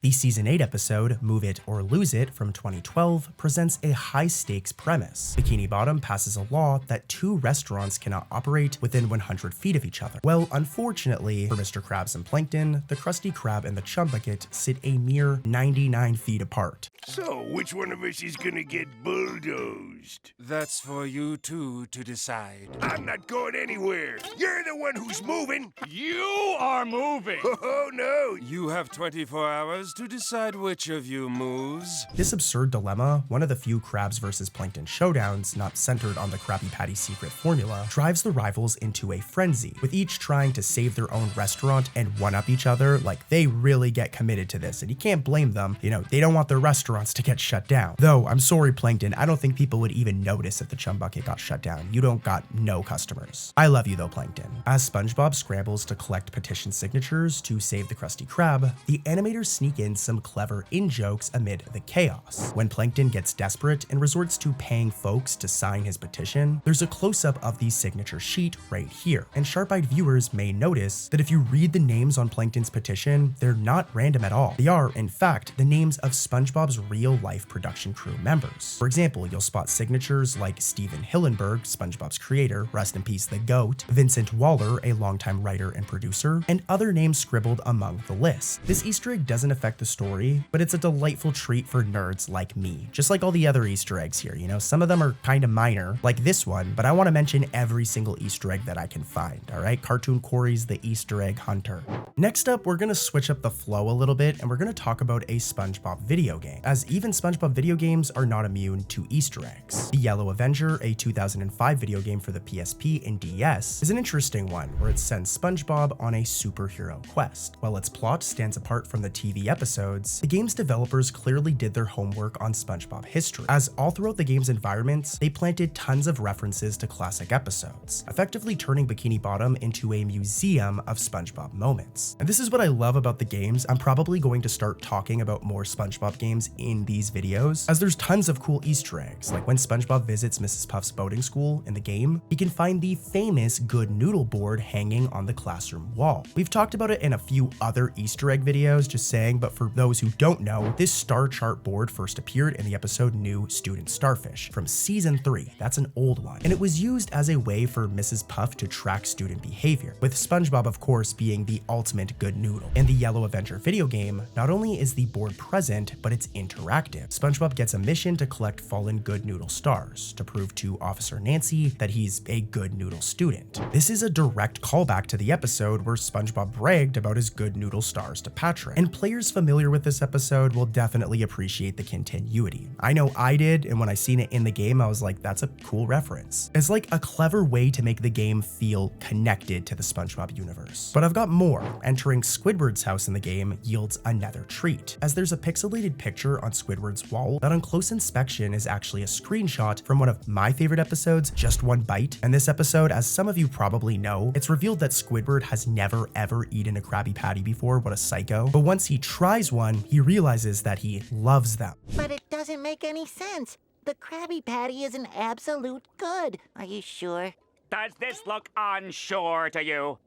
The Season 8 episode, Move It or Lose It from 2012, presents a high-stakes premise. Bikini Bottom passes a law that two restaurants cannot operate within 100 feet of each other. Well, unfortunately for Mr. Krabs and Plankton, the Krusty Krab and the Chum Bucket sit a mere 99 feet apart. So, which one of us is gonna get bulldozed? That's for you two to decide. I'm not going anywhere. You're the one who's moving. You are moving! Oh, no. You have 24 hours to decide which of you moves. This absurd dilemma, one of the few Krabs vs. Plankton showdowns not centered on the Krabby Patty secret formula, drives the rivals into a frenzy, with each trying to save their own restaurant and one-up each other. Like, they really get committed to this, and you can't blame them. You know, they don't want their restaurants to get shut down. Though, I'm sorry, Plankton, I don't think people would even notice if the Chum Bucket got shut down. You don't got no customers. I love you though, Plankton. As SpongeBob scrambles to collect petition signatures to save the Krusty Krab, the animators sneak in some clever in-jokes amid the chaos. When Plankton gets desperate and resorts to paying folks to sign his petition, there's a close-up of the signature sheet right here, and sharp-eyed viewers may notice that if you read the names on Plankton's petition, they're not random at all. They are, in fact, the names of SpongeBob's real-life production crew members. For example, you'll spot signatures like Steven Hillenburg, SpongeBob's creator, rest in peace the GOAT, Vincent Waller, a longtime writer and producer, and other names scribbled among the list. This Easter egg doesn't affect the story, but it's a delightful treat for nerds like me. Just like all the other Easter eggs here, you know, some of them are kind of minor, like this one, but I want to mention every single Easter egg that I can find, alright? Cartoon Corey's the Easter egg hunter. Next up, we're gonna switch up the flow a little bit, and we're gonna talk about a SpongeBob video game, as even SpongeBob video games are not immune to Easter eggs. The Yellow Avenger, a 2005 video game for the PSP and DS, is an interesting one, where it sends SpongeBob on a superhero quest. While its plot stands apart from the TV episodes, the game's developers clearly did their homework on SpongeBob history, as all throughout the game's environments, they planted tons of references to classic episodes, effectively turning Bikini Bottom into a museum of SpongeBob moments. And this is what I love about the games. I'm probably going to start talking about more SpongeBob games in these videos, as there's tons of cool Easter eggs, like when SpongeBob visits Mrs. Puff's boating school in the game, he can find the famous Good Noodle board hanging on the classroom wall. We've talked about it in a few other Easter egg videos, just saying, but for those who don't know, this star chart board first appeared in the episode New Student Starfish from season 3. That's an old one. And it was used as a way for Mrs. Puff to track student behavior, with SpongeBob of course being the ultimate good noodle. In the Yellow Avenger video game, not only is the board present, but it's interactive. SpongeBob gets a mission to collect fallen Good Noodle stars to prove to Officer Nancy that he's a Good Noodle student. This is a direct callback to the episode where SpongeBob bragged about his Good Noodle stars to Patrick, and players familiar with this episode will definitely appreciate the continuity. I know I did, and when I seen it in the game, I was like, that's a cool reference. It's like a clever way to make the game feel connected to the SpongeBob universe. But I've got more. Entering Squidward's house in the game yields another treat, as there's a pixelated picture on Squidward's wall that on close inspection is actually a screenshot from one of my favorite episodes, Just One Bite. And this episode, as some of you probably know, it's revealed that Squidward has never ever eaten a Krabby Patty before. What a psycho. But once he tries one, he realizes that he loves them. But it doesn't make any sense. The Krabby Patty is an absolute good. Are you sure? Does this look unsure to you?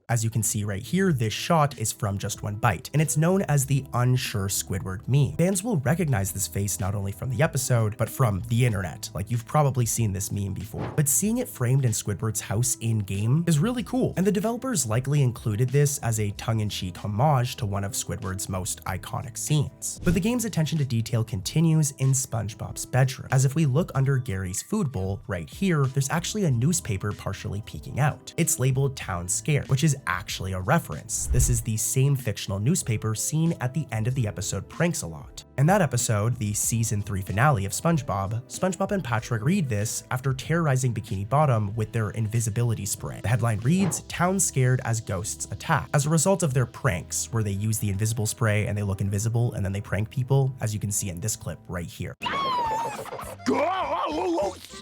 As you can see right here, this shot is from Just One Bite, and it's known as the unsure Squidward meme. Fans will recognize this face not only from the episode, but from the internet. Like, you've probably seen this meme before. But seeing it framed in Squidward's house in-game is really cool, and the developers likely included this as a tongue-in-cheek homage to one of Squidward's most iconic scenes. But the game's attention to detail continues in SpongeBob's bedroom, as if we look under Gary's food bowl right here, there's actually a newspaper partially peeking out. It's labeled Town Scared, which is actually a reference. This is the same fictional newspaper seen at the end of the episode Pranks-A-Lot. In that episode, the season 3 finale of SpongeBob and Patrick read this after terrorizing Bikini Bottom with their invisibility spray. The headline reads, "Town Scared as Ghosts Attack," as a result of their pranks, where they use the invisible spray and they look invisible and then they prank people, as you can see in this clip right here. Ghosts!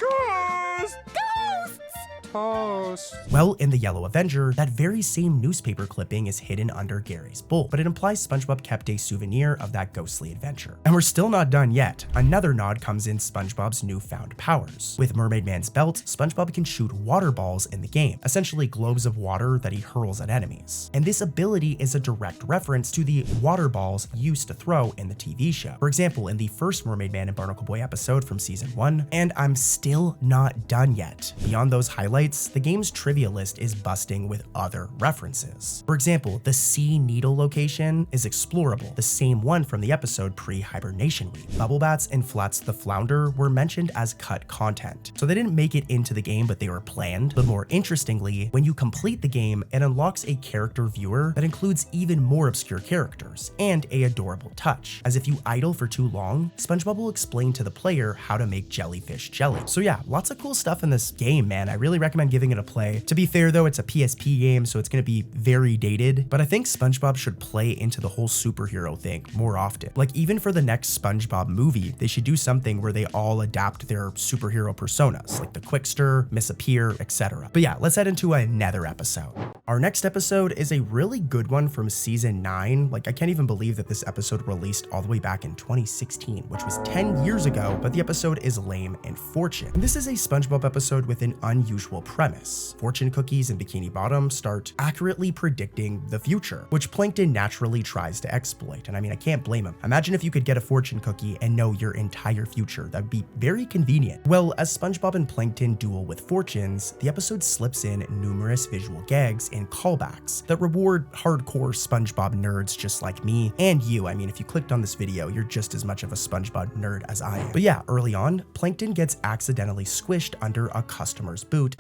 post. Well, in The Yellow Avenger, that very same newspaper clipping is hidden under Gary's bowl, but it implies SpongeBob kept a souvenir of that ghostly adventure. And we're still not done yet. Another nod comes in SpongeBob's newfound powers. With Mermaid Man's belt, SpongeBob can shoot water balls in the game, essentially globes of water that he hurls at enemies. And this ability is a direct reference to the water balls used to throw in the TV show. For example, in the first Mermaid Man and Barnacle Boy episode from season 1, and I'm still not done yet. Beyond those highlights, the game's trivia list is busting with other references. For example, the Sea Needle location is explorable, the same one from the episode pre-hibernation week. Bubble Bats and Flats the Flounder were mentioned as cut content, so they didn't make it into the game, but they were planned. But more interestingly, when you complete the game, it unlocks a character viewer that includes even more obscure characters, and a adorable touch, as if you idle for too long, SpongeBob will explain to the player how to make jellyfish jelly. So yeah, lots of cool stuff in this game, man. I really recommend giving it a play. To be fair though, it's a PSP game, so it's gonna be very dated, but I think SpongeBob should play into the whole superhero thing more often. Like even for the next SpongeBob movie, they should do something where they all adapt their superhero personas, like the Quickster, Miss Appear, etc. But yeah, let's head into another episode. Our next episode is a really good one from season 9. Like I can't even believe that this episode released all the way back in 2016, which was 10 years ago, but the episode is Lame and Fortune. And this is a SpongeBob episode with an unusual premise. Fortune cookies and Bikini Bottom start accurately predicting the future, which Plankton naturally tries to exploit. And I mean, I can't blame him. Imagine if you could get a fortune cookie and know your entire future. That'd be very convenient. Well, as SpongeBob and Plankton duel with fortunes, the episode slips in numerous visual gags and callbacks that reward hardcore SpongeBob nerds just like me and you. I mean, if you clicked on this video, you're just as much of a SpongeBob nerd as I am. But yeah, early on, Plankton gets accidentally squished under a customer's boot.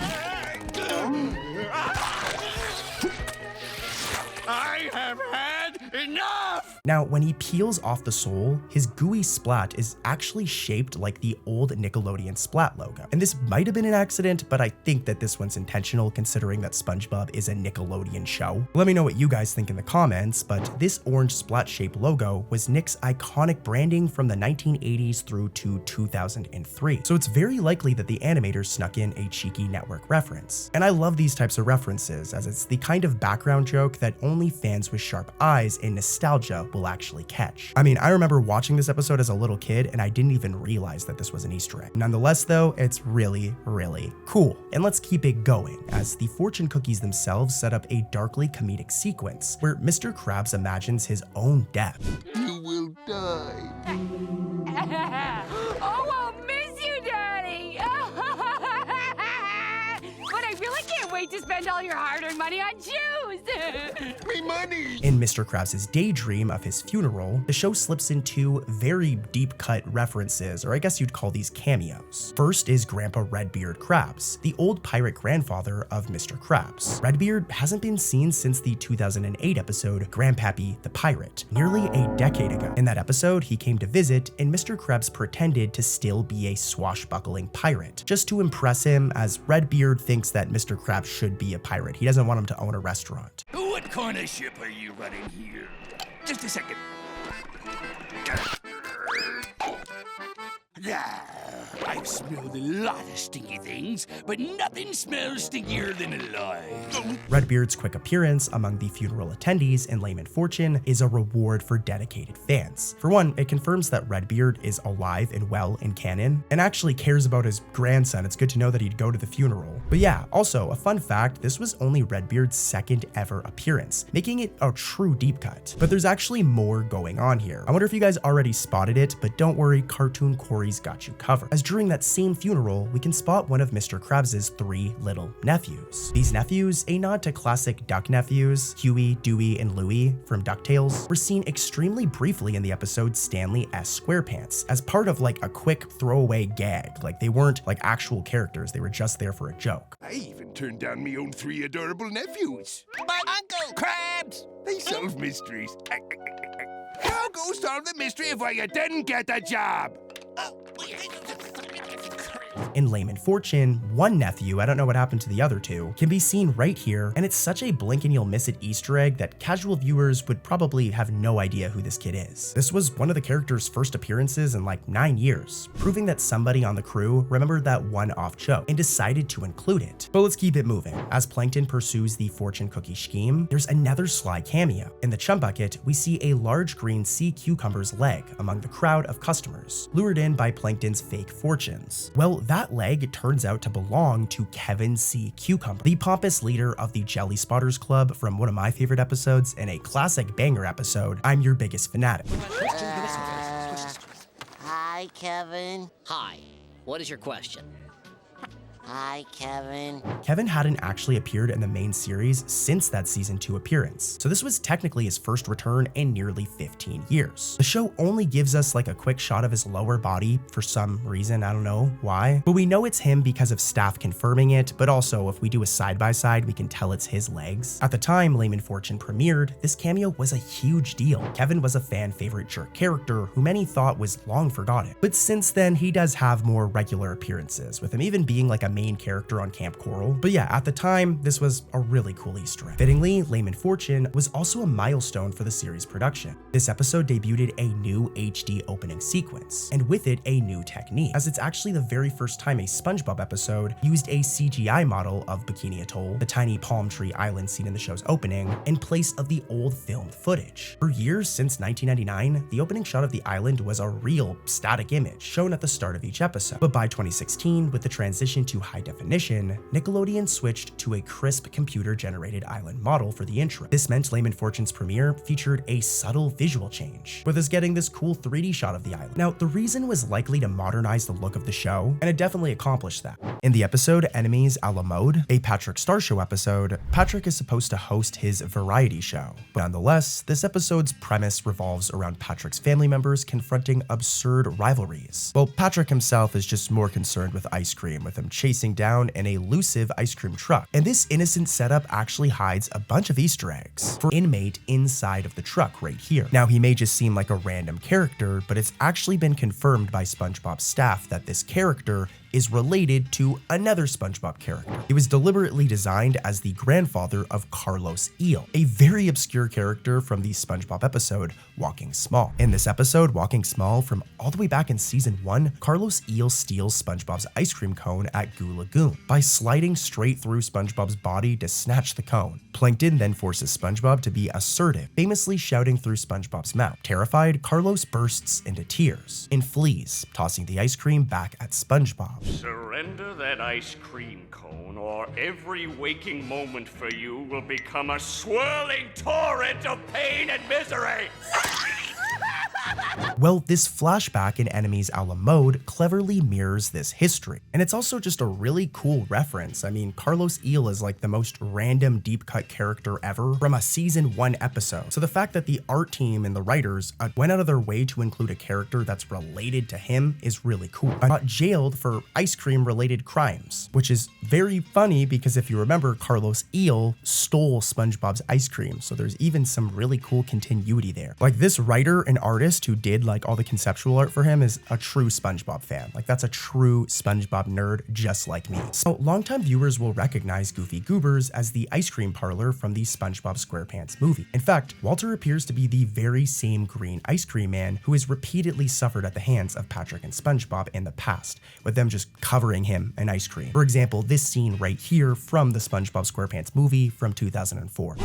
I have had enough! Now, when he peels off the sole, his gooey splat is actually shaped like the old Nickelodeon Splat logo. And this might have been an accident, but I think that this one's intentional considering that SpongeBob is a Nickelodeon show. Let me know what you guys think in the comments, but this orange splat-shaped logo was Nick's iconic branding from the 1980s through to 2003. So it's very likely that the animators snuck in a cheeky network reference. And I love these types of references, as it's the kind of background joke that only fans with sharp eyes and nostalgia will actually catch. I mean, I remember watching this episode as a little kid and I didn't even realize that this was an Easter egg. Nonetheless though, it's really, really cool. And let's keep it going, as the fortune cookies themselves set up a darkly comedic sequence where Mr. Krabs imagines his own death. You will die. Oh, I'll miss you, Daddy! But I really can't wait to spend all your hard-earned money on shoes! Me money! In Mr. Krabs' daydream of his funeral, the show slips into very deep-cut references, or I guess you'd call these cameos. First is Grandpa Redbeard Krabs, the old pirate grandfather of Mr. Krabs. Redbeard hasn't been seen since the 2008 episode Grandpappy the Pirate, nearly a decade ago. In that episode, he came to visit, and Mr. Krabs pretended to still be a swashbuckling pirate, just to impress him, as Redbeard thinks that Mr. Krabs should be a pirate. He doesn't want him to own a restaurant. What kind of ship are you running here? Just a second. I've smelled a lot of stinky things, but nothing smells stinkier than a lie. Redbeard's quick appearance among the funeral attendees in Lame and Fortune is a reward for dedicated fans. For one, it confirms that Redbeard is alive and well in canon, and actually cares about his grandson. It's good to know that he'd go to the funeral. But yeah, also, a fun fact, this was only Redbeard's second ever appearance, making it a true deep cut. But there's actually more going on here. I wonder if you guys already spotted it, but don't worry, Cartoon Corey's got you covered. As during that same funeral, we can spot one of Mr. Krabs' 3 little nephews. These nephews, a nod to classic duck nephews, Huey, Dewey, and Louie from DuckTales, were seen extremely briefly in the episode Stanley S. SquarePants as part of like a quick throwaway gag. Like they weren't like actual characters, they were just there for a joke. I even turned down my own 3 adorable nephews. But Uncle Krabs! They solve mysteries. How go solve the mystery of why you didn't get the job? In Layman Fortune, one nephew, I don't know what happened to the other two, can be seen right here, and it's such a blink and you'll miss it Easter egg that casual viewers would probably have no idea who this kid is. This was one of the character's first appearances in like 9 years, proving that somebody on the crew remembered that one-off joke and decided to include it. But let's keep it moving. As Plankton pursues the fortune cookie scheme, there's another sly cameo. In the chum bucket, we see a large green sea cucumber's leg among the crowd of customers, lured in by Plankton's fake fortunes. Well, that leg turns out to belong to Kevin C. Cucumber, the pompous leader of the Jelly Spotters Club from one of my favorite episodes and a classic banger episode, I'm Your Biggest Fanatic. Hi, Kevin. Hi. What is your question? Hi, Kevin. Kevin hadn't actually appeared in the main series since that season 2 appearance, so this was technically his first return in nearly 15 years. The show only gives us like a quick shot of his lower body for some reason, I don't know why, but we know it's him because of staff confirming it, but also if we do a side-by-side, we can tell it's his legs. At the time Layman Fortune premiered, this cameo was a huge deal. Kevin was a fan favorite jerk character who many thought was long forgotten, but since then he does have more regular appearances, with him even being like a main character on Camp Coral. But yeah, at the time, this was a really cool Easter egg. Fittingly, Layman Fortune was also a milestone for the series production. This episode debuted a new HD opening sequence, and with it, a new technique, as it's actually the very first time a SpongeBob episode used a CGI model of Bikini Atoll, the tiny palm tree island seen in the show's opening, in place of the old filmed footage. For years since 1999, the opening shot of the island was a real static image shown at the start of each episode. But by 2016, with the transition to high definition, Nickelodeon switched to a crisp computer-generated island model for the intro. This meant Layman Fortune's premiere featured a subtle visual change, with us getting this cool 3D shot of the island. Now, the reason was likely to modernize the look of the show, and it definitely accomplished that. In the episode Enemies a la Mode, a Patrick Star Show episode, Patrick is supposed to host his variety show. But nonetheless, this episode's premise revolves around Patrick's family members confronting absurd rivalries. Well, Patrick himself is just more concerned with ice cream, with him chasing down an elusive ice cream truck. And this innocent setup actually hides a bunch of Easter eggs for inmate inside of the truck right here. Now, he may just seem like a random character, but it's actually been confirmed by SpongeBob staff that this character is related to another SpongeBob character. It was deliberately designed as the grandfather of Carlos Eel, a very obscure character from the SpongeBob episode Walking Small. In this episode, Walking Small, from all the way back in season 1, Carlos Eel steals SpongeBob's ice cream cone at Goo Lagoon by sliding straight through SpongeBob's body to snatch the cone. Plankton then forces SpongeBob to be assertive, famously shouting through SpongeBob's mouth. Terrified, Carlos bursts into tears and flees, tossing the ice cream back at SpongeBob. Surrender that ice cream cone, or every waking moment for you will become a swirling torrent of pain and misery! Well, this flashback in Enemies a la Mode cleverly mirrors this history, and it's also just a really cool reference. I mean, Carlos Eel is like the most random deep cut character ever from a season 1 episode, so the fact that the art team and the writers went out of their way to include a character that's related to him is really cool. I got jailed for ice cream related crimes, which is very funny because if you remember, Carlos Eel stole SpongeBob's ice cream, so there's even some really cool continuity there. Like, this writer and artist who did like all the conceptual art for him is a true SpongeBob fan. Like, that's a true SpongeBob nerd just like me. So longtime viewers will recognize Goofy Goobers as the ice cream parlor from the SpongeBob SquarePants movie. In fact, Walter appears to be the very same green ice cream man who has repeatedly suffered at the hands of Patrick and SpongeBob in the past, with them just covering him in ice cream. For example, this scene right here from the SpongeBob SquarePants movie from 2004.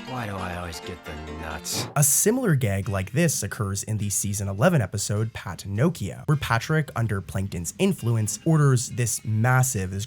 Why do I always get the nuts? A similar gag like this occurs in the season 11 episode Pat Nokia, where Patrick, under Plankton's influence, orders this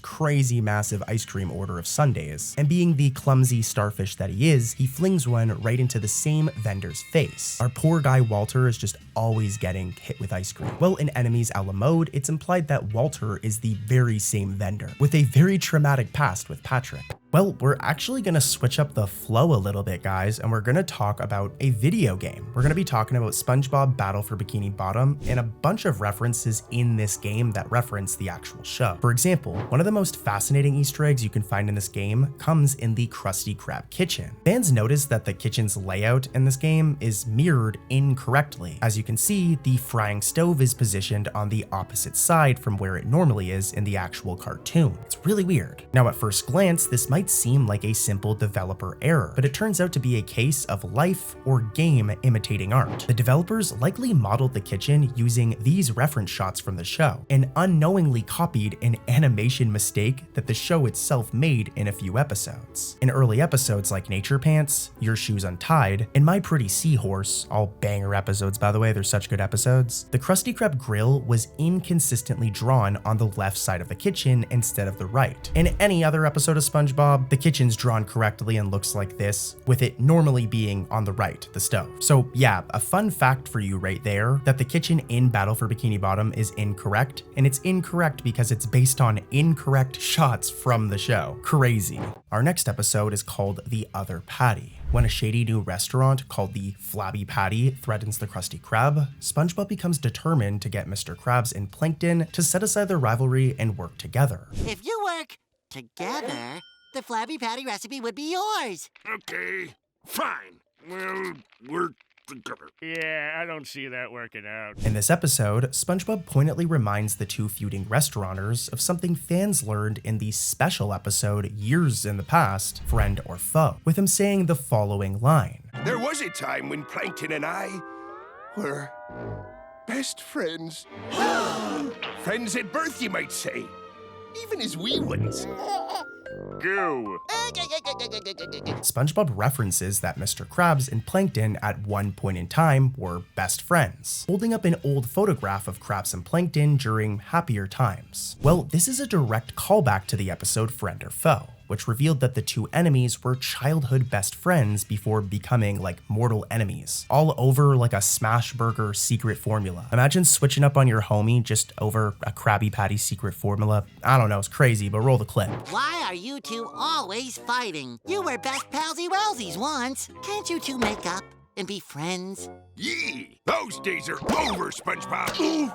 crazy massive ice cream order of sundaes, and being the clumsy starfish that he is, he flings one right into the same vendor's face. Our poor guy Walter is just always getting hit with ice cream. Well, in Enemies a la Mode, it's implied that Walter is the very same vendor, with a very traumatic past with Patrick. Well, we're actually going to switch up the flow a little bit, guys, and we're going to talk about a video game. We're going to be talking about SpongeBob Battle for Bikini Bottom and a bunch of references in this game that reference the actual show. For example, one of the most fascinating Easter eggs you can find in this game comes in the Krusty Krab kitchen. Fans notice that the kitchen's layout in this game is mirrored incorrectly. As you can see, the frying stove is positioned on the opposite side from where it normally is in the actual cartoon. It's really weird. Now, at first glance, this might seem like a simple developer error, but it turns out to be a case of life or game imitating art. The developers likely modeled the kitchen using these reference shots from the show and unknowingly copied an animation mistake that the show itself made in a few episodes. In early episodes like Nature Pants, Your Shoes Untied, and My Pretty Seahorse, all banger episodes by the way, they're such good episodes, the Krusty Krab grill was inconsistently drawn on the left side of the kitchen instead of the right. In any other episode of SpongeBob, the kitchen's drawn correctly and looks like this, with it normally being on the right, the stove. So yeah, a fun fact for you right there, that the kitchen in Battle for Bikini Bottom is incorrect, and it's incorrect because it's based on incorrect shots from the show. Crazy. Our next episode is called The Other Patty. When a shady new restaurant called the Flabby Patty threatens the Krusty Krab, SpongeBob becomes determined to get Mr. Krabs and Plankton to set aside their rivalry and work together. If you work together, the Flabby Patty recipe would be yours. Okay, fine. We'll work together. Yeah, I don't see that working out. In this episode, SpongeBob pointedly reminds the two feuding restaurateurs of something fans learned in the special episode years in the past, Friend or Foe, with him saying the following line. There was a time when Plankton and I were best friends. Friends at birth, you might say. Even as wee ones. Goo. SpongeBob references that Mr. Krabs and Plankton at one point in time were best friends, holding up an old photograph of Krabs and Plankton during happier times. Well, this is a direct callback to the episode Friend or Foe, which revealed that the two enemies were childhood best friends before becoming like mortal enemies, all over like a smash burger secret formula. Imagine switching up on your homie just over a Krabby Patty secret formula. I don't know, it's crazy, but roll the clip. Why are you two always fighting? You were best palsy-wellsies once. Can't you two make up and be friends? Yee! Those days are over, SpongeBob.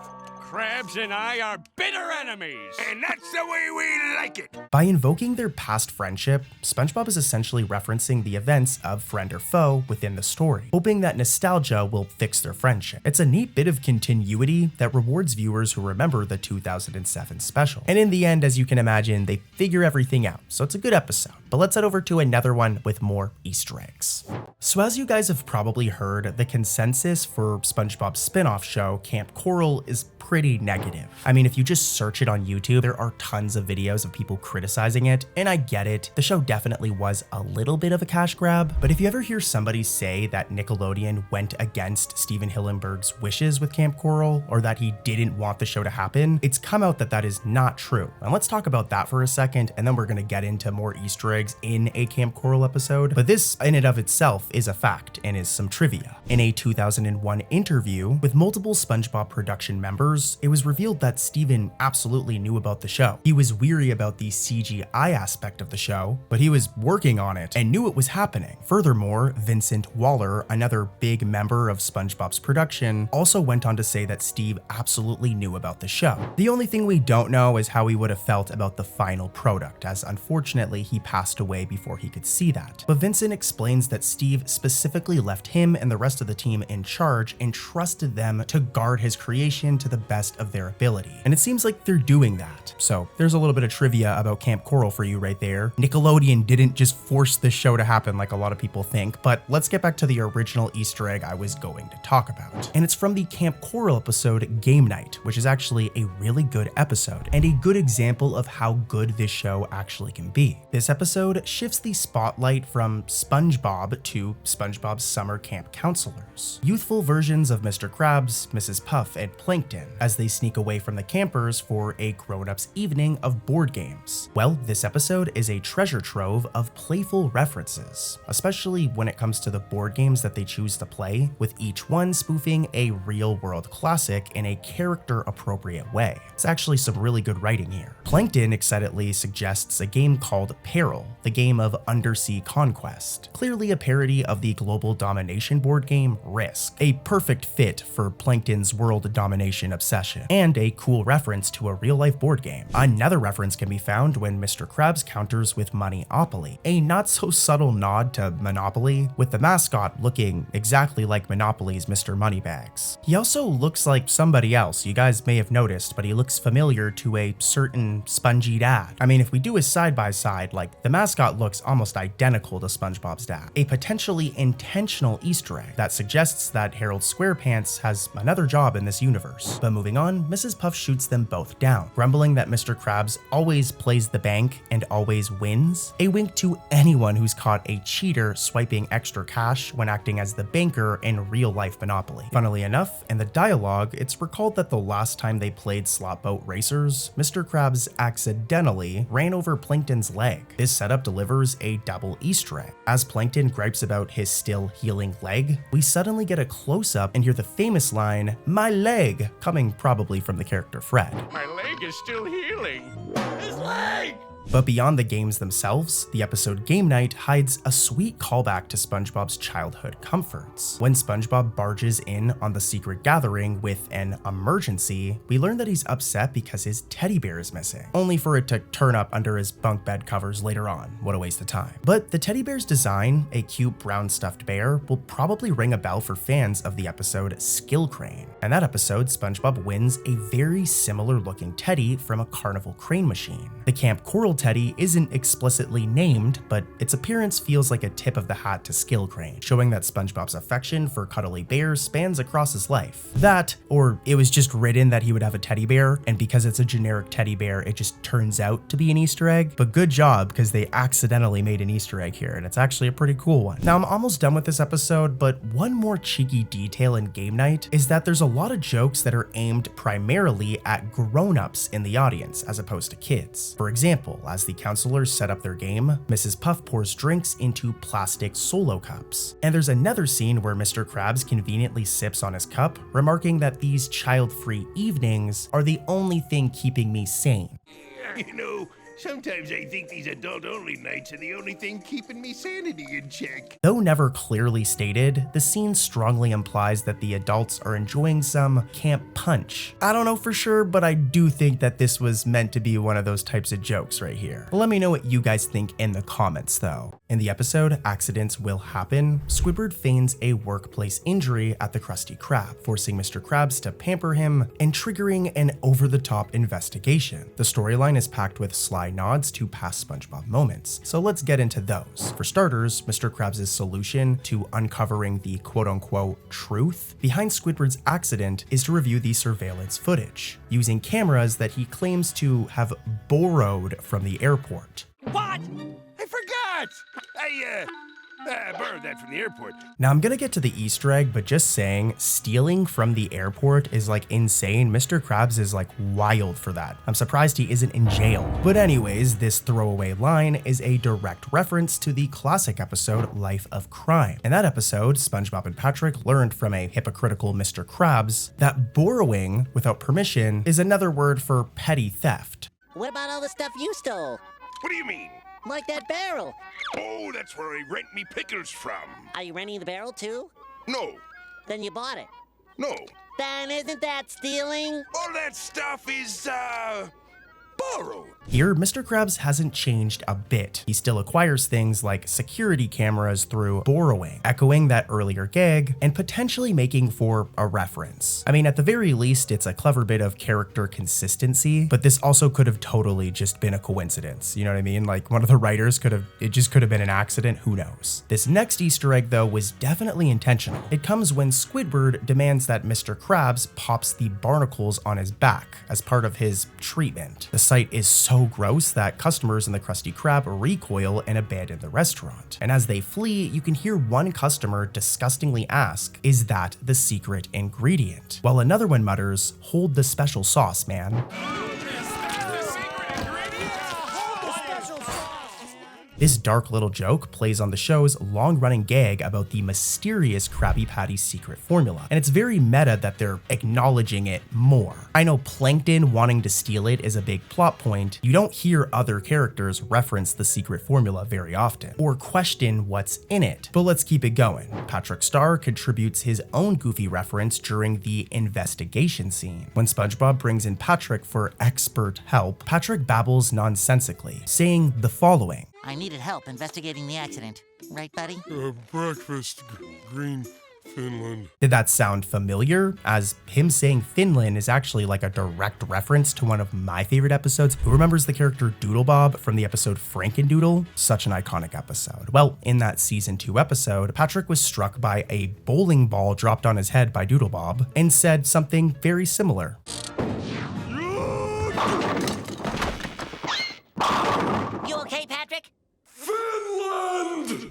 Krabs and I are bitter enemies. And that's the way we like it. By invoking their past friendship, SpongeBob is essentially referencing the events of Friend or Foe within the story, hoping that nostalgia will fix their friendship. It's a neat bit of continuity that rewards viewers who remember the 2007 special. And in the end, as you can imagine, they figure everything out, so it's a good episode. But let's head over to another one with more Easter eggs. So as you guys have probably heard, the consensus for SpongeBob's spin-off show, Camp Coral, is pretty negative. I mean, if you just search it on YouTube, there are tons of videos of people criticizing it, and I get it. The show definitely was a little bit of a cash grab, but if you ever hear somebody say that Nickelodeon went against Steven Hillenburg's wishes with Camp Coral, or that he didn't want the show to happen, it's come out that that is not true. And let's talk about that for a second, and then we're gonna get into more Easter eggs in a Camp Coral episode. But this in and of itself is a fact and is some trivia. In a 2001 interview with multiple SpongeBob production members, it was revealed that Steven absolutely knew about the show. He was weary about the CGI aspect of the show, but he was working on it and knew it was happening. Furthermore, Vincent Waller, another big member of SpongeBob's production, also went on to say that Steve absolutely knew about the show. The only thing we don't know is how he would have felt about the final product, as unfortunately he passed away before he could see that. But Vincent explains that Steve specifically left him and the rest of the team in charge and trusted them to guard his creation to the best of their ability. And it seems like they're doing that. So there's a little bit of trivia about Camp Coral for you right there. Nickelodeon didn't just force this show to happen like a lot of people think, but let's get back to the original Easter egg I was going to talk about. And it's from the Camp Coral episode Game Night, which is actually a really good episode and a good example of how good this show actually can be. This episode shifts the spotlight from SpongeBob to SpongeBob's summer camp counselors, youthful versions of Mr. Krabs, Mrs. Puff, and Plankton, as as they sneak away from the campers for a grown-ups evening of board games. Well, this episode is a treasure trove of playful references, especially when it comes to the board games that they choose to play, with each one spoofing a real-world classic in a character-appropriate way. It's actually some really good writing here. Plankton excitedly suggests a game called Peril, the game of undersea conquest, clearly a parody of the global domination board game Risk, a perfect fit for Plankton's world domination obsession, and a cool reference to a real-life board game. Another reference can be found when Mr. Krabs counters with Money-opoly, a not-so-subtle nod to Monopoly, with the mascot looking exactly like Monopoly's Mr. Moneybags. He also looks like somebody else you guys may have noticed, but he looks familiar to a certain Spongy dad. I mean, if we do a side-by-side, like, the mascot looks almost identical to SpongeBob's dad. A potentially intentional Easter egg that suggests that Harold Squarepants has another job in this universe. But moving on, Mrs. Puff shoots them both down, grumbling that Mr. Krabs always plays the bank and always wins, a wink to anyone who's caught a cheater swiping extra cash when acting as the banker in real-life Monopoly. Funnily enough, in the dialogue, it's recalled that the last time they played Slot Boat Racers, Mr. Krabs accidentally ran over Plankton's leg. This setup delivers a double Easter egg. As Plankton gripes about his still healing leg, we suddenly get a close-up and hear the famous line, "My leg," coming probably from the character Fred. My leg is still healing. His leg! But beyond the games themselves, the episode Game Night hides a sweet callback to SpongeBob's childhood comforts. When SpongeBob barges in on the secret gathering with an emergency, we learn that he's upset because his teddy bear is missing, only for it to turn up under his bunk bed covers later on. What a waste of time. But the teddy bear's design, a cute brown stuffed bear, will probably ring a bell for fans of the episode Skill Crane. In that episode, SpongeBob wins a very similar looking teddy from a carnival crane machine. The Camp Coral teddy isn't explicitly named, but its appearance feels like a tip of the hat to Skill Crane, showing that SpongeBob's affection for cuddly bears spans across his life. That, or it was just written that he would have a teddy bear, and because it's a generic teddy bear, it just turns out to be an Easter egg. But good job, because they accidentally made an Easter egg here, and it's actually a pretty cool one. Now, I'm almost done with this episode, but one more cheeky detail in Game Night is that there's a lot of jokes that are aimed primarily at grown-ups in the audience, as opposed to kids. For example, as the counselors set up their game, Mrs. Puff pours drinks into plastic solo cups. And there's another scene where Mr. Krabs conveniently sips on his cup, remarking that these child-free evenings are the only thing keeping me sane. You know, sometimes I think these adult-only nights are the only thing keeping me sanity in check. Though never clearly stated, the scene strongly implies that the adults are enjoying some camp punch. I don't know for sure, but I do think that this was meant to be one of those types of jokes right here. Let me know what you guys think in the comments though. In the episode Accidents Will Happen, Squidward feigns a workplace injury at the Krusty Krab, forcing Mr. Krabs to pamper him and triggering an over-the-top investigation. The storyline is packed with sly nods to past SpongeBob moments, so let's get into those. For starters, Mr. Krabs' solution to uncovering the quote-unquote truth behind Squidward's accident is to review the surveillance footage, using cameras that he claims to have borrowed from the airport. What? I forgot! I borrowed that from the airport. Now I'm gonna get to the Easter egg, but just saying, stealing from the airport is like insane. Mr. Krabs is like wild for that. I'm surprised he isn't in jail. But anyways, this throwaway line is a direct reference to the classic episode Life of Crime. In that episode, SpongeBob and Patrick learned from a hypocritical Mr. Krabs that borrowing without permission is another word for petty theft. What about all the stuff you stole? What do you mean? Like that barrel. Oh, that's where I rent me pickles from. Are you renting the barrel too? No, Then you bought it. no. Then isn't that stealing? All that stuff is, borrowed. Here, Mr. Krabs hasn't changed a bit. He still acquires things like security cameras through borrowing, echoing that earlier gag, and potentially making for a reference. I mean, at the very least, it's a clever bit of character consistency, but this also could have totally just been a coincidence. You know what I mean? Like, one of the writers it just could have been an accident, who knows? This next Easter egg, though, was definitely intentional. It comes when Squidward demands that Mr. Krabs pops the barnacles on his back as part of his treatment. The sight is so gross that customers in the Krusty Krab recoil and abandon the restaurant. And as they flee, you can hear one customer disgustingly ask, "Is that the secret ingredient?" While another one mutters, "Hold the special sauce, man." This dark little joke plays on the show's long-running gag about the mysterious Krabby Patty secret formula, and it's very meta that they're acknowledging it more. I know Plankton wanting to steal it is a big plot point. You don't hear other characters reference the secret formula very often, or question what's in it, but let's keep it going. Patrick Star contributes his own goofy reference during the investigation scene. When SpongeBob brings in Patrick for expert help, Patrick babbles nonsensically, saying the following. I needed help investigating the accident. Right, buddy? Breakfast, Green Finland. Did that sound familiar? As him saying Finland is actually like a direct reference to one of my favorite episodes. Who remembers the character Doodlebob from the episode Frankendoodle? Such an iconic episode. Well, in that season 2 episode, Patrick was struck by a bowling ball dropped on his head by Doodlebob and said something very similar. You okay, Patrick?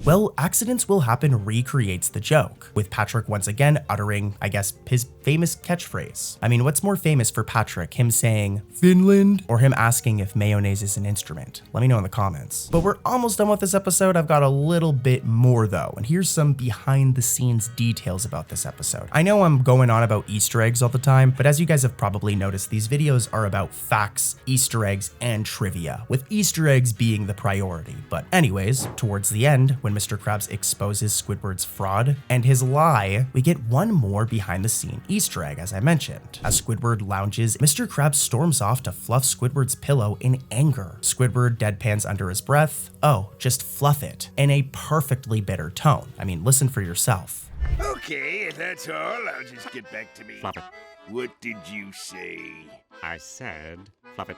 Well, Accidents Will Happen recreates the joke, with Patrick once again uttering, I guess, his famous catchphrase. I mean, what's more famous for Patrick, him saying, "Finland," or him asking if mayonnaise is an instrument? Let me know in the comments. But we're almost done with this episode. I've got a little bit more though, and here's some behind the scenes details about this episode. I know I'm going on about Easter eggs all the time, but as you guys have probably noticed, these videos are about facts, Easter eggs, and trivia, with Easter eggs being the priority. But anyways, towards the end, when Mr. Krabs exposes Squidward's fraud and his lie, we get one more behind the scene Easter egg, as I mentioned. As Squidward lounges, Mr. Krabs storms off to fluff Squidward's pillow in anger. Squidward deadpans under his breath, "Oh, just fluff it," in a perfectly bitter tone. I mean, listen for yourself. Okay, if that's all, I'll just get back to me. Fluff it. What did you say? I said, fluff it.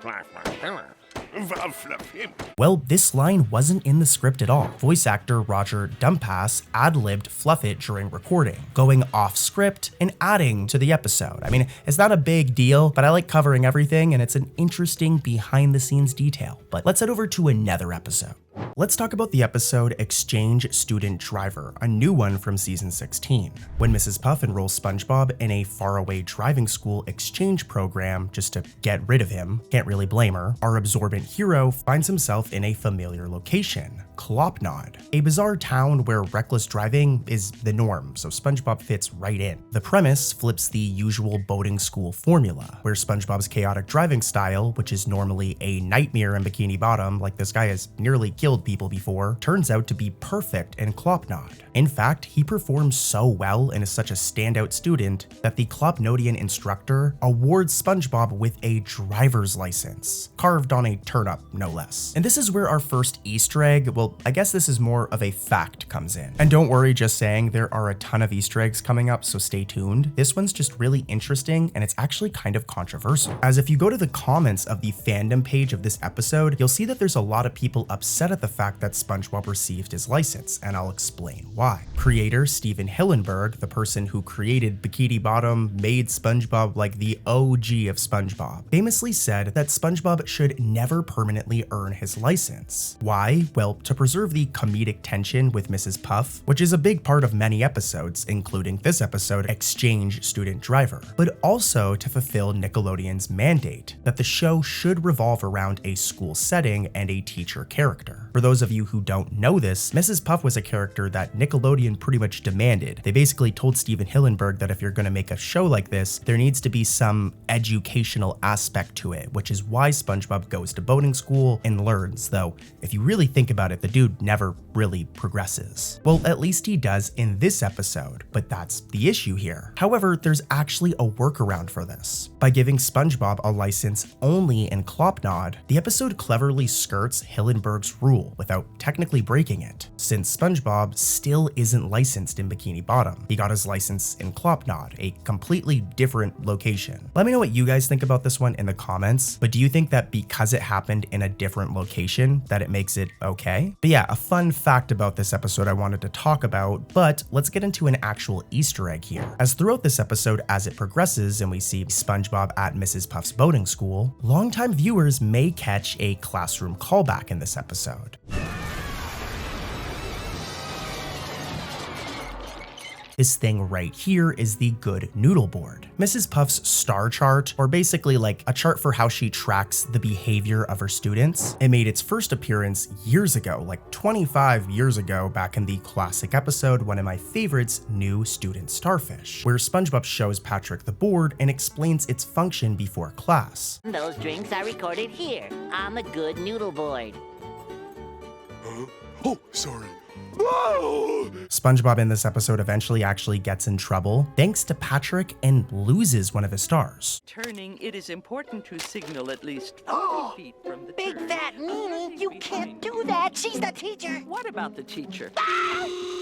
I'll fluff him. Well, this line wasn't in the script at all. Voice actor Roger Dumpass ad-libbed fluff it during recording, going off script and adding to the episode. I mean, it's not a big deal, but I like covering everything and it's an interesting behind the scenes detail. But let's head over to another episode. Let's talk about the episode Exchange Student Driver, a new one from season 16. When Mrs. Puff enrolls SpongeBob in a faraway driving school exchange program just to get rid of him, can't really blame her, our absorbent hero finds himself in a familiar location, Clopnod, a bizarre town where reckless driving is the norm, so SpongeBob fits right in. The premise flips the usual boating school formula, where SpongeBob's chaotic driving style, which is normally a nightmare in Bikini Bottom, like this guy has nearly killed people before, turns out to be perfect in Clopnod. In fact, he performs so well and is such a standout student that the Clopnodian instructor awards SpongeBob with a driver's license, carved on a turnip, no less. And this is where our first Easter egg, well, I guess this is more of a fact, comes in. And don't worry, just saying, there are a ton of Easter eggs coming up, so stay tuned. This one's just really interesting, and it's actually kind of controversial. As if you go to the comments of the fandom page of this episode, you'll see that there's a lot of people upset at the fact that SpongeBob received his license, and I'll explain why. Creator Steven Hillenburg, the person who created Bikini Bottom, made SpongeBob like the OG of SpongeBob, famously said that SpongeBob should never permanently earn his license. Why? Well, to preserve the comedic tension with Mrs. Puff, which is a big part of many episodes, including this episode, Exchange Student Driver, but also to fulfill Nickelodeon's mandate that the show should revolve around a school setting and a teacher character. For those of you who don't know this, Mrs. Puff was a character that Nickelodeon pretty much demanded. They basically told Steven Hillenburg that if you're going to make a show like this, there needs to be some educational aspect to it, which is why SpongeBob goes to boating school and learns, though if you really think about it, the dude never really progresses. Well, at least he does in this episode, but that's the issue here. However, there's actually a workaround for this. By giving SpongeBob a license only in Clopnod, the episode cleverly skirts Hillenburg's rule rule without technically breaking it, since SpongeBob still isn't licensed in Bikini Bottom. He got his license in Clopnod, a completely different location. Let me know what you guys think about this one in the comments, but do you think that because it happened in a different location that it makes it okay? But yeah, a fun fact about this episode I wanted to talk about, but let's get into an actual Easter egg here. As throughout this episode, as it progresses and we see SpongeBob at Mrs. Puff's boating school, longtime viewers may catch a classroom callback in this episode. This thing right here is the good noodle board. Mrs. Puff's star chart, or basically like a chart for how she tracks the behavior of her students. It made its first appearance years ago, like 25 years ago, back in the classic episode, one of my favorites, New Student Starfish, where SpongeBob shows Patrick the board and explains its function before class. Those drinks are recorded here on the good noodle board. Oh, sorry. SpongeBob in this episode eventually actually gets in trouble thanks to Patrick and loses one of his stars. Turning, it is important to signal at least 40 feet from the Big turn. fat meanie, you can't do that. She's the teacher. What about the teacher?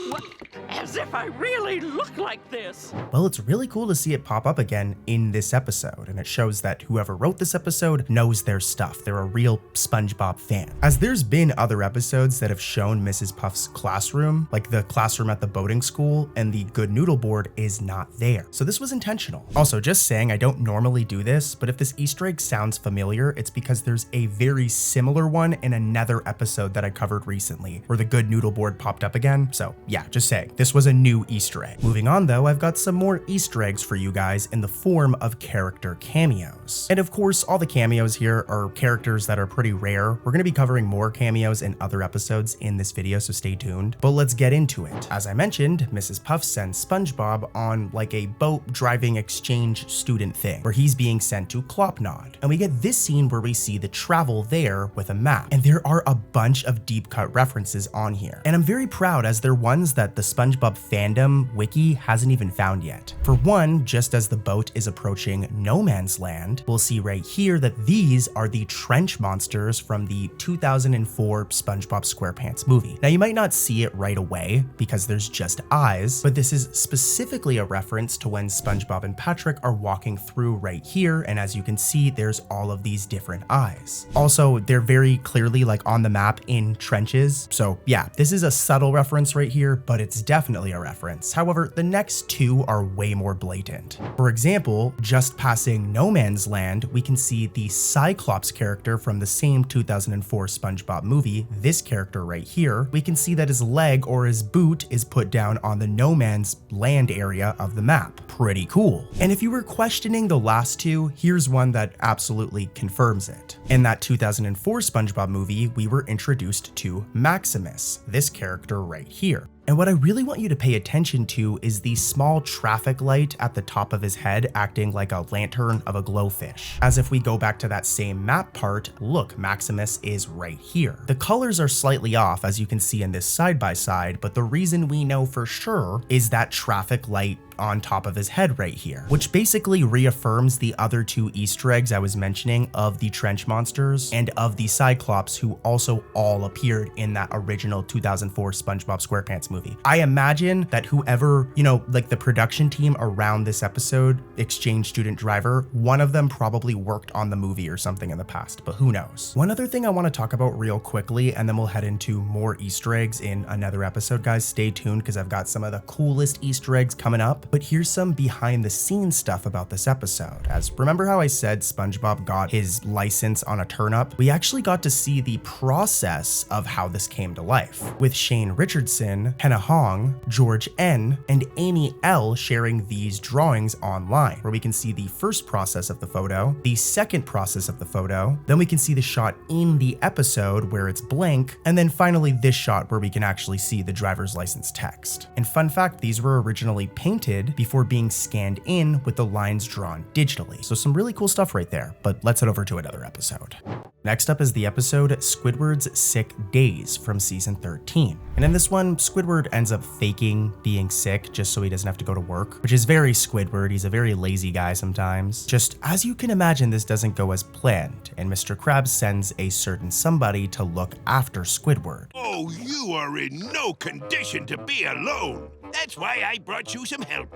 What? As if I really look like this. Well, it's really cool to see it pop up again in this episode, and it shows that whoever wrote this episode knows their stuff. They're a real SpongeBob fan. As there's been other episodes that have shown Mrs. Puff's classroom, like the classroom at the boating school, and the good noodle board is not there. So this was intentional. Also, just saying, I don't normally do this, but if this Easter egg sounds familiar, it's because there's a very similar one in another episode that I covered recently, where the good noodle board popped up again. So yeah, just saying, this was a new Easter egg. Moving on though, I've got some more Easter eggs for you guys in the form of character cameos. And of course, all the cameos here are characters that are pretty rare. We're gonna be covering more cameos in other episodes in this video, so stay tuned. But let's get into it. As I mentioned, Mrs. Puff sends SpongeBob on like a boat driving exchange student thing, where he's being sent to Clopnod. And we get this scene where we see the travel there with a map. And there are a bunch of deep cut references on here. And I'm very proud, as they're ones that the SpongeBob fandom wiki hasn't even found yet. For one, just as the boat is approaching no man's land, we'll see right here that these are the trench monsters from the 2004 SpongeBob SquarePants movie. Now you might not see it right away because there's just eyes, but this is specifically a reference to when SpongeBob and Patrick are walking through right here, and as you can see, there's all of these different eyes. Also, they're very clearly like on the map in trenches, so yeah, this is a subtle reference right here, but it's definitely a reference. However, the next two are way more blatant. For example, just passing no man's land, we can see the Cyclops character from the same 2004 SpongeBob movie. This character right here, we can see that his leg or his boot is put down on the no man's land area of the map. Pretty cool. And if you were questioning the last two, here's one that absolutely confirms it. In that 2004 SpongeBob movie, we were introduced to Maximus, this character right here. And what I really want you to pay attention to is the small traffic light at the top of his head acting like a lantern of a glowfish. As if we go back to that same map part, look, Maximus is right here. The colors are slightly off, as you can see in this side by side, but the reason we know for sure is that traffic light on top of his head right here, which basically reaffirms the other two Easter eggs I was mentioning of the trench monsters and of the Cyclops, who also all appeared in that original 2004 SpongeBob SquarePants movie. I imagine that whoever, like the production team around this episode, exchange student driver, one of them probably worked on the movie or something in the past, but who knows. One other thing I want to talk about real quickly, and then we'll head into more Easter eggs in another episode, guys. Stay tuned because I've got some of the coolest Easter eggs coming up. But here's some behind the scenes stuff about this episode. As remember how I said SpongeBob got his license on a turnip? We actually got to see the process of how this came to life, with Shane Richardson, Hannah Hong, George N, and Amy L sharing these drawings online, where we can see the first process of the photo, the second process of the photo, then we can see the shot in the episode where it's blank, and then finally this shot where we can actually see the driver's license text. And fun fact, these were originally painted before being scanned in with the lines drawn digitally. So some really cool stuff right there, but let's head over to another episode. Next up is the episode Squidward's Sick Days from season 13. And in this one, Squidward Squidward ends up faking being sick just so he doesn't have to go to work, which is very Squidward. He's a very lazy guy sometimes. Just as you can imagine, this doesn't go as planned, and Mr. Krabs sends a certain somebody to look after Squidward. Oh, you are in no condition to be alone. That's why I brought you some help.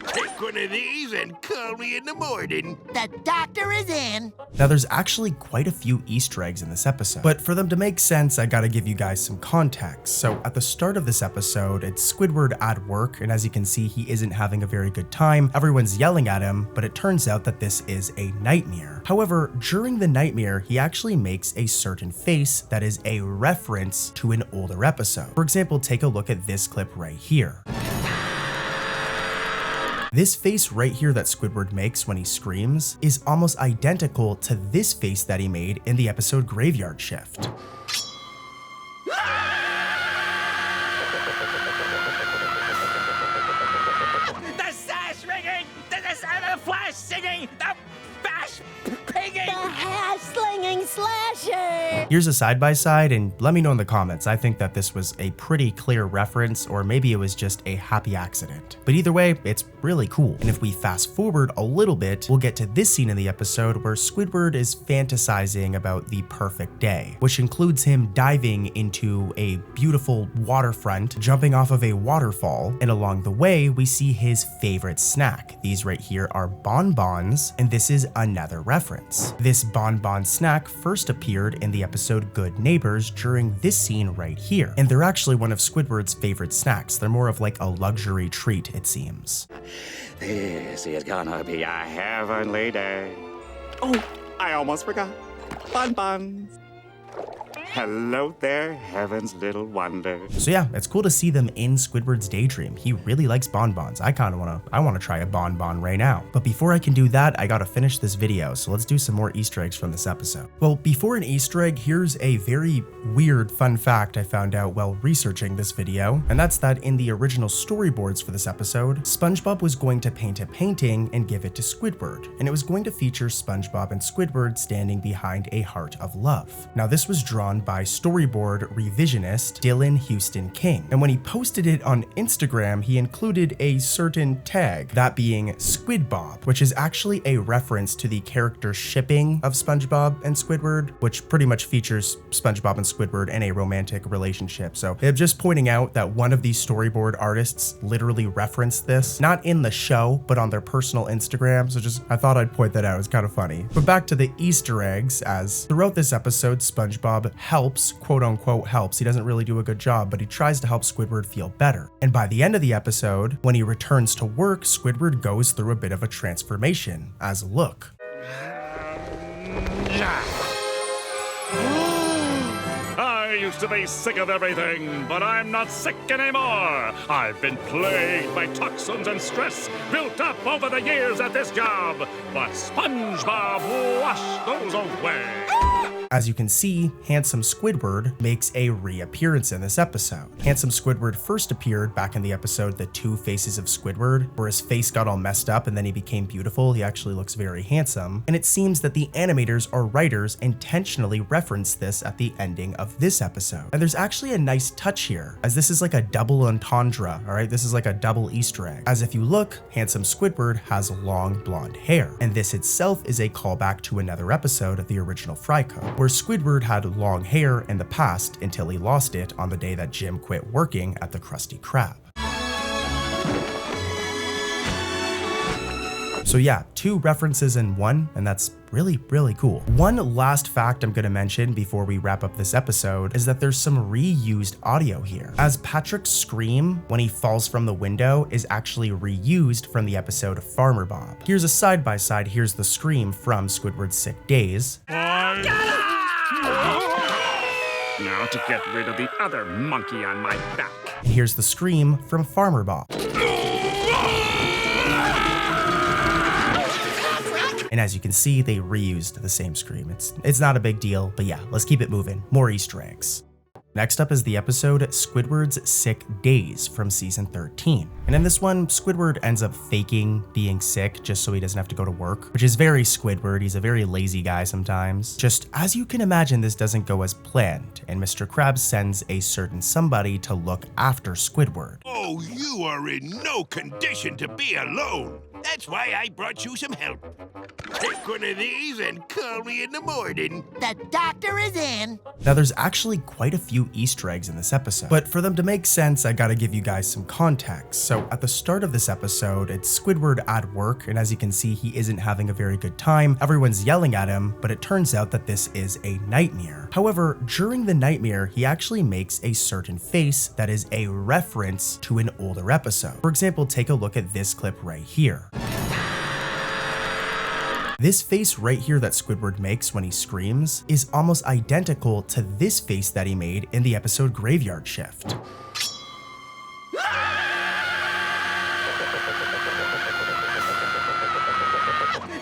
Take one of these and call me in the morning. The doctor is in. Now, there's actually quite a few Easter eggs in this episode, but for them to make sense, I gotta give you guys some context. So at the start of this episode, it's Squidward at work, and as you can see, he isn't having a very good time. Everyone's yelling at him, but it turns out that this is a nightmare. However, during the nightmare, he actually makes a certain face that is a reference to an older episode. For example, take a look at this clip right here. This face right here that Squidward makes when he screams is almost identical to this face that he made in the episode Graveyard Shift. The sash ringing! The flash singing! The bash pinging! The hash slinging slasher! Here's a side-by-side, and let me know in the comments. I think that this was a pretty clear reference, or maybe it was just a happy accident. But either way, it's really cool. And if we fast forward a little bit, we'll get to this scene in the episode where Squidward is fantasizing about the perfect day, which includes him diving into a beautiful waterfront, jumping off of a waterfall, and along the way, we see his favorite snack. These right here are bonbons, and this is another reference. This bonbon snack first appeared in the episode Good Neighbors during this scene right here, and they're actually one of Squidward's favorite snacks. They're more of like a luxury treat, it seems. This is gonna be a heavenly day. Oh, I almost forgot. Bonbons. Hello there, heaven's little wonder. So yeah, it's cool to see them in Squidward's daydream. He really likes bonbons. I wanna try a bonbon right now. But before I can do that, I gotta finish this video, so let's do some more Easter eggs from this episode. Well, before an Easter egg, here's a very weird fun fact I found out while researching this video, and that's that in the original storyboards for this episode, SpongeBob was going to paint a painting and give it to Squidward, and it was going to feature SpongeBob and Squidward standing behind a heart of love. Now, this was drawn by storyboard revisionist Dylan Houston King, and when he posted it on Instagram, he included a certain tag, that being SquidBob, which is actually a reference to the character shipping of SpongeBob and Squidward, which pretty much features SpongeBob and Squidward in a romantic relationship. So I'm just pointing out that one of these storyboard artists literally referenced this, not in the show, but on their personal Instagram. So I thought I'd point that out. It's kind of funny. But back to the Easter eggs, as throughout this episode, SpongeBob helps, quote unquote helps. He doesn't really do a good job, but he tries to help Squidward feel better. And by the end of the episode, when he returns to work, Squidward goes through a bit of a transformation, as look. I used to be sick of everything, but I'm not sick anymore. I've been plagued by toxins and stress built up over the years at this job, but SpongeBob washed those away. As you can see, Handsome Squidward makes a reappearance in this episode. Handsome Squidward first appeared back in the episode The Two Faces of Squidward, where his face got all messed up and then he became beautiful. He actually looks very handsome. And it seems that the animators or writers intentionally referenced this at the ending of this episode. And there's actually a nice touch here, as this is like a double entendre, all right? This is like a double Easter egg. As if you look, Handsome Squidward has long blonde hair. And this itself is a callback to another episode of the original Fry Code, where Squidward had long hair in the past until he lost it on the day that Jim quit working at the Krusty Krab. So yeah, two references in one, and that's really, really cool. One last fact I'm gonna mention before we wrap up this episode is that there's some reused audio here, as Patrick's scream when he falls from the window is actually reused from the episode Farmer Bob. Here's a side-by-side, here's the scream from Squidward's Sick Days. Now to get rid of the other monkey on my back. And here's the scream from Farmer Bob. And as you can see, they reused the same scream. It's not a big deal, but yeah, let's keep it moving. More Easter eggs. Next up is the episode Squidward's Sick Days from season 13. And in this one, Squidward ends up faking being sick just so he doesn't have to go to work, which is very Squidward. He's a very lazy guy sometimes. Just as you can imagine, this doesn't go as planned, and Mr. Krabs sends a certain somebody to look after Squidward. Oh, you are in no condition to be alone. That's why I brought you some help. Take one of these and call me in the morning. The doctor is in. Now, there's actually quite a few Easter eggs in this episode, but for them to make sense, I gotta give you guys some context. So at the start of this episode, it's Squidward at work, and as you can see, he isn't having a very good time. Everyone's yelling at him, but it turns out that this is a nightmare. However, during the nightmare, he actually makes a certain face that is a reference to an older episode. For example, take a look at this clip right here. This face right here that Squidward makes when he screams is almost identical to this face that he made in the episode Graveyard Shift.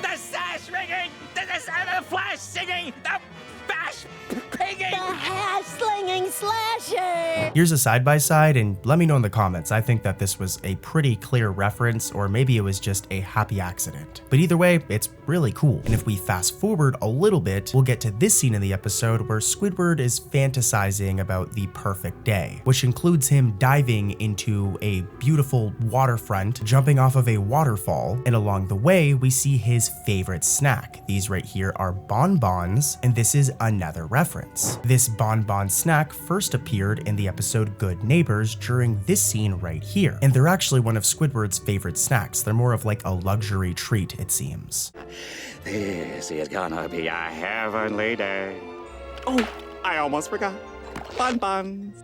The sash ringing! The flash singing! The bash pinging! The hash slinging slasher! Here's a side-by-side, and let me know in the comments. I think that this was a pretty clear reference, or maybe it was just a happy accident. But either way, it's really cool. And if we fast forward a little bit, we'll get to this scene in the episode where Squidward is fantasizing about the perfect day, which includes him diving into a beautiful waterfront, jumping off of a waterfall, and along the way, we see his favorite snack. These right here are bonbons, and this is another reference. This bonbon snack first appeared in the episode Good Neighbors during this scene right here, and they're actually one of Squidward's favorite snacks. They're more of like a luxury treat, it seems. This is gonna be a heavenly day. Oh, I almost forgot. Bonbons.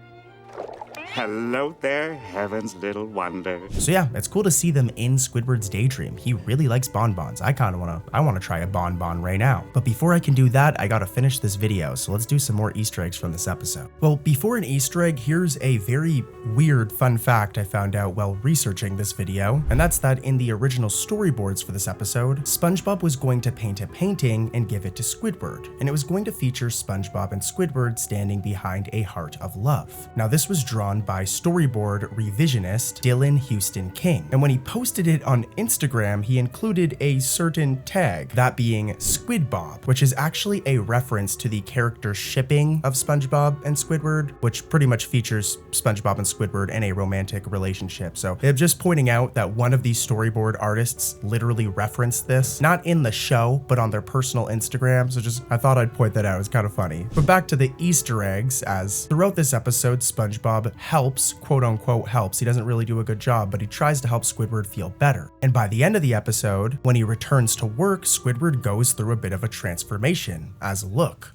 Hello there, heaven's little wonder. So yeah, it's cool to see them in Squidward's daydream. He really likes bonbons. I wanna try a bonbon right now. But before I can do that, I gotta finish this video, so let's do some more Easter eggs from this episode. Well, before an Easter egg, here's a very weird fun fact I found out while researching this video, and that's that in the original storyboards for this episode, SpongeBob was going to paint a painting and give it to Squidward, and it was going to feature SpongeBob and Squidward standing behind a heart of love. Now, this was drawn by storyboard revisionist Dylan Houston King, and when he posted it on Instagram, he included a certain tag, that being SquidBob, which is actually a reference to the character shipping of SpongeBob and Squidward, which pretty much features SpongeBob and Squidward in a romantic relationship. So I'm just pointing out that one of these storyboard artists literally referenced this, not in the show, but on their personal Instagram. So I thought I'd point that out. It's kind of funny. But back to the Easter eggs, as throughout this episode, SpongeBob helps, quote unquote helps. He doesn't really do a good job, but he tries to help Squidward feel better. And by the end of the episode, when he returns to work, Squidward goes through a bit of a transformation, as look.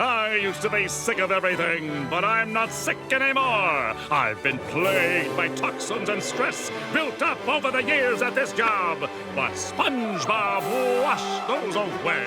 I used to be sick of everything, but I'm not sick anymore. I've been plagued by toxins and stress built up over the years at this job, but SpongeBob washed those away.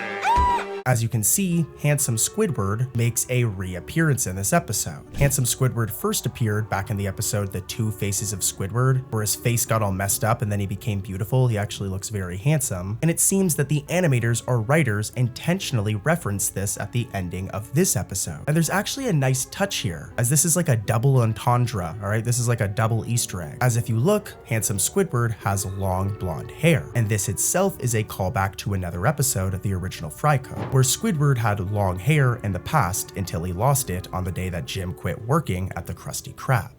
As you can see, Handsome Squidward makes a reappearance in this episode. Handsome Squidward first appeared back in the episode The Two Faces of Squidward, where his face got all messed up and then he became beautiful. He actually looks very handsome. And it seems that the animators or writers intentionally referenced this at the ending of this episode. And there's actually a nice touch here, as this is like a double entendre, all right? This is like a double Easter egg. As if you look, Handsome Squidward has long blonde hair. And this itself is a callback to another episode of the original Fry Code, where Squidward had long hair in the past until he lost it on the day that Jim quit working at the Krusty Krab.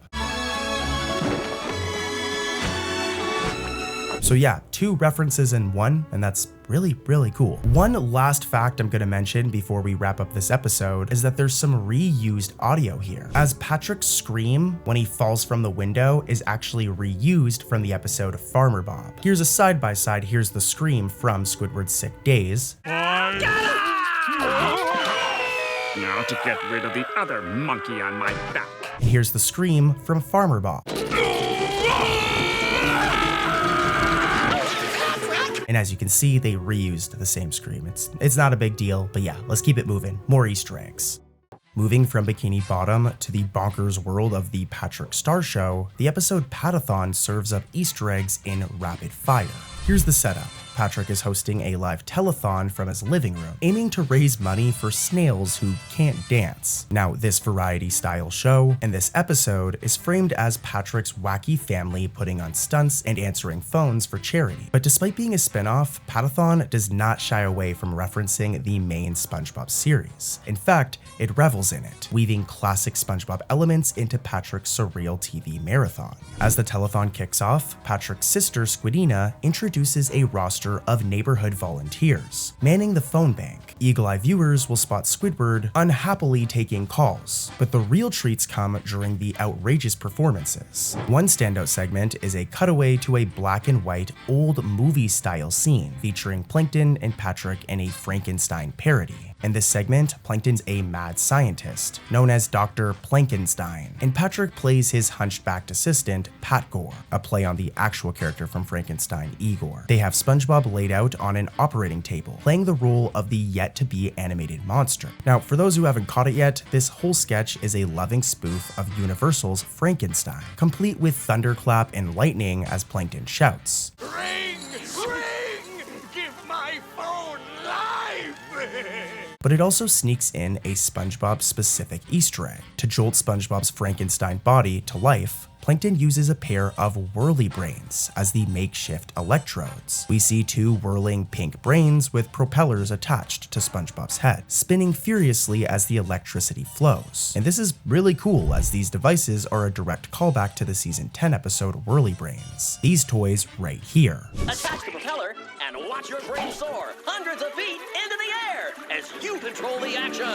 So yeah, 2 references in one, and that's really, really cool. One last fact I'm gonna mention before we wrap up this episode is that there's some reused audio here, as Patrick's scream when he falls from the window is actually reused from the episode Farmer Bob. Here's a side-by-side, here's the scream from Squidward's Sick Days. Now to get rid of the other monkey on my back. And here's the scream from Farmer Bob. And as you can see, they reused the same scream. It's not a big deal, but yeah, let's keep it moving. More Easter eggs. Moving from Bikini Bottom to the bonkers world of the Patrick Star Show, the episode Patathon serves up Easter eggs in rapid fire. Here's the setup. Patrick is hosting a live telethon from his living room, aiming to raise money for snails who can't dance. Now, this variety-style show and this episode is framed as Patrick's wacky family putting on stunts and answering phones for charity. But despite being a spin-off, Patathon does not shy away from referencing the main SpongeBob series. In fact, it revels in it, weaving classic SpongeBob elements into Patrick's surreal TV marathon. As the telethon kicks off, Patrick's sister Squidina introduces a roster of neighborhood volunteers, manning the phone bank. Eagle-eye viewers will spot Squidward unhappily taking calls, but the real treats come during the outrageous performances. One standout segment is a cutaway to a black and white old movie-style scene featuring Plankton and Patrick in a Frankenstein parody. In this segment, Plankton's a mad scientist, known as Dr. Plankenstein, and Patrick plays his hunchbacked assistant, Patgore, a play on the actual character from Frankenstein, Igor. They have SpongeBob laid out on an operating table, playing the role of the yet-to-be animated monster. Now, for those who haven't caught it yet, this whole sketch is a loving spoof of Universal's Frankenstein, complete with thunderclap and lightning as Plankton shouts. Ring! Ring! Give my phone life! But it also sneaks in a SpongeBob-specific Easter egg. To jolt SpongeBob's Frankenstein body to life, Plankton uses a pair of whirly brains as the makeshift electrodes. We see two whirling pink brains with propellers attached to SpongeBob's head, spinning furiously as the electricity flows. And this is really cool, as these devices are a direct callback to the season 10 episode Whirly Brains. These toys right here. Attach the propeller and watch your brain soar hundreds of feet into the air as you control the action.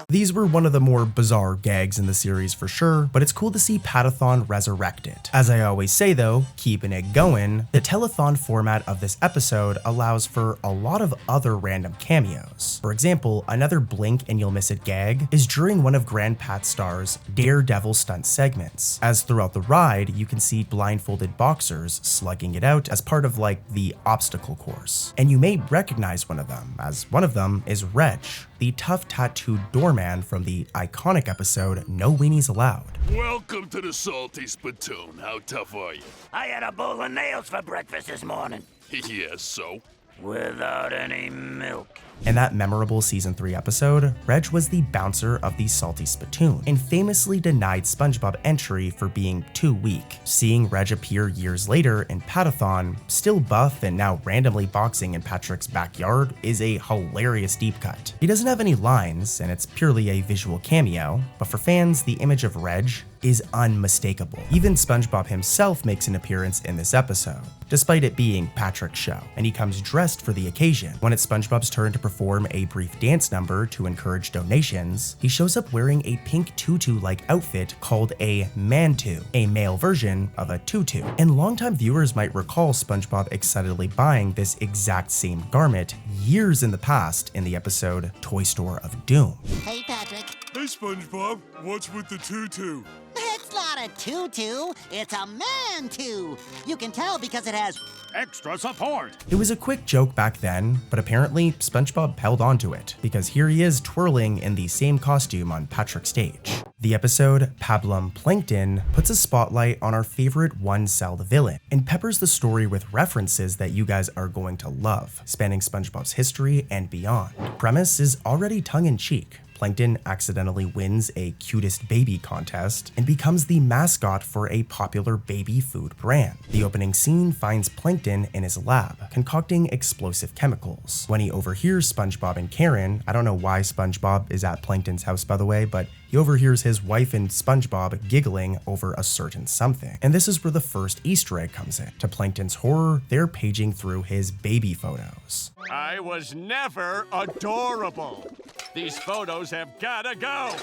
These were one of the more bizarre gags in the series for sure, but it's cool to see Patathon resurrected. As I always say though, keeping it going, the telethon format of this episode allows for a lot of other random cameos. For example, another blink and you'll miss it gag is during one of Grand Pat Star's Daredevil stunt segments, as throughout the ride you can see blindfolded boxers slugging it out as part of like the obstacle course. And you may recognize one of them, as one of them is Reg, the tough tattooed doorman from the iconic episode No Weenies Allowed. Welcome to the Salty Spittoon. How tough are you? I had a bowl of nails for breakfast this morning. Yes, so? Without any milk. In that memorable season 3 episode, Reg was the bouncer of the Salty Spittoon and famously denied SpongeBob entry for being too weak. Seeing Reg appear years later in Patathon, still buff and now randomly boxing in Patrick's backyard, is a hilarious deep cut. He doesn't have any lines and it's purely a visual cameo, but for fans, the image of Reg is unmistakable. Even SpongeBob himself makes an appearance in this episode, despite it being Patrick's show, and he comes dressed for the occasion. When it's SpongeBob's turn to perform a brief dance number to encourage donations, he shows up wearing a pink tutu-like outfit called a mantu, a male version of a tutu. And longtime viewers might recall SpongeBob excitedly buying this exact same garment years in the past in the episode Toy Store of Doom. Hey, Patrick. Hey, SpongeBob. What's with the tutu? It's not a tutu, it's a mantu. You can tell because it has Extra support! It was a quick joke back then, but apparently SpongeBob held onto it, because here he is twirling in the same costume on Patrick's stage. The episode Pablum Plankton puts a spotlight on our favorite one-celled villain, and peppers the story with references that you guys are going to love, spanning SpongeBob's history and beyond. Premise is already tongue-in-cheek. Plankton accidentally wins a cutest baby contest and becomes the mascot for a popular baby food brand. The opening scene finds Plankton in his lab, concocting explosive chemicals. When he overhears SpongeBob and Karen, I don't know why SpongeBob is at Plankton's house by the way, but he overhears his wife and SpongeBob giggling over a certain something. And this is where the first Easter egg comes in. To Plankton's horror, they're paging through his baby photos. I was never adorable. These photos have gotta go.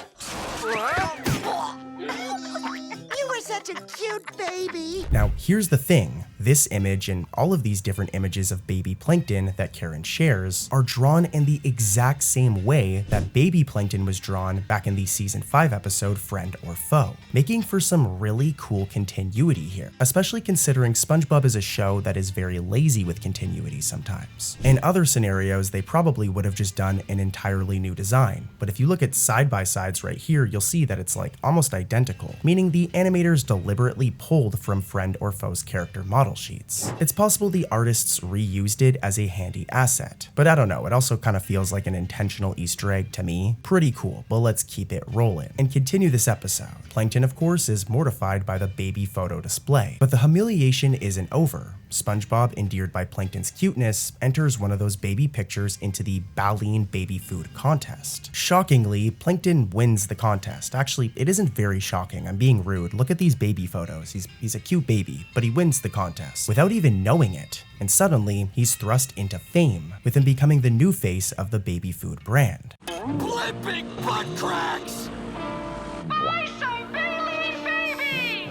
You were such a cute baby. Now, here's the thing. This image and all of these different images of baby Plankton that Karen shares are drawn in the exact same way that baby Plankton was drawn back in the season 5 episode Friend or Foe, making for some really cool continuity here, especially considering SpongeBob is a show that is very lazy with continuity sometimes. In other scenarios, they probably would have just done an entirely new design, but if you look at side-by-sides right here, you'll see that it's like almost identical, meaning the animators deliberately pulled from Friend or Foe's character model. title sheets. It's possible the artists reused it as a handy asset, but I don't know, it also kind of feels like an intentional Easter egg to me. Pretty cool, but let's keep it rolling and continue this episode. Plankton, of course, is mortified by the baby photo display, but the humiliation isn't over. SpongeBob, endeared by Plankton's cuteness, enters one of those baby pictures into the baleen baby food contest. Shockingly, Plankton wins the contest. Actually, it isn't very shocking, I'm being rude. Look at these baby photos. He's a cute baby, but he wins the contest without even knowing it. And suddenly, he's thrust into fame, with him becoming the new face of the baby food brand. Blipping butt cracks! I say baleen baby!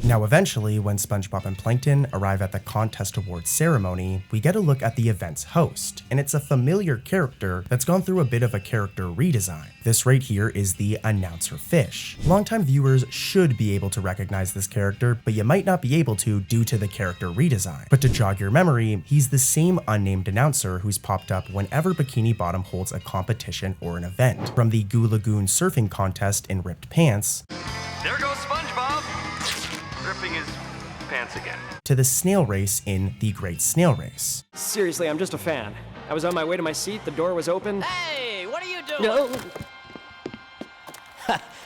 Now eventually, when SpongeBob and Plankton arrive at the contest awards ceremony, we get a look at the event's host, and it's a familiar character that's gone through a bit of a character redesign. This right here is the announcer fish. Longtime viewers should be able to recognize this character, but you might not be able to due to the character redesign. But to jog your memory, he's the same unnamed announcer who's popped up whenever Bikini Bottom holds a competition or an event. From the Goo Lagoon surfing contest in ripped pants, there goes SpongeBob! Ripping his pants again. To the snail race in The Great Snail Race. Seriously, I'm just a fan. I was on my way to my seat, the door was open. Hey, what are you doing? No.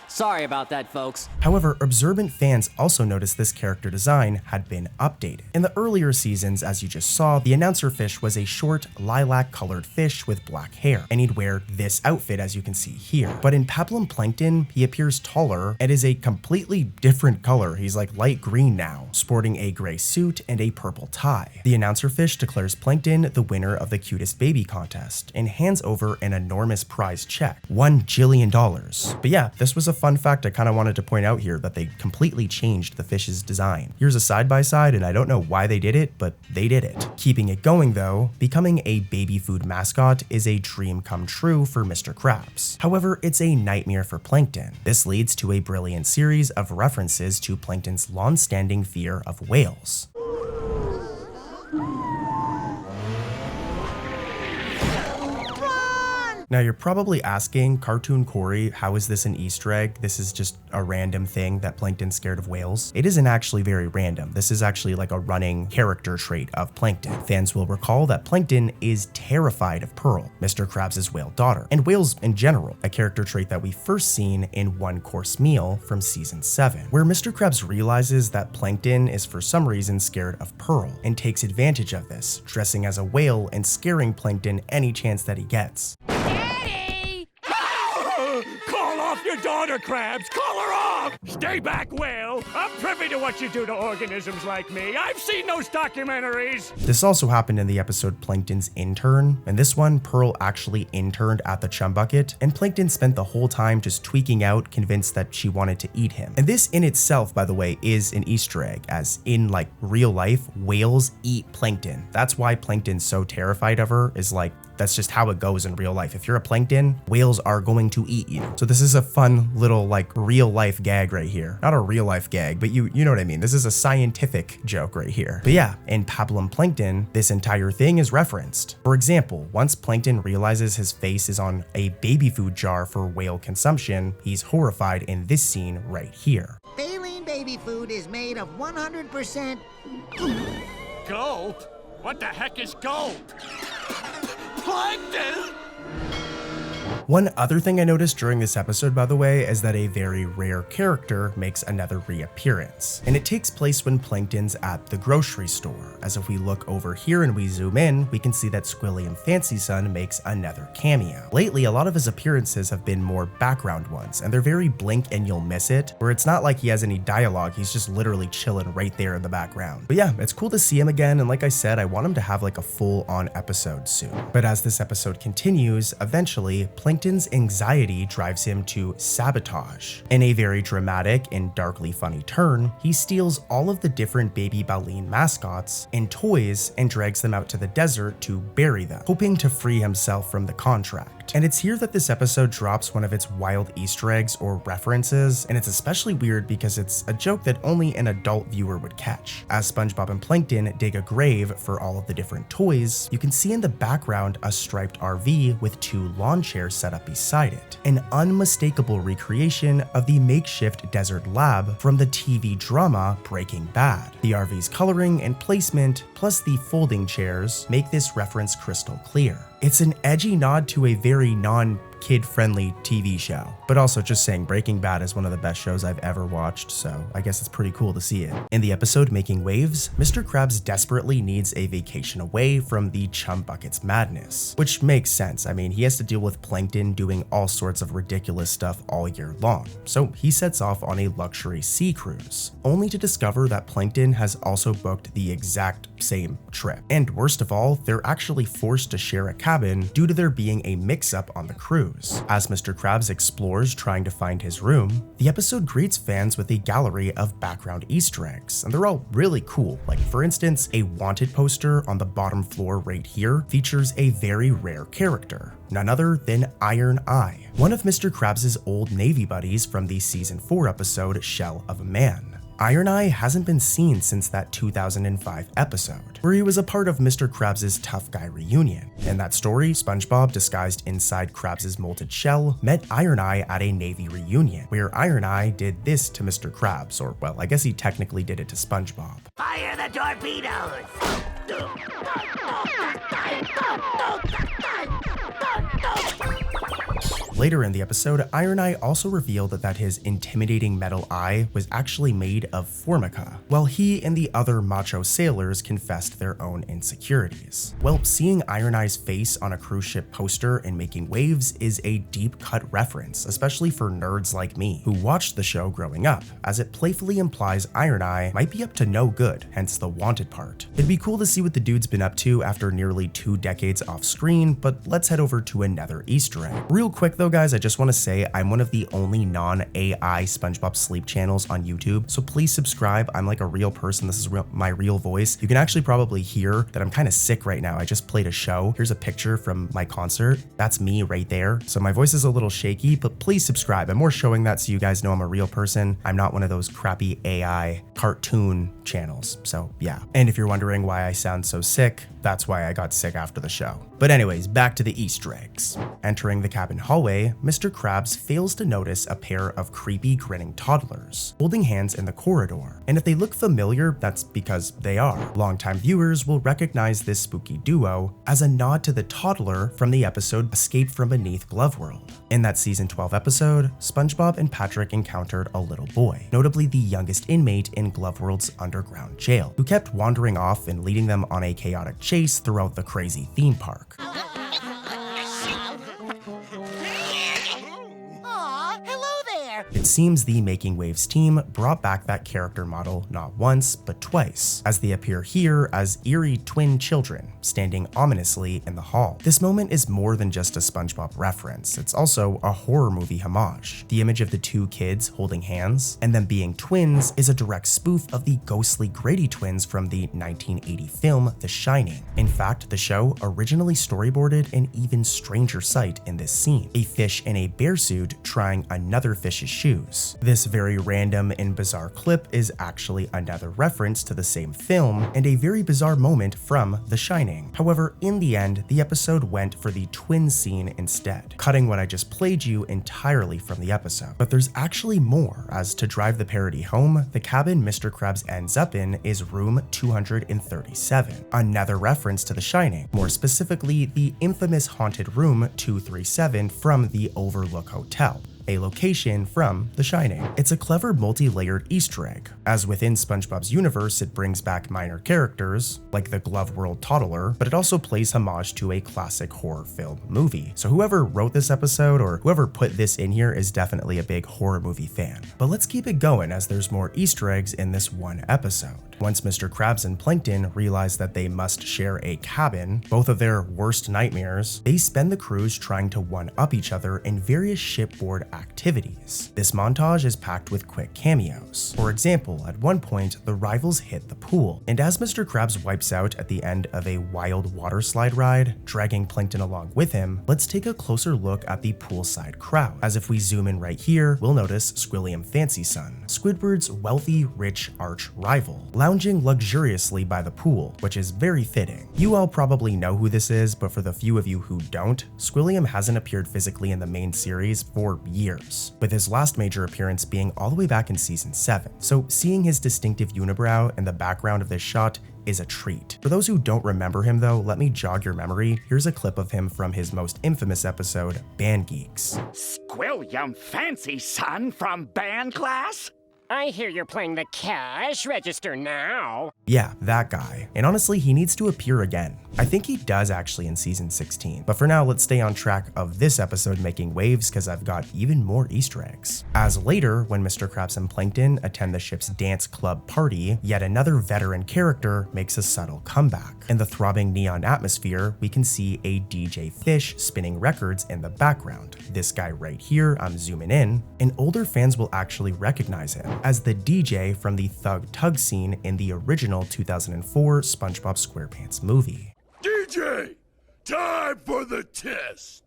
Sorry about that, folks. However, observant fans also noticed this character design had been updated. In the earlier seasons, as you just saw, the announcer fish was a short, lilac-colored fish with black hair, and he'd wear this outfit as you can see here. But in Pablum Plankton, he appears taller and is a completely different color. He's like light green now, sporting a gray suit and a purple tie. The announcer fish declares Plankton the winner of the cutest baby contest and hands over an enormous prize check, $1 jillion. But yeah, this was a fun fact I kind of wanted to point out here, that they completely changed the fish's design. Here's a side-by-side, and I don't know why they did it, but they did it. Keeping it going though, becoming a baby food mascot is a dream come true for Mr. Krabs. However, it's a nightmare for Plankton. This leads to a brilliant series of references to Plankton's long-standing fear of whales. Now you're probably asking, Cartoon Corey, how is this an Easter egg? This is just a random thing that Plankton's scared of whales. It isn't actually very random. This is actually like a running character trait of Plankton. Fans will recall that Plankton is terrified of Pearl, Mr. Krabs' whale daughter, and whales in general, a character trait that we first seen in One Course Meal from season 7, where Mr. Krabs realizes that Plankton is for some reason scared of Pearl and takes advantage of this, dressing as a whale and scaring Plankton any chance that he gets. Call off your daughter, Krabs! Call her off! Stay back, whale! I'm privy to what you do to organisms like me. I've seen those documentaries! This also happened in the episode Plankton's Intern. In this one, Pearl actually interned at the Chum Bucket, and Plankton spent the whole time just tweaking out, convinced that she wanted to eat him. And this in itself, by the way, is an Easter egg, as in like real life, whales eat plankton. That's why Plankton's so terrified of her, is like, that's just how it goes in real life. If you're a plankton, whales are going to eat you. So this is a fun little like real life gag right here. Not a real life gag, but you know what I mean. This is a scientific joke right here. But yeah, in Pablum Plankton, this entire thing is referenced. For example, once Plankton realizes his face is on a baby food jar for whale consumption, he's horrified in this scene right here. Baleen baby food is made of 100% Gold? What the heck is gold? Plankton! One other thing I noticed during this episode, by the way, is that a very rare character makes another reappearance. And it takes place when Plankton's at the grocery store. As if we look over here and we zoom in, we can see that Squilliam Fancy Son makes another cameo. Lately, a lot of his appearances have been more background ones, and they're very blink and you'll miss it, where it's not like he has any dialogue, he's just literally chilling right there in the background. But yeah, it's cool to see him again, and like I said, I want him to have like a full-on episode soon. But as this episode continues, eventually, Plankton's anxiety drives him to sabotage. In a very dramatic and darkly funny turn, he steals all of the different baby baleen mascots and toys and drags them out to the desert to bury them, hoping to free himself from the contract. And it's here that this episode drops one of its wild Easter eggs or references, and it's especially weird because it's a joke that only an adult viewer would catch. As SpongeBob and Plankton dig a grave for all of the different toys, you can see in the background a striped RV with two lawn chairs set up beside it, an unmistakable recreation of the makeshift desert lab from the TV drama Breaking Bad. The RV's coloring and placement, plus the folding chairs, make this reference crystal clear. It's an edgy nod to a very non-kid-friendly TV show. But also, just saying, Breaking Bad is one of the best shows I've ever watched, so I guess it's pretty cool to see it. In the episode Making Waves, Mr. Krabs desperately needs a vacation away from the Chum Bucket's madness, which makes sense. I mean, he has to deal with Plankton doing all sorts of ridiculous stuff all year long, so he sets off on a luxury sea cruise, only to discover that Plankton has also booked the exact same trip. And worst of all, they're actually forced to share a cabin due to there being a mix-up on the cruise. As Mr. Krabs explores trying to find his room, the episode greets fans with a gallery of background Easter eggs, and they're all really cool. Like, for instance, a wanted poster on the bottom floor right here features a very rare character, none other than Iron Eye, one of Mr. Krabs' old Navy buddies from the season 4 episode Shell of a Man. Iron Eye hasn't been seen since that 2005 episode, where he was a part of Mr. Krabs' Tough Guy reunion. In that story, SpongeBob, disguised inside Krabs' molted shell, met Iron Eye at a Navy reunion, where Iron Eye did this to Mr. Krabs, or well, I guess he technically did it to SpongeBob. Fire the torpedoes! Later in the episode, Iron Eye also revealed that his intimidating metal eye was actually made of formica, while he and the other macho sailors confessed their own insecurities. Well, seeing Iron Eye's face on a cruise ship poster in Making Waves is a deep-cut reference, especially for nerds like me, who watched the show growing up, as it playfully implies Iron Eye might be up to no good, hence the wanted part. It'd be cool to see what the dude's been up to after nearly 2 decades off screen, but let's head over to another Easter egg. Real quick though, guys, I just want to say I'm one of the only non-AI SpongeBob sleep channels on YouTube, so please subscribe. I'm like a real person. This is my real voice. You can actually probably hear that I'm kind of sick right now. I just played a show. Here's a picture from my concert. That's me right there. So my voice is a little shaky, but please subscribe. I'm more showing that so you guys know I'm a real person. I'm not one of those crappy AI cartoon channels. So yeah. And if you're wondering why I sound so sick, that's why I got sick after the show. But anyways, back to the Easter eggs. Entering the cabin hallway, Mr. Krabs fails to notice a pair of creepy grinning toddlers holding hands in the corridor. And if they look familiar, that's because they are. Longtime viewers will recognize this spooky duo as a nod to the toddler from the episode Escape from Beneath Glove World. In that season 12 episode, SpongeBob and Patrick encountered a little boy, notably the youngest inmate in Glove World's underground jail, who kept wandering off and leading them on a chaotic chase throughout the crazy theme park. It seems the Making Waves team brought back that character model not once, but twice, as they appear here as eerie twin children, standing ominously in the hall. This moment is more than just a SpongeBob reference, it's also a horror movie homage. The image of the 2 kids holding hands, and them being twins, is a direct spoof of the ghostly Grady twins from the 1980 film The Shining. In fact, the show originally storyboarded an even stranger sight in this scene, a fish in a bear suit trying another fish's shoes. This very random and bizarre clip is actually another reference to the same film and a very bizarre moment from The Shining. However, in the end, the episode went for the twin scene instead, cutting what I just played you entirely from the episode. But there's actually more, as to drive the parody home, the cabin Mr. Krabs ends up in is room 237, another reference to The Shining, more specifically the infamous haunted room 237 from the Overlook Hotel, a location from The Shining. It's a clever multi-layered Easter egg, as within SpongeBob's universe it brings back minor characters, like the Glove World toddler, but it also plays homage to a classic horror film movie. So whoever wrote this episode, or whoever put this in here, is definitely a big horror movie fan. But let's keep it going, as there's more Easter eggs in this one episode. Once Mr. Krabs and Plankton realize that they must share a cabin, both of their worst nightmares, they spend the cruise trying to one-up each other in various shipboard activities. This montage is packed with quick cameos. For example, at one point, the rivals hit the pool, and as Mr. Krabs wipes out at the end of a wild water slide ride, dragging Plankton along with him, let's take a closer look at the poolside crowd. As if we zoom in right here, we'll notice Squilliam Fancy Son, Squidward's wealthy, rich arch rival, lounging luxuriously by the pool, which is very fitting. You all probably know who this is, but for the few of you who don't, Squilliam hasn't appeared physically in the main series for years, with his last major appearance being all the way back in season 7. So seeing his distinctive unibrow in the background of this shot is a treat. For those who don't remember him though, let me jog your memory. Here's a clip of him from his most infamous episode, Band Geeks. Squilliam Fancy Son from band class? I hear you're playing the cash register now. Yeah, that guy. And honestly, he needs to appear again. I think he does actually in season 16. But for now, let's stay on track of this episode making waves because I've got even more Easter eggs. As later, when Mr. Krabs and Plankton attend the ship's dance club party, yet another veteran character makes a subtle comeback. In the throbbing neon atmosphere, we can see a DJ Fish spinning records in the background. This guy right here, I'm zooming in, and older fans will actually recognize him as the DJ from the Thug Tug scene in the original 2004 SpongeBob SquarePants movie. DJ, time for the test.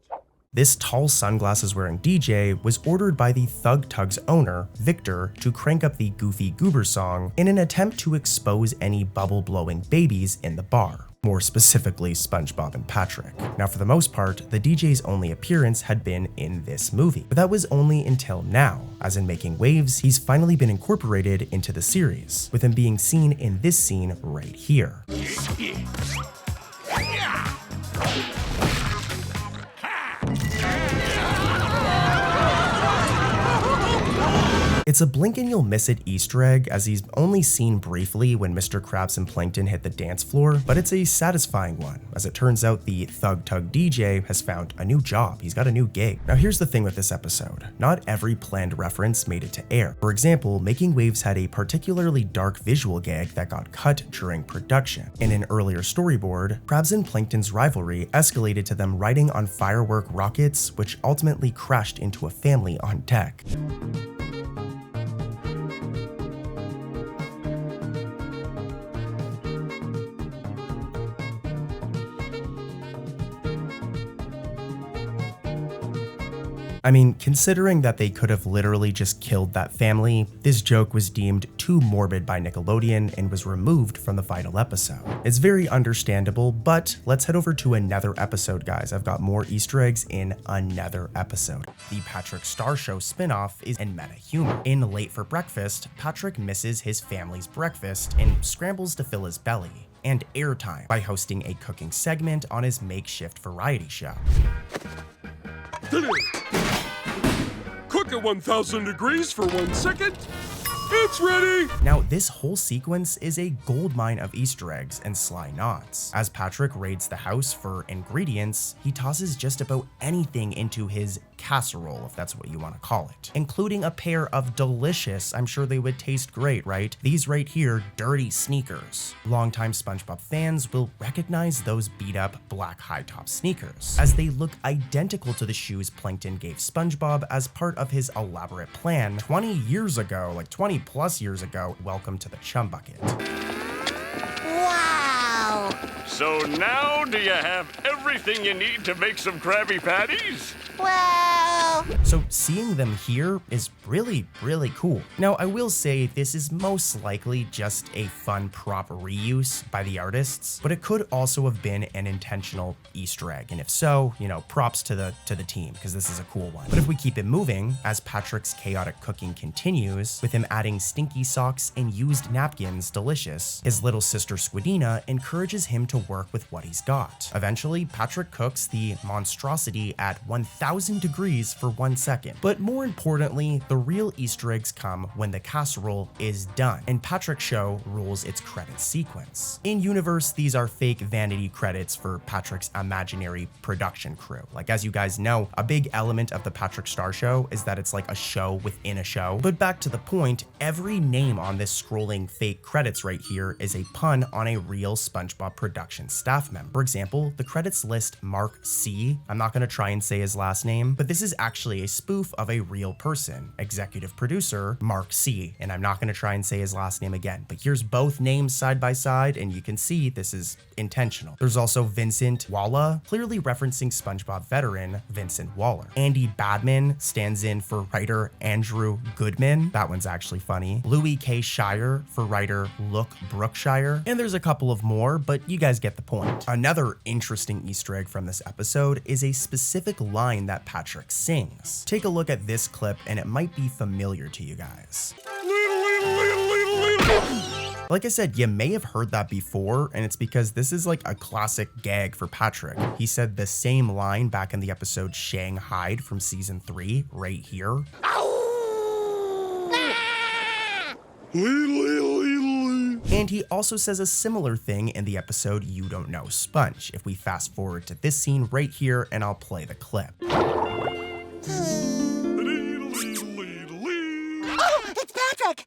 This tall sunglasses wearing DJ was ordered by the Thug Tug's owner, Victor, to crank up the Goofy Goober song in an attempt to expose any bubble blowing babies in the bar. More specifically, SpongeBob and Patrick. Now, for the most part, the DJ's only appearance had been in this movie, but that was only until now. As in Making Waves, he's finally been incorporated into the series, with him being seen in this scene right here. It's a blink and you'll miss it Easter egg, as he's only seen briefly when Mr. Krabs and Plankton hit the dance floor, but it's a satisfying one. As it turns out, the Thug Tug DJ has found a new job. He's got a new gig. Now here's the thing with this episode. Not every planned reference made it to air. For example, Making Waves had a particularly dark visual gag that got cut during production. In an earlier storyboard, Krabs and Plankton's rivalry escalated to them riding on firework rockets, which ultimately crashed into a family on deck. I mean, considering that they could have literally just killed that family, this joke was deemed too morbid by Nickelodeon and was removed from the final episode. It's very understandable, but let's head over to another episode, guys. I've got more Easter eggs in another episode. The Patrick Star Show spinoff is in meta humor. In Late for Breakfast, Patrick misses his family's breakfast and scrambles to fill his belly and airtime by hosting a cooking segment on his makeshift variety show. Cook at 1,000 degrees for 1 second. It's ready! Now, this whole sequence is a goldmine of Easter eggs and sly nods. As Patrick raids the house for ingredients, he tosses just about anything into his casserole, if that's what you want to call it, including a pair of delicious, I'm sure they would taste great, right? These right here, dirty sneakers. Longtime SpongeBob fans will recognize those beat up black high top sneakers, as they look identical to the shoes Plankton gave SpongeBob as part of his elaborate plan 20 years ago, like 20 plus years ago. Welcome to the Chum Bucket. Wow! So now do you have everything you need to make some Krabby Patties? Well... So seeing them here is really cool. Now, I will say this is most likely just a fun prop reuse by the artists, but it could also have been an intentional Easter egg. And if so, you know, props to the team, because this is a cool one. But if we keep it moving, as Patrick's chaotic cooking continues, with him adding stinky socks and used napkins, delicious, his little sister Squidina encourages him to work with what he's got. Eventually, Patrick cooks the monstrosity at 1,000 degrees for 1 second. But more importantly, the real Easter eggs come when the casserole is done, and Patrick's show rules its credit sequence. In universe, these are fake vanity credits for Patrick's imaginary production crew. Like, as you guys know, a big element of the Patrick Star Show is that it's like a show within a show. But back to the point, every name on this scrolling fake credits right here is a pun on a real SpongeBob production staff member. For example, the credits list Mark C. I'm not gonna try and say his last name, but this is actually actually a spoof of a real person, executive producer Mark C. And I'm not going to try and say his last name again, but here's both names side by side, and you can see this is intentional. There's also Vincent Walla, clearly referencing SpongeBob veteran Vincent Waller. Andy Badman stands in for writer Andrew Goodman. That one's actually funny. Louis K. Shire for writer Luke Brookshire. And there's a couple of more, but you guys get the point. Another interesting Easter egg from this episode is a specific line that Patrick sings. Take a look at this clip and it might be familiar to you guys. Like I said, you may have heard that before, and it's because this is like a classic gag for Patrick. He said the same line back in the episode Shanghai from season 3, right here. And he also says a similar thing in the episode You Don't Know Sponge. If we fast forward to this scene right here, and I'll play the clip. Oh, it's Patrick!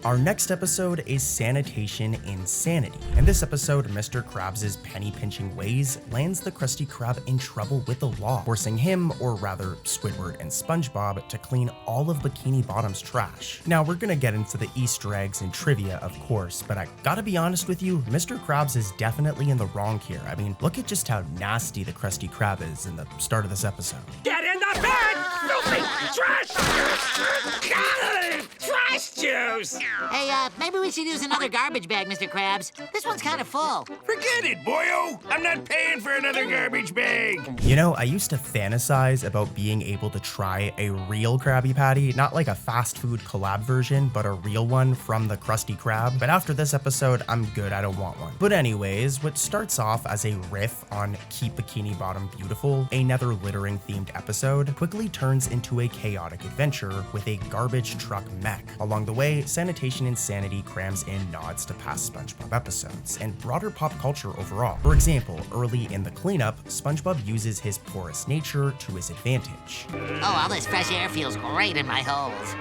Our next episode is Sanitation Insanity. In this episode, Mr. Krabs' penny-pinching ways lands the Krusty Krab in trouble with the law, forcing him, or rather Squidward and SpongeBob, to clean all of Bikini Bottom's trash. Now, we're gonna get into the Easter eggs and trivia, of course, but I gotta be honest with you, Mr. Krabs is definitely in the wrong here. I mean, look at just how nasty the Krusty Krab is in the start of this episode. Get in the bed! Filthy trash! Trash juice! Hey, maybe we should use another garbage bag, Mr. Krabs. This one's kind of full. Forget it, boyo! I'm not paying for another garbage bag! You know, I used to fantasize about being able to try a real Krabby Patty, not like a fast food collab version, but a real one from the Krusty Krab. But after this episode, I'm good, I don't want one. But anyways, what starts off as a riff on Keep Bikini Bottom Beautiful, another littering themed episode, quickly turns into a chaotic adventure with a garbage truck mech. Along the way, Sanitation Insanity crams in nods to past SpongeBob episodes and broader pop culture overall. For example, early in the cleanup, SpongeBob uses his porous nature to his advantage. Oh, all this fresh air feels great in my holes.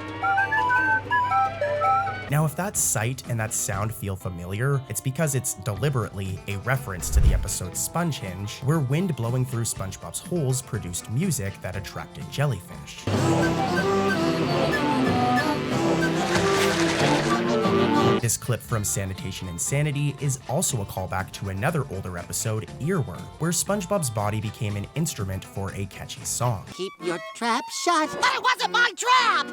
Now, if that sight and that sound feel familiar, it's because it's deliberately a reference to the episode Spongehenge, where wind blowing through SpongeBob's holes produced music that attracted jellyfish. This clip from Sanitation Insanity is also a callback to another older episode, Earworm, where SpongeBob's body became an instrument for a catchy song. Keep your trap shut. But it wasn't my trap!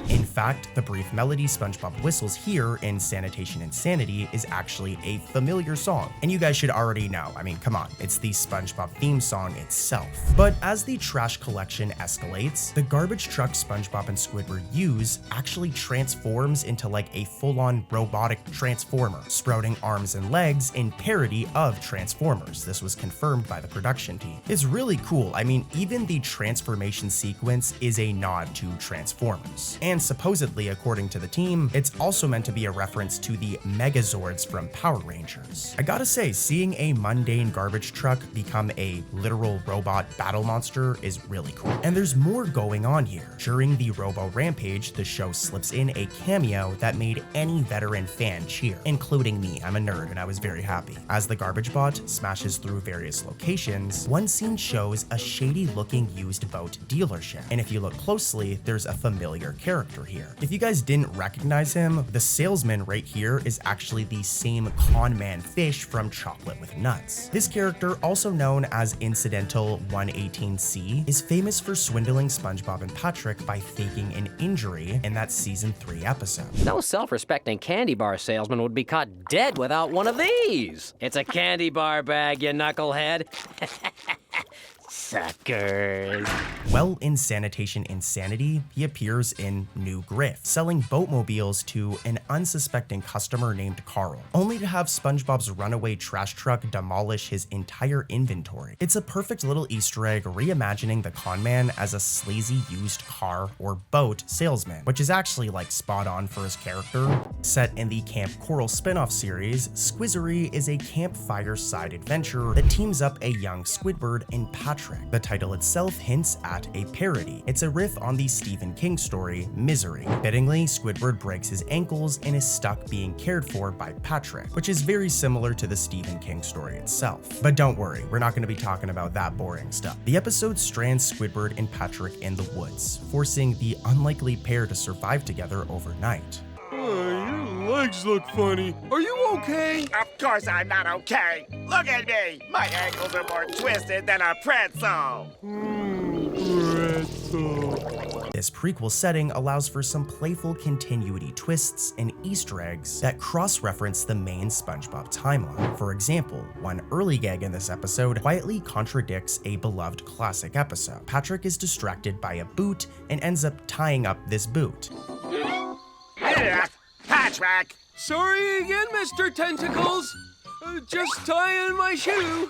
In fact, the brief melody SpongeBob whistles here in Sanitation Insanity is actually a familiar song. And you guys should already know, I mean, come on, it's the SpongeBob theme song itself. But as the trash collection escalates, the garbage truck SpongeBob and Squidward use actually transforms into like a full-on robotic transformer, sprouting arms and legs in parody of Transformers. This was confirmed by the production team. It's really cool. I mean, even the transformation sequence is a nod to Transformers. And supposedly, according to the team, it's also meant to be a reference to the Megazords from Power Rangers. I gotta say, seeing a mundane garbage truck become a literal robot battle monster is really cool. And there's more going on here. During the Robo Rampage, the show slips in a cameo that made any veteran fan cheer, including me. I'm a nerd and I was very happy. As the garbage bot smashes through various locations, one scene shows a shady-looking used boat dealership. And if you look closely, there's a familiar character here. If you guys didn't recognize him, the salesman right here is actually the same con man fish from Chocolate with Nuts. This character, also known as Incidental 118C, is famous for swindling SpongeBob and Patrick by faking an injury in that season 3 episode. No self-respecting candy bar salesman would be caught dead without one of these. It's a candy bar bag, you knucklehead. Suckers. Well, in Sanitation Insanity, he appears in New Grift, selling boatmobiles to an unsuspecting customer named Carl, only to have SpongeBob's runaway trash truck demolish his entire inventory. It's a perfect little Easter egg reimagining the con man as a sleazy used car or boat salesman, which is actually like spot on for his character. Set in the Camp Coral spin-off series, Squizzery is a campfire side adventure that teams up a young Squidward and Patrick Patrick. The title itself hints at a parody. It's a riff on the Stephen King story Misery. Fittingly, Squidward breaks his ankles and is stuck being cared for by Patrick, which is very similar to the Stephen King story itself. But don't worry, we're not going to be talking about that boring stuff. The episode strands Squidward and Patrick in the woods, forcing the unlikely pair to survive together overnight. Your legs look funny. Are you okay? Of course I'm not okay. Look at me. My ankles are more twisted than a pretzel. Pretzel. This prequel setting allows for some playful continuity twists and Easter eggs that cross-reference the main SpongeBob timeline. For example, one early gag in this episode quietly contradicts a beloved classic episode. Patrick is distracted by a boot and ends up tying up this boot. Patrick! Sorry again, Mr. Tentacles. Just tying my shoe.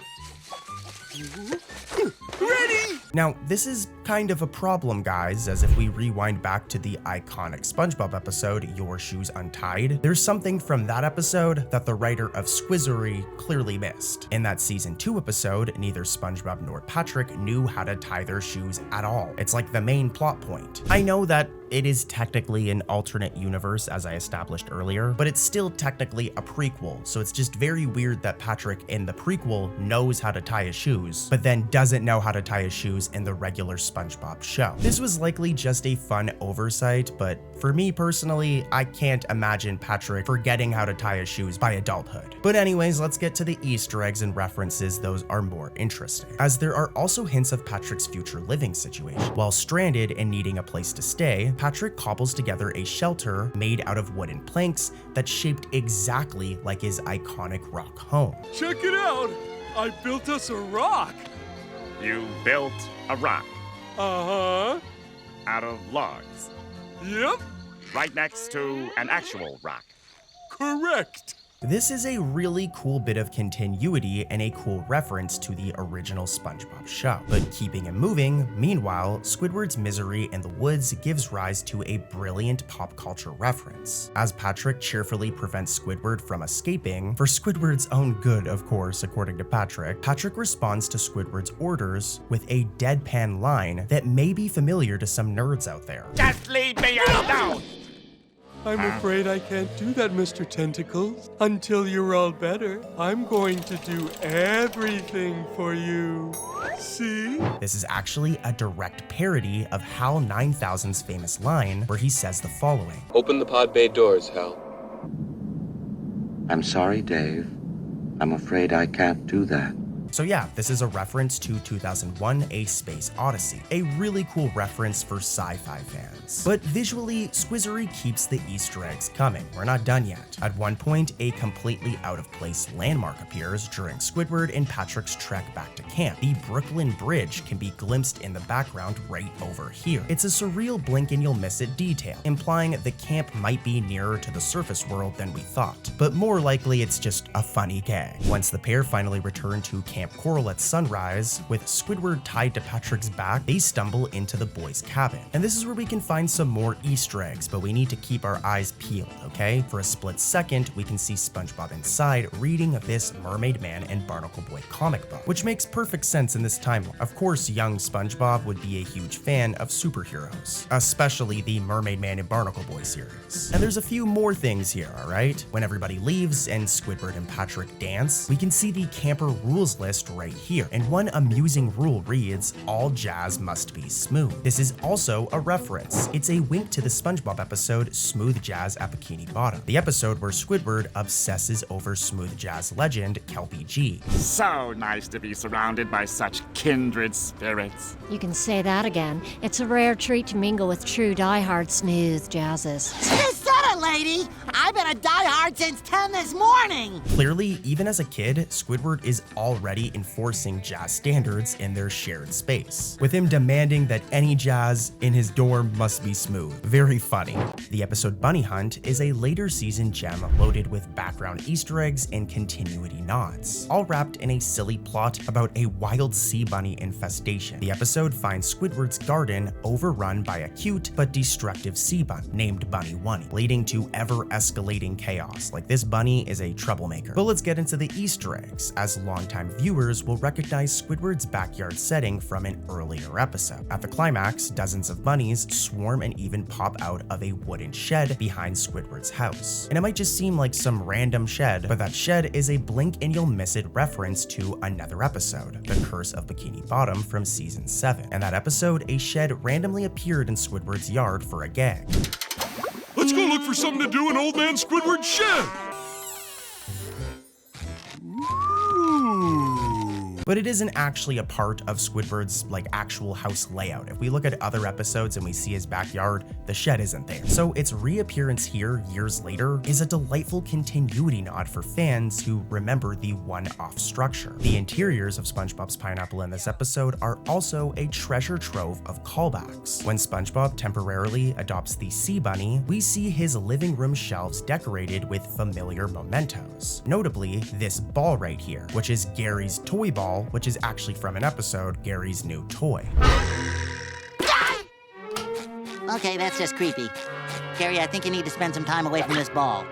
Ready! Now, this is kind of a problem, guys, as if we rewind back to the iconic SpongeBob episode, Your Shoes Untied, there's something from that episode that the writer of Squizzery clearly missed. In that season 2 episode, neither SpongeBob nor Patrick knew how to tie their shoes at all. It's like the main plot point. I know that it is technically an alternate universe, as I established earlier, but it's still technically a prequel, so it's just very weird that Patrick in the prequel knows how to tie his shoes, but then doesn't know how to tie his shoes in the regular SpongeBob show. This was likely just a fun oversight, but for me personally, I can't imagine Patrick forgetting how to tie his shoes by adulthood. But anyways, let's get to the Easter eggs and references. Those are more interesting, as there are also hints of Patrick's future living situation. While stranded and needing a place to stay, Patrick cobbles together a shelter made out of wooden planks that's shaped exactly like his iconic rock home. Check it out! I built us a rock! You built a rock Uh-huh. out of logs, Yep. right next to an actual rock. Correct. This is a really cool bit of continuity and a cool reference to the original SpongeBob show. But keeping it moving, meanwhile, Squidward's misery in the woods gives rise to a brilliant pop culture reference. As Patrick cheerfully prevents Squidward from escaping, for Squidward's own good, of course, according to Patrick, Patrick responds to Squidward's orders with a deadpan line that may be familiar to some nerds out there. Just leave me alone! I'm afraid I can't do that, Mr. Tentacles. Until you're all better, I'm going to do everything for you. See? This is actually a direct parody of Hal 9000's famous line where he says the following. Open the pod bay doors, Hal. I'm sorry, Dave. I'm afraid I can't do that. So yeah, this is a reference to 2001: A Space Odyssey, a really cool reference for sci-fi fans. But visually, Squizzery keeps the Easter eggs coming. We're not done yet. At one point, a completely out-of-place landmark appears during Squidward and Patrick's trek back to camp. The Brooklyn Bridge can be glimpsed in the background right over here. It's a surreal blink and you'll miss it detail, implying the camp might be nearer to the surface world than we thought. But more likely, it's just a funny gag. Once the pair finally return to Camp Coral at sunrise, with Squidward tied to Patrick's back, they stumble into the boys' cabin. And this is where we can find some more Easter eggs, but we need to keep our eyes peeled, okay? For a split second, we can see SpongeBob inside reading this Mermaid Man and Barnacle Boy comic book, which makes perfect sense in this timeline. Of course, young SpongeBob would be a huge fan of superheroes, especially the Mermaid Man and Barnacle Boy series. And there's a few more things here, alright? When everybody leaves and Squidward and Patrick dance, we can see the camper rules list right here, and one amusing rule reads, all jazz must be smooth. This is also a reference. It's a wink to the SpongeBob episode Smooth Jazz at Bikini Bottom, the episode where Squidward obsesses over smooth jazz legend Kelpie G. So nice to be surrounded by such kindred spirits. You can say that again. It's a rare treat to mingle with true diehard smooth jazzes. You said it, lady! I've been a diehard since 10 this morning! Clearly, even as a kid, Squidward is already enforcing jazz standards in their shared space, with him demanding that any jazz in his dorm must be smooth. Very funny. The episode Bunny Hunt is a later season gem loaded with background Easter eggs and continuity nods, all wrapped in a silly plot about a wild sea bunny infestation. The episode finds Squidward's garden overrun by a cute but destructive sea bunny named Bunny Wunny, leading to to ever-escalating chaos. Like, this bunny is a troublemaker. But let's get into the Easter eggs, as longtime viewers will recognize Squidward's backyard setting from an earlier episode. At the climax, dozens of bunnies swarm and even pop out of a wooden shed behind Squidward's house. And it might just seem like some random shed, but that shed is a blink and you'll miss it reference to another episode, The Curse of Bikini Bottom from season 7. In that episode, a shed randomly appeared in Squidward's yard for a gag. Let's go look for something to do in Old Man Squidward's shed! But it isn't actually a part of Squidward's actual house layout. If we look at other episodes and we see his backyard, the shed isn't there. So its reappearance here years later is a delightful continuity nod for fans who remember the one-off structure. The interiors of SpongeBob's pineapple in this episode are also a treasure trove of callbacks. When SpongeBob temporarily adopts the Sea Bunny, we see his living room shelves decorated with familiar mementos. Notably, this ball right here, which is Gary's toy ball, which is actually from an episode, Gary's New Toy. Okay, that's just creepy. Gary, I think you need to spend some time away from this ball.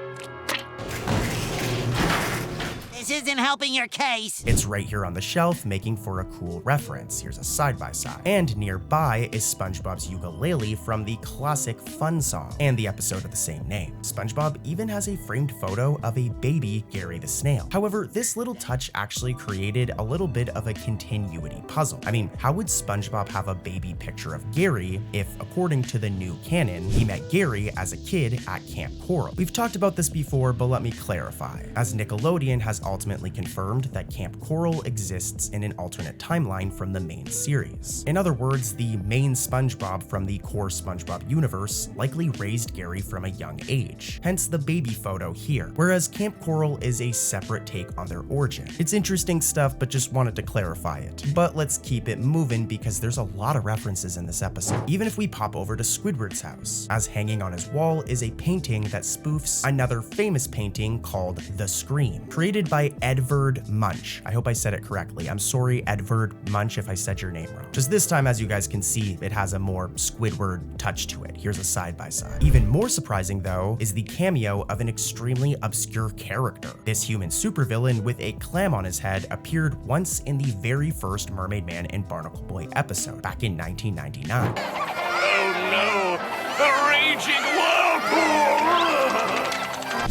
This isn't helping your case. It's right here on the shelf, making for a cool reference. Here's a side-by-side. And nearby is SpongeBob's ukulele from the classic Fun Song and the episode of the same name. SpongeBob even has a framed photo of a baby Gary the Snail. However, this little touch actually created a little bit of a continuity puzzle. I mean, how would SpongeBob have a baby picture of Gary if, according to the new canon, he met Gary as a kid at Camp Coral? We've talked about this before, but let me clarify, as Nickelodeon has ultimately confirmed that Camp Coral exists in an alternate timeline from the main series. In other words, the main SpongeBob from the core SpongeBob universe likely raised Gary from a young age, hence the baby photo here, whereas Camp Coral is a separate take on their origin. It's interesting stuff, but just wanted to clarify it. But let's keep it moving because there's a lot of references in this episode. Even if we pop over to Squidward's house, as hanging on his wall is a painting that spoofs another famous painting called The Scream, created by Edvard Munch. I hope I said it correctly. I'm sorry, Edvard Munch, if I said your name wrong. Just this time, as you guys can see, it has a more Squidward touch to it. Here's a side-by-side. Even more surprising, though, is the cameo of an extremely obscure character. This human supervillain with a clam on his head appeared once in the very first Mermaid Man and Barnacle Boy episode, back in 1999. Oh no! The raging whirlpool!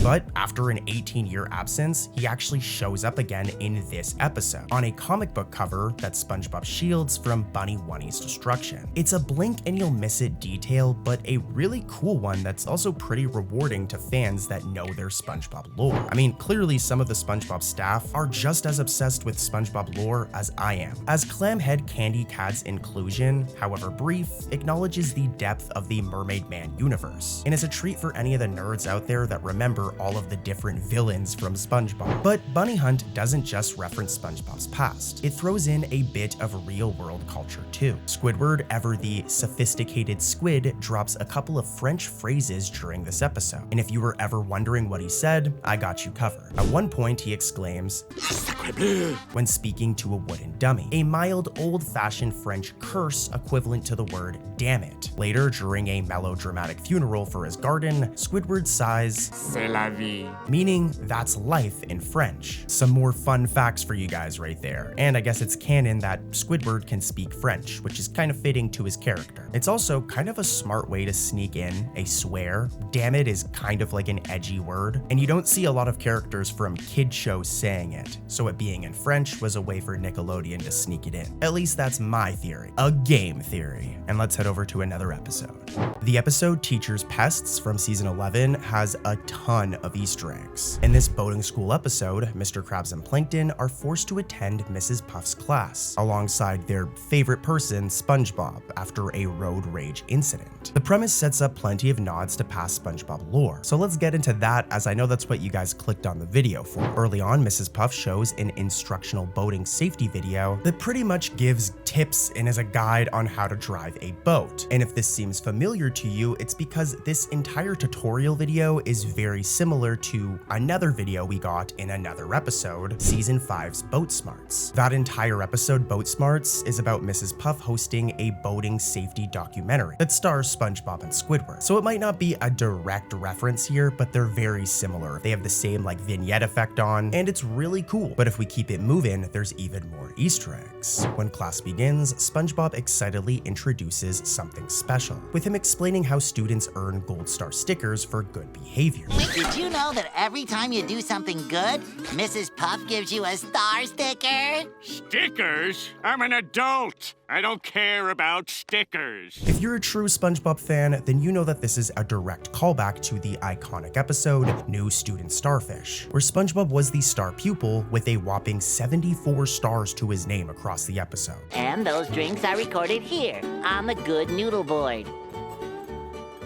But after an 18-year absence, he actually shows up again in this episode, on a comic book cover that SpongeBob shields from Bunny Wunny's destruction. It's a blink and you'll miss it detail, but a really cool one that's also pretty rewarding to fans that know their SpongeBob lore. I mean, clearly some of the SpongeBob staff are just as obsessed with SpongeBob lore as I am, as Clamhead Candy Cat's inclusion, however brief, acknowledges the depth of the Mermaid Man universe, and is a treat for any of the nerds out there that remember all of the different villains from SpongeBob. But Bunny Hunt doesn't just reference SpongeBob's past. It throws in a bit of real-world culture too. Squidward, ever the sophisticated squid, drops a couple of French phrases during this episode. And if you were ever wondering what he said, I got you covered. At one point, he exclaims, "Sacre bleu," when speaking to a wooden dummy, a mild, old-fashioned French curse equivalent to the word damn it. Later, during a melodramatic funeral for his garden, Squidward sighs, "C'est la vie," meaning that's life in French. Some more fun facts for you guys right there. And I guess it's canon that Squidward can speak French, which is kind of fitting to his character. It's also kind of a smart way to sneak in a swear. Damn it is kind of like an edgy word, and you don't see a lot of characters from kid shows saying it, so it being in French was a way for Nickelodeon to sneak it in. At least that's my theory. A game theory. And let's head over to another episode. The episode Teacher's Pests from season 11 has a ton of Easter eggs. In this boating school episode, Mr. Krabs and Plankton are forced to attend Mrs. Puff's class, alongside their favorite person, SpongeBob, after a road rage incident. The premise sets up plenty of nods to past SpongeBob lore, so let's get into that, as I know that's what you guys clicked on the video for. Early on, Mrs. Puff shows an instructional boating safety video that pretty much gives tips and is a guide on how to drive a boat. And if this seems familiar to you, it's because this entire tutorial video is very similar similar to another video we got in another episode, Season 5's Boat Smarts. That entire episode, Boat Smarts, is about Mrs. Puff hosting a boating safety documentary that stars SpongeBob and Squidward. So it might not be a direct reference here, but they're very similar. They have the same like vignette effect on, and it's really cool. But if we keep it moving, there's even more Easter eggs. When class begins, SpongeBob excitedly introduces something special, with him explaining how students earn gold star stickers for good behavior. Did you know that every time you do something good, Mrs. Puff gives you a star sticker? Stickers? I'm an adult. I don't care about stickers. If you're a true SpongeBob fan, then you know that this is a direct callback to the iconic episode, New Student Starfish, where SpongeBob was the star pupil with a whopping 74 stars to his name across the episode. And those drinks are recorded here on the Good Noodle Board.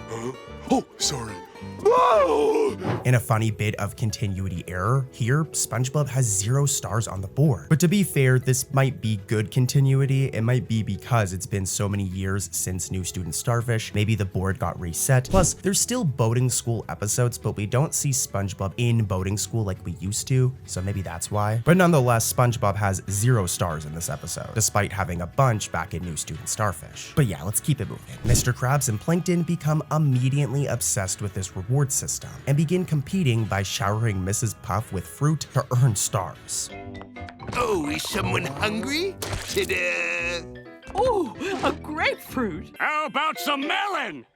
Huh? Oh, sorry. In a funny bit of continuity error, here, SpongeBob has 0 stars on the board. But to be fair, this might be good continuity. It might be because it's been so many years since New Student Starfish. Maybe the board got reset. Plus, there's still boating school episodes, but we don't see SpongeBob in boating school like we used to, so maybe that's why. But nonetheless, SpongeBob has 0 stars in this episode, despite having a bunch back in New Student Starfish. But yeah, let's keep it moving. Mr. Krabs and Plankton become immediately obsessed with this reward system and begin competing by showering Mrs. Puff with fruit to earn stars. Oh, is someone hungry? Ta-da! Ooh, a grapefruit. How about some melon?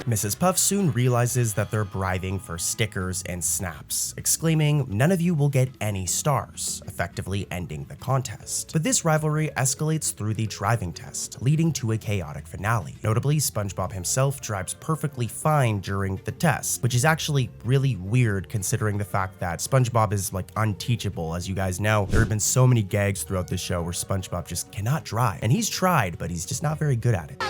Mrs. Puff soon realizes that they're bribing for stickers and snaps, exclaiming, "None of you will get any stars," effectively ending the contest. But this rivalry escalates through the driving test, leading to a chaotic finale. Notably, SpongeBob himself drives perfectly fine during the test, which is actually really weird considering the fact that SpongeBob is like unteachable. As you guys know, there have been so many gags throughout the show where SpongeBob just cannot drive. And he's tried, but he's just not very good at it.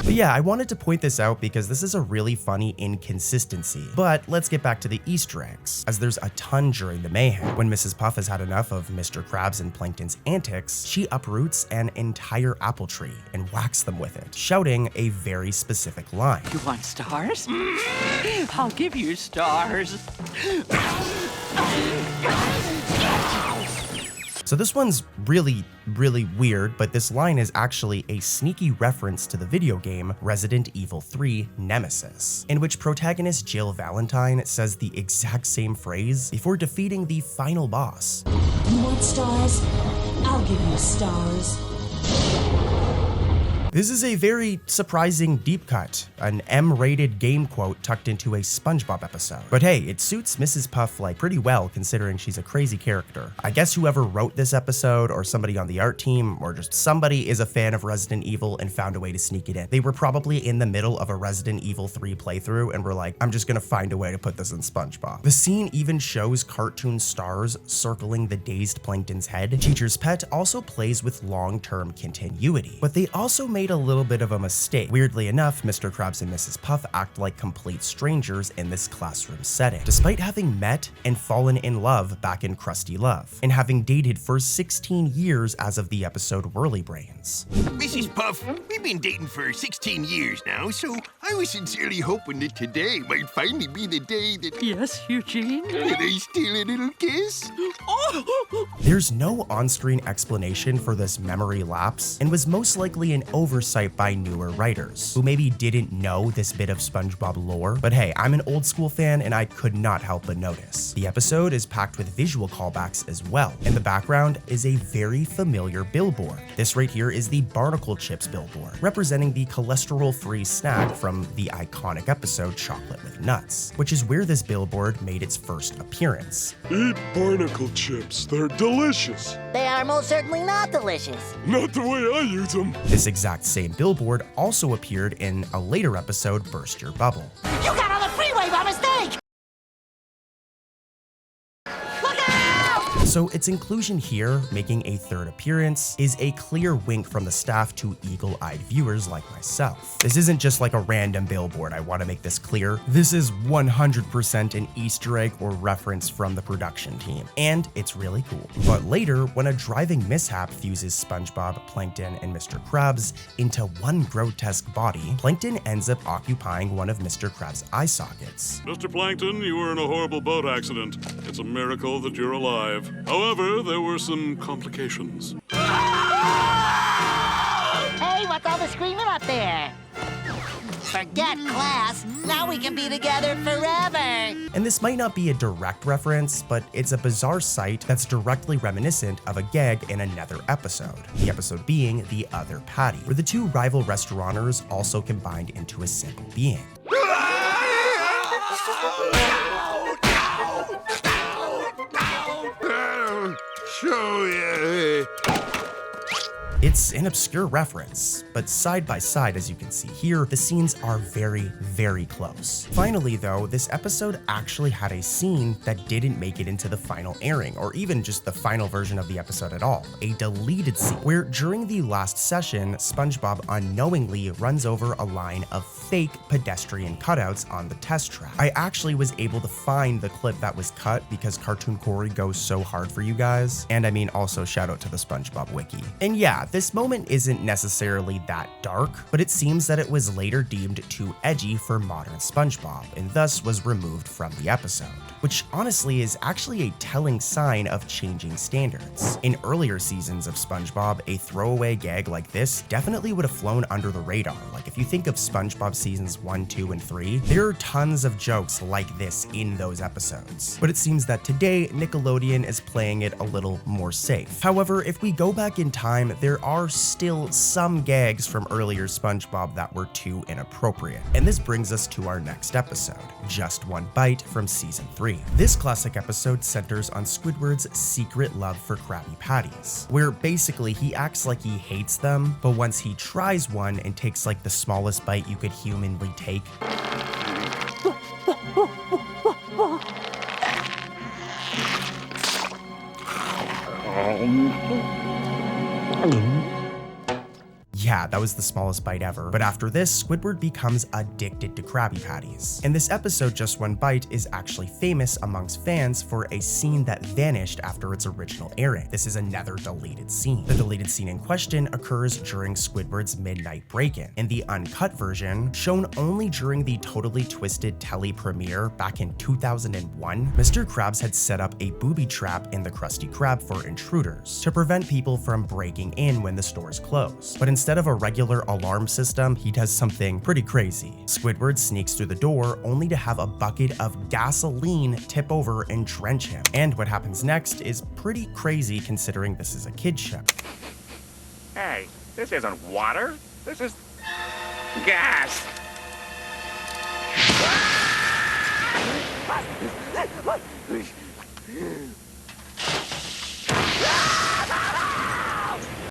But yeah, I wanted to point this out because this is a really funny inconsistency. But let's get back to the Easter eggs, as there's a ton during the mayhem. When Mrs. Puff has had enough of Mr. Krabs and Plankton's antics, she uproots an entire apple tree and whacks them with it, shouting a very specific line. You want stars? I'll give you stars. So this one's really weird, but this line is actually a sneaky reference to the video game Resident Evil 3 Nemesis, in which protagonist Jill Valentine says the exact same phrase before defeating the final boss. You want stars? I'll give you stars. This is a very surprising deep cut, an M-rated game quote tucked into a SpongeBob episode. But hey, it suits Mrs. Puff like pretty well considering she's a crazy character. I guess whoever wrote this episode, or somebody on the art team, or just somebody is a fan of Resident Evil and found a way to sneak it in. They were probably in the middle of a Resident Evil 3 playthrough and were like, I'm just gonna find a way to put this in SpongeBob. The scene even shows cartoon stars circling the dazed Plankton's head. Teacher's Pet also plays with long-term continuity, but they also made a little bit of a mistake. Weirdly enough, Mr. Krabs and Mrs. Puff act like complete strangers in this classroom setting, despite having met and fallen in love back in Krusty Love, and having dated for 16 years as of the episode Whirly Brains. Mrs. Puff, we've been dating for 16 years now, so I was sincerely hoping that today might finally be the day that... Yes, Eugene? That I steal a little kiss? Oh! There's no on-screen explanation for this memory lapse, and was most likely an oversight by newer writers, who maybe didn't know this bit of SpongeBob lore. But hey, I'm an old school fan and I could not help but notice. The episode is packed with visual callbacks as well. In the background is a very familiar billboard. This right here is the Barnacle Chips billboard, representing the cholesterol-free snack from the iconic episode Chocolate with Nuts, which is where this billboard made its first appearance. Eat Barnacle Chips, they're delicious. They are most certainly not delicious. Not the way I use them. This exact same billboard also appeared in a later episode, Burst Your Bubble. You got on the freeway by mistake! Look out! So So its inclusion here, making a third appearance, is a clear wink from the staff to eagle-eyed viewers like myself. This isn't just like a random billboard, I want to make this clear. This is 100% an Easter egg or reference from the production team, and it's really cool. But later, when a driving mishap fuses SpongeBob, Plankton, and Mr. Krabs into one grotesque body, Plankton ends up occupying one of Mr. Krabs' eye sockets. Mr. Plankton, you were in a horrible boat accident. It's a miracle that you're alive. However, there were some complications. Hey, what's all the screaming up there? Forget class. Now we can be together forever. And this might not be a direct reference, but it's a bizarre sight that's directly reminiscent of a gag in another episode. The episode being The Other Patty, where the two rival restaurateurs also combined into a single being. It's an obscure reference, but side by side, as you can see here, the scenes are very, very close. Finally though, this episode actually had a scene that didn't make it into the final airing, or even just the final version of the episode at all. A deleted scene, where during the last session, SpongeBob unknowingly runs over a line of fake pedestrian cutouts on the test track. I actually was able to find the clip that was cut because Cartoon Corey goes so hard for you guys. And I mean, also shout out to the SpongeBob wiki. And yeah, this moment isn't necessarily that dark, but it seems that it was later deemed too edgy for modern SpongeBob, and thus was removed from the episode, which honestly is actually a telling sign of changing standards. In earlier seasons of SpongeBob, a throwaway gag like this definitely would have flown under the radar. Like if you think of SpongeBob seasons 1, 2, and 3, there are tons of jokes like this in those episodes. But it seems that today, Nickelodeon is playing it a little more safe. However, if we go back in time, there are still some gags from earlier SpongeBob that were too inappropriate. And this brings us to our next episode, Just One Bite from season 3. This classic episode centers on Squidward's secret love for Krabby Patties, where basically he acts like he hates them, but once he tries one and takes like the smallest bite you could humanly take, yeah, that was the smallest bite ever. But after this, Squidward becomes addicted to Krabby Patties. And this episode, Just One Bite, is actually famous amongst fans for a scene that vanished after its original airing. This is another deleted scene. The deleted scene in question occurs during Squidward's midnight break-in. In the uncut version, shown only during the Totally Twisted telly premiere back in 2001, Mr. Krabs had set up a booby trap in the Krusty Krab for intruders to prevent people from breaking in when the stores close. But instead of a regular alarm system, he does something pretty crazy. Squidward sneaks through the door only to have a bucket of gasoline tip over and drench him. And what happens next is pretty crazy considering this is a kid's show. Hey, this isn't water. This is gas.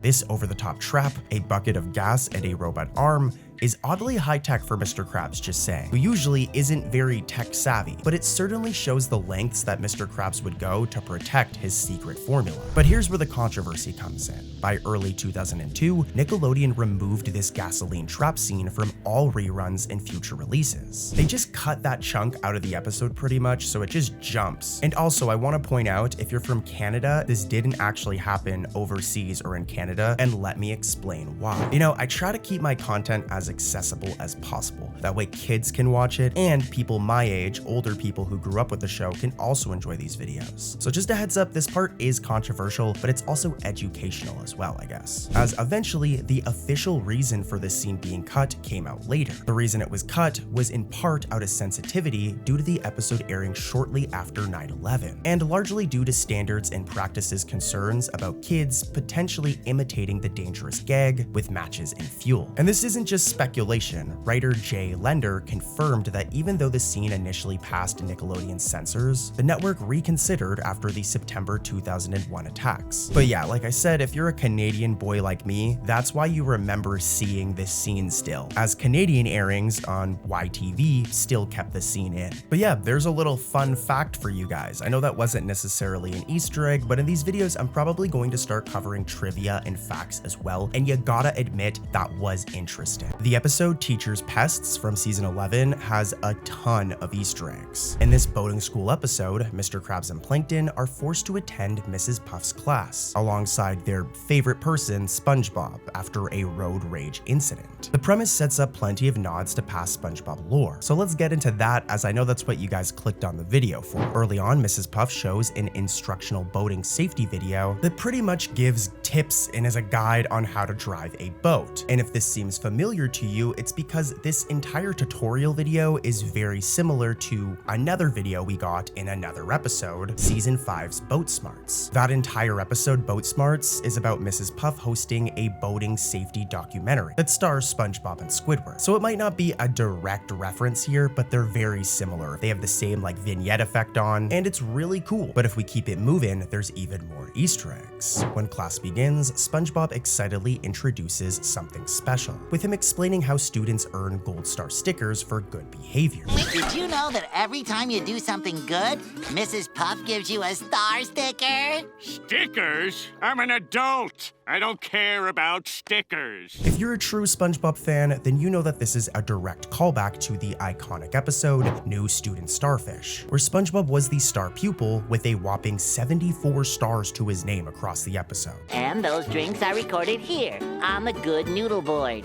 This over-the-top trap, a bucket of gas, and a robot arm is oddly high-tech for Mr. Krabs, just saying, who usually isn't very tech-savvy, but it certainly shows the lengths that Mr. Krabs would go to protect his secret formula. But here's where the controversy comes in. By early 2002, Nickelodeon removed this gasoline trap scene from all reruns and future releases. They just cut that chunk out of the episode pretty much, so it just jumps. And also, I want to point out, if you're from Canada, this didn't actually happen overseas or in Canada, and let me explain why. You know, I try to keep my content as accessible as possible. That way kids can watch it, and people my age, older people who grew up with the show, can also enjoy these videos. So just a heads up, this part is controversial, but it's also educational as well, I guess. As eventually, the official reason for this scene being cut came out later. The reason it was cut was in part out of sensitivity due to the episode airing shortly after 9/11, and largely due to standards and practices concerns about kids potentially imitating the dangerous gag with matches and fuel. And this isn't just speculation, writer Jay Lender confirmed that even though the scene initially passed Nickelodeon censors, the network reconsidered after the September 2001 attacks. But yeah, like I said, if you're a Canadian boy like me, that's why you remember seeing this scene still, as Canadian airings on YTV still kept the scene in. But yeah, there's a little fun fact for you guys. I know that wasn't necessarily an Easter egg, but in these videos, I'm probably going to start covering trivia and facts as well, and you gotta admit that was interesting. The episode Teacher's Pests from season 11 has a ton of Easter eggs. In this boating school episode, Mr. Krabs and Plankton are forced to attend Mrs. Puff's class, alongside their favorite person, SpongeBob, after a road rage incident. The premise sets up plenty of nods to past SpongeBob lore, so let's get into that, as I know that's what you guys clicked on the video for. Early on, Mrs. Puff shows an instructional boating safety video that pretty much gives tips and is a guide on how to drive a boat. And if this seems familiar to you, it's because this entire tutorial video is very similar to another video we got in another episode, season 5's Boat Smarts. That entire episode, Boat Smarts, is about Mrs. Puff hosting a boating safety documentary that stars SpongeBob and Squidward. So it might not be a direct reference here, but they're very similar. They have the same like vignette effect on, and it's really cool. But if we keep it moving, there's even more Easter eggs. When class begins, SpongeBob excitedly introduces something special, with him explaining how students earn gold star stickers for good behavior. Did you know that every time you do something good, Mrs. Puff gives you a star sticker? Stickers? I'm an adult. I don't care about stickers. If you're a true SpongeBob fan, then you know that this is a direct callback to the iconic episode, New Student Starfish, where SpongeBob was the star pupil with a whopping 74 stars to his name across the episode. And those drinks are recorded here on the Good Noodle Board.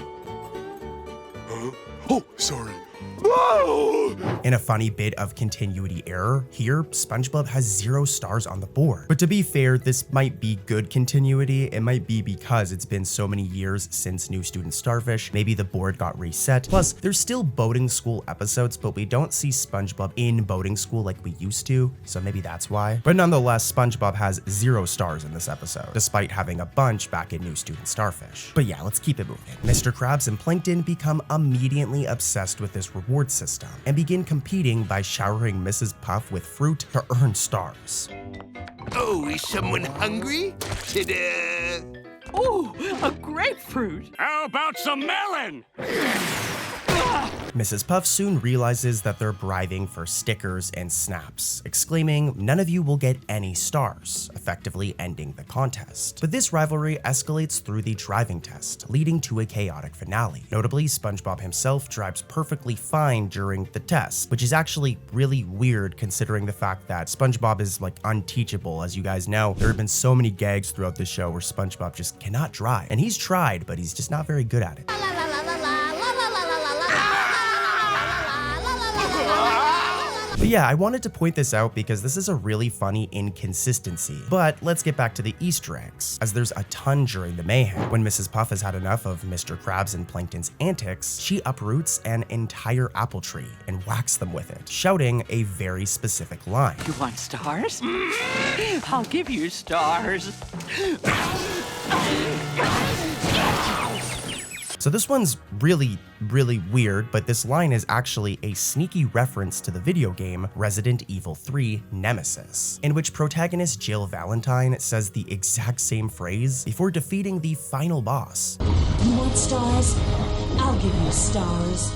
Huh? Oh, sorry. In a funny bit of continuity error, here, SpongeBob has 0 stars on the board. But to be fair, this might be good continuity. It might be because it's been so many years since New Student Starfish. Maybe the board got reset. Plus, there's still boating school episodes, but we don't see SpongeBob in boating school like we used to, so maybe that's why. But nonetheless, SpongeBob has 0 stars in this episode, despite having a bunch back in New Student Starfish. But yeah, let's keep it moving. Mr. Krabs and Plankton become immediately obsessed with this reward system and begin competing by showering Mrs. Puff with fruit to earn stars. Oh, is someone hungry? Ta-da! Ooh, a grapefruit. How about some melon? Mrs. Puff soon realizes that they're bribing for stickers and snaps, exclaiming, "None of you will get any stars," effectively ending the contest. But this rivalry escalates through the driving test, leading to a chaotic finale. Notably, SpongeBob himself drives perfectly fine during the test, which is actually really weird considering the fact that SpongeBob is like unteachable. As you guys know, there have been so many gags throughout the show where SpongeBob just cannot drive. And he's tried, but he's just not very good at it. But yeah, I wanted to point this out because this is a really funny inconsistency. But let's get back to the Easter eggs, as there's a ton during the mayhem. When Mrs. Puff has had enough of Mr. Krabs and Plankton's antics, she uproots an entire apple tree and whacks them with it, shouting a very specific line. You want stars? I'll give you stars. So this one's really weird, but this line is actually a sneaky reference to the video game Resident Evil 3 Nemesis, in which protagonist Jill Valentine says the exact same phrase before defeating the final boss. You want stars? I'll give you stars.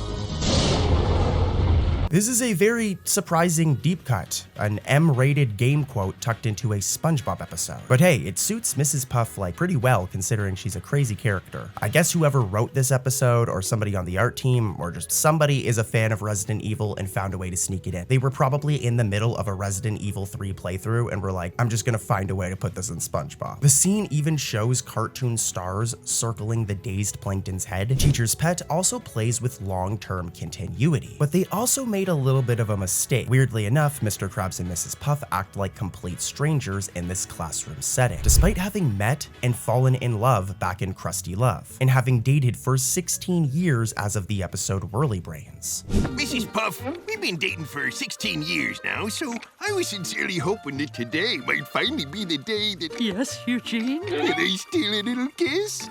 This is a very surprising deep cut, an M-rated game quote tucked into a SpongeBob episode. But hey, it suits Mrs. Puff like pretty well considering she's a crazy character. I guess whoever wrote this episode, or somebody on the art team, or just somebody is a fan of Resident Evil and found a way to sneak it in. They were probably in the middle of a Resident Evil 3 playthrough and were like, I'm just gonna find a way to put this in SpongeBob. The scene even shows cartoon stars circling the dazed Plankton's head. Teacher's Pet also plays with long-term continuity, but they also made made a little bit of a mistake. Weirdly enough, Mr. Krabs and Mrs. Puff act like complete strangers in this classroom setting, despite having met and fallen in love back in Krusty Love, and having dated for 16 years as of the episode Whirly Brains. Mrs. Puff, we've been dating for 16 years now, so I was sincerely hoping that today might finally be the day that... Yes, Eugene? That I steal a little kiss?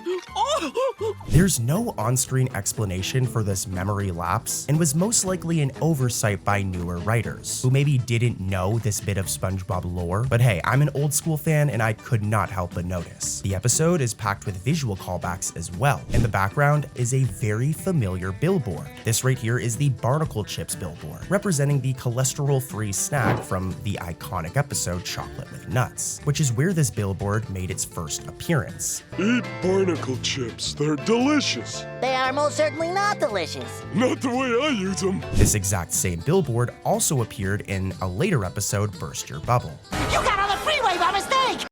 There's no on-screen explanation for this memory lapse, and was most likely an oversight by newer writers, who maybe didn't know this bit of SpongeBob lore, but hey, I'm an old school fan and I could not help but notice. The episode is packed with visual callbacks as well. In the background is a very familiar billboard. This right here is the Barnacle Chips billboard, representing the cholesterol-free snack from the iconic episode Chocolate with Nuts, which is where this billboard made its first appearance. Eat Barnacle Chips, they're delicious. They are most certainly not delicious. Not the way I use them. This exact same billboard also appeared in a later episode, Burst Your Bubble. You got on the freeway by mistake!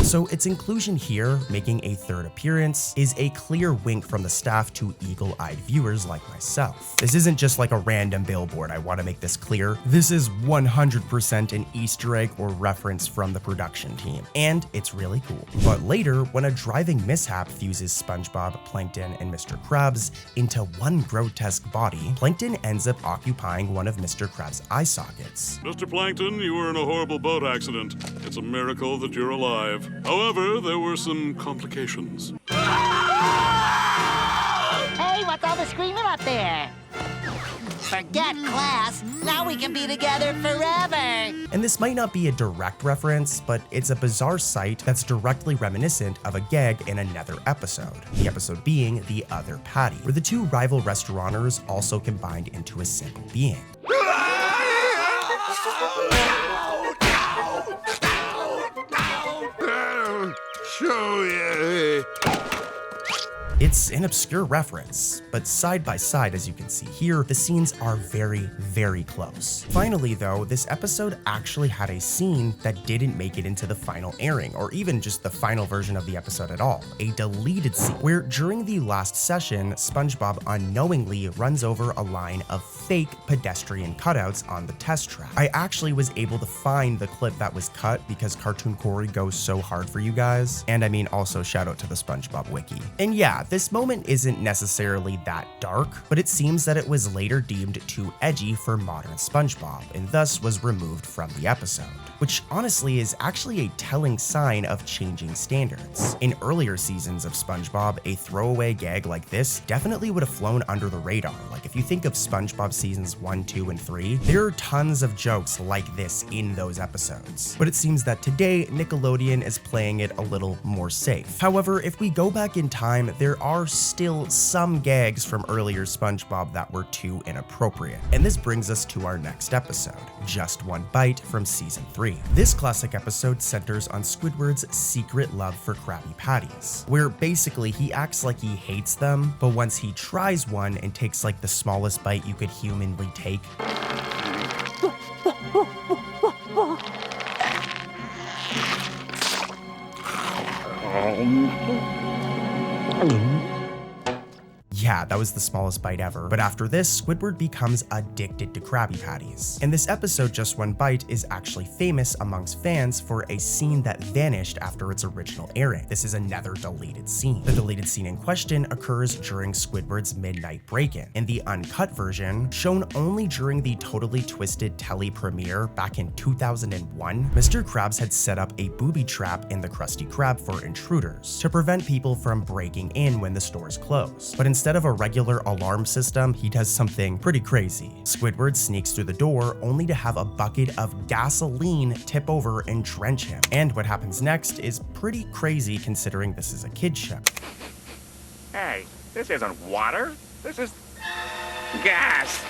So its inclusion here, making a third appearance, is a clear wink from the staff to eagle-eyed viewers like myself. This isn't just like a random billboard, I want to make this clear. This is 100% an Easter egg or reference from the production team, and it's really cool. But later, when a driving mishap fuses SpongeBob, Plankton, and Mr. Krabs into one grotesque body, Plankton ends up occupying one of Mr. Krabs' eye sockets. Mr. Plankton, you were in a horrible boat accident. It's a miracle that you're alive. However, there were some complications. Hey, what's all the screaming up there? Forget class. Now we can be together forever. And this might not be a direct reference, but it's a bizarre sight that's directly reminiscent of a gag in another episode. The episode being The Other Patty, where the two rival restaurateurs also combined into a single being. It's an obscure reference, but side by side, as you can see here, the scenes are very, very close. Finally though, this episode actually had a scene that didn't make it into the final airing, or even just the final version of the episode at all. A deleted scene, where during the last session, SpongeBob unknowingly runs over a line of fake pedestrian cutouts on the test track. I actually was able to find the clip that was cut because Cartoon Corey goes so hard for you guys. And I mean, also shout out to the SpongeBob wiki. And yeah, this moment isn't necessarily that dark, but it seems that it was later deemed too edgy for modern SpongeBob, and thus was removed from the episode, which honestly is actually a telling sign of changing standards. In earlier seasons of SpongeBob, a throwaway gag like this definitely would have flown under the radar. Like if you think of SpongeBob seasons 1, 2, and 3, there are tons of jokes like this in those episodes. But it seems that today, Nickelodeon is playing it a little more safe. However, if we go back in time, there are still some gags from earlier SpongeBob that were too inappropriate. And this brings us to our next episode, Just One Bite from season 3. This classic episode centers on Squidward's secret love for Krabby Patties, where basically he acts like he hates them, but once he tries one and takes like the smallest bite you could humanly take, yeah, that was the smallest bite ever. But after this, Squidward becomes addicted to Krabby Patties. And this episode, Just One Bite, is actually famous amongst fans for a scene that vanished after its original airing. This is another deleted scene. The deleted scene in question occurs during Squidward's midnight break-in. In the uncut version, shown only during the Totally Twisted telly premiere back in 2001, Mr. Krabs had set up a booby trap in the Krusty Krab for intruders to prevent people from breaking in when the stores close. But instead of a regular alarm system, he does something pretty crazy. Squidward sneaks through the door only to have a bucket of gasoline tip over and drench him. And what happens next is pretty crazy considering this is a kid's show. Hey, this isn't water. This is gas.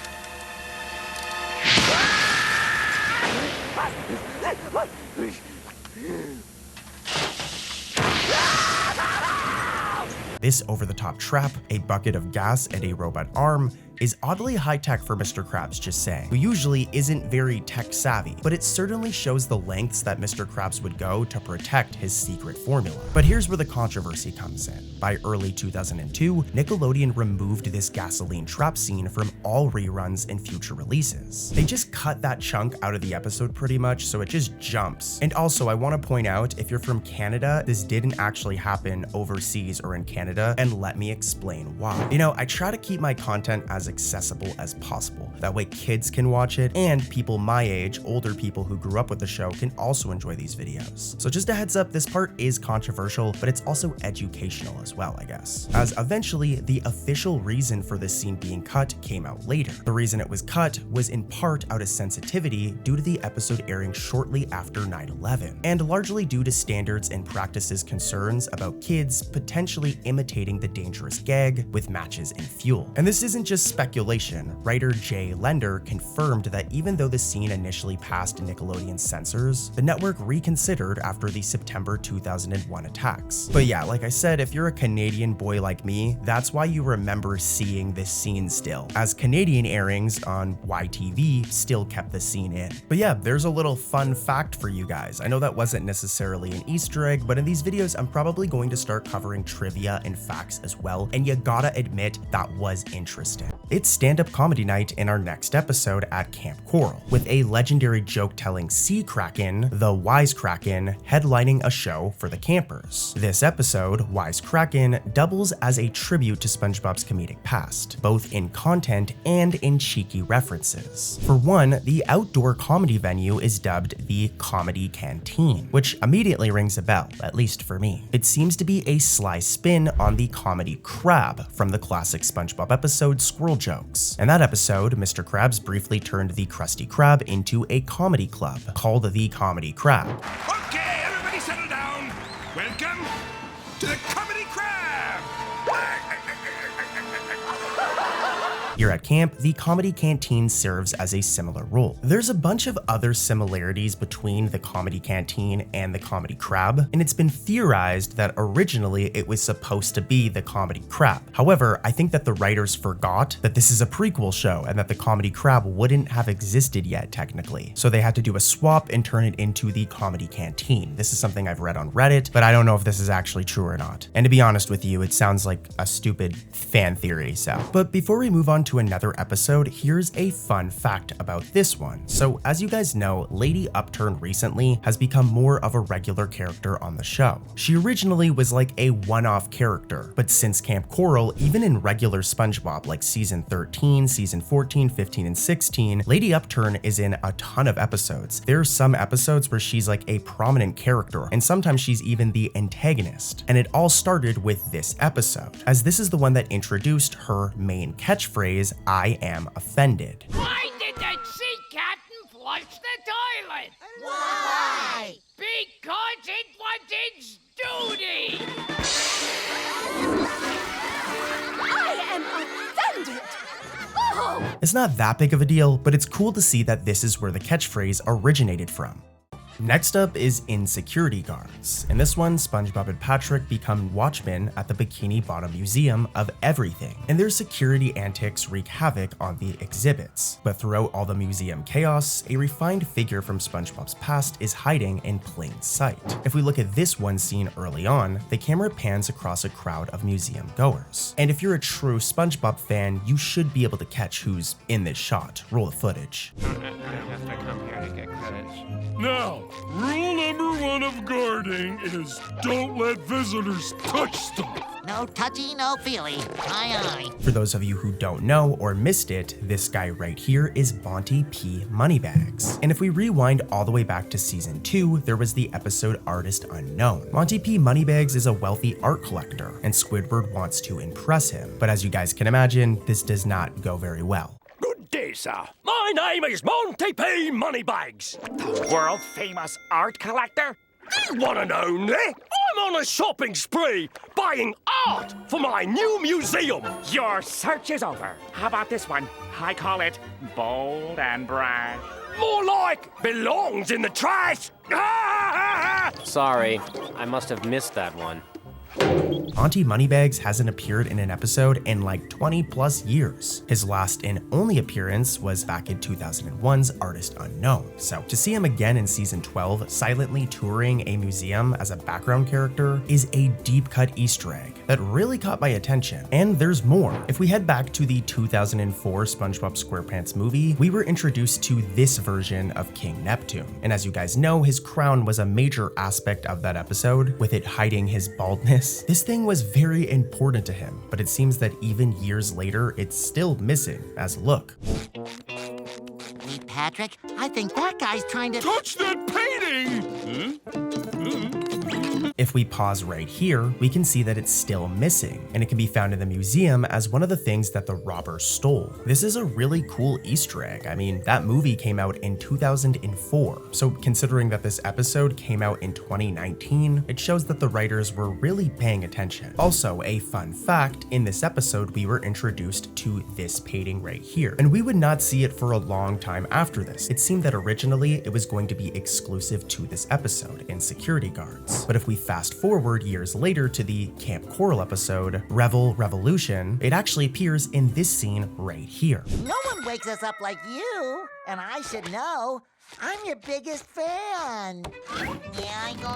This over-the-top trap, a bucket of gas, and a robot arm is oddly high-tech for Mr. Krabs, just saying, who usually isn't very tech-savvy, but it certainly shows the lengths that Mr. Krabs would go to protect his secret formula. But here's where the controversy comes in. By early 2002, Nickelodeon removed this gasoline trap scene from all reruns and future releases. They just cut that chunk out of the episode pretty much, so it just jumps. And also, I want to point out, if you're from Canada, this didn't actually happen overseas or in Canada, and let me explain why. You know, I try to keep my content as accessible as possible. That way kids can watch it, and people my age, older people who grew up with the show, can also enjoy these videos. So just a heads up, this part is controversial, but it's also educational as well, I guess. As eventually, the official reason for this scene being cut came out later. The reason it was cut was in part out of sensitivity due to the episode airing shortly after 9/11, and largely due to standards and practices concerns about kids potentially imitating the dangerous gag with matches and fuel. And this isn't just speculation. Writer Jay Lender confirmed that even though the scene initially passed Nickelodeon's censors, the network reconsidered after the September 2001 attacks. But yeah, like I said, if you're a Canadian boy like me, that's why you remember seeing this scene still, as Canadian airings on YTV still kept the scene in. But yeah, there's a little fun fact for you guys. I know that wasn't necessarily an Easter egg, but in these videos, I'm probably going to start covering trivia and facts as well, and you gotta admit that was interesting. It's stand-up comedy night in our next episode at Camp Coral, with a legendary joke-telling sea kraken, the Wise Kraken, headlining a show for the campers. This episode, Wise Kraken, doubles as a tribute to SpongeBob's comedic past, both in content and in cheeky references. For one, the outdoor comedy venue is dubbed the Comedy Canteen, which immediately rings a bell, at least for me. It seems to be a sly spin on the comedy crab from the classic SpongeBob episode Squirrel Jokes. In that episode, Mr. Krabs briefly turned the Krusty Krab into a comedy club called the Comedy Crab. Okay, everybody settle down. Welcome to the Comedy Crab. Here at camp, the Comedy Canteen serves as a similar role. There's a bunch of other similarities between the Comedy Canteen and the Comedy Crab, and it's been theorized that originally it was supposed to be the Comedy Crab. However, I think that the writers forgot that this is a prequel show and that the Comedy Crab wouldn't have existed yet technically. So they had to do a swap and turn it into the Comedy Canteen. This is something I've read on Reddit, but I don't know if this is actually true or not. And to be honest with you, it sounds like a stupid fan theory, so. But before we move on to another episode, here's a fun fact about this one. So as you guys know, Lady Upturn recently has become more of a regular character on the show. She originally was like a one-off character, but since Camp Coral, even in regular SpongeBob like season 13, season 14, 15, and 16, Lady Upturn is in a ton of episodes. There are some episodes where she's like a prominent character, and sometimes she's even the antagonist. And it all started with this episode, as this is the one that introduced her main catchphrase, "I am offended." Why did that sea captain flush the toilet? Why? Because it was its duty! I am offended! Oh! It's not that big of a deal, but it's cool to see that this is where the catchphrase originated from. Next up is insecurity guards. In this one, SpongeBob and Patrick become watchmen at the Bikini Bottom Museum of Everything, and their security antics wreak havoc on the exhibits. But throughout all the museum chaos, a refined figure from SpongeBob's past is hiding in plain sight. If we look at this one scene early on, the camera pans across a crowd of museum goers. And if you're a true SpongeBob fan, you should be able to catch who's in this shot. Roll the footage. Now, rule number 1 of guarding is don't let visitors touch stuff. No touchy, no feely. Aye, aye. For those of you who don't know or missed it, this guy right here is Monty P. Moneybags. And if we rewind all the way back to season 2, there was the episode Artist Unknown. Monty P. Moneybags is a wealthy art collector, and Squidward wants to impress him. But as you guys can imagine, this does not go very well. Good day, sir. My name is Monty P. Moneybags. The world-famous art collector? One and only. I'm on a shopping spree, buying art for my new museum. Your search is over. How about this one? I call it bold and brash. More like belongs in the trash. Sorry, I must have missed that one. Auntie Moneybags hasn't appeared in an episode in like 20 plus years. His last and only appearance was back in 2001's Artist Unknown. So to see him again in season 12, silently touring a museum as a background character is a deep cut Easter egg that really caught my attention. And there's more. If we head back to the 2004 SpongeBob SquarePants movie, we were introduced to this version of King Neptune. And as you guys know, his crown was a major aspect of that episode, with it hiding his baldness. This thing was very important to him, but it seems that even years later, it's still missing as a look. Hey, Patrick, I think that guy's trying to touch that painting! If we pause right here, we can see that it's still missing, and it can be found in the museum as one of the things that the robbers stole. This is a really cool Easter egg. I mean, that movie came out in 2004, so considering that this episode came out in 2019, it shows that the writers were really paying attention. Also, a fun fact, in this episode we were introduced to this painting right here, and we would not see it for a long time after this. It seemed that originally it was going to be exclusive to this episode and security guards, but if we fast forward years later to the Camp Coral episode, Revel Revolution, it actually appears in this scene right here. No one wakes us up like you, and I should know. I'm your biggest fan. Yeah, I go.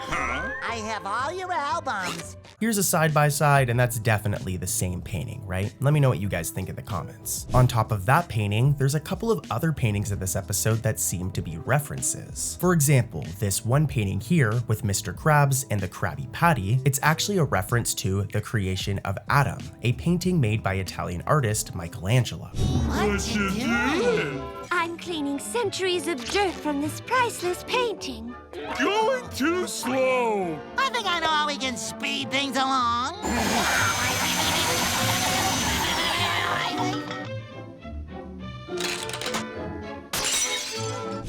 I have all your albums. Here's a side-by-side, and that's definitely the same painting, right? Let me know what you guys think in the comments. On top of that painting, there's a couple of other paintings in this episode that seem to be references. For example, this one painting here with Mr. Krabs and the Krabby Patty, it's actually a reference to the creation of Adam, a painting made by Italian artist Michelangelo. What you doing? I'm cleaning centuries of dirt from this priceless painting. Going too slow! I think I know how we can speed things along.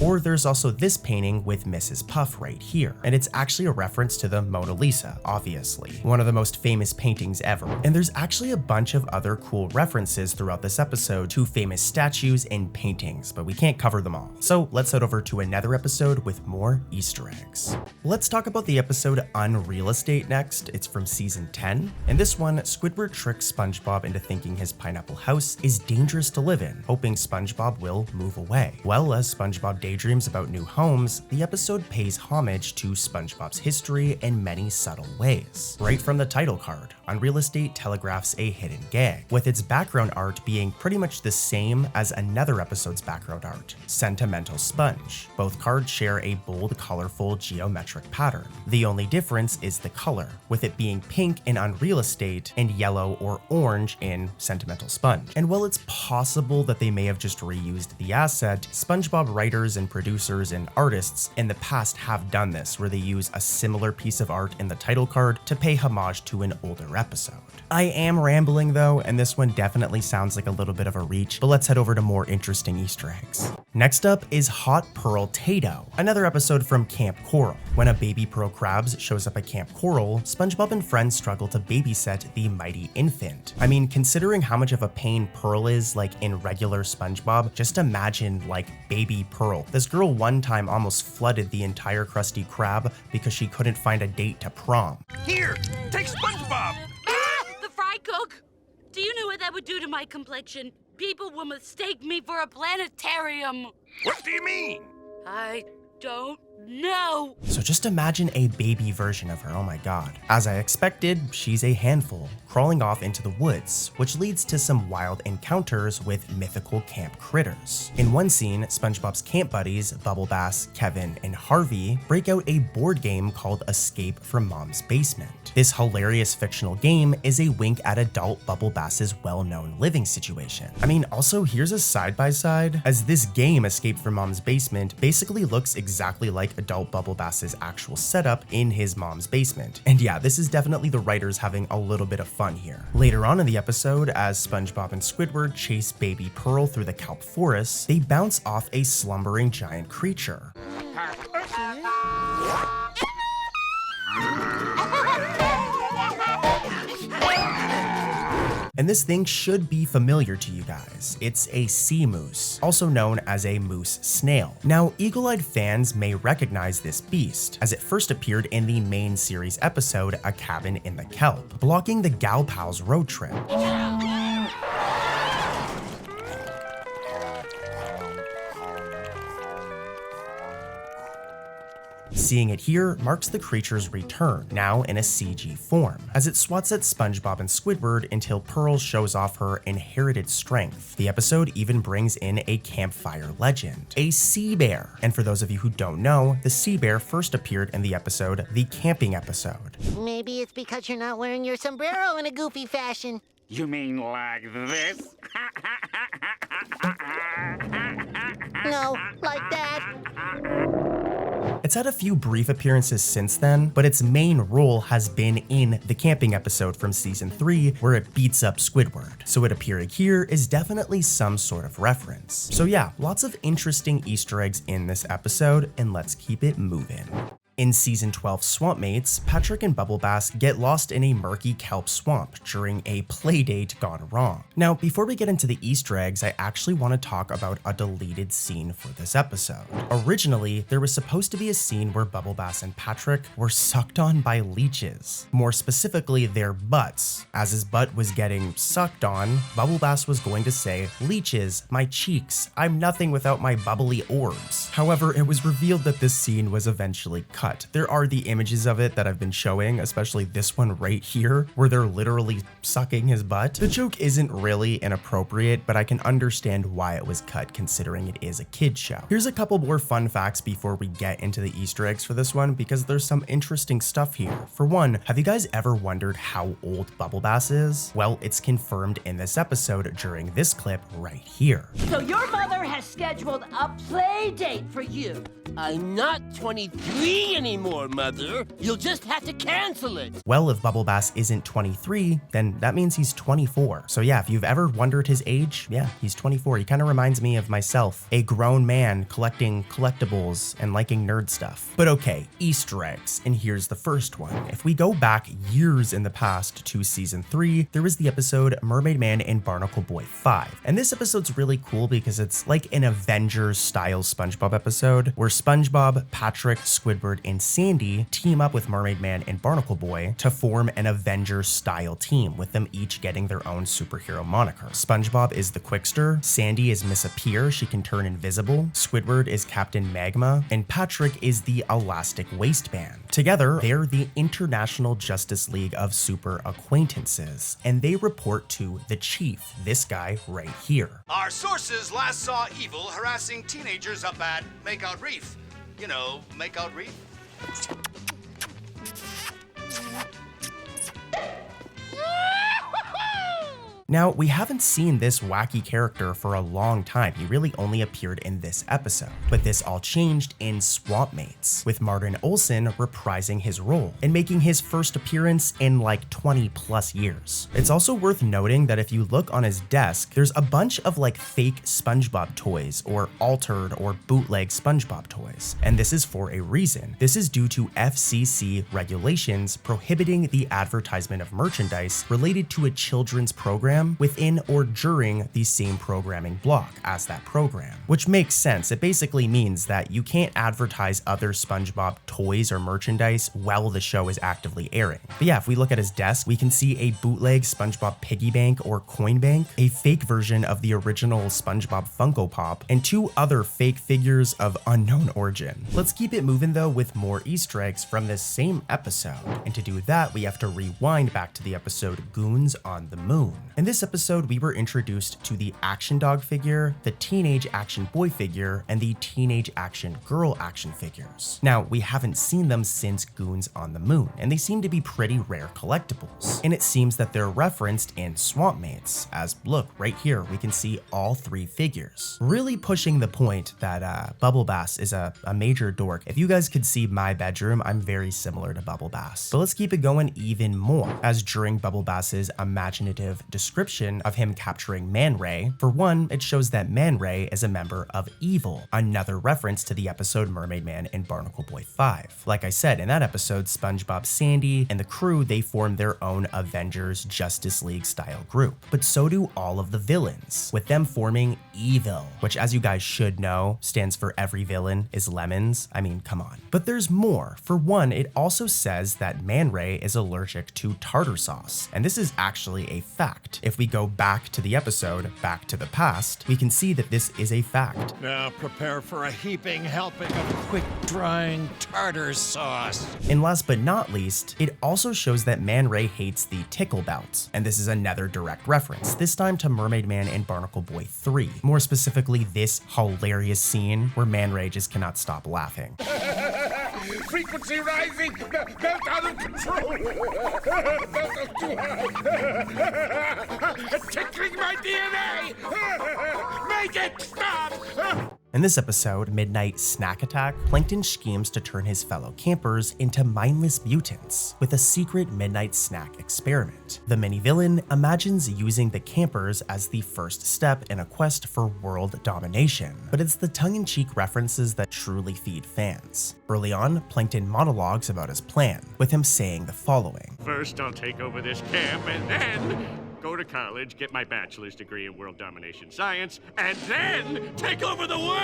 Or there's also this painting with Mrs. Puff right here, and it's actually a reference to the Mona Lisa, obviously, one of the most famous paintings ever. And there's actually a bunch of other cool references throughout this episode to famous statues and paintings, but we can't cover them all. So let's head over to another episode with more Easter eggs. Let's talk about the episode Unreal Estate next. It's from season 10. In this one, Squidward tricks SpongeBob into thinking his pineapple house is dangerous to live in, hoping SpongeBob will move away. Well, as SpongeBob daydreams about new homes, the episode pays homage to SpongeBob's history in many subtle ways. Right from the title card, Unreal Estate telegraphs a hidden gag, with its background art being pretty much the same as another episode's background art, Sentimental Sponge. Both cards share a bold, colorful geometric pattern. The only difference is the color, with it being pink in Unreal Estate and yellow or orange in Sentimental Sponge. And while it's possible that they may have just reused the asset, SpongeBob writers and producers and artists in the past have done this, where they use a similar piece of art in the title card to pay homage to an older episode. I am rambling though, and this one definitely sounds like a little bit of a reach, but let's head over to more interesting Easter eggs. Next up is Hot Pearl Tato, another episode from Camp Coral. When a baby Pearl Krabs shows up at Camp Coral, SpongeBob and friends struggle to babysit the mighty infant. I mean, considering how much of a pain Pearl is like in regular SpongeBob, just imagine like baby Pearl. This girl one time almost flooded the entire Krusty Krab because she couldn't find a date to prom. Here, take SpongeBob! The fry cook? Do you know what that would do to my complexion? People will mistake me for a planetarium. What do you mean? I don't know. So just imagine a baby version of her, oh my god. As I expected, she's a handful, crawling off into the woods, which leads to some wild encounters with mythical camp critters. In one scene, SpongeBob's camp buddies, Bubble Bass, Kevin, and Harvey, break out a board game called Escape from Mom's Basement. This hilarious fictional game is a wink at adult Bubble Bass's well-known living situation. I mean, also here's a side-by-side, as this game, Escape from Mom's Basement, basically looks exactly like adult Bubble Bass's actual setup in his mom's basement. And yeah, this is definitely the writers having a little bit of fun here. Later on in the episode, as SpongeBob and Squidward chase baby Pearl through the kelp forest, they bounce off a slumbering giant creature. And this thing should be familiar to you guys. It's a sea moose, also known as a moose snail. Now, eagle-eyed fans may recognize this beast, as it first appeared in the main series episode, A Cabin in the Kelp, blocking the Gal Pals road trip. Seeing it here marks the creature's return, now in a CG form, as it swats at SpongeBob and Squidward until Pearl shows off her inherited strength. The episode even brings in a campfire legend, a sea bear. And for those of you who don't know, the sea bear first appeared in the episode, The Camping Episode. Maybe it's because you're not wearing your sombrero in a goofy fashion. You mean like this? No, like that. It's had a few brief appearances since then, but its main role has been in the camping episode from season 3 where it beats up Squidward. So it appearing here is definitely some sort of reference. So yeah, lots of interesting Easter eggs in this episode, and let's keep it moving. In Season 12 Swamp Mates, Patrick and Bubble Bass get lost in a murky kelp swamp during a playdate gone wrong. Now, before we get into the Easter eggs, I actually want to talk about a deleted scene for this episode. Originally, there was supposed to be a scene where Bubble Bass and Patrick were sucked on by leeches, more specifically their butts. As his butt was getting sucked on, Bubble Bass was going to say, "Leeches, my cheeks, I'm nothing without my bubbly orbs." However, it was revealed that this scene was eventually cut. There are the images of it that I've been showing, especially this one right here, where they're literally sucking his butt. The joke isn't really inappropriate, but I can understand why it was cut considering it is a kid's show. Here's a couple more fun facts before we get into the Easter eggs for this one, because there's some interesting stuff here. For one, have you guys ever wondered how old Bubble Bass is? Well, it's confirmed in this episode during this clip right here. So your mother has scheduled a play date for you. I'm not 23 anymore, Mother. You'll just have to cancel it. Well, if Bubble Bass isn't 23, then that means he's 24. So yeah, if you've ever wondered his age, yeah, he's 24. He kind of reminds me of myself, a grown man collecting collectibles and liking nerd stuff. But okay, Easter eggs, and here's the first one. If we go back years in the past to season 3, there was the episode Mermaid Man and Barnacle Boy 5. And this episode's really cool because it's like an Avengers style SpongeBob episode where SpongeBob, Patrick, Squidward, and Sandy team up with Mermaid Man and Barnacle Boy to form an Avengers-style team, with them each getting their own superhero moniker. SpongeBob is the Quickster, Sandy is Miss Appear, she can turn invisible, Squidward is Captain Magma, and Patrick is the Elastic Waistband. Together, they're the International Justice League of Super Acquaintances, and they report to the Chief, this guy right here. Our sources last saw Evil harassing teenagers up at Makeout Reef. You know, Makeout Reef? Now, we haven't seen this wacky character for a long time. He really only appeared in this episode. But this all changed in Swamp Mates, with Martin Olsen reprising his role and making his first appearance in like 20 plus years. It's also worth noting that if you look on his desk, there's a bunch of like fake SpongeBob toys or altered or bootleg SpongeBob toys. And this is for a reason. This is due to FCC regulations prohibiting the advertisement of merchandise related to a children's program within or during the same programming block as that program, which makes sense. It basically means that you can't advertise other SpongeBob toys or merchandise while the show is actively airing. But yeah, if we look at his desk, we can see a bootleg SpongeBob piggy bank or coin bank, a fake version of the original SpongeBob Funko Pop, and 2 other fake figures of unknown origin. Let's keep it moving though with more Easter eggs from this same episode. And to do that, we have to rewind back to the episode Goons on the Moon. In this episode, we were introduced to the Action Dog figure, the Teenage Action Boy figure, and the Teenage Action Girl action figures. Now, we haven't seen them since Goons on the Moon, and they seem to be pretty rare collectibles. And it seems that they're referenced in Swamp Mates, as look, right here, we can see all 3 figures. Really pushing the point that Bubble Bass is a major dork. If you guys could see my bedroom, I'm very similar to Bubble Bass. But let's keep it going even more, as during Bubble Bass's imaginative description description of him capturing Man Ray. For one, it shows that Man Ray is a member of Evil, another reference to the episode Mermaid Man and Barnacle Boy 5. Like I said, in that episode, SpongeBob, Sandy, and the crew, they form their own Avengers Justice League style group. But so do all of the villains, with them forming Evil, which, as you guys should know, stands for every villain is lemons. I mean, come on. But there's more. For one, it also says that Man Ray is allergic to tartar sauce, and this is actually a fact. If we go back to the episode, Back to the Past, we can see that this is a fact. Now prepare for a heaping helping of quick-drying tartar sauce. And last but not least, it also shows that Man Ray hates the tickle bouts, and this is another direct reference, this time to Mermaid Man and Barnacle Boy 3. More specifically, this hilarious scene where Man Ray just cannot stop laughing. Frequency rising! Belt out of control! Belt up too high! Tickling my DNA! Make it stop! In this episode, Midnight Snack Attack, Plankton schemes to turn his fellow campers into mindless mutants with a secret midnight snack experiment. The mini-villain imagines using the campers as the first step in a quest for world domination, but it's the tongue-in-cheek references that truly feed fans. Early on, Plankton monologues about his plan, with him saying the following. First, I'll take over this camp, and then go to college, get my bachelor's degree in world domination science, and then take over the world!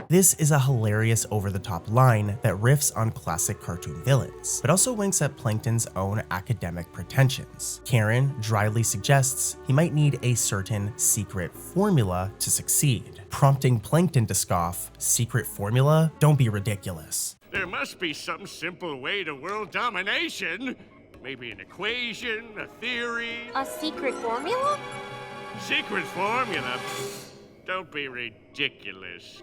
This is a hilarious over-the-top line that riffs on classic cartoon villains, but also winks at Plankton's own academic pretensions. Karen dryly suggests he might need a certain secret formula to succeed, prompting Plankton to scoff, "Secret formula? Don't be ridiculous." There must be some simple way to world domination. Maybe an equation, a theory. A secret formula? Secret formula? Don't be ridiculous.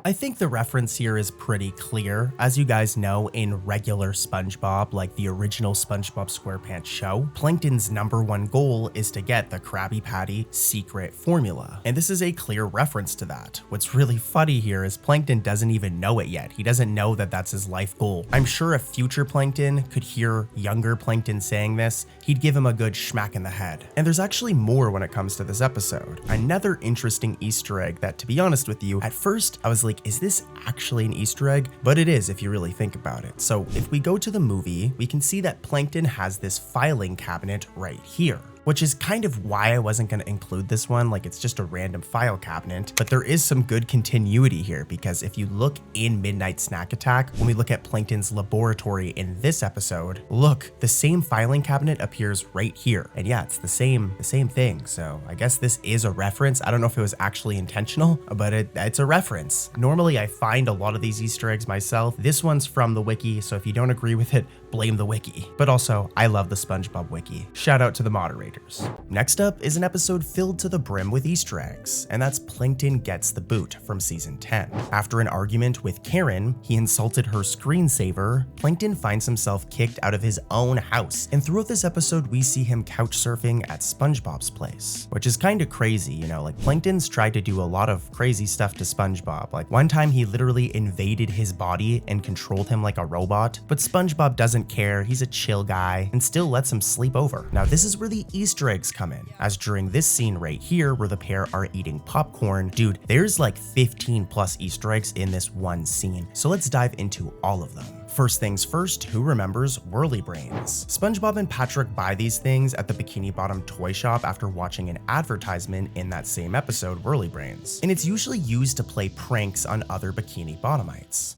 I think the reference here is pretty clear. As you guys know, in regular SpongeBob, like the original SpongeBob SquarePants show, Plankton's #1 goal is to get the Krabby Patty secret formula. And this is a clear reference to that. What's really funny here is Plankton doesn't even know it yet. He doesn't know that that's his life goal. I'm sure if future Plankton could hear younger Plankton saying this, he'd give him a good schmack in the head. And there's actually more when it comes to this episode. Another interesting Easter egg that, to be honest with you, at first I was like, is this actually an Easter egg? But it is if you really think about it. So if we go to the movie, we can see that Plankton has this filing cabinet right here, which is kind of why I wasn't going to include this one, like it's just a random file cabinet, but there is some good continuity here because if you look in Midnight Snack Attack, when we look at Plankton's laboratory in this episode, look, the same filing cabinet appears right here. And yeah, it's the same thing. So I guess this is a reference. I don't know if it was actually intentional, but it's a reference. Normally I find a lot of these Easter eggs myself. This one's from the wiki, so if you don't agree with it, blame the wiki. But also, I love the SpongeBob wiki. Shout out to the moderators. Next up is an episode filled to the brim with Easter eggs, and that's Plankton Gets the Boot from season 10. After an argument with Karen, he insulted her screensaver, Plankton finds himself kicked out of his own house, and throughout this episode we see him couch surfing at SpongeBob's place, which is kind of crazy, you know, like Plankton's tried to do a lot of crazy stuff to SpongeBob. Like one time he literally invaded his body and controlled him like a robot, but SpongeBob doesn't care, he's a chill guy, and still lets him sleep over. Now this is where the Easter eggs come in, as during this scene right here where the pair are eating popcorn, dude, there's like 15 plus Easter eggs in this one scene. So let's dive into all of them. First things first, who remembers Whirly Brains? SpongeBob and Patrick buy these things at the Bikini Bottom toy shop after watching an advertisement in that same episode, Whirly Brains, and it's usually used to play pranks on other Bikini Bottomites.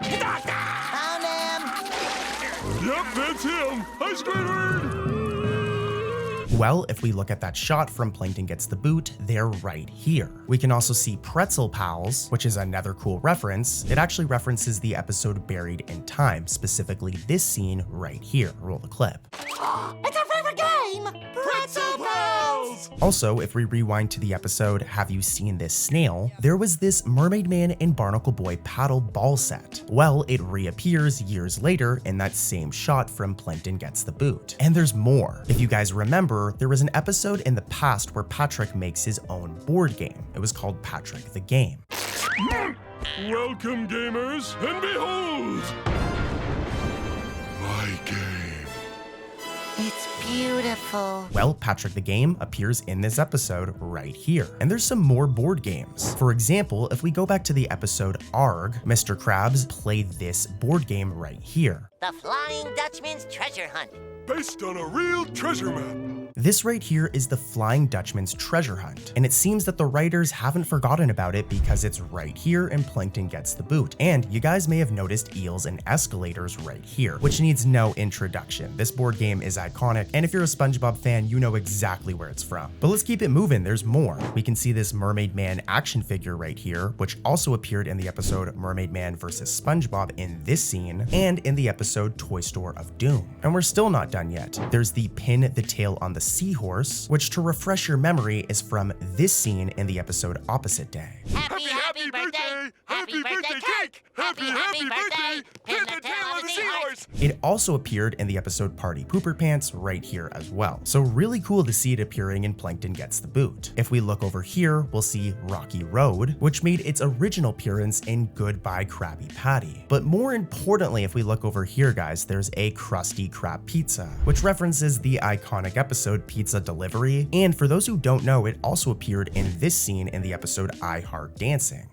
Found him! Yep, that's him! Hi, Squidward! Well, if we look at that shot from Plankton Gets the Boot, they're right here. We can also see Pretzel Pals, which is another cool reference. It actually references the episode Buried in Time, specifically this scene right here. Roll the clip. It's our favorite game! Pretzel Pals! Also, if we rewind to the episode Have You Seen This Snail?, there was this Mermaid Man and Barnacle Boy paddle ball set. Well, it reappears years later in that same shot from Plankton Gets the Boot. And there's more. If you guys remember, there was an episode in the past where Patrick makes his own board game. It was called Patrick the Game. Welcome, gamers, and behold! My game. beautiful. Well, Patrick the Game appears in this episode right here. And there's some more board games. For example, if we go back to the episode Arg, Mr. Krabs played this board game right here. The Flying Dutchman's Treasure Hunt. Based on a real treasure map. This right here is the Flying Dutchman's Treasure Hunt, and it seems that the writers haven't forgotten about it because it's right here in Plankton Gets the Boot. And you guys may have noticed eels and escalators right here, which needs no introduction. This board game is iconic, and if you're a SpongeBob fan, you know exactly where it's from. But let's keep it moving, there's more. We can see this Mermaid Man action figure right here, which also appeared in the episode Mermaid Man vs. SpongeBob in this scene, and in the episode Toy Store of Doom. And we're still not done yet. There's the Pin the Tail on the Seahorse, which, to refresh your memory, is from this scene in the episode Opposite Day. Happy birthday! Happy birthday cake! Happy birthday! Pin the tail on the seahorse! It also appeared in the episode Party Pooper Pants right here as well. So really cool to see it appearing in Plankton Gets the Boot. If we look over here, we'll see Rocky Road, which made its original appearance in Goodbye Krabby Patty. But more importantly, if we look over here, guys, there's a Krusty Krab pizza, which references the iconic episode Pizza Delivery. And for those who don't know, it also appeared in this scene in the episode I Heart Dancing.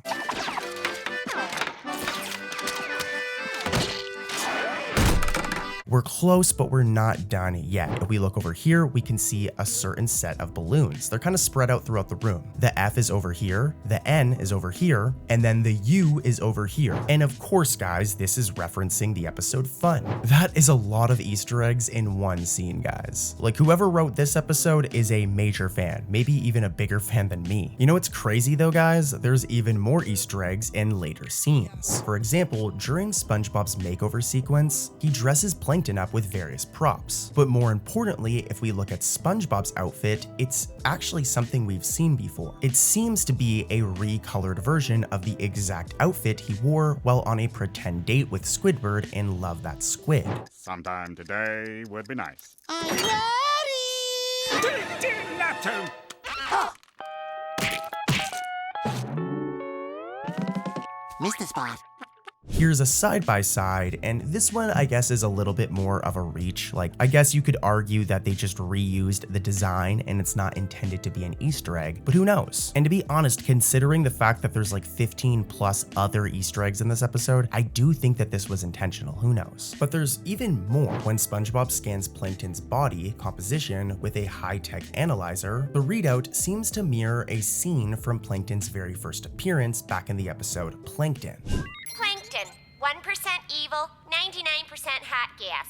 We're close, but we're not done yet. If we look over here, we can see a certain set of balloons. They're kind of spread out throughout the room. The F is over here, the N is over here, and then the U is over here. And of course, guys, this is referencing the episode Fun. That is a lot of Easter eggs in one scene, guys. Like, whoever wrote this episode is a major fan, maybe even a bigger fan than me. You know what's crazy though, guys? There's even more Easter eggs in later scenes. For example, during SpongeBob's makeover sequence, he dresses Plankton up with various props. But more importantly, if we look at SpongeBob's outfit, it's actually something we've seen before. It seems to be a recolored version of the exact outfit he wore while on a pretend date with Squidward in Love That Squid. Sometime today would be nice. I'm ready! Nap time. Missed the spot. Here's a side-by-side, and this one I guess is a little bit more of a reach. Like, I guess you could argue that they just reused the design and it's not intended to be an Easter egg, but who knows? And to be honest, considering the fact that there's like 15 plus other Easter eggs in this episode, I do think that this was intentional, who knows? But there's even more. When SpongeBob scans Plankton's body composition with a high-tech analyzer, the readout seems to mirror a scene from Plankton's very first appearance back in the episode Plankton. Plankton, 1% evil, 99% hot gas.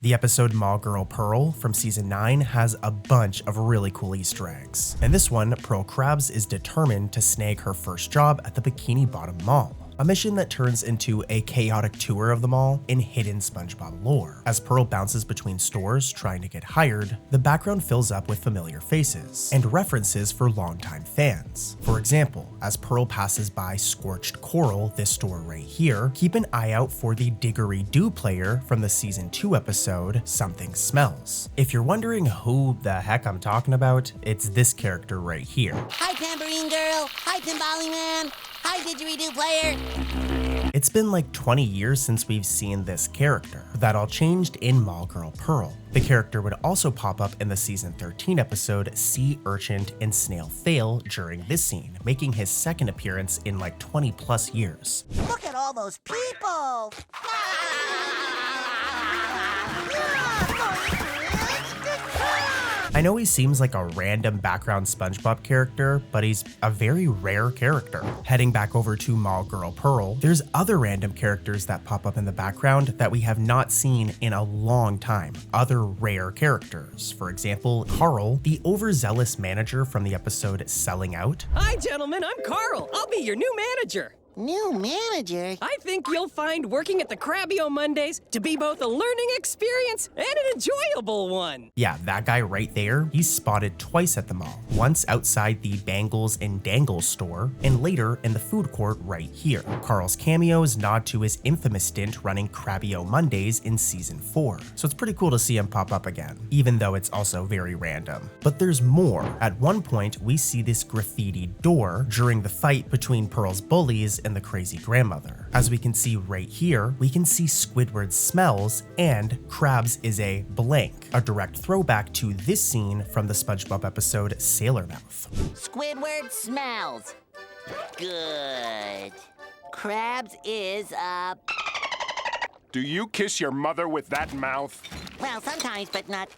The episode Mall Girl Pearl from season 9 has a bunch of really cool Easter eggs. In this one, Pearl Krabs is determined to snag her first job at the Bikini Bottom Mall, a mission that turns into a chaotic tour of the mall in hidden SpongeBob lore. As Pearl bounces between stores trying to get hired, the background fills up with familiar faces and references for longtime fans. For example, as Pearl passes by Scorched Coral, this store right here, keep an eye out for the Diggery-Doo player from the season 2 episode Something Smells. If you're wondering who the heck I'm talking about, it's this character right here. Hi, Tambourine Girl. Hi, Timbali Man. Hi, Didgeridoo Player. It's been like 20 years since we've seen this character. That all changed in Mall Girl Pearl. The character would also pop up in the season 13 episode Sea Urchin and Snail Fail during this scene, making his second appearance in like 20 plus years. Look at all those people. I know he seems like a random background SpongeBob character, but he's a very rare character. Heading back over to Mall Girl Pearl, there's other random characters that pop up in the background that we have not seen in a long time. Other rare characters. For example, Carl, the overzealous manager from the episode Selling Out. Hi, gentlemen, I'm Carl. I'll be your new manager. New manager? I think you'll find working at the Krabby-O Mondays to be both a learning experience and an enjoyable one. Yeah, that guy right there, he's spotted twice at the mall. Once outside the Bangles and Dangles store, and later in the food court right here. Carl's cameos nod to his infamous stint running Krabby-O Mondays in season 4, so it's pretty cool to see him pop up again, even though it's also very random. But there's more. At one point, we see this graffiti door during the fight between Pearl's bullies and the crazy grandmother. As we can see right here, we can see Squidward smells and Krabs is a blank, a direct throwback to this scene from the SpongeBob episode Sailor Mouth. Squidward smells. Good. Krabs is, Do you kiss your mother with that mouth? well, sometimes, but not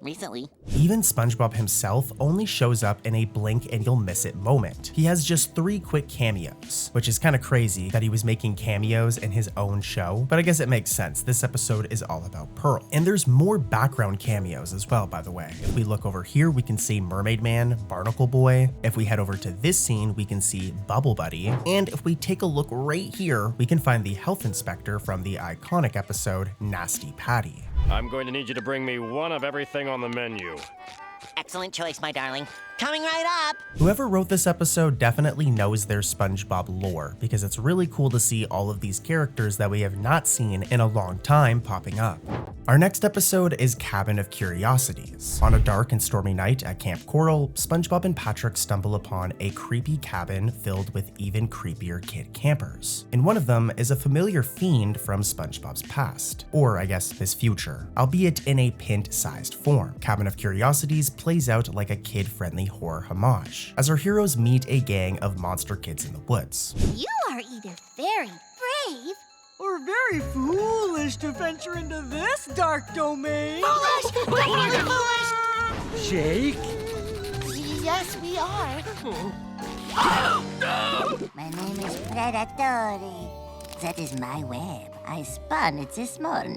recently. Even SpongeBob himself only shows up in a blink and you'll miss it moment. He has just 3 quick cameos, which is kind of crazy that he was making cameos in his own show, but I guess it makes sense. This episode is all about Pearl. And there's more background cameos as well, by the way. If we look over here, we can see Mermaid Man, Barnacle Boy. If we head over to this scene, we can see Bubble Buddy. And if we take a look right here, we can find the health inspector from the iconic episode Nasty Patty. I'm going to need you to bring me one of everything on the menu. Excellent choice, my darling. Coming right up. Whoever wrote this episode definitely knows their SpongeBob lore, because it's really cool to see all of these characters that we have not seen in a long time popping up. Our next episode is Cabin of Curiosities. On a dark and stormy night at Camp Coral, SpongeBob and Patrick stumble upon a creepy cabin filled with even creepier kid campers. In one of them is a familiar fiend from SpongeBob's past, or I guess his future, albeit in a pint-sized form. Cabin of Curiosities plays out like a kid-friendly horror homage, as our heroes meet a gang of monster kids in the woods. You are either very brave or very foolish to venture into this dark domain. Foolish! Definitely foolish! Jake? Yes, we are. My name is Predatori. That is my web. I spun it this morning.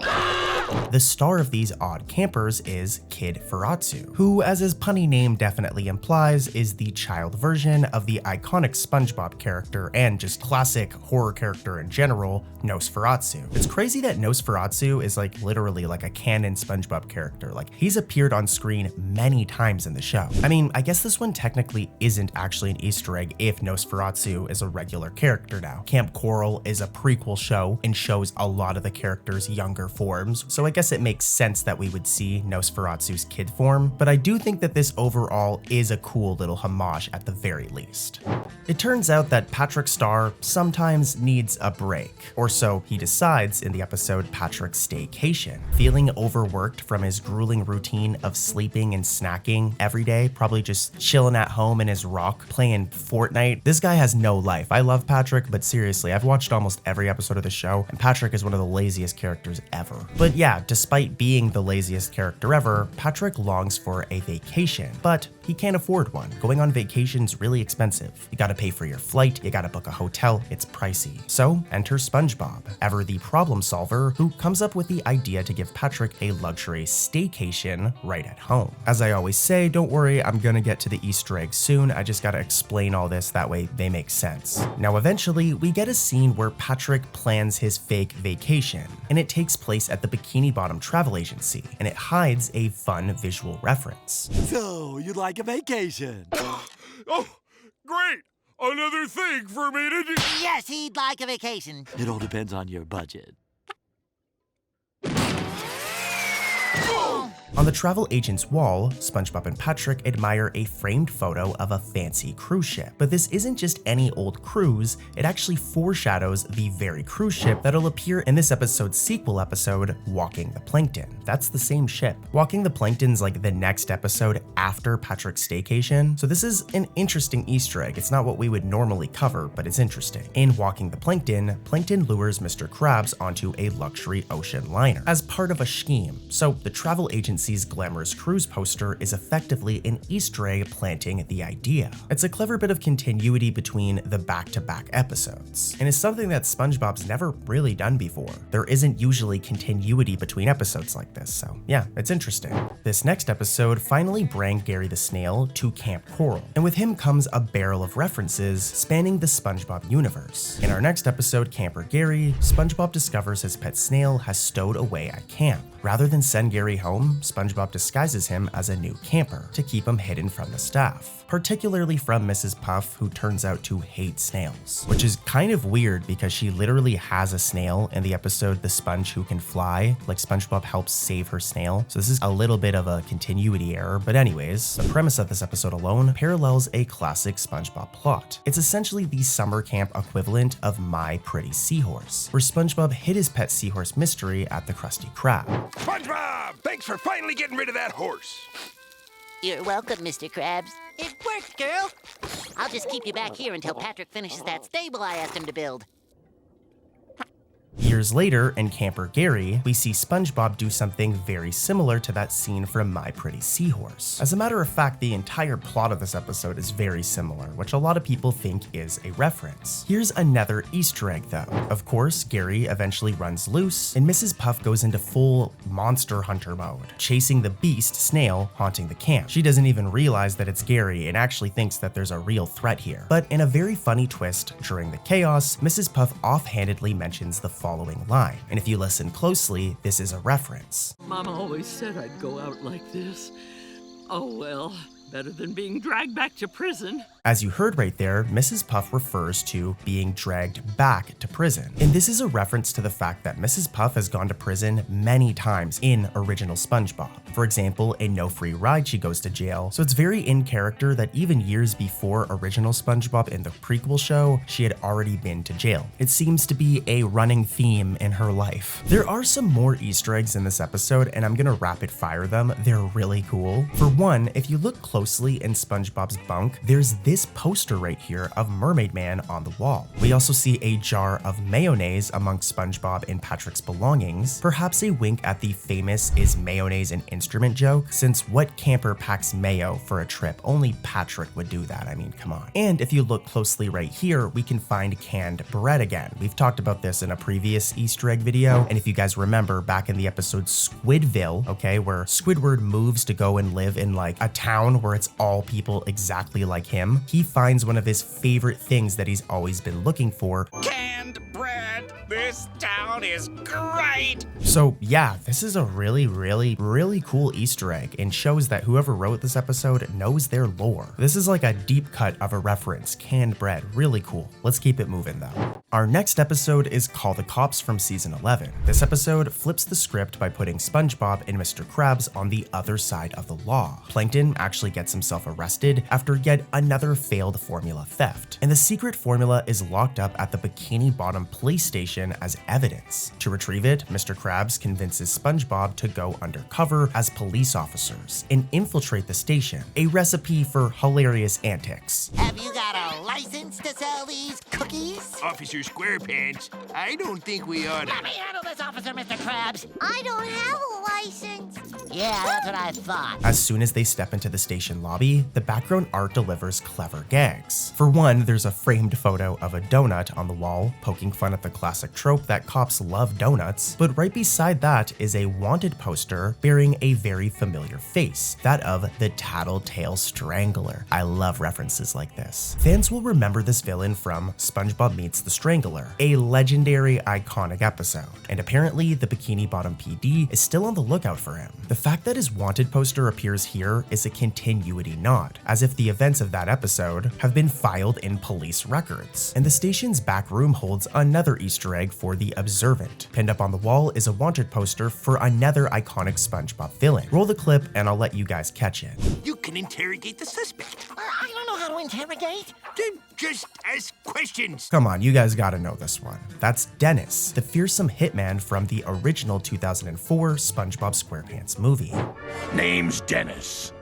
The star of these odd campers is Kid Ferrazzu, who, as his punny name definitely implies, is the child version of the iconic SpongeBob character and just classic horror character in general, Nosferatu. It's crazy that Nosferatu is like literally like a canon SpongeBob character. Like, he's appeared on screen many times in the show. I mean, I guess this one technically isn't actually an Easter egg if Nosferatu is a regular character now. Camp Coral is a prequel show and shows a lot of the characters' younger forms, so I guess it makes sense that we would see Nosferatu's kid form, but I do think that this overall is a cool little homage at the very least. It turns out that Patrick Star sometimes needs a break, or so he decides in the episode Patrick's Staycation. Feeling overworked from his grueling routine of sleeping and snacking every day, probably just chilling at home in his rock playing Fortnite. This guy has no life. I love Patrick, but seriously, I've watched almost every episode of the show, and Patrick is one of the laziest characters ever. But yeah, despite being the laziest character ever, Patrick longs for a vacation, but he can't afford one. Going on vacation's really expensive. You gotta pay for your flight, you gotta book a hotel, it's pricey. So enter SpongeBob, ever the problem solver, who comes up with the idea to give Patrick a luxury staycation right at home. As I always say, don't worry, I'm gonna get to the Easter eggs soon, I just gotta explain all this, that way they make sense. Now eventually, we get a scene where Patrick plans his fake vacation, and it takes place at the Bikini Bottom travel agency, and it hides a fun visual reference. So, you'd like a vacation? Oh, great! Another thing for me to do. Yes, he'd like a vacation. It all depends on your budget. On the travel agent's wall, SpongeBob and Patrick admire a framed photo of a fancy cruise ship. But this isn't just any old cruise, it actually foreshadows the very cruise ship that'll appear in this episode's sequel episode, Walking the Plankton. That's the same ship. Walking the Plankton's like the next episode after Patrick's Staycation, so this is an interesting Easter egg. It's not what we would normally cover, but it's interesting. In Walking the Plankton, Plankton lures Mr. Krabs onto a luxury ocean liner as part of a scheme. So the travel agency's glamorous cruise poster is effectively an Easter egg planting the idea. It's a clever bit of continuity between the back-to-back episodes, and it's something that SpongeBob's never really done before. There isn't usually continuity between episodes like this, so yeah, it's interesting. This next episode finally brings Gary the Snail to Camp Coral, and with him comes a barrel of references spanning the SpongeBob universe. In our next episode, Camper Gary, SpongeBob discovers his pet snail has stowed away at camp. Rather than send Gary home, SpongeBob disguises him as a new camper to keep him hidden from the staff, particularly from Mrs. Puff, who turns out to hate snails, which is kind of weird because she literally has a snail in the episode The Sponge Who Can Fly. Like, SpongeBob helps save her snail, so this is a little bit of a continuity error, but anyways, the premise of this episode alone parallels a classic SpongeBob plot. It's essentially the summer camp equivalent of My Pretty Seahorse, where SpongeBob hid his pet seahorse Mystery at the Krusty Krab. SpongeBob, thanks for finally getting rid of that horse. You're welcome, Mr. Krabs. It worked, girl. I'll just keep you back here until Patrick finishes that stable I asked him to build. Years later, in Camper Gary, we see SpongeBob do something very similar to that scene from My Pretty Seahorse. As a matter of fact, the entire plot of this episode is very similar, which a lot of people think is a reference. Here's another Easter egg though. Of course, Gary eventually runs loose, and Mrs. Puff goes into full monster hunter mode, chasing the beast snail haunting the camp. She doesn't even realize that it's Gary and actually thinks that there's a real threat here. But in a very funny twist, during the chaos, Mrs. Puff offhandedly mentions the following line, and if you listen closely, this is a reference. Mom always said I'd go out like this. Oh well, better than being dragged back to prison. As you heard right there, Mrs. Puff refers to being dragged back to prison. And this is a reference to the fact that Mrs. Puff has gone to prison many times in original SpongeBob. For example, in No Free Ride, she goes to jail. So it's very in character that even years before original SpongeBob in the prequel show, she had already been to jail. It seems to be a running theme in her life. There are some more Easter eggs in this episode, and I'm gonna rapid fire them. They're really cool. For one, if you look closely in SpongeBob's bunk, there's this poster right here of Mermaid Man on the wall. We also see a jar of mayonnaise amongst SpongeBob and Patrick's belongings, perhaps a wink at the famous "is mayonnaise an instrument" joke, since what camper packs mayo for a trip? Only Patrick would do that, I mean, come on. And if you look closely right here, we can find canned bread again. We've talked about this in a previous Easter egg video, and if you guys remember back in the episode Squidville, okay, where Squidward moves to go and live in like a town where it's all people exactly like him, he finds one of his favorite things that he's always been looking for. Canned bread! This town is great! So yeah, this is a really cool Easter egg and shows that whoever wrote this episode knows their lore. This is like a deep cut of a reference, canned bread, really cool. Let's keep it moving though. Our next episode is Call the Cops from season 11. This episode flips the script by putting SpongeBob and Mr. Krabs on the other side of the law. Plankton actually gets himself arrested after yet another failed formula theft, and the secret formula is locked up at the Bikini Bottom police station as evidence. To retrieve it, Mr. Krabs convinces SpongeBob to go undercover as police officers and infiltrate the station, a recipe for hilarious antics. Have you got a license to sell these cookies? Officer SquarePants, I don't think we ought to. Let me handle this, Officer Mr. Krabs. I don't have a license. Yeah, that's what I thought. As soon as they step into the station lobby, the background art delivers clever gags. For one, there's a framed photo of a donut on the wall, poking fun at the classic trope that cops love donuts, but right beside that is a wanted poster bearing a very familiar face, that of the Tattletale Strangler. I love references like this. Fans will remember this villain from SpongeBob Meets the Strangler, a legendary iconic episode, and apparently the Bikini Bottom PD is still on the lookout for him. The fact that his wanted poster appears here is a continuity nod, as if the events of that episode have been filed in police records. And the station's back room holds another Easter egg for the observant. Pinned up on the wall is a wanted poster for another iconic SpongeBob villain. Roll the clip and I'll let you guys catch it. You can interrogate the suspect. I don't know how to interrogate. Then just ask questions. Come on, you guys gotta know this one. That's Dennis, the fearsome hitman from the original 2004 SpongeBob SquarePants movie. Name's Dennis.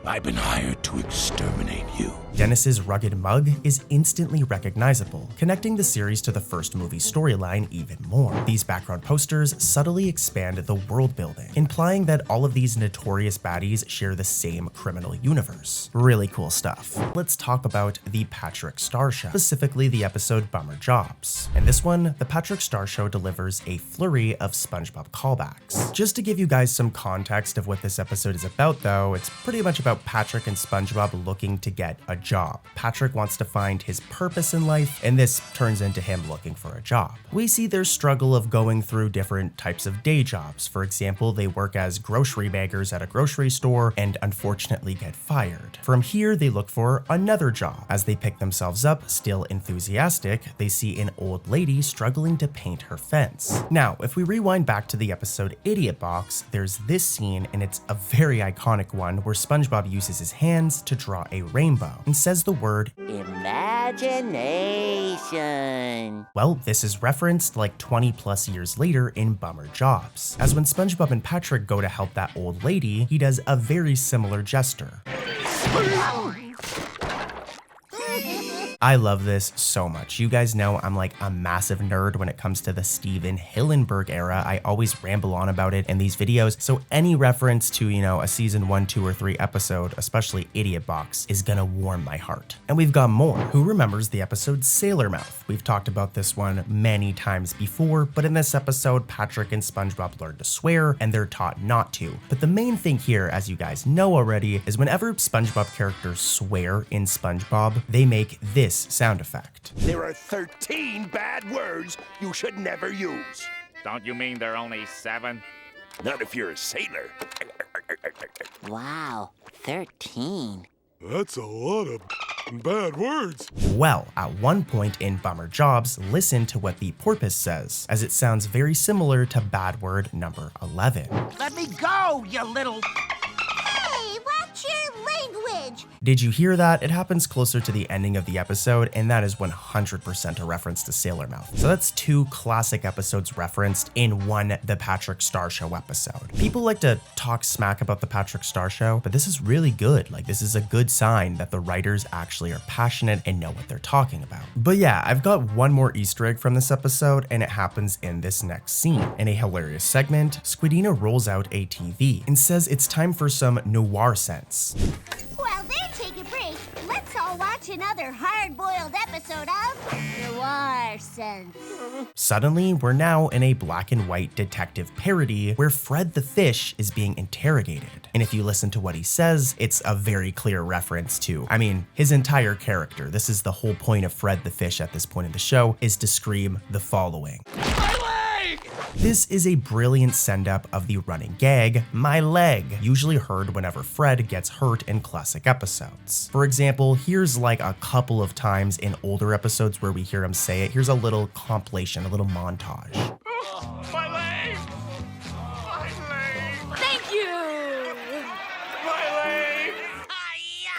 I've been hired to exterminate you. Dennis's rugged mug is instantly recognizable, connecting the series to the first movie's storyline even more. These background posters subtly expand the world building, implying that all of these notorious baddies share the same criminal universe. Really cool stuff. Let's talk about the Patrick Star Show, specifically the episode Bummer Jobs. In this one, the Patrick Star Show delivers a flurry of SpongeBob callbacks. Just to give you guys some context of what this episode is about though, it's pretty much about about Patrick and SpongeBob looking to get a job. Patrick wants to find his purpose in life, and this turns into him looking for a job. We see their struggle of going through different types of day jobs. For example, they work as grocery baggers at a grocery store and unfortunately get fired. From here, they look for another job. As they pick themselves up, still enthusiastic, they see an old lady struggling to paint her fence. Now, if we rewind back to the episode Idiot Box, there's this scene, and it's a very iconic one where SpongeBob uses his hands to draw a rainbow and says the word imagination. Well, this is referenced like 20 plus years later in Bummer Jobs, as when SpongeBob and Patrick go to help that old lady, he does a very similar gesture. I love this so much. You guys know I'm like a massive nerd when it comes to the Steven Hillenburg era. I always ramble on about it in these videos, so any reference to, you know, a season 1, 2, or 3 episode, especially Idiot Box, is gonna warm my heart. And we've got more. Who remembers the episode Sailor Mouth? We've talked about this one many times before, but in this episode, Patrick and SpongeBob learn to swear, and they're taught not to. But the main thing here, as you guys know already, is whenever SpongeBob characters swear in SpongeBob, they make this sound effect. There are 13 bad words you should never use. Don't you mean there are only 7? Not if you're a sailor. Wow, 13. That's a lot of bad words. Well, at one point in Bummer Jobs, listen to what the porpoise says, as it sounds very similar to bad word number 11. Let me go, you little... Hey, watch your language! Did you hear that? It happens closer to the ending of the episode, and that is 100% a reference to Sailor Mouth. So that's 2 classic episodes referenced in one The Patrick Star Show episode. People like to talk smack about The Patrick Star Show, but this is really good. Like, this is a good sign that the writers actually are passionate and know what they're talking about. But yeah, I've got one more Easter egg from this episode, and it happens in this next scene. In a hilarious segment, Squidina rolls out a TV and says it's time for some noir sense. While they take a break, let's all watch another hard-boiled episode of Noir Sense. Suddenly, we're now in a black and white detective parody where Fred the Fish is being interrogated. And if you listen to what he says, it's a very clear reference to, I mean, his entire character. This is the whole point of Fred the Fish at this point in the show, is to scream the following. This is a brilliant send-up of the running gag, my leg, usually heard whenever Fred gets hurt in classic episodes. For example, here's like a couple of times in older episodes where we hear him say it. Here's a little compilation, a little montage. My leg! My leg! Thank you! My leg!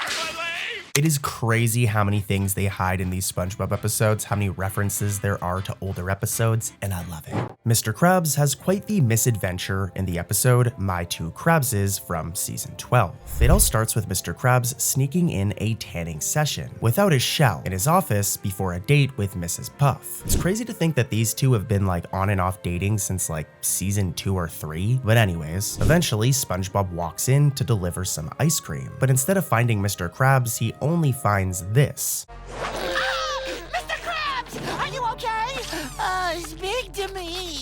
My leg! It is crazy how many things they hide in these SpongeBob episodes, how many references there are to older episodes, and I love it. Mr. Krabs has quite the misadventure in the episode My Two Krabses from season 12. It all starts with Mr. Krabs sneaking in a tanning session without his shell in his office before a date with Mrs. Puff. It's crazy to think that these two have been like on and off dating since like season 2 or 3, but anyways, eventually SpongeBob walks in to deliver some ice cream, but instead of finding Mr. Krabs, he only finds this. Mr. Krabs, are you okay? Speak to me.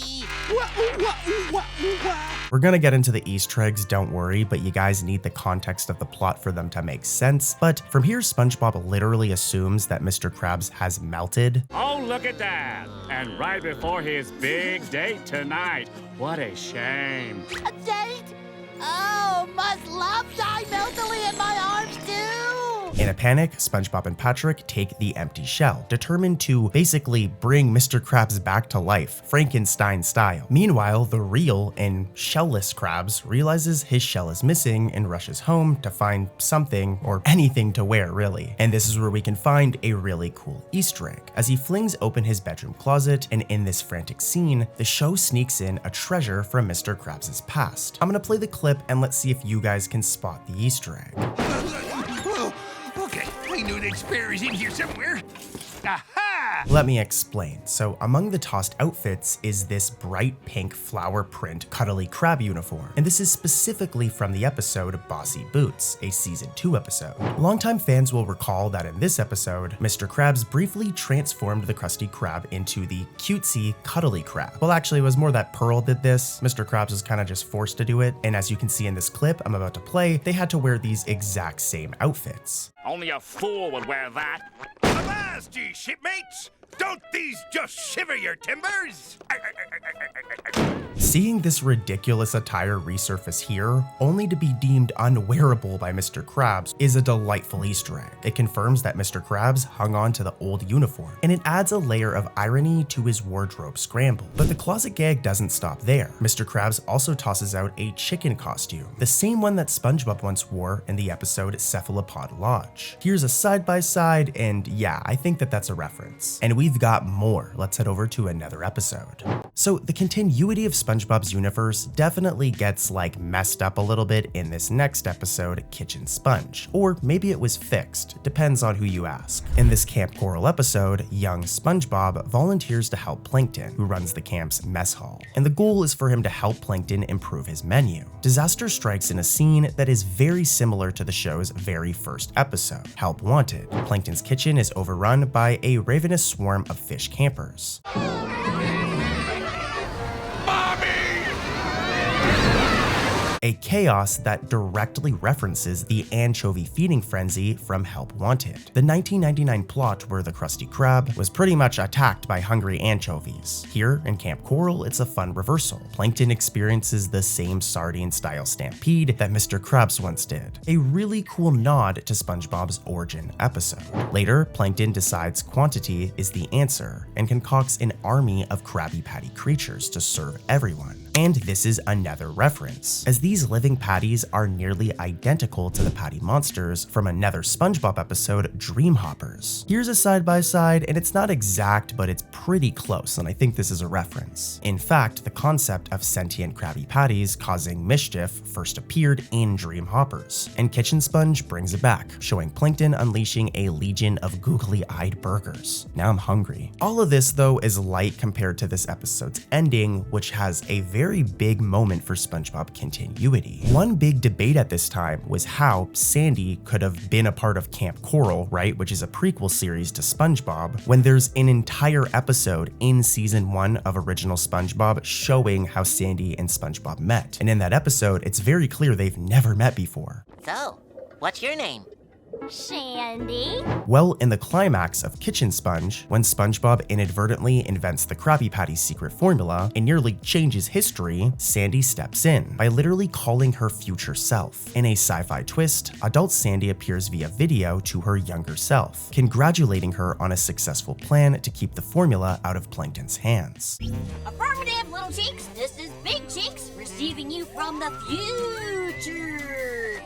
We're gonna get into the Easter eggs, don't worry, but you guys need the context of the plot for them to make sense. But from here, SpongeBob literally assumes that Mr. Krabs has melted. Oh, look at that! And right before his big date tonight. What a shame. A date? Oh, must love die meltily in my arms too. In a panic, SpongeBob and Patrick take the empty shell, determined to basically bring Mr. Krabs back to life, Frankenstein style. Meanwhile, the real and shellless Krabs realizes his shell is missing and rushes home to find something or anything to wear, really. And this is where we can find a really cool Easter egg. As he flings open his bedroom closet, and in this frantic scene, the show sneaks in a treasure from Mr. Krabs' past. I'm gonna play the clip and let's see if you guys can spot the Easter egg. Okay, I knew that spare is in here somewhere. Aha! Let me explain. So among the tossed outfits is this bright pink flower print cuddly crab uniform, and this is specifically from the episode Bossy Boots, a season 2 episode. Longtime fans will recall that in this episode, Mr. Krabs briefly transformed the Krusty Krab into the cutesy cuddly crab. Well, actually, it was more that Pearl did this. Mr. Krabs was kind of just forced to do it, and as you can see in this clip I'm about to play, they had to wear these exact same outfits. Only a fool would wear that. Avast, ye shipmates! Don't these just shiver your timbers? Seeing this ridiculous attire resurface here, only to be deemed unwearable by Mr. Krabs, is a delightful Easter egg. It confirms that Mr. Krabs hung on to the old uniform, and it adds a layer of irony to his wardrobe scramble. But the closet gag doesn't stop there. Mr. Krabs also tosses out a chicken costume, the same one that SpongeBob once wore in the episode Cephalopod Lodge. Here's a side-by-side, and yeah, I think that that's a reference. And we've got more. Let's head over to another episode. So the continuity of SpongeBob's universe definitely gets like messed up a little bit in this next episode, Kitchen Sponge. Or maybe it was fixed, depends on who you ask. In this Camp Coral episode, young SpongeBob volunteers to help Plankton, who runs the camp's mess hall. And the goal is for him to help Plankton improve his menu. Disaster strikes in a scene that is very similar to the show's very first episode, Help Wanted. Plankton's kitchen is overrun by a ravenous swarm of fish campers. A chaos that directly references the anchovy feeding frenzy from Help Wanted, the 1999 plot where the Krusty Krab was pretty much attacked by hungry anchovies. Here in Camp Coral, it's a fun reversal. Plankton experiences the same sardine-style stampede that Mr. Krabs once did, a really cool nod to SpongeBob's origin episode. Later, Plankton decides quantity is the answer and concocts an army of Krabby Patty creatures to serve everyone. And this is another reference, as these living patties are nearly identical to the patty monsters from another SpongeBob episode, Dream Hoppers. Here's a side-by-side, and it's not exact, but it's pretty close, and I think this is a reference. In fact, the concept of sentient Krabby Patties causing mischief first appeared in Dream Hoppers, and Kitchen Sponge brings it back, showing Plankton unleashing a legion of googly-eyed burgers. Now I'm hungry. All of this, though, is light compared to this episode's ending, which has a very big moment for SpongeBob continuity. One big debate at this time was how Sandy could have been a part of Camp Coral, right, which is a prequel series to SpongeBob, when there's an entire episode in season 1 of original SpongeBob showing how Sandy and SpongeBob met. And in that episode, it's very clear they've never met before. So, what's your name? Sandy? Well, in the climax of Kitchen Sponge, when SpongeBob inadvertently invents the Krabby Patty's secret formula and nearly changes history, Sandy steps in by literally calling her future self. In a sci-fi twist, adult Sandy appears via video to her younger self, congratulating her on a successful plan to keep the formula out of Plankton's hands. Affirmative, little cheeks. This is Big Cheeks, receiving you from the future.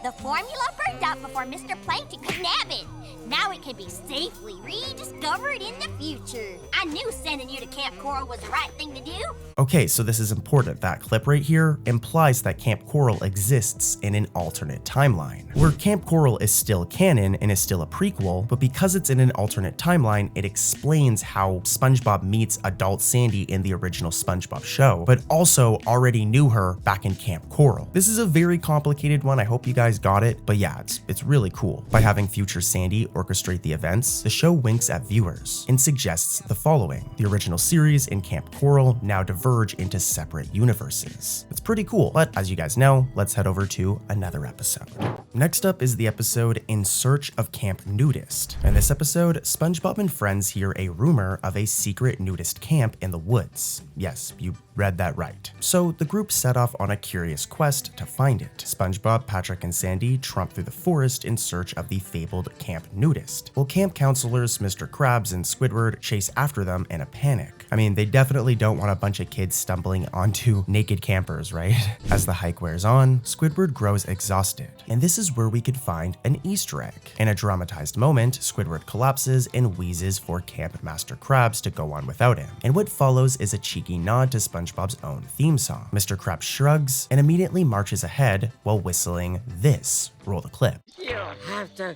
The formula burned up before Mr. Plankton could nab it. Now it can be safely rediscovered in the future. I knew sending you to Camp Coral was the right thing to do. Okay, so this is important. That clip right here implies that Camp Coral exists in an alternate timeline, where Camp Coral is still canon and is still a prequel, but because it's in an alternate timeline, it explains how SpongeBob meets adult Sandy in the original SpongeBob show, but also already knew her back in Camp Coral. This is a very complicated one. I hope you guys got it, but yeah, it's really cool. By having future Sandy orchestrate the events, the show winks at viewers and suggests the following. The original series and Camp Coral now diverge into separate universes. It's pretty cool, but as you guys know, let's head over to another episode. Next up is the episode In Search of Camp Nudist. In this episode, SpongeBob and friends hear a rumor of a secret nudist camp in the woods. Yes, you read that right. So the group set off on a curious quest to find it. SpongeBob, Patrick, and Sandy tromp through the forest in search of the fabled Camp Nudist, while camp counselors Mr. Krabs and Squidward chase after them in a panic. I mean, they definitely don't want a bunch of kids stumbling onto naked campers, right? As the hike wears on, Squidward grows exhausted, and this is where we could find an Easter egg. In a dramatized moment, Squidward collapses and wheezes for Camp Master Krabs to go on without him, and what follows is a cheeky nod to SpongeBob's own theme song. Mr. Krabs shrugs and immediately marches ahead while whistling this. Roll the clip. You'll have to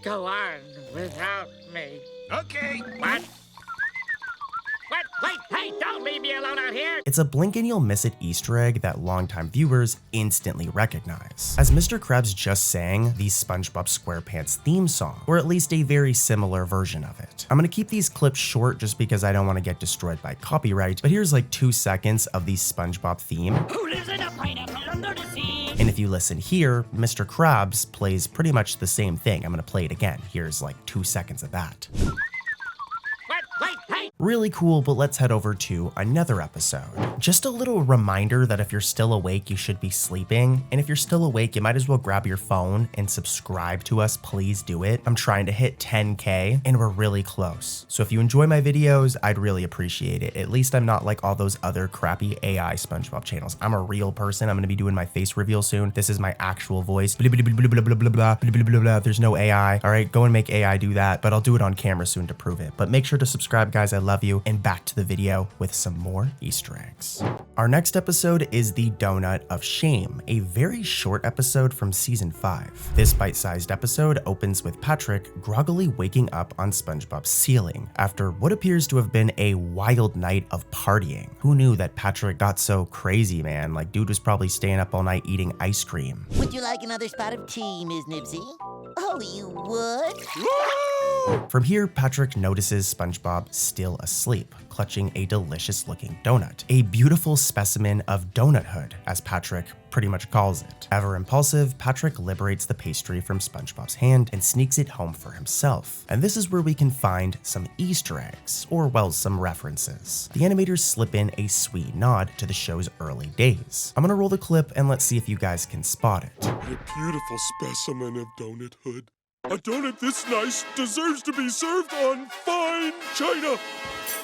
go on without me. Okay. What? Hey, don't leave me alone out here! It's a blink and you'll miss it Easter egg that longtime viewers instantly recognize, as Mr. Krabs just sang the SpongeBob SquarePants theme song, or at least a very similar version of it. I'm gonna keep these clips short just because I don't want to get destroyed by copyright, but here's like 2 seconds of the SpongeBob theme. Who lives in a pineapple under the sea? And if you listen here, Mr. Krabs plays pretty much the same thing. I'm gonna play it again. Here's like 2 seconds of that. Wait, hey! Really cool, but let's head over to another episode. Just a little reminder that if you're still awake, you should be sleeping. And if you're still awake, you might as well grab your phone and subscribe to us. Please do it. I'm trying to hit 10K and we're really close. So if you enjoy my videos, I'd really appreciate it. At least I'm not like all those other crappy AI SpongeBob channels. I'm a real person. I'm gonna be doing my face reveal soon. This is my actual voice. Blah, blah, blah, blah, blah, blah, blah, blah, blah, blah, blah. There's no AI. All right, go and make AI do that, but I'll do it on camera soon to prove it. But make sure to subscribe, guys. I love you. And back to the video with some more Easter eggs. Our next episode is the Donut of Shame, a very short episode from season 5. This bite-sized episode opens with Patrick groggily waking up on SpongeBob's ceiling after what appears to have been a wild night of partying. Who knew that Patrick got so crazy, man? Like, dude was probably staying up all night eating ice cream. Would you like another spot of tea, Ms. Nibsy? Oh, you would? From here, Patrick notices SpongeBob still asleep, clutching a delicious-looking donut. A beautiful specimen of donuthood, as Patrick pretty much calls it. Ever impulsive, Patrick liberates the pastry from SpongeBob's hand and sneaks it home for himself. And this is where we can find some Easter eggs, or well, some references. The animators slip in a sweet nod to the show's early days. I'm gonna roll the clip and let's see if you guys can spot it. A beautiful specimen of donuthood. A donut this nice deserves to be served on fine china.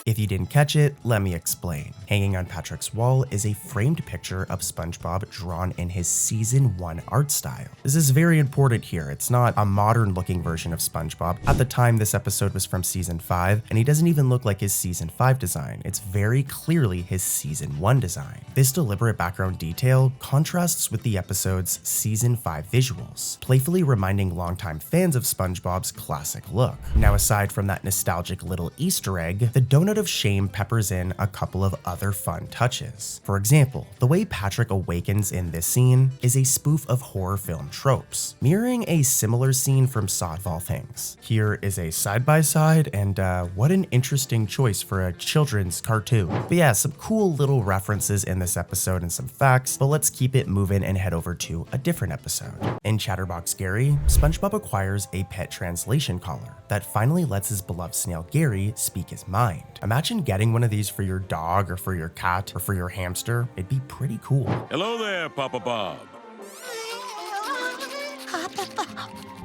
If you didn't catch it, let me explain. Hanging on Patrick's wall is a framed picture of SpongeBob drawn in his season 1 art style. This is very important here. It's not a modern looking version of SpongeBob. At the time, this episode was from season 5, and he doesn't even look like his season 5 design. It's very clearly his season 1 design. This deliberate background detail contrasts with the episode's season 5 visuals, playfully reminding longtime fans of SpongeBob's classic look. Now, aside from that nostalgic little Easter egg, the Donut of Shame peppers in a couple of other fun touches. For example, the way Patrick awakens in this scene is a spoof of horror film tropes, mirroring a similar scene from Saw of all things. Here is a side-by-side, and what an interesting choice for a children's cartoon. But yeah, some cool little references in this episode and some facts, but let's keep it moving and head over to a different episode. In Chatterbox Gary, SpongeBob acquires a pet translation collar that finally lets his beloved snail Gary speak his mind. Imagine getting one of these for your dog or for your cat or for your hamster. It'd be pretty cool. Hello there, Papa Bob.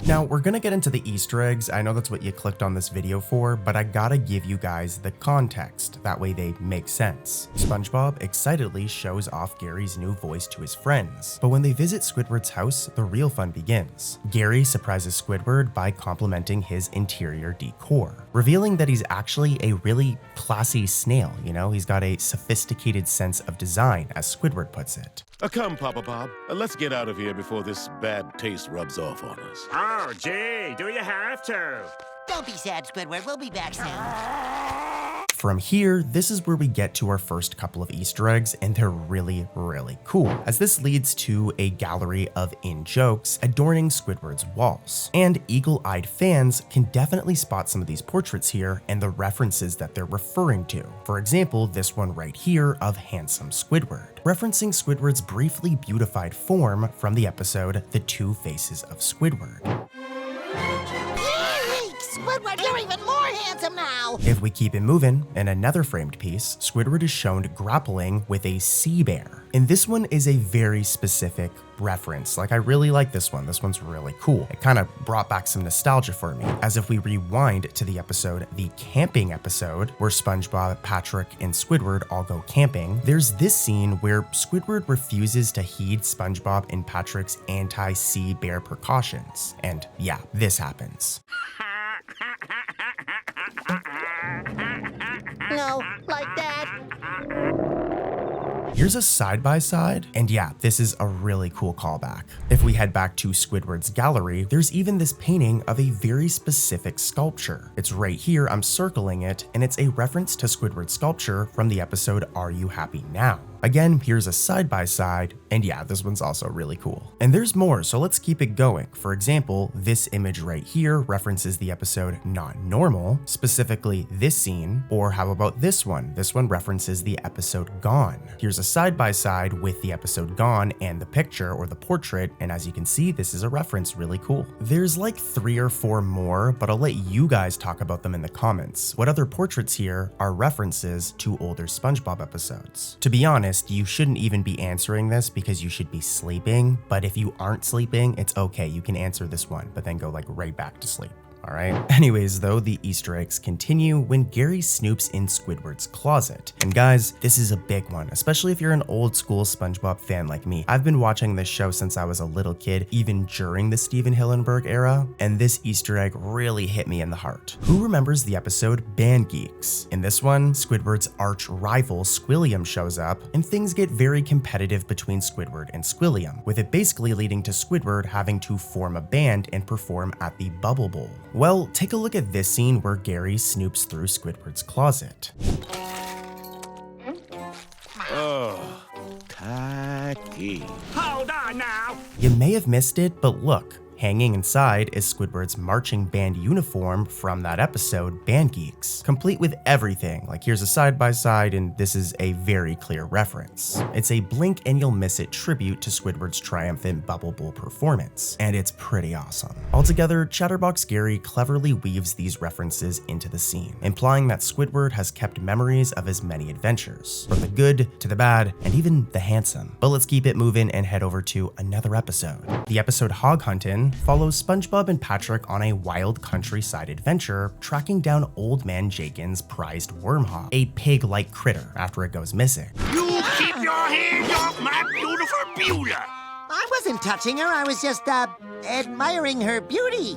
Now, we're gonna get into the Easter eggs. I know that's what you clicked on this video for, but I gotta give you guys the context. That way they make sense. SpongeBob excitedly shows off Gary's new voice to his friends, but when they visit Squidward's house, the real fun begins. Gary surprises Squidward by complimenting his interior decor, revealing that he's actually a really classy snail, you know? He's got a sophisticated sense of design, as Squidward puts it. Come, Papa Bob. Let's get out of here before this bad taste rubs off on us. Oh, gee, do you have to? Don't be sad, Squidward. We'll be back soon. From here, this is where we get to our first couple of Easter eggs, and they're really, really cool, as this leads to a gallery of in-jokes adorning Squidward's walls. And eagle-eyed fans can definitely spot some of these portraits here and the references that they're referring to. For example, this one right here of handsome Squidward, referencing Squidward's briefly beautified form from the episode The Two Faces of Squidward. Squidward, you're even more handsome now! If we keep it moving, in another framed piece, Squidward is shown grappling with a sea bear. And this one is a very specific reference. Like, I really like this one. This one's really cool. It kind of brought back some nostalgia for me, as if we rewind to the episode, the camping episode, where SpongeBob, Patrick, and Squidward all go camping. There's this scene where Squidward refuses to heed SpongeBob and Patrick's anti-sea bear precautions. And yeah, this happens. No, like that. Here's a side-by-side, and yeah, this is a really cool callback. If we head back to Squidward's gallery, there's even this painting of a very specific sculpture. It's right here, I'm circling it, and it's a reference to Squidward's sculpture from the episode Are You Happy Now? Again, here's a side-by-side, and yeah, this one's also really cool. And there's more, so let's keep it going. For example, this image right here references the episode Not Normal, specifically this scene, or how about this one? This one references the episode Gone. Here's a side-by-side with the episode Gone and the picture or the portrait, and as you can see, this is a reference, really cool. There's like 3 or 4 more, but I'll let you guys talk about them in the comments. What other portraits here are references to older SpongeBob episodes? To be honest, you shouldn't even be answering this because you should be sleeping, but if you aren't sleeping, it's okay, you can answer this one, but then go like right back to sleep. Alright. Anyways though, the Easter eggs continue when Gary snoops in Squidward's closet. And guys, this is a big one, especially if you're an old school SpongeBob fan like me. I've been watching this show since I was a little kid, even during the Steven Hillenburg era, and this Easter egg really hit me in the heart. Who remembers the episode Band Geeks? In this one, Squidward's arch rival Squilliam shows up, and things get very competitive between Squidward and Squilliam, with it basically leading to Squidward having to form a band and perform at the Bubble Bowl. Well, take a look at this scene where Gary snoops through Squidward's closet. Oh, tacky. Hold on now. You may have missed it, but look. Hanging inside is Squidward's marching band uniform from that episode, Band Geeks, complete with everything. Like here's a side-by-side, and this is a very clear reference. It's a blink and you'll miss it tribute to Squidward's triumphant Bubble Bowl performance, and it's pretty awesome. Altogether, Chatterbox Gary cleverly weaves these references into the scene, implying that Squidward has kept memories of his many adventures, from the good to the bad, and even the handsome. But let's keep it moving and head over to another episode. The episode Hog Huntin' follows SpongeBob and Patrick on a wild countryside adventure, tracking down Old Man Jenkins' prized worm hog, a pig-like critter, after it goes missing. You keep your hands off my beautiful Beulah! I wasn't touching her, I was just, admiring her beauty.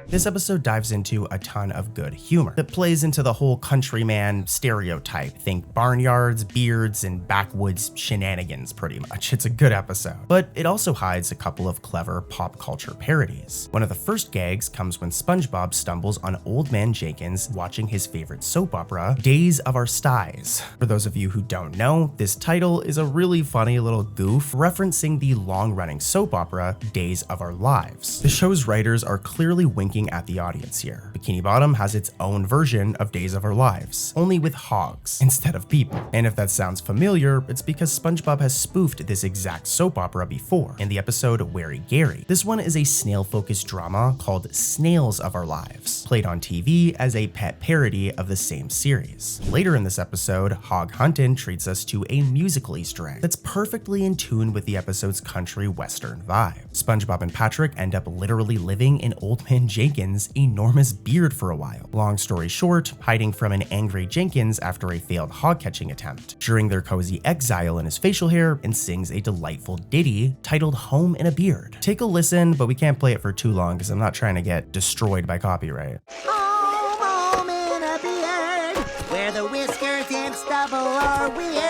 This episode dives into a ton of good humor that plays into the whole countryman stereotype. Think barnyards, beards, and backwoods shenanigans pretty much. It's a good episode. But it also hides a couple of clever pop culture parodies. One of the first gags comes when SpongeBob stumbles on Old Man Jenkins watching his favorite soap opera, Days of Our Styes. For those of you who don't know, this title is a really funny little goof referencing the long-running soap opera, Days of Our Lives. The show's writers are clearly winking at the audience here. Bikini Bottom has its own version of Days of Our Lives, only with hogs instead of people. And if that sounds familiar, it's because SpongeBob has spoofed this exact soap opera before in the episode Wary Gary. This one is a snail-focused drama called Snails of Our Lives, played on TV as a pet parody of the same series. Later in this episode, Hog Huntin' treats us to a musical Easter egg that's perfectly in tune with the episode's country western vibe. SpongeBob and Patrick end up literally living in Old Man Jenkins' enormous beard for a while. Long story short, hiding from an angry Jenkins after a failed hog catching attempt. During their cozy exile in his facial hair, and sings a delightful ditty titled Home in a Beard. Take a listen, but we can't play it for too long because I'm not trying to get destroyed by copyright. Home in a beard, where the whiskers and stubble are weird.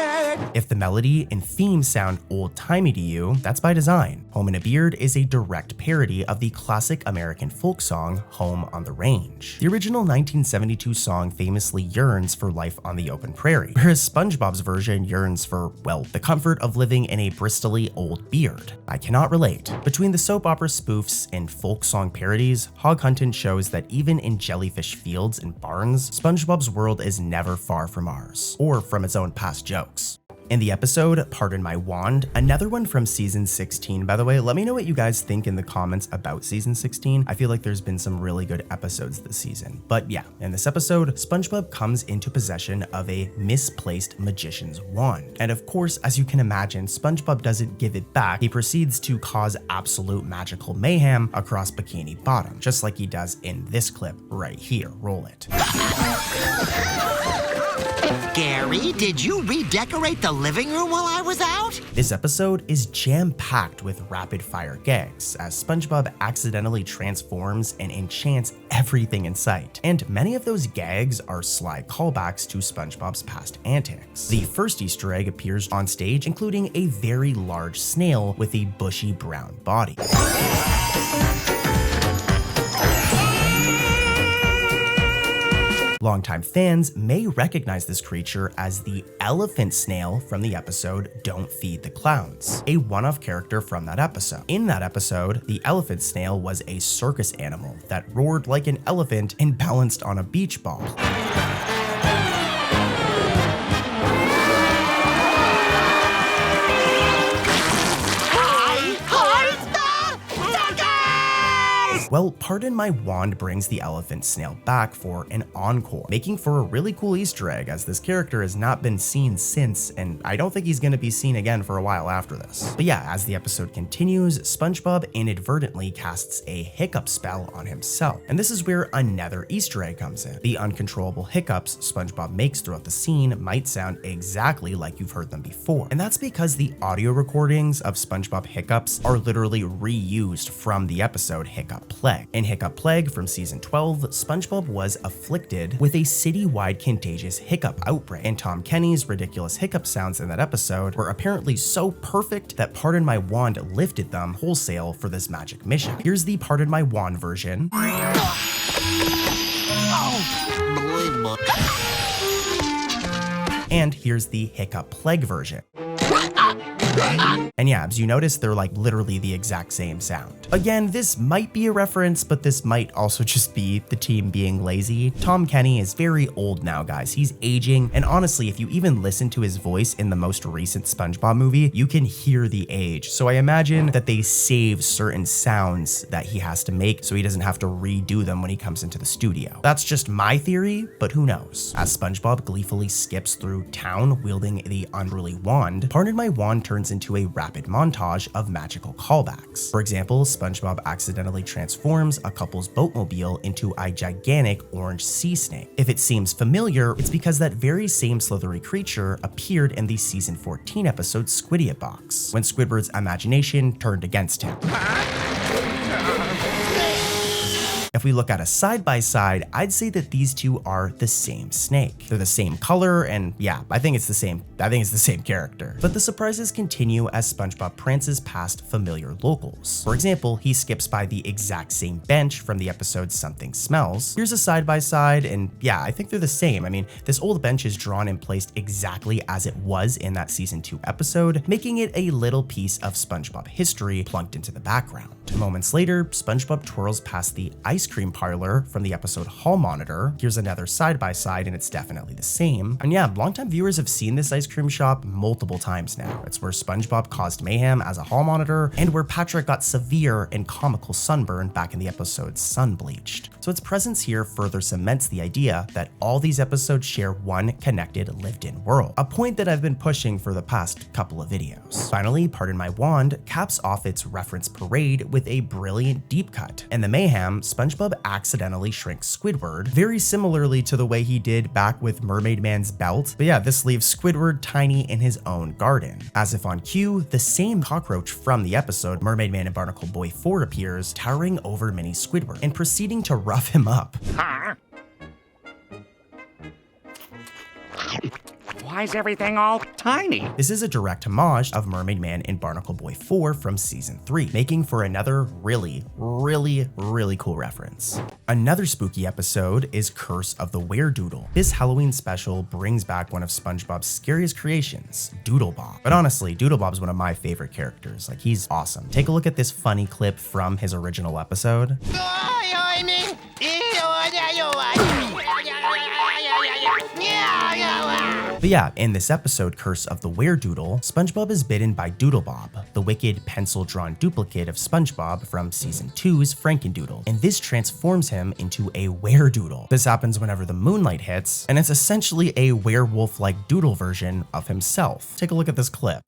If the melody and theme sound old-timey to you, that's by design. Home in a Beard is a direct parody of the classic American folk song Home on the Range. The original 1972 song famously yearns for life on the open prairie, whereas SpongeBob's version yearns for, well, the comfort of living in a bristly old beard. I cannot relate. Between the soap opera spoofs and folk song parodies, Hog Huntin' shows that even in jellyfish fields and barns, SpongeBob's world is never far from ours, or from its own past jokes. In the episode Pardon My Wand, another one from season 16, by the way, let me know what you guys think in the comments about season 16. I feel like there's been some really good episodes this season. But yeah, in this episode, SpongeBob comes into possession of a misplaced magician's wand. And of course, as you can imagine, SpongeBob doesn't give it back. He proceeds to cause absolute magical mayhem across Bikini Bottom, just like he does in this clip right here. Roll it. Gary, did you redecorate the living room while I was out? This episode is jam-packed with rapid-fire gags, as SpongeBob accidentally transforms and enchants everything in sight. And many of those gags are sly callbacks to SpongeBob's past antics. The first Easter egg appears on stage, including a very large snail with a bushy brown body. Longtime fans may recognize this creature as the elephant snail from the episode Don't Feed the Clowns, a one-off character from that episode. In that episode, the elephant snail was a circus animal that roared like an elephant and balanced on a beach ball. Well, Pardon My Wand brings the elephant snail back for an encore, making for a really cool Easter egg, as this character has not been seen since, and I don't think he's going to be seen again for a while after this. But yeah, as the episode continues, SpongeBob inadvertently casts a hiccup spell on himself, and this is where another Easter egg comes in. The uncontrollable hiccups SpongeBob makes throughout the scene might sound exactly like you've heard them before, and that's because the audio recordings of SpongeBob hiccups are literally reused from the episode Hiccup Plague. In Hiccup Plague from season 12, SpongeBob was afflicted with a citywide contagious hiccup outbreak, and Tom Kenny's ridiculous hiccup sounds in that episode were apparently so perfect that Pardon My Wand lifted them wholesale for this magic mission. Here's the Pardon My Wand version. And here's the Hiccup Plague version. And yeah, as you notice, they're like literally the exact same sound. Again, this might be a reference, but this might also just be the team being lazy. Tom Kenny is very old now, guys. He's aging, and honestly, if you even listen to his voice in the most recent SpongeBob movie, you can hear the age. So I imagine that they save certain sounds that he has to make so he doesn't have to redo them when he comes into the studio. That's just my theory, but who knows? As SpongeBob gleefully skips through town wielding the unruly wand, Pardon My Wand turns into a rapid montage of magical callbacks. For example, SpongeBob accidentally transforms a couple's boatmobile into a gigantic orange sea snake. If it seems familiar, it's because that very same slithery creature appeared in the season 14 episode Squiddy Box, when Squidward's imagination turned against him. If we look at a side-by-side, I'd say that these two are the same snake. They're the same color, and yeah, I think it's the same character. But the surprises continue as SpongeBob prances past familiar locals. For example, he skips by the exact same bench from the episode Something Smells. Here's a side-by-side, and yeah, I think they're the same. I mean, this old bench is drawn and placed exactly as it was in that season 2 episode, making it a little piece of SpongeBob history plunked into the background. Moments later, SpongeBob twirls past the ice cream parlor from the episode Hall Monitor. Here's another side-by-side, and it's definitely the same. And yeah, longtime viewers have seen this ice cream shop multiple times now. It's where SpongeBob caused mayhem as a hall monitor, and where Patrick got severe and comical sunburn back in the episode Sun Bleached. So its presence here further cements the idea that all these episodes share one connected lived-in world, a point that I've been pushing for the past couple of videos. Finally, Pardon My Wand caps off its reference parade with a brilliant deep cut. In the mayhem, SpongeBob accidentally shrinks Squidward, very similarly to the way he did back with Mermaid Man's belt. But yeah, this leaves Squidward tiny in his own garden. As if on cue, the same cockroach from the episode Mermaid Man and Barnacle Boy 4 appears, towering over mini Squidward and proceeding to rough him up. Huh? Why is everything all tiny? This is a direct homage of Mermaid Man and Barnacle Boy 4 from season 3, making for another really cool reference. Another spooky episode is Curse of the Were-Doodle. This Halloween special brings back one of SpongeBob's scariest creations, Doodlebob. But honestly, Doodlebob's one of my favorite characters. Like, he's awesome. Take a look at this funny clip from his original episode. But yeah, in this episode, Curse of the Were-Doodle, SpongeBob is bitten by Doodlebob, the wicked pencil-drawn duplicate of SpongeBob from season 2's Frankendoodle, and this transforms him into a were-doodle. This happens whenever the moonlight hits, and it's essentially a werewolf-like doodle version of himself. Take a look at this clip.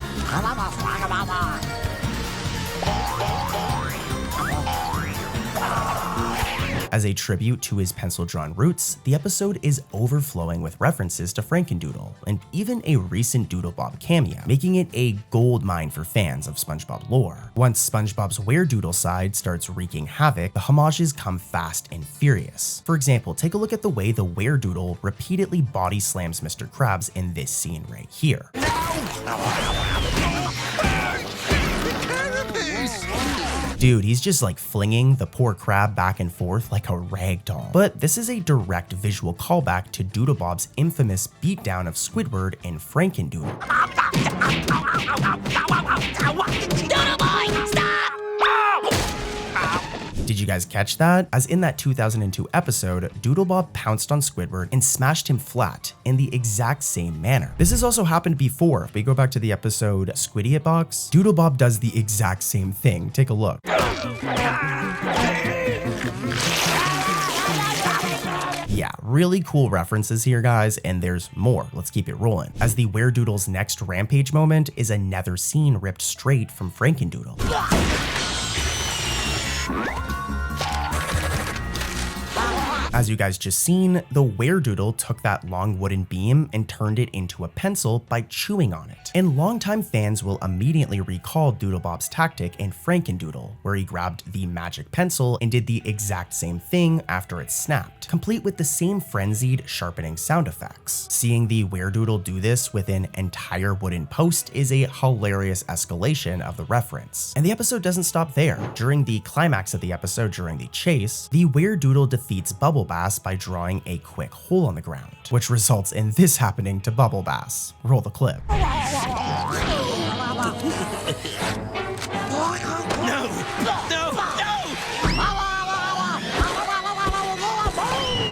As a tribute to his pencil-drawn roots, the episode is overflowing with references to Frankendoodle, and even a recent Doodlebob cameo, making it a gold mine for fans of SpongeBob lore. Once SpongeBob's Weredoodle side starts wreaking havoc, the homages come fast and furious. For example, take a look at the way the Weredoodle repeatedly body slams Mr. Krabs in this scene right here. Dude, he's just like flinging the poor crab back and forth like a rag doll. But this is a direct visual callback to Doodlebob's infamous beatdown of Squidward in Frankendoodle. Doodleboy, stop! Did you guys catch that? As in that 2002 episode, Doodlebob pounced on Squidward and smashed him flat in the exact same manner. This has also happened before. If we go back to the episode Squiddy It Box, Doodlebob does the exact same thing. Take a look. Yeah, really cool references here, guys, and there's more. Let's keep it rolling. As the Weredoodle's next rampage moment is another scene ripped straight from Frankendoodle. As you guys just seen, the Weredoodle took that long wooden beam and turned it into a pencil by chewing on it. And longtime fans will immediately recall Doodlebob's tactic in Frankendoodle, where he grabbed the magic pencil and did the exact same thing after it snapped, complete with the same frenzied sharpening sound effects. Seeing the Weredoodle do this with an entire wooden post is a hilarious escalation of the reference. And the episode doesn't stop there. During the climax of the episode, during the chase, the Weredoodle defeats Bubble Bass by drawing a quick hole on the ground, which results in this happening to Bubble Bass. Roll the clip.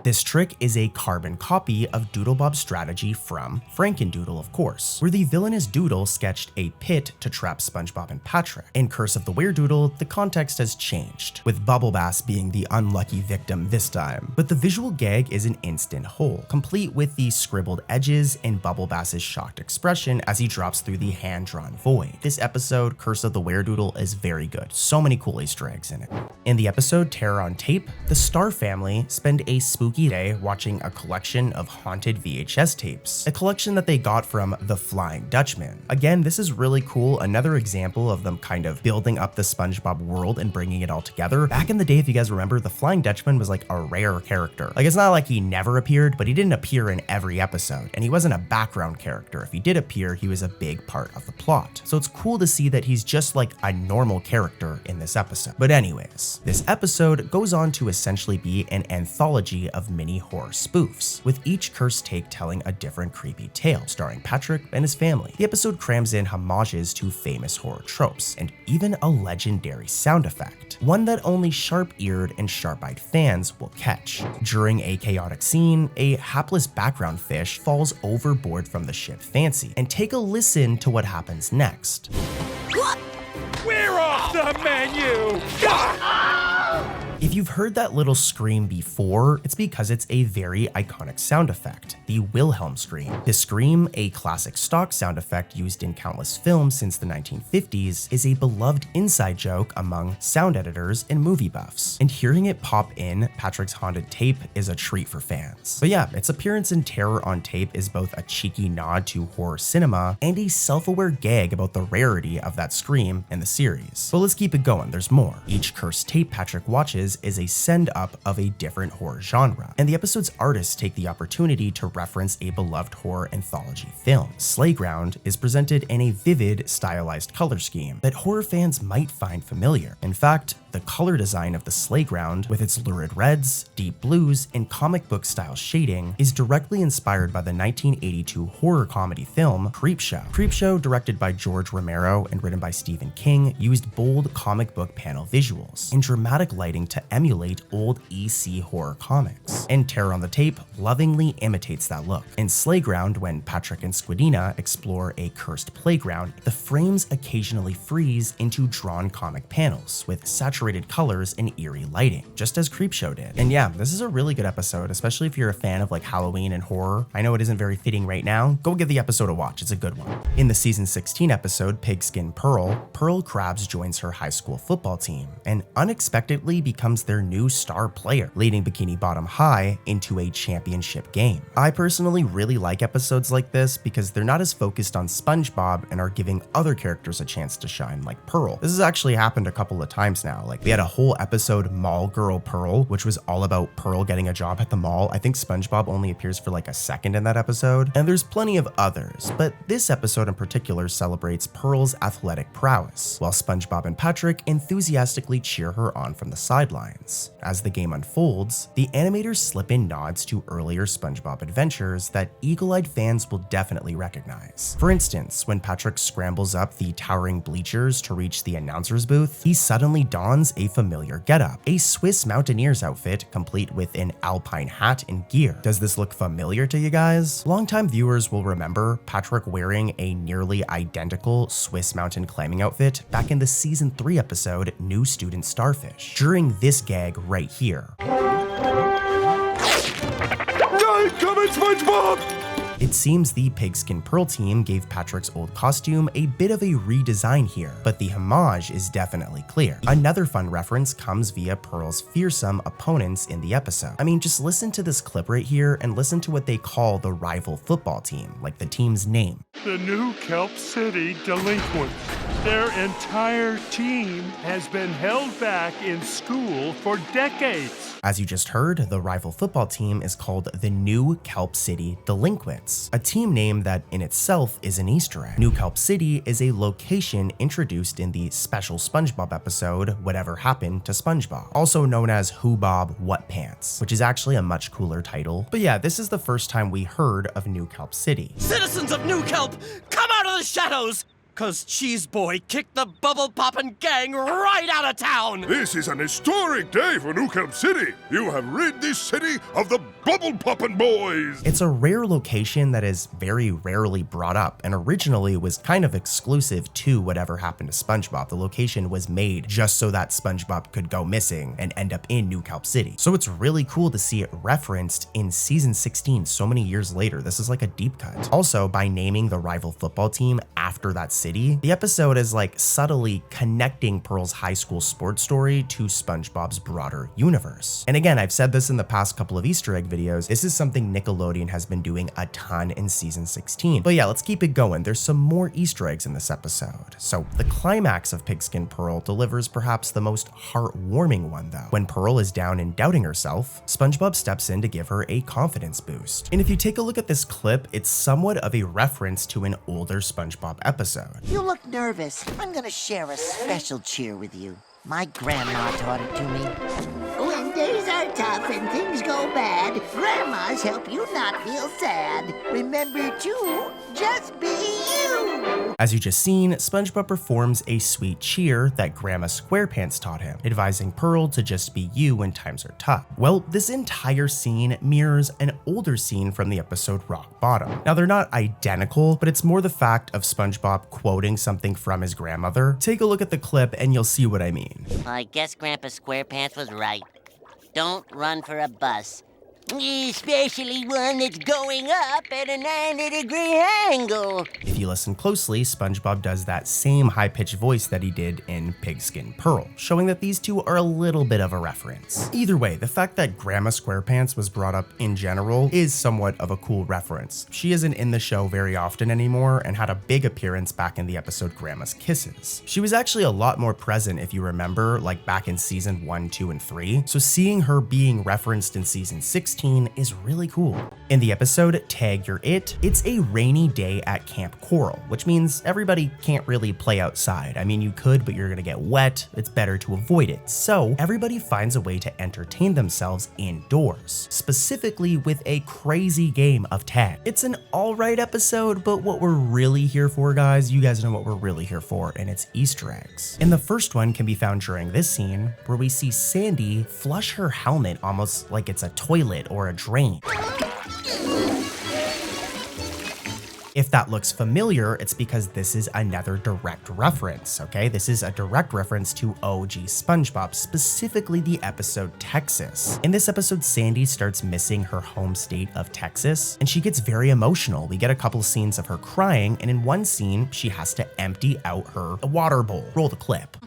This trick is a carbon copy of Doodlebob's strategy from Frankendoodle, of course, where the villainous Doodle sketched a pit to trap SpongeBob and Patrick. In Curse of the Weredoodle, the context has changed, with Bubble Bass being the unlucky victim this time. But the visual gag is an instant hole, complete with the scribbled edges and Bubble Bass's shocked expression as he drops through the hand-drawn void. This episode, Curse of the Weredoodle, is very good. So many cool Easter eggs in it. In the episode Terror on Tape, the Star family spend a spooky day watching a collection of haunted VHS tapes, a collection that they got from the Flying Dutchman. Again, this is really cool, another example of them kind of building up the SpongeBob world and bringing it all together. Back in the day, if you guys remember, the Flying Dutchman was like a rare character. Like, it's not like he never appeared, but he didn't appear in every episode, and he wasn't a background character. If he did appear, he was a big part of the plot. So it's cool to see that he's just like a normal character in this episode. But anyways, this episode goes on to essentially be an anthology of mini horror spoofs, with each cursed take telling a different creepy tale, starring Patrick and his family. The episode crams in homages to famous horror tropes, and even a legendary sound effect, one that only sharp-eared and sharp-eyed fans will catch. During a chaotic scene, a hapless background fish falls overboard from the ship Fancy, and take a listen to what happens next. We're off the menu! If you've heard that little scream before, it's because it's a very iconic sound effect, the Wilhelm scream. This scream, a classic stock sound effect used in countless films since the 1950s, is a beloved inside joke among sound editors and movie buffs. And hearing it pop in Patrick's haunted tape is a treat for fans. But yeah, its appearance in Terror on Tape is both a cheeky nod to horror cinema and a self-aware gag about the rarity of that scream in the series. But let's keep it going, there's more. Each cursed tape Patrick watches is a send-up of a different horror genre, and the episode's artists take the opportunity to reference a beloved horror anthology film. Slayground is presented in a vivid, stylized color scheme that horror fans might find familiar. In fact, the color design of the Slayground, with its lurid reds, deep blues, and comic book style shading, is directly inspired by the 1982 horror comedy film Creepshow. Creepshow, directed by George Romero and written by Stephen King, used bold comic book panel visuals and dramatic lighting to emulate old EC horror comics. And Terror on the Tape lovingly imitates that look. In Slayground, when Patrick and Squidina explore a cursed playground, the frames occasionally freeze into drawn comic panels with saturated colors and eerie lighting, just as Creepshow did. And yeah, this is a really good episode, especially if you're a fan of like Halloween and horror. I know it isn't very fitting right now. Go give the episode a watch, it's a good one. In the season 16 episode Pigskin Pearl, Pearl Krabs joins her high school football team and unexpectedly becomes becomes their new star player, leading Bikini Bottom High into a championship game. I personally really like episodes like this because they're not as focused on SpongeBob and are giving other characters a chance to shine, like Pearl. This has actually happened a couple of times now. Like, we had a whole episode, Mall Girl Pearl, which was all about Pearl getting a job at the mall. I think SpongeBob only appears for like a second in that episode, and there's plenty of others, but this episode in particular celebrates Pearl's athletic prowess, while SpongeBob and Patrick enthusiastically cheer her on from the sidelines. As the game unfolds, the animators slip in nods to earlier SpongeBob adventures that eagle-eyed fans will definitely recognize. For instance, when Patrick scrambles up the towering bleachers to reach the announcer's booth, he suddenly dons a familiar getup, a Swiss mountaineer's outfit complete with an alpine hat and gear. Does this look familiar to you guys? Longtime viewers will remember Patrick wearing a nearly identical Swiss mountain climbing outfit back in the season 3 episode New Student Starfish, during this gag right here. Come in, SpongeBob! It seems the Pigskin Pearl team gave Patrick's old costume a bit of a redesign here, but the homage is definitely clear. Another fun reference comes via Pearl's fearsome opponents in the episode. I mean, just listen to this clip right here and listen to what they call the rival football team, like the team's name. The New Kelp City Delinquents. Their entire team has been held back in school for decades. As you just heard, the rival football team is called the New Kelp City Delinquents, a team name that in itself is an Easter egg. New Kelp City is a location introduced in the special SpongeBob episode, Whatever Happened to SpongeBob, also known as Who Bob What Pants, which is actually a much cooler title. But yeah, this is the first time we heard of New Kelp City. Citizens of New Kelp, come out of the shadows! Cause Cheese Boy kicked the bubble poppin' gang right out of town! This is an historic day for New Kelp City. You have rid this city of the bubble poppin' boys. It's a rare location that is very rarely brought up, and originally was kind of exclusive to Whatever Happened to SpongeBob. The location was made just so that SpongeBob could go missing and end up in New Kelp City. So it's really cool to see it referenced in season 16 so many years later. This is like a deep cut. Also, by naming the rival football team after that city, the episode is like subtly connecting Pearl's high school sports story to SpongeBob's broader universe. And again, I've said this in the past couple of Easter egg videos, this is something Nickelodeon has been doing a ton in season 16. But yeah, let's keep it going. There's some more Easter eggs in this episode. So the climax of Pigskin Pearl delivers perhaps the most heartwarming one though. When Pearl is down and doubting herself, SpongeBob steps in to give her a confidence boost. And if you take a look at this clip, it's somewhat of a reference to an older SpongeBob episode. You look nervous. I'm gonna share a special cheer with you. My grandma taught it to me. When days are tough and things go bad, grandmas help you not feel sad. Remember to just be you. As you just seen, SpongeBob performs a sweet cheer that Grandma SquarePants taught him, advising Pearl to just be you when times are tough. Well, this entire scene mirrors an older scene from the episode Rock Bottom. Now, they're not identical, but it's more the fact of SpongeBob quoting something from his grandmother. Take a look at the clip and you'll see what I mean. I guess Grandpa SquarePants was right. Don't run for a bus. Especially one that's going up at a 90-degree angle. If you listen closely, SpongeBob does that same high-pitched voice that he did in Pigskin Pearl, showing that these two are a little bit of a reference. Either way, the fact that Grandma SquarePants was brought up in general is somewhat of a cool reference. She isn't in the show very often anymore and had a big appearance back in the episode Grandma's Kisses. She was actually a lot more present if you remember, like back in season 1, 2, and 3, so seeing her being referenced in season 16 is really cool. In the episode Tag You're It, it's a rainy day at Camp Coral, which means everybody can't really play outside. I mean, you could, but you're gonna get wet. It's better to avoid it. So everybody finds a way to entertain themselves indoors, specifically with a crazy game of tag. It's an alright episode, but what we're really here for, guys, you guys know what we're really here for, and it's Easter eggs. And the first one can be found during this scene, where we see Sandy flush her helmet almost like it's a toilet or a drain. If that looks familiar, it's because this is another direct reference, okay? This is a direct reference to OG SpongeBob, specifically the episode Texas. In this episode, Sandy starts missing her home state of Texas, and she gets very emotional. We get a couple scenes of her crying, and in one scene, she has to empty out her water bowl. Roll the clip.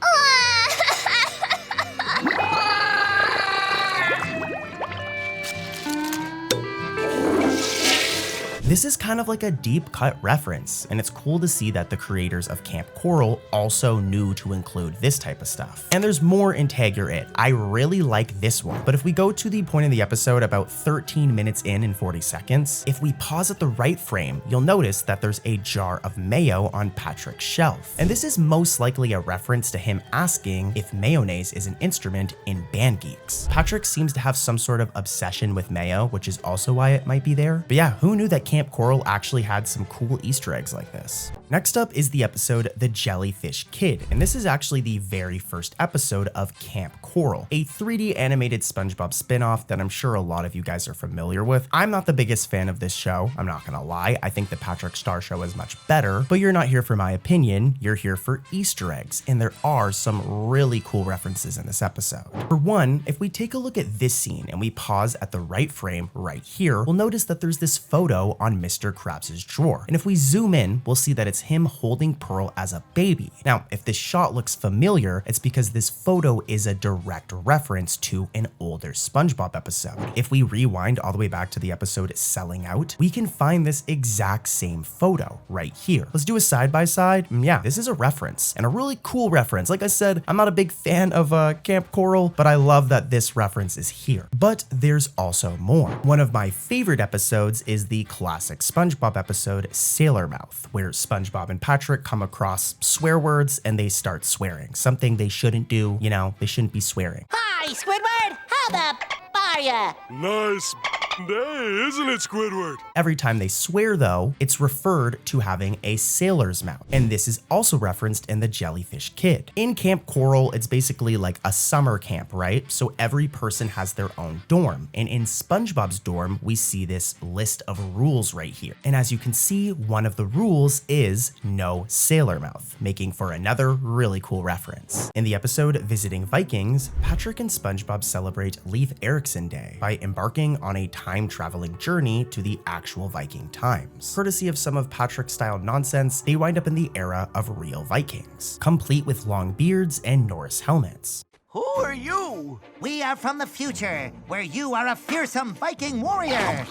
This is kind of like a deep cut reference, and it's cool to see that the creators of Camp Coral also knew to include this type of stuff. And there's more in Tag Your It. I really like this one, but if we go to the point in the episode about 13 minutes in and 40 seconds, if we pause at the right frame, you'll notice that there's a jar of mayo on Patrick's shelf. And this is most likely a reference to him asking if mayonnaise is an instrument in Band Geeks. Patrick seems to have some sort of obsession with mayo, which is also why it might be there. But yeah, who knew that Camp Coral actually had some cool Easter eggs like this? Next up is the episode The Jellyfish Kid, and this is actually the very first episode of Camp Coral, a 3D animated SpongeBob spin-off that I'm sure a lot of you guys are familiar with. I'm not the biggest fan of this show, I'm not gonna lie. I think the Patrick Star Show is much better, but you're not here for my opinion, you're here for Easter eggs, and there are some really cool references in this episode. For one, if we take a look at this scene and we pause at the right frame right here, we'll notice that there's this photo on Mr. Krabs' drawer. And if we zoom in, we'll see that it's him holding Pearl as a baby. Now, if this shot looks familiar, it's because this photo is a direct reference to an older SpongeBob episode. If we rewind all the way back to the episode Selling Out, we can find this exact same photo right here. Let's do a side by side. Yeah, this is a reference, and a really cool reference. Like I said, I'm not a big fan of Camp Coral, but I love that this reference is here. But there's also more. One of my favorite episodes is the classic SpongeBob episode Sailor Mouth, where SpongeBob and Patrick come across swear words and they start swearing. Something they shouldn't do, you know, they shouldn't be swearing. Hi, Squidward! How the are ya? Nice day, isn't it, Squidward? Every time they swear, though, it's referred to having a sailor's mouth. And this is also referenced in The Jellyfish Kid. In Camp Coral, it's basically like a summer camp, right? So every person has their own dorm. And in SpongeBob's dorm, we see this list of rules right here. And as you can see, one of the rules is no sailor mouth, making for another really cool reference. In the episode Visiting Vikings, Patrick and SpongeBob celebrate Leif Erikson Day by embarking on a time-traveling journey to the actual Viking times. Courtesy of some of Patrick-style nonsense, they wind up in the era of real Vikings, complete with long beards and Norse helmets. Who are you? We are from the future, where you are a fearsome Viking warrior.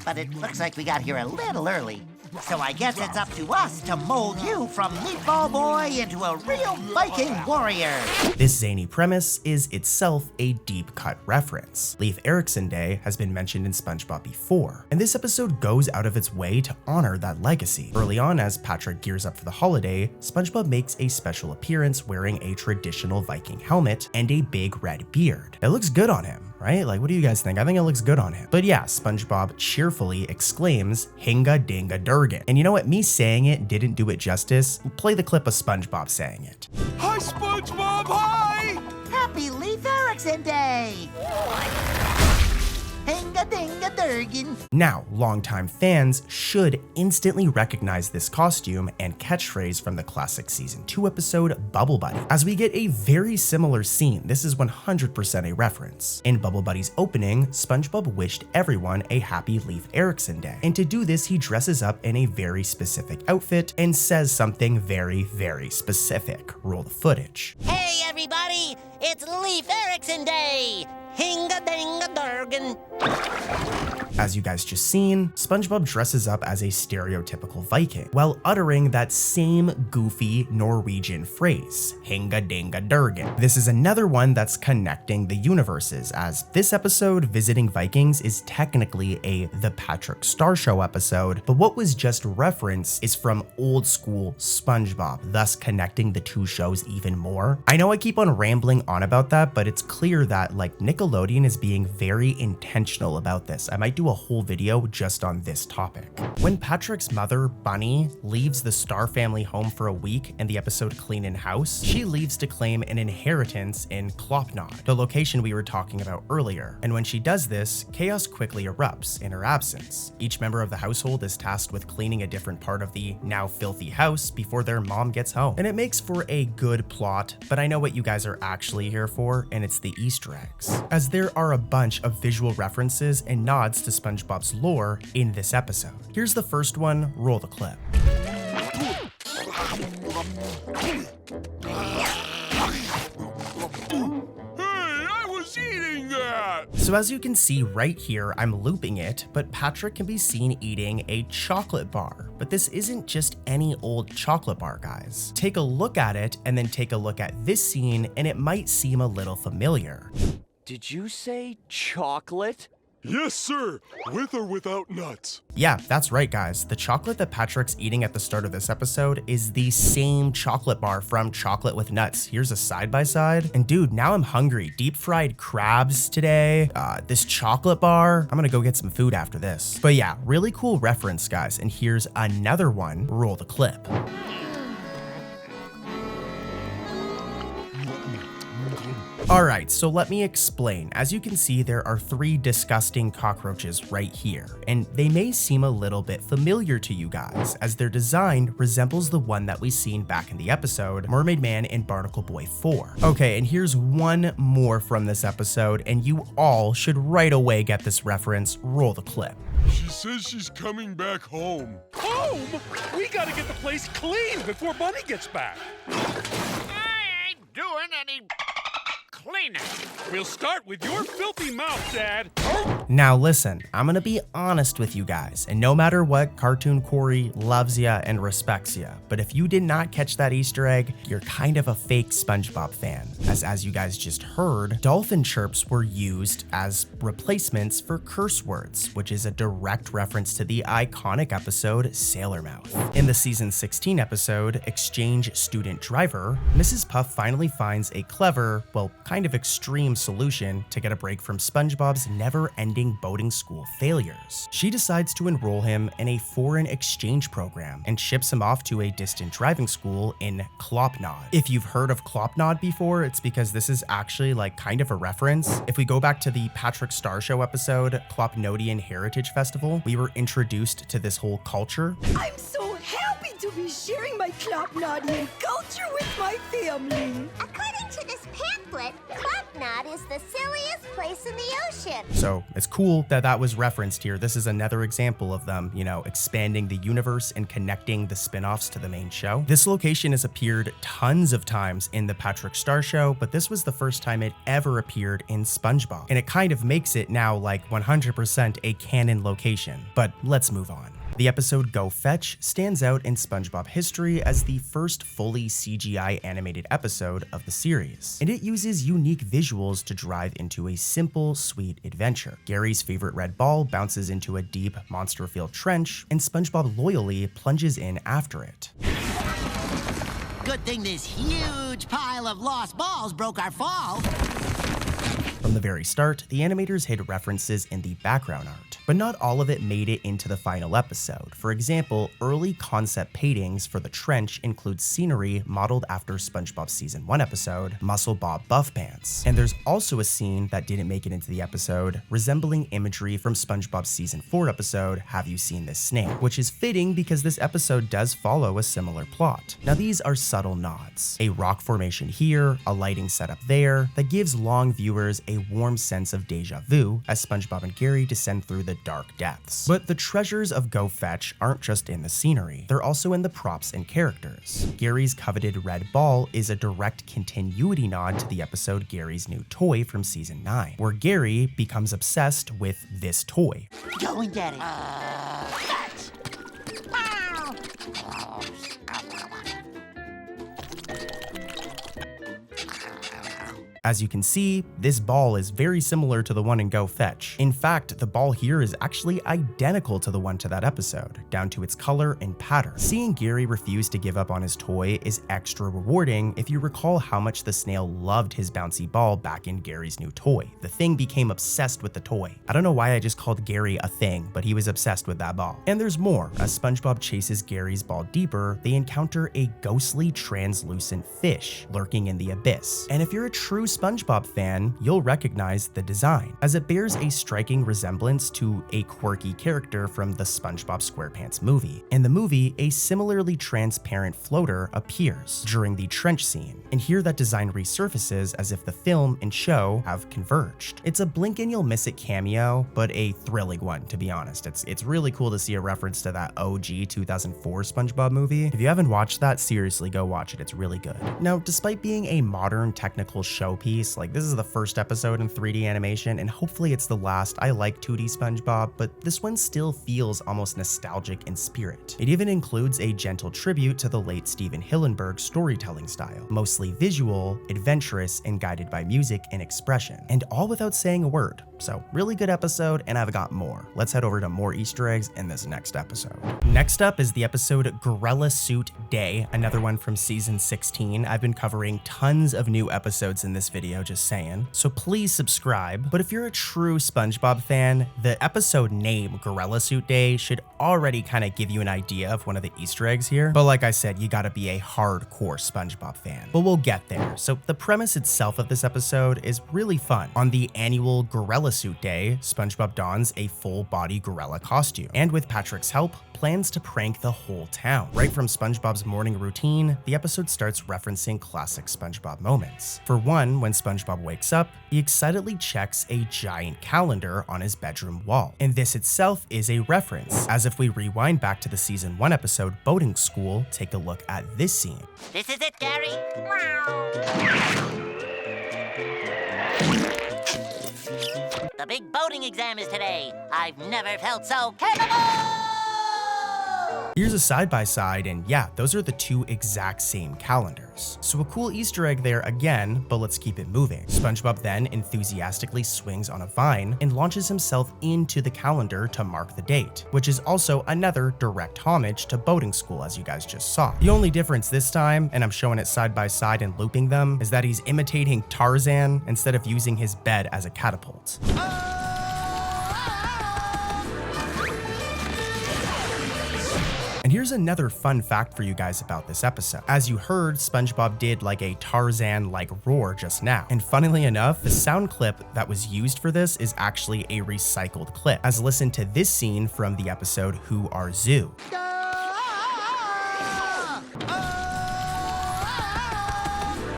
But it looks like we got here a little early. So I guess it's up to us to mold you from Meatball Boy into a real Viking warrior. This zany premise is itself a deep-cut reference. Leif Erikson Day has been mentioned in SpongeBob before, and this episode goes out of its way to honor that legacy. Early on, as Patrick gears up for the holiday, SpongeBob makes a special appearance wearing a traditional Viking helmet and a big red beard. It looks good on him, right? Like, what do you guys think? I think it looks good on him. But yeah, SpongeBob cheerfully exclaims, "Hinga dinga durgan." And you know what? Me saying it didn't do it justice. Play the clip of SpongeBob saying it. Hi, SpongeBob, hi! Happy Leif Erikson Day! Hinga-dinga-durgan. Now, longtime fans should instantly recognize this costume and catchphrase from the classic Season 2 episode Bubble Buddy, as we get a very similar scene. This is 100% a reference. In Bubble Buddy's opening, SpongeBob wished everyone a happy Leif Erikson Day, and to do this, he dresses up in a very specific outfit and says something very, very specific. Roll the footage. Hey, everybody! It's Leif Erikson Day! Hinga-dinga-durgan. As you guys just seen, SpongeBob dresses up as a stereotypical Viking while uttering that same goofy Norwegian phrase, Hinga dinga durgan. This is another one that's connecting the universes, as this episode, Visiting Vikings, is technically a The Patrick Star Show episode, but what was just referenced is from old school SpongeBob, thus connecting the two shows even more. I know I keep on rambling on about that, but it's clear that like Nickelodeon is being very intentional about this. I might do a whole video just on this topic. When Patrick's mother, Bunny, leaves the Star family home for a week in the episode Cleanin' House, she leaves to claim an inheritance in Klopnod, the location we were talking about earlier. And when she does this, chaos quickly erupts in her absence. Each member of the household is tasked with cleaning a different part of the now filthy house before their mom gets home. And it makes for a good plot, but I know what you guys are actually here for, and it's the Easter eggs, as there are a bunch of visual references and nods to SpongeBob's lore in this episode. Here's the first one, roll the clip. Hey, I was Who's eating that? So as you can see right here, I'm looping it, but Patrick can be seen eating a chocolate bar. But this isn't just any old chocolate bar, guys. Take a look at it and then take a look at this scene and it might seem a little familiar. Did you say chocolate? Yes, sir. With or without nuts. Yeah, that's right, guys. The chocolate that Patrick's eating at the start of this episode is the same chocolate bar from Chocolate with Nuts. Here's a side-by-side. And dude, now I'm hungry. Deep fried crabs today. This chocolate bar. I'm gonna go get some food after this. But yeah, really cool reference, guys. And here's another one. Roll the clip. Alright, so let me explain. As you can see, there are 3 disgusting cockroaches right here, and they may seem a little bit familiar to you guys, as their design resembles the one that we seen back in the episode, Mermaid Man and Barnacle Boy 4. Okay, and here's one more from this episode, and you all should right away get this reference. Roll the clip. She says she's coming back home. Home? We gotta get the place clean before Bunny gets back. I ain't doing any cleaning. We'll start with your filthy mouth, Dad. Now listen, I'm gonna be honest with you guys, and no matter what, Cartoon Corey loves ya and respects ya, but if you did not catch that Easter egg, you're kind of a fake SpongeBob fan, as you guys just heard, dolphin chirps were used as replacements for curse words, which is a direct reference to the iconic episode Sailor Mouth. In the season 16 episode, Exchange Student Driver, Mrs. Puff finally finds a clever, well, kind of extreme solution to get a break from SpongeBob's never-ending boating school failures. She decides to enroll him in a foreign exchange program and ships him off to a distant driving school in Klopnod. If you've heard of Klopnod before, it's because this is actually like kind of a reference. If we go back to the Patrick Star Show episode, Klopnodian Heritage Festival, we were introduced to this whole culture. I'm so happy to be sharing my Klopnodian culture with my family. According to this pamphlet, Klopnod is the silliest place in the ocean. So it's cool that that was referenced here. This is another example of them, you know, expanding the universe and connecting the spin-offs to the main show. This location has appeared tons of times in the Patrick Star Show, but this was the first time it ever appeared in SpongeBob. And it kind of makes it now like 100% a canon location. But let's move on. The episode Go Fetch stands out in SpongeBob history as the first fully CGI animated episode of the series, and it uses unique visuals to drive into a simple, sweet adventure. Gary's favorite red ball bounces into a deep, monster-filled trench, and SpongeBob loyally plunges in after it. Good thing this huge pile of lost balls broke our fall. From the very start, the animators hid references in the background art, but not all of it made it into the final episode. For example, early concept paintings for the trench include scenery modeled after SpongeBob's Season 1 episode, Muscle Bob Buff Pants. And there's also a scene that didn't make it into the episode, resembling imagery from SpongeBob's Season 4 episode, Have You Seen This Snail? Which is fitting because this episode does follow a similar plot. Now these are subtle nods. A rock formation here, a lighting setup there, that gives long viewers a warm sense of deja vu as SpongeBob and Gary descend through the dark depths. But the treasures of Go Fetch aren't just in the scenery, they're also in the props and characters. Gary's coveted red ball is a direct continuity nod to the episode Gary's New Toy from Season 9, where Gary becomes obsessed with this toy. Go and get it. As you can see, this ball is very similar to the one in Go Fetch. In fact, the ball here is actually identical to the one to that episode, down to its color and pattern. Seeing Gary refuse to give up on his toy is extra rewarding if you recall how much the snail loved his bouncy ball back in Gary's New Toy. The thing became obsessed with the toy. I don't know why I just called Gary a thing, but he was obsessed with that ball. And there's more. As SpongeBob chases Gary's ball deeper, they encounter a ghostly translucent fish lurking in the abyss. And if you're a true SpongeBob fan, you'll recognize the design, as it bears a striking resemblance to a quirky character from the SpongeBob SquarePants movie. In the movie, a similarly transparent floater appears during the trench scene, and here that design resurfaces as if the film and show have converged. It's a blink and you'll miss it cameo, but a thrilling one, to be honest. It's really cool to see a reference to that OG 2004 SpongeBob movie. If you haven't watched that, seriously go watch it, it's really good. Now, despite being a modern technical show piece. Like, this is the first episode in 3D animation, and hopefully it's the last. I like 2D SpongeBob, but this one still feels almost nostalgic in spirit. It even includes a gentle tribute to the late Steven Hillenburg's storytelling style, mostly visual, adventurous, and guided by music and expression, and all without saying a word. So really good episode, and I've got more. Let's head over to more Easter eggs in this next episode. Next up is the episode Gorilla Suit Day, another one from season 16. I've been covering tons of new episodes in this video, just saying, so please subscribe. But if you're a true SpongeBob fan, the episode name Gorilla Suit Day should already kind of give you an idea of one of the Easter eggs here. But like I said, you gotta be a hardcore SpongeBob fan. But we'll get there. So the premise itself of this episode is really fun. On the annual Gorilla Suit Day, SpongeBob dons a full-body gorilla costume, and with Patrick's help, plans to prank the whole town. Right from SpongeBob's morning routine, the episode starts referencing classic SpongeBob moments. For one, when SpongeBob wakes up, he excitedly checks a giant calendar on his bedroom wall. And this itself is a reference, as if we rewind back to the season 1 episode Boating School, take a look at this scene. This is it, Gary. The big boating exam is today. I've never felt so capable! Here's a side-by-side, and yeah, those are the two exact same calendars. So a cool Easter egg there again, but let's keep it moving. SpongeBob then enthusiastically swings on a vine and launches himself into the calendar to mark the date, which is also another direct homage to Boating School, as you guys just saw. The only difference this time, and I'm showing it side-by-side and looping them, is that he's imitating Tarzan instead of using his bed as a catapult. And here's another fun fact for you guys about this episode. As you heard, SpongeBob did like a Tarzan-like roar just now. And funnily enough, the sound clip that was used for this is actually a recycled clip, as listen to this scene from the episode Who Are Zoo.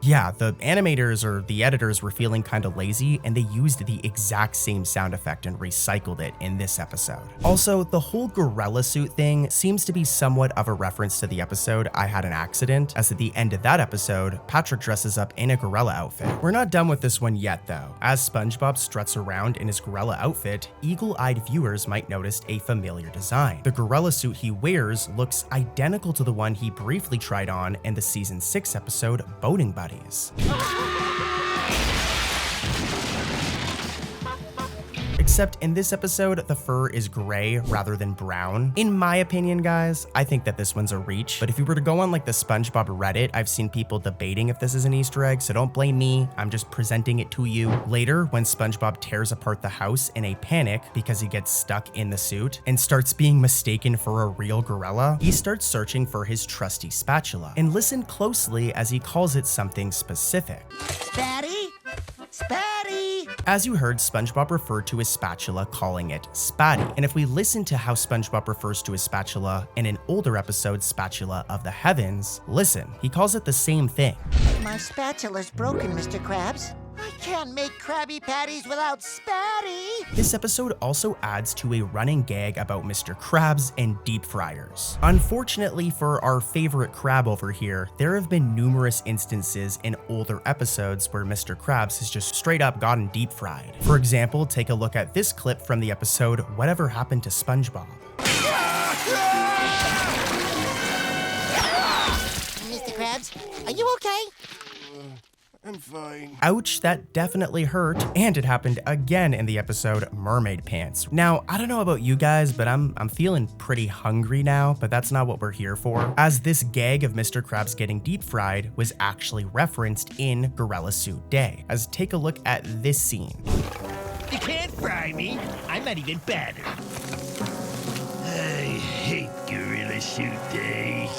Yeah, the animators or the editors were feeling kind of lazy, and they used the exact same sound effect and recycled it in this episode. Also, the whole gorilla suit thing seems to be somewhat of a reference to the episode I Had an Accident, as at the end of that episode, Patrick dresses up in a gorilla outfit. We're not done with this one yet though. As SpongeBob struts around in his gorilla outfit, eagle-eyed viewers might notice a familiar design. The gorilla suit he wears looks identical to the one he briefly tried on in the season 6 episode Boating Buddy. Except in this episode, the fur is gray rather than brown. In my opinion, guys, I think that this one's a reach, but if you were to go on like the SpongeBob Reddit, I've seen people debating if this is an Easter egg, so don't blame me, I'm just presenting it to you. Later, when SpongeBob tears apart the house in a panic because he gets stuck in the suit and starts being mistaken for a real gorilla, he starts searching for his trusty spatula. And listen closely as he calls it something specific. Spatty? Spatty! As you heard, SpongeBob referred to his spatula calling it Spatty. And if we listen to how SpongeBob refers to his spatula in an older episode, Spatula of the Heavens, listen, he calls it the same thing. My spatula's broken, Mr. Krabs. I can't make Krabby Patties without Spatty! This episode also adds to a running gag about Mr. Krabs and deep fryers. Unfortunately for our favorite crab over here, there have been numerous instances in older episodes where Mr. Krabs has just straight up gotten deep fried. For example, take a look at this clip from the episode Whatever Happened to SpongeBob. Mr. Krabs, are you okay? I'm fine. Ouch, that definitely hurt. And it happened again in the episode Mermaid Pants. Now, I don't know about you guys, but I'm feeling pretty hungry now, but that's not what we're here for, as this gag of Mr. Krabs getting deep fried was actually referenced in Gorilla Suit Day. As take a look at this scene. You can't fry me. I'm not even better. I hate Gorilla Suit Day.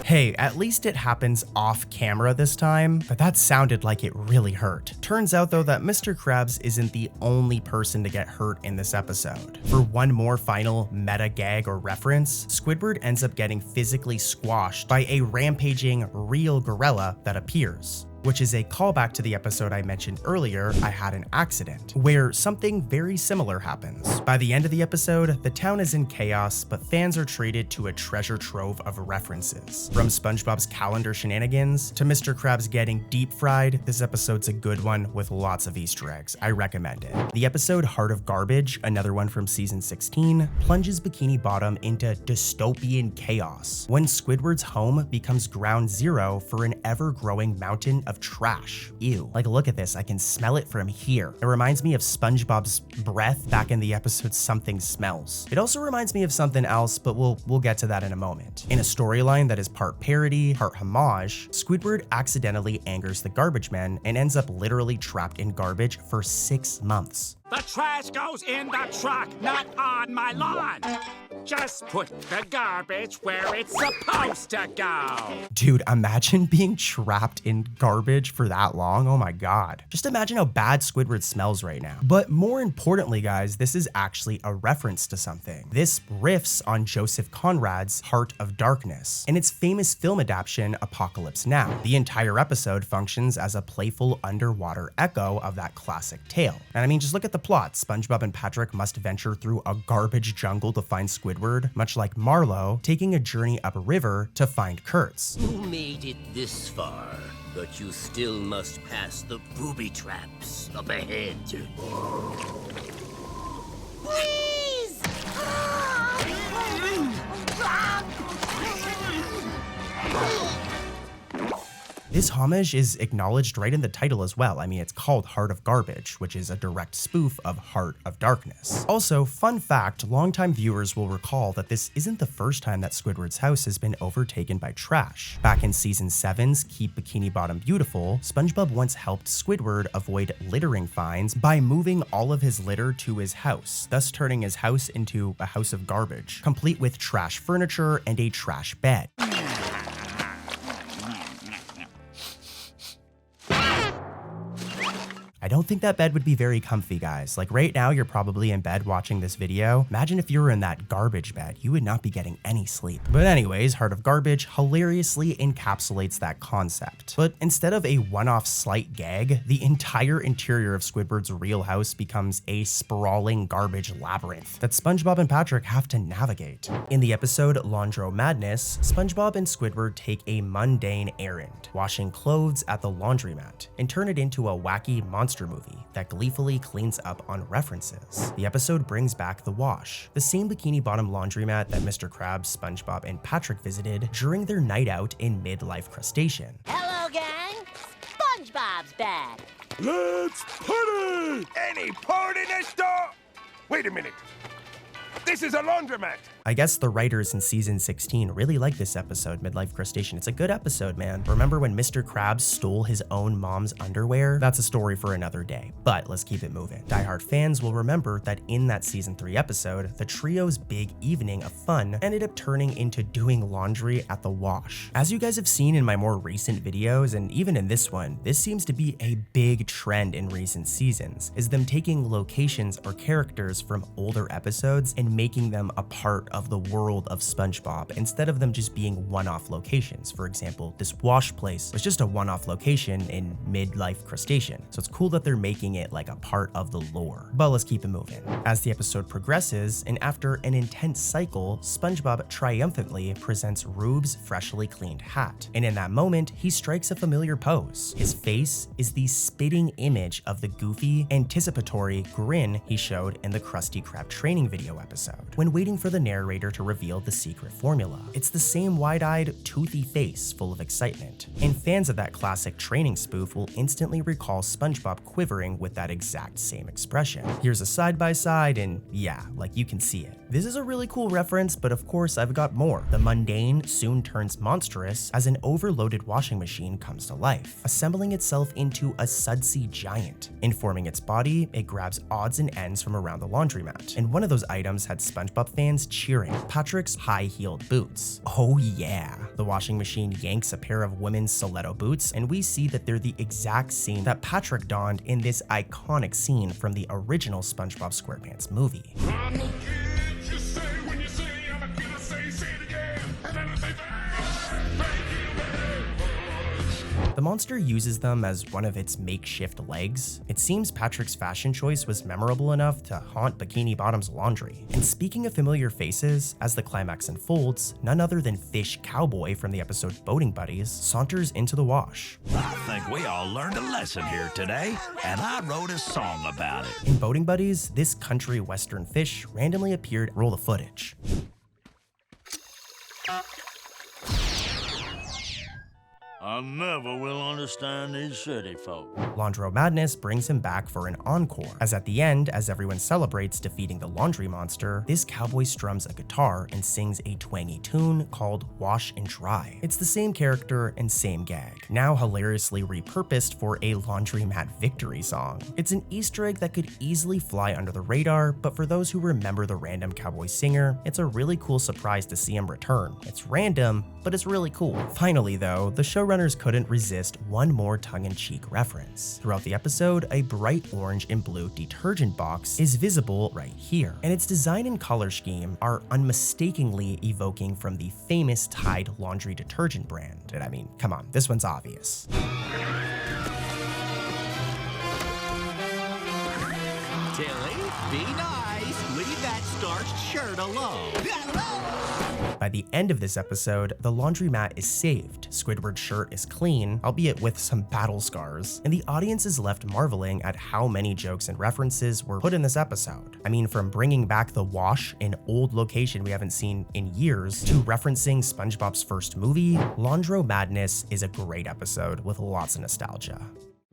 Hey, at least it happens off camera this time, but that sounded like it really hurt. Turns out though that Mr. Krabs isn't the only person to get hurt in this episode. For one more final meta gag or reference, Squidward ends up getting physically squashed by a rampaging real gorilla that appears. which is a callback to the episode I mentioned earlier, I Had an Accident, where something very similar happens. By the end of the episode, the town is in chaos, but fans are treated to a treasure trove of references. From SpongeBob's calendar shenanigans to Mr. Krabs getting deep fried, this episode's a good one with lots of Easter eggs. I recommend it. The episode Heart of Garbage, another one from season 16, plunges Bikini Bottom into dystopian chaos when Squidward's home becomes ground zero for an ever-growing mountain of trash. Ew. Like, look at this. I can smell it from here. It reminds me of SpongeBob's breath back in the episode Something Smells. It also reminds me of something else, but we'll get to that in a moment. In a storyline that is part parody, part homage, Squidward accidentally angers the garbage men and ends up literally trapped in garbage for 6 months. The trash goes in the truck, not on my lawn. Just put the garbage where it's supposed to go. Dude, imagine being trapped in garbage for that long. Oh my god. Just imagine how bad Squidward smells right now. But more importantly, guys, this is actually a reference to something. This riffs on Joseph Conrad's Heart of Darkness and its famous film adaptation, Apocalypse Now. The entire episode functions as a playful underwater echo of that classic tale. And I mean, just look at the plot. SpongeBob and Patrick must venture through a garbage jungle to find Squidward, much like Marlowe taking a journey up a river to find Kurtz. You made it this far, but you still must pass the booby traps up ahead. Please! This homage is acknowledged right in the title as well. I mean, it's called Heart of Garbage, which is a direct spoof of Heart of Darkness. Also, fun fact, longtime viewers will recall that this isn't the first time that Squidward's house has been overtaken by trash. Back in season 7's Keep Bikini Bottom Beautiful, SpongeBob once helped Squidward avoid littering fines by moving all of his litter to his house, thus turning his house into a house of garbage, complete with trash furniture and a trash bed. I don't think that bed would be very comfy, guys. Like right now, you're probably in bed watching this video. Imagine if you were in that garbage bed, you would not be getting any sleep. But anyways, Heart of Garbage hilariously encapsulates that concept. But instead of a one-off slight gag, the entire interior of Squidward's real house becomes a sprawling garbage labyrinth that SpongeBob and Patrick have to navigate. In the episode Laundro Madness, SpongeBob and Squidward take a mundane errand, washing clothes at the laundromat, and turn it into a wacky monster movie that gleefully cleans up on references. The episode brings back The Wash, the same Bikini Bottom laundromat that Mr. Krabs, SpongeBob, and Patrick visited during their night out in Midlife Crustacean. Hello, gang. SpongeBob's back. Let's party! Any party next door? Wait a minute. This is a laundromat. I guess the writers in season 16 really like this episode, Midlife Crustacean. It's a good episode, man. Remember when Mr. Krabs stole his own mom's underwear? That's a story for another day, but let's keep it moving. Die Hard fans will remember that in that season 3 episode, the trio's big evening of fun ended up turning into doing laundry at the wash. As you guys have seen in my more recent videos, and even in this one, this seems to be a big trend in recent seasons, is them taking locations or characters from older episodes and making them a part of the world of SpongeBob instead of them just being one-off locations. For example, this wash place was just a one-off location in Midlife Crustacean, so it's cool that they're making it like a part of the lore. But let's keep it moving. As the episode progresses, and after an intense cycle, SpongeBob triumphantly presents Rube's freshly cleaned hat, and in that moment, he strikes a familiar pose. His face is the spitting image of the goofy, anticipatory grin he showed in the Krusty Krab training video episode, when waiting for the narrator to reveal the secret formula. It's the same wide-eyed, toothy face full of excitement, and fans of that classic training spoof will instantly recall SpongeBob quivering with that exact same expression. Here's a side-by-side, and yeah, like you can see it. This is a really cool reference, but of course I've got more. The mundane soon turns monstrous as an overloaded washing machine comes to life, assembling itself into a sudsy giant. Informing its body, it grabs odds and ends from around the laundromat, and one of those items had SpongeBob fans cheering: Patrick's high-heeled boots. Oh yeah. The washing machine yanks a pair of women's stiletto boots, and we see that they're the exact same that Patrick donned in this iconic scene from the original SpongeBob SquarePants movie. The monster uses them as one of its makeshift legs. It seems Patrick's fashion choice was memorable enough to haunt Bikini Bottom's laundry. And speaking of familiar faces, as the climax unfolds, none other than Fish Cowboy from the episode Boating Buddies saunters into the wash. I think we all learned a lesson here today, and I wrote a song about it. In Boating Buddies, this country western fish randomly appeared. Roll the footage. I never will understand these city folk. Laundro Madness brings him back for an encore, as at the end, as everyone celebrates defeating the laundry monster, this cowboy strums a guitar and sings a twangy tune called Wash and Dry. It's the same character and same gag, now hilariously repurposed for a laundromat victory song. It's an Easter egg that could easily fly under the radar, but for those who remember the random cowboy singer, it's a really cool surprise to see him return. It's random, but it's really cool. Finally though, the showrunners couldn't resist one more tongue-in-cheek reference. Throughout the episode, a bright orange and blue detergent box is visible right here, and its design and color scheme are unmistakably evoking from the famous Tide laundry detergent brand. And I mean, come on, this one's obvious. Tilly, be nice. Leave that starched shirt alone. By the end of this episode, the laundromat is saved, Squidward's shirt is clean, albeit with some battle scars, and the audience is left marveling at how many jokes and references were put in this episode. I mean, from bringing back the wash, an old location we haven't seen in years, to referencing SpongeBob's first movie, Laundro Madness is a great episode with lots of nostalgia.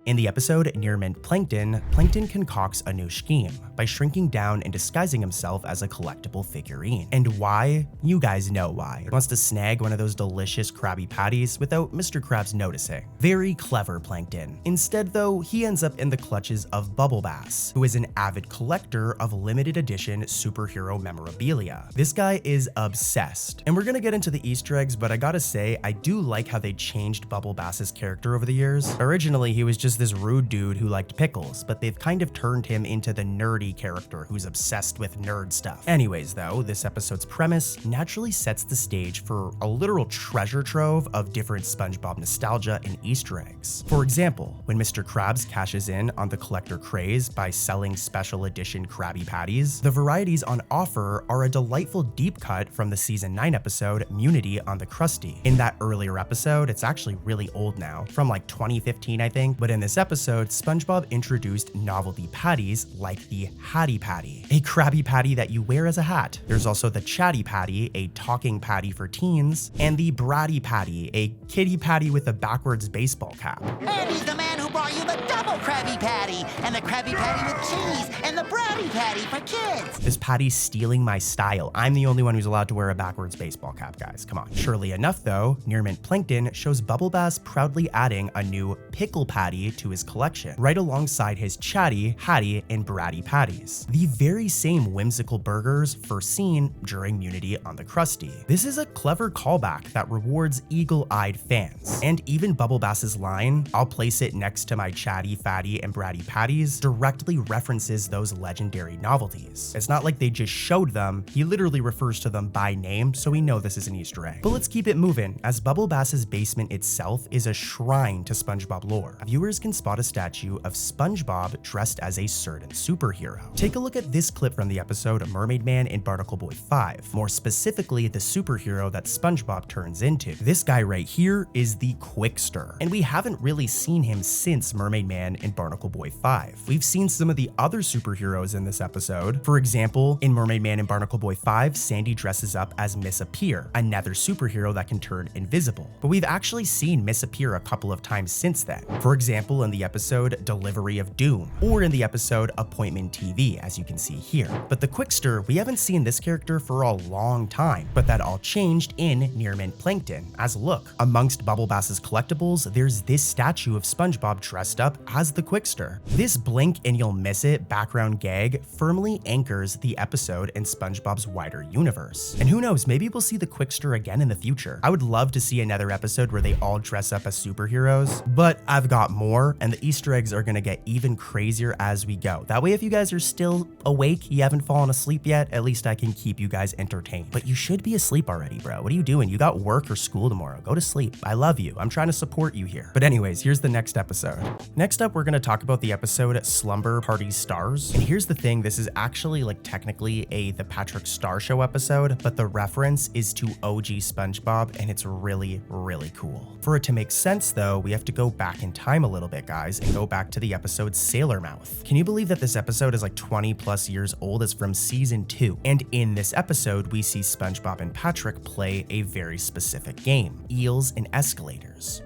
In the episode Near Mint Plankton, Plankton concocts a new scheme by shrinking down and disguising himself as a collectible figurine. And why? You guys know why. He wants to snag one of those delicious Krabby Patties without Mr. Krabs noticing. Very clever, Plankton. Instead though, he ends up in the clutches of Bubble Bass, who is an avid collector of limited edition superhero memorabilia. This guy is obsessed. And we're gonna get into the Easter eggs, but I gotta say, I do like how they changed Bubble Bass's character over the years. Originally, he was just this rude dude who liked pickles, but they've kind of turned him into the nerdy character who's obsessed with nerd stuff. Anyways though, this episode's premise naturally sets the stage for a literal treasure trove of different SpongeBob nostalgia and Easter eggs. For example, when Mr. Krabs cashes in on the collector craze by selling special edition Krabby Patties, the varieties on offer are a delightful deep cut from the season 9 episode Munity on the Krusty. In that earlier episode, it's actually really old now, from like 2015 I think, but in this episode, SpongeBob introduced novelty patties like the Hattie Patty, a Krabby Patty that you wear as a hat. There's also the Chatty Patty, a talking patty for teens, and the Bratty Patty, a kitty patty with a backwards baseball cap. And he's the man who brought you the double Krabby Patty, and the Krabby Patty with cheese, and the Bratty Patty for kids. This patty's stealing my style. I'm the only one who's allowed to wear a backwards baseball cap, guys. Come on. Surely enough though, Near Mint Plankton shows Bubble Bass proudly adding a new pickle patty to his collection, right alongside his Chatty, Hattie, and Bratty Patties. The very same whimsical burgers first seen during Munity on the Krusty. This is a clever callback that rewards eagle-eyed fans. And even Bubble Bass's line, "I'll place it next to my Chatty, Fatty, and Bratty Patties," directly references those legendary novelties. It's not like they just showed them, he literally refers to them by name, so we know this is an Easter egg. But let's keep it moving, as Bubble Bass's basement itself is a shrine to SpongeBob lore. Viewers can spot a statue of SpongeBob dressed as a certain superhero. Take a look at this clip from the episode Mermaid Man and Barnacle Boy 5, more specifically the superhero that SpongeBob turns into. This guy right here is the Quickster, and we haven't really seen him since Mermaid Man and Barnacle Boy 5. We've seen some of the other superheroes in this episode. For example, in Mermaid Man and Barnacle Boy 5, Sandy dresses up as Miss Appear, another superhero that can turn invisible. But we've actually seen Miss Appear a couple of times since then. For example, in the episode Delivery of Doom, or in the episode Appointment TV, as you can see here. But the Quickster, we haven't seen this character for a long time, but that all changed in Near Mint Plankton, as look, amongst Bubble Bass's collectibles, there's this statue of SpongeBob dressed dressed up as the Quickster. This blink and you'll miss it background gag firmly anchors the episode in SpongeBob's wider universe. And who knows, maybe we'll see the Quickster again in the future. I would love to see another episode where they all dress up as superheroes, but I've got more, and the Easter eggs are gonna get even crazier as we go. That way, if you guys are still awake, you haven't fallen asleep yet, at least I can keep you guys entertained. But you should be asleep already, bro. What are you doing? You got work or school tomorrow. Go to sleep. I love you. I'm trying to support you here. But anyways, here's the next episode. Next up, we're gonna talk about the episode Slumber Party Stars. And here's the thing, this is actually like technically the Patrick Star Show episode, but the reference is to OG SpongeBob, and it's really, really cool. For it to make sense though, we have to go back in time a little bit, guys, and go back to the episode Sailor Mouth. Can you believe that this episode is like 20 plus years old? It's from season 2. And in this episode, we see SpongeBob and Patrick play a very specific game, Eels and Escalators.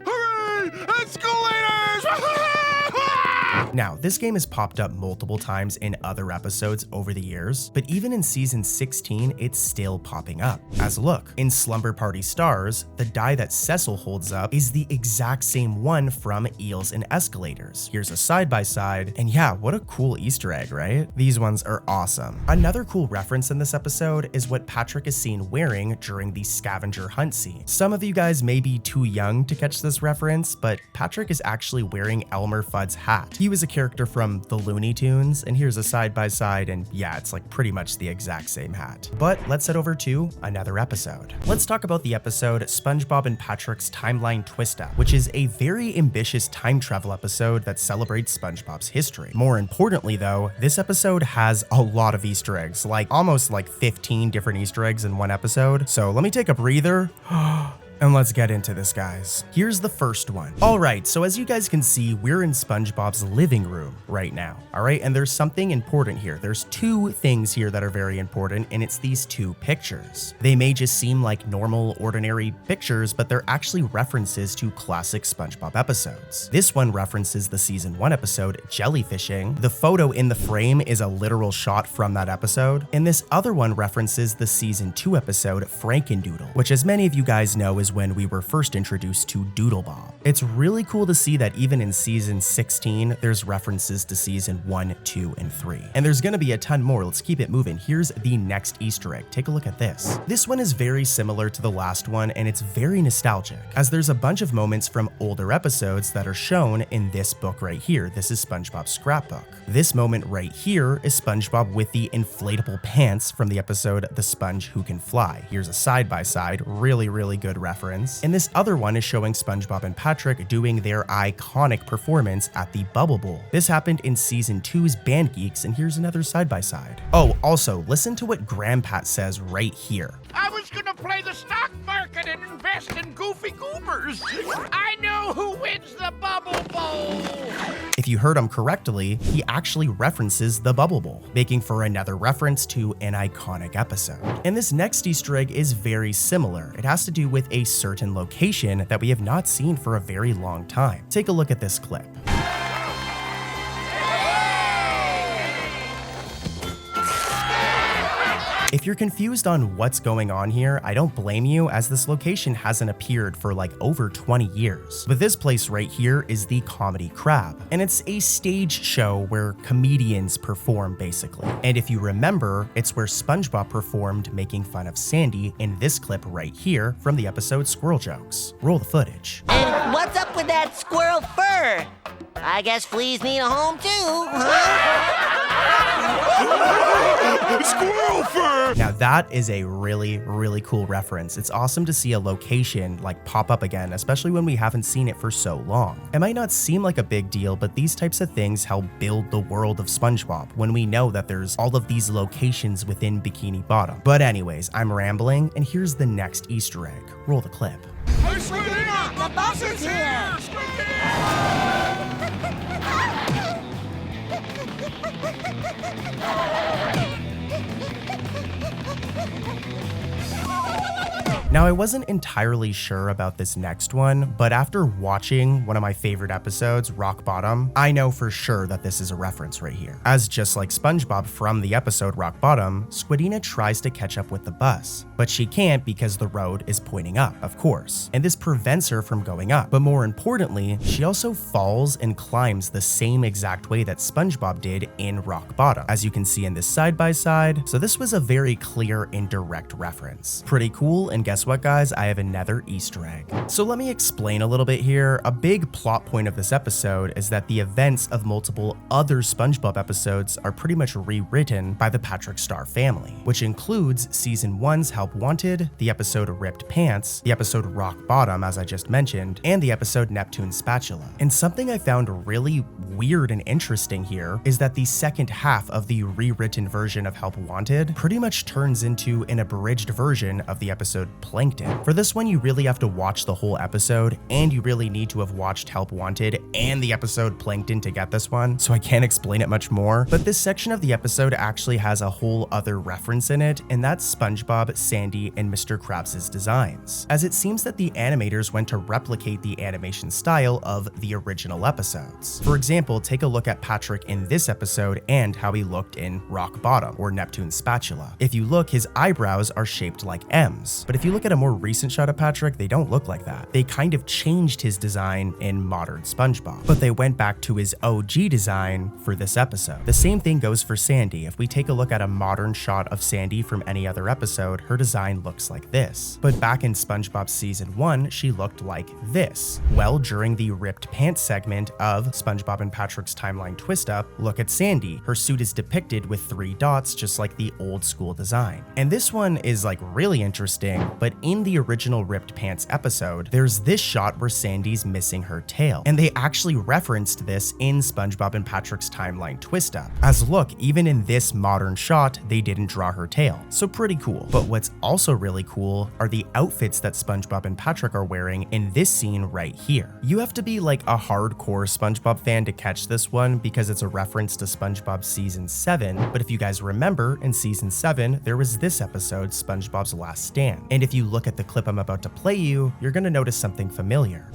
Hooray! Escalators! Now, this game has popped up multiple times in other episodes over the years, but even in season 16, it's still popping up. As look, in Slumber Party Stars, the die that Cecil holds up is the exact same one from Eels and Escalators. Here's a side-by-side, and yeah, what a cool Easter egg, right? These ones are awesome. Another cool reference in this episode is what Patrick is seen wearing during the scavenger hunt scene. Some of you guys may be too young to catch this reference, but Patrick is actually wearing Elmer Fudd's hat. He was a character from the Looney Tunes, and here's a side-by-side, and yeah, it's like pretty much the exact same hat. But let's head over to another episode. Let's talk about the episode SpongeBob and Patrick's Timeline Twist-Up, which is a very ambitious time travel episode that celebrates SpongeBob's history. More importantly though, this episode has a lot of Easter eggs, like almost like 15 different Easter eggs in one episode. So let me take a breather. And let's get into this, guys. Here's the first one. All right, so as you guys can see, we're in SpongeBob's living room right now, all right? And there's something important here. There's two things here that are very important, and it's these two pictures. They may just seem like normal, ordinary pictures, but they're actually references to classic SpongeBob episodes. This one references the season 1 episode, Jellyfishing. The photo in the frame is a literal shot from that episode. And this other one references the season 2 episode, Frankendoodle, which as many of you guys know is when we were first introduced to Doodlebob. It's really cool to see that even in season 16, there's references to season 1, 2, and 3. And there's gonna be a ton more. Let's keep it moving. Here's the next Easter egg. Take a look at this. This one is very similar to the last one, and it's very nostalgic, as there's a bunch of moments from older episodes that are shown in this book right here. This is SpongeBob's scrapbook. This moment right here is SpongeBob with the inflatable pants from the episode The Sponge Who Can Fly. Here's a side-by-side, really, really good reference. And this other one is showing SpongeBob and Patrick doing their iconic performance at the Bubble Bowl. This happened in season 2's Band Geeks, and here's another side-by-side. Oh, also, listen to what Grandpat says right here. I was gonna play the stock market and invest in goofy goobers. I know who wins the Bubble Bowl. If you heard him correctly, he actually references the Bubble Bowl, making for another reference to an iconic episode. And this next Easter egg is very similar. It has to do with a certain location that we have not seen for a very long time. Take a look at this clip. If you're confused on what's going on here, I don't blame you, as this location hasn't appeared for like over 20 years. But this place right here is the Comedy Crab, and it's a stage show where comedians perform basically. And if you remember, it's where SpongeBob performed making fun of Sandy in this clip right here from the episode Squirrel Jokes. Roll the footage. And what's up with that squirrel fur? I guess fleas need a home too, huh? Squirrel fur! Now that is a really, really cool reference. It's awesome to see a location like pop up again, especially when we haven't seen it for so long. It might not seem like a big deal, but these types of things help build the world of SpongeBob when we know that there's all of these locations within Bikini Bottom. But anyways, I'm rambling, and here's the next Easter egg. Roll the clip. Hey, Squidina, the bus is here! Now, I wasn't entirely sure about this next one, but after watching one of my favorite episodes, Rock Bottom, I know for sure that this is a reference right here. As just like SpongeBob from the episode Rock Bottom, Squidina tries to catch up with the bus, but she can't because the road is pointing up, of course, and this prevents her from going up. But more importantly, she also falls and climbs the same exact way that SpongeBob did in Rock Bottom, as you can see in this side-by-side. So this was a very clear and direct reference. Pretty cool, and guess what, guys? I have another Easter egg. So let me explain a little bit here. A big plot point of this episode is that the events of multiple other SpongeBob episodes are pretty much rewritten by the Patrick Star family, which includes Season 1's Help Wanted, the episode Ripped Pants, the episode Rock Bottom, as I just mentioned, and the episode Neptune's Spatula. And something I found really weird and interesting here is that the second half of the rewritten version of Help Wanted pretty much turns into an abridged version of the episode Plankton. For this one, you really have to watch the whole episode, and you really need to have watched Help Wanted and the episode Plankton to get this one, so I can't explain it much more. But this section of the episode actually has a whole other reference in it, and that's SpongeBob, Sandy, and Mr. Krabs' designs, as it seems that the animators went to replicate the animation style of the original episodes. For example, take a look at Patrick in this episode and how he looked in Rock Bottom or Neptune's Spatula. If you look, his eyebrows are shaped like M's, but if you look at a more recent shot of Patrick, they don't look like that. They kind of changed his design in modern SpongeBob, but they went back to his OG design for this episode. The same thing goes for Sandy. If we take a look at a modern shot of Sandy from any other episode, her design looks like this. But back in SpongeBob Season 1, she looked like this. Well, during the Ripped Pants segment of SpongeBob and Patrick's Timeline Twist-Up, look at Sandy. Her suit is depicted with 3 dots, just like the old school design. And this one is like really interesting, but in the original Ripped Pants episode, there's this shot where Sandy's missing her tail. And they actually referenced this in SpongeBob and Patrick's Timeline Twist-Up. As look, even in this modern shot, they didn't draw her tail. So pretty cool. But what's also really cool are the outfits that SpongeBob and Patrick are wearing in this scene right here. You have to be like a hardcore SpongeBob fan to catch this one because it's a reference to SpongeBob Season 7, but if you guys remember, in Season 7, there was this episode, SpongeBob's Last Stand. And if you look at the clip I'm about to play you, you're gonna notice something familiar.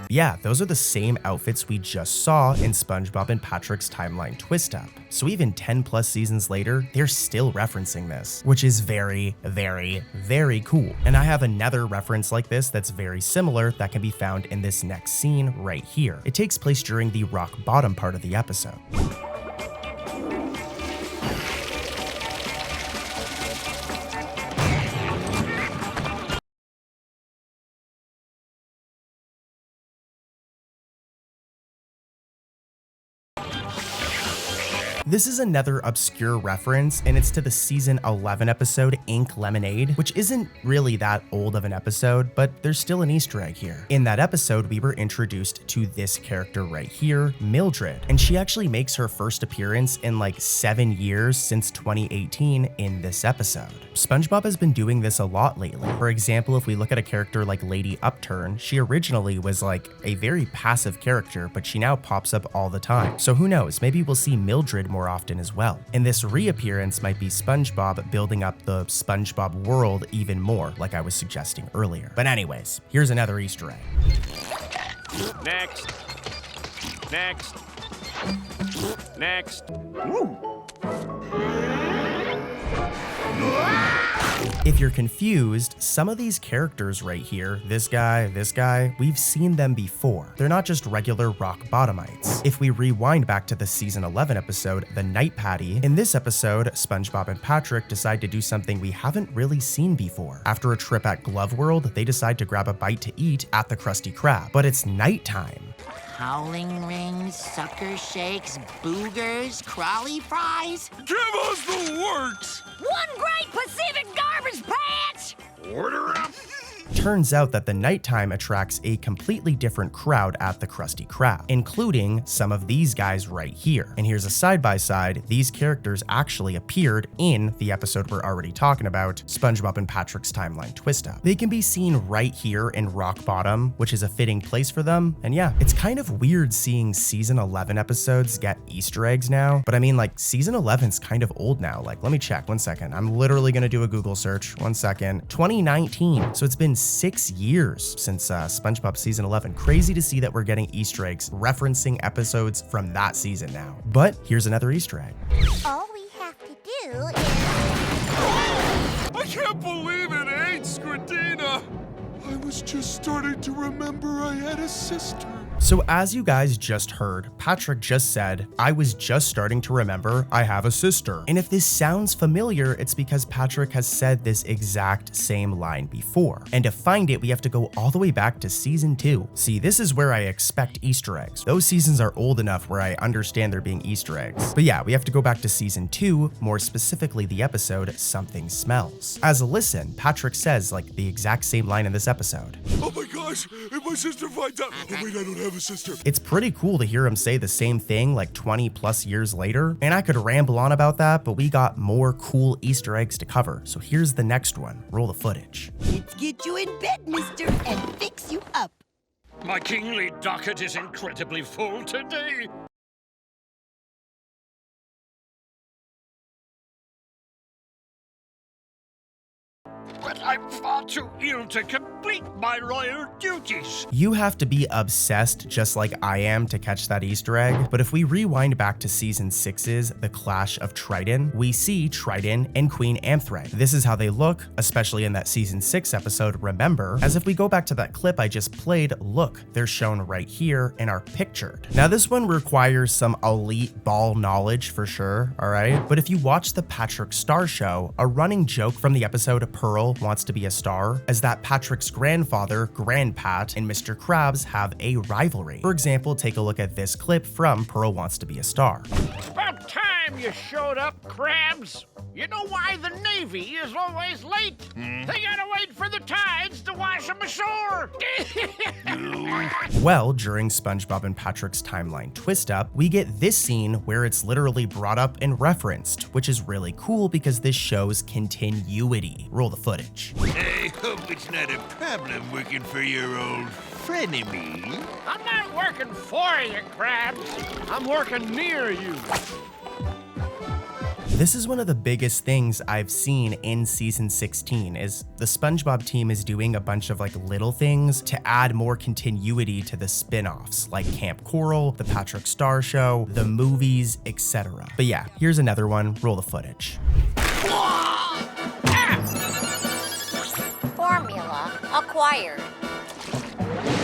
Yeah, those are the same outfits we just saw in SpongeBob and Patrick's Timeline Twist-Up. So even 10 plus seasons later, they're still referencing this, which is very, very, very cool. And I have another reference like this that's very similar that can be found in this next scene right here. It takes place during the Rock Bottom part of the episode. This is another obscure reference, and it's to the Season 11 episode Ink Lemonade, which isn't really that old of an episode, but there's still an Easter egg here. In that episode, we were introduced to this character right here, Mildred, and she actually makes her first appearance in like 7 years since 2018 in this episode. SpongeBob has been doing this a lot lately. For example, if we look at a character like Lady Upturn, she originally was like a very passive character, but she now pops up all the time. So who knows, maybe we'll see Mildred more often as well. And this reappearance might be SpongeBob building up the SpongeBob world even more, like I was suggesting earlier. But anyways, here's another Easter egg. Next. Next. Next. If you're confused, some of these characters right here, this guy, we've seen them before. They're not just regular rock bottomites. If we rewind back to the Season 11 episode, The Night Patty, in this episode, SpongeBob and Patrick decide to do something we haven't really seen before. After a trip at Glove World, they decide to grab a bite to eat at the Krusty Krab, but it's nighttime. Howling rings, sucker shakes, boogers, crawly fries. Give us the works! One great Pacific garbage patch! Order up! Turns out that the nighttime attracts a completely different crowd at the Krusty Krab, including some of these guys right here. And here's a side-by-side. These characters actually appeared in the episode we're already talking about, SpongeBob and Patrick's Timeline Twist-Up. They can be seen right here in Rock Bottom, which is a fitting place for them. And yeah, it's kind of weird seeing season 11 episodes get Easter eggs now, but I mean, like, season 11's kind of old now. Like, let me check 1 second. I'm literally gonna do a Google search. 1 second. 2019. So it's been 6 years since SpongeBob season 11. Crazy to see that we're getting Easter eggs referencing episodes from that season now. But here's another Easter egg. All we have to do is... I can't believe it, ain't Scradina? I was just starting to remember I had a sister. So as you guys just heard, Patrick just said, I was just starting to remember I have a sister. And if this sounds familiar, it's because Patrick has said this exact same line before. And to find it, we have to go all the way back to season 2. See, this is where I expect Easter eggs. Those seasons are old enough where I understand there being Easter eggs. But yeah, we have to go back to season 2, more specifically the episode Something Smells. As a listen, Patrick says like the exact same line in this episode. Oh my gosh, if my sister finds out, oh wait, I don't have a sister. It's pretty cool to hear him say the same thing like 20 plus years later, and I could ramble on about that, but we got more cool Easter eggs to cover. So here's the next one. Roll the footage. Let's get you in bed, mister, and fix you up. My kingly docket is incredibly full today. But I'm far too ill to complete my royal duties. You have to be obsessed just like I am to catch that Easter egg, but if we rewind back to season 6's The Clash of Triton, we see Triton and Queen Anthrey. This is how they look, especially in that season 6 episode, Remember. As if we go back to that clip I just played, look, they're shown right here and are pictured. Now this one requires some elite ball knowledge for sure, alright? But if you watch the Patrick Star Show, a running joke from the episode Pearl Wants to Be a Star is that Patrick's grandfather, Grandpat, and Mr. Krabs have a rivalry. For example, take a look at this clip from Pearl Wants to Be a Star. About time you showed up, Krabs. You know why the Navy is always late? They gotta wait for the tides to wash them ashore. Well, during SpongeBob and Patrick's Timeline Twist-Up, we get this scene where it's literally brought up and referenced, which is really cool because this shows continuity. Roll the footage. I hope it's not a problem working for your old frenemy. I'm not working for you, Krabs. I'm working near you. This is one of the biggest things I've seen in season 16 is the SpongeBob team is doing a bunch of like little things to add more continuity to the spin-offs like Camp Coral, the Patrick Star Show, the movies, etc. But yeah, here's another one. Roll the footage. Formula acquired.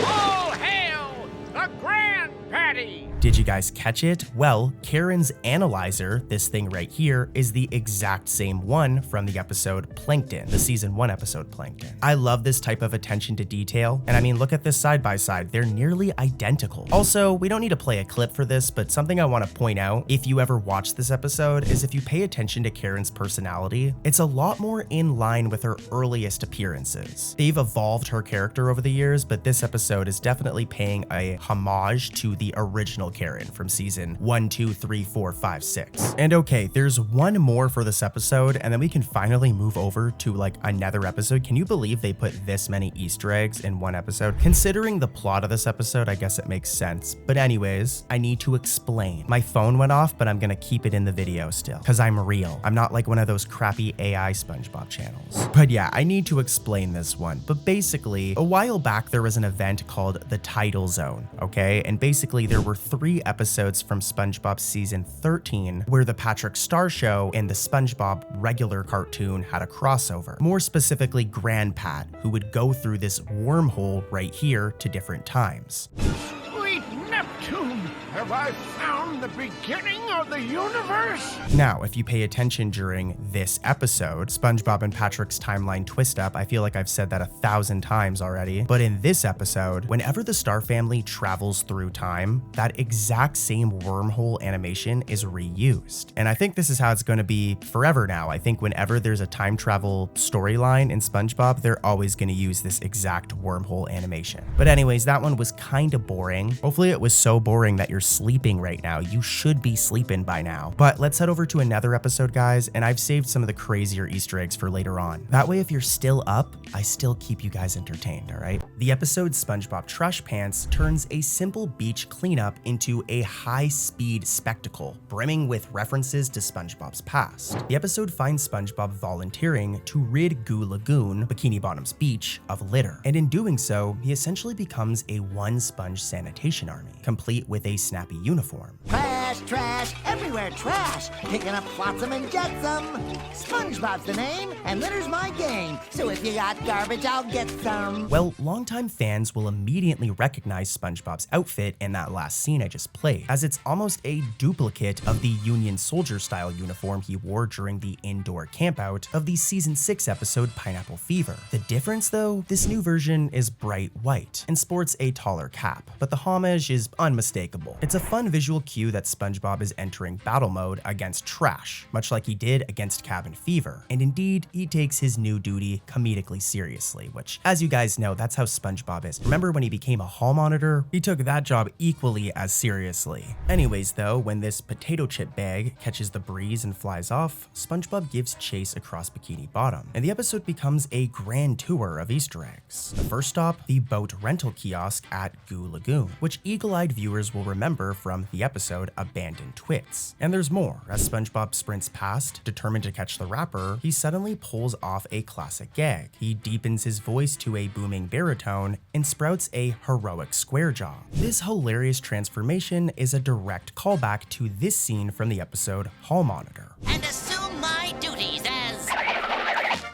All hail the Grand Patty! Did you guys catch it? Well, Karen's analyzer, this thing right here, is the exact same one from the episode Plankton, the season 1 episode Plankton. I love this type of attention to detail, and I mean, look at this side by side, they're nearly identical. Also, we don't need to play a clip for this, but something I want to point out, if you ever watch this episode, is if you pay attention to Karen's personality, it's a lot more in line with her earliest appearances. They've evolved her character over the years, but this episode is definitely paying a homage to the original Karen from season 1, 2, 3, 4, 5, 6. And okay, there's one more for this episode, and then we can finally move over to like another episode. Can you believe they put this many Easter eggs in one episode? Considering the plot of this episode, I guess it makes sense. But anyways, I need to explain. My phone went off, but I'm gonna keep it in the video still, because I'm real. I'm not like one of those crappy AI SpongeBob channels. But yeah, I need to explain this one. But basically, a while back, there was an event called the Tidal Zone, okay? And basically, there were 3 episodes from SpongeBob season 13 where the Patrick Star Show and the SpongeBob regular cartoon had a crossover. More specifically, Grandpat, who would go through this wormhole right here to different times. Sweet Neptune, have I found From the beginning of the universe? Now, if you pay attention during this episode, SpongeBob and Patrick's timeline twist up, I feel like I've said that 1,000 times already, but in this episode, whenever the Star Family travels through time, that exact same wormhole animation is reused. And I think this is how it's going to be forever now. I think whenever there's a time travel storyline in SpongeBob, they're always going to use this exact wormhole animation. But anyways, that one was kind of boring. Hopefully it was so boring that you're sleeping right now. You should be sleeping by now. But let's head over to another episode, guys, and I've saved some of the crazier Easter eggs for later on. That way, if you're still up, I still keep you guys entertained, all right? The episode SpongeBob Trash Pants turns a simple beach cleanup into a high-speed spectacle, brimming with references to SpongeBob's past. The episode finds SpongeBob volunteering to rid Goo Lagoon, Bikini Bottom's beach, of litter. And in doing so, he essentially becomes a one-sponge sanitation army, complete with a snappy uniform. Trash, trash, everywhere trash. Picking up flotsam and jetsam. SpongeBob's the name, and litter's my game. So if you got garbage, I'll get some. Well, longtime fans will immediately recognize SpongeBob's outfit in that last scene I just played, as it's almost a duplicate of the Union Soldier-style uniform he wore during the indoor campout of the Season 6 episode Pineapple Fever. The difference, though, this new version is bright white and sports a taller cap, but the homage is unmistakable. It's a fun visual cue that SpongeBob is entering battle mode against trash, much like he did against Cabin Fever. And indeed, he takes his new duty comedically seriously, which, as you guys know, that's how SpongeBob is. Remember when he became a hall monitor? He took that job equally as seriously. Anyways, though, when this potato chip bag catches the breeze and flies off, SpongeBob gives chase across Bikini Bottom, and the episode becomes a grand tour of Easter eggs. The first stop, the boat rental kiosk at Goo Lagoon, which eagle-eyed viewers will remember from the episode Abandoned Twits. And there's more. As SpongeBob sprints past, determined to catch the rapper, he suddenly pulls off a classic gag. He deepens his voice to a booming baritone and sprouts a heroic square jaw. This hilarious transformation is a direct callback to this scene from the episode Hall Monitor. And assume my duties as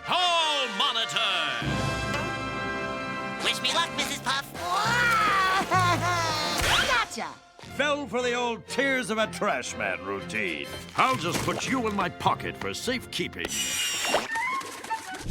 Hall Monitor! Wish me luck, Mrs. Puff. Gotcha! Fell for the old tears of a trash man routine. I'll just put you in my pocket for safekeeping.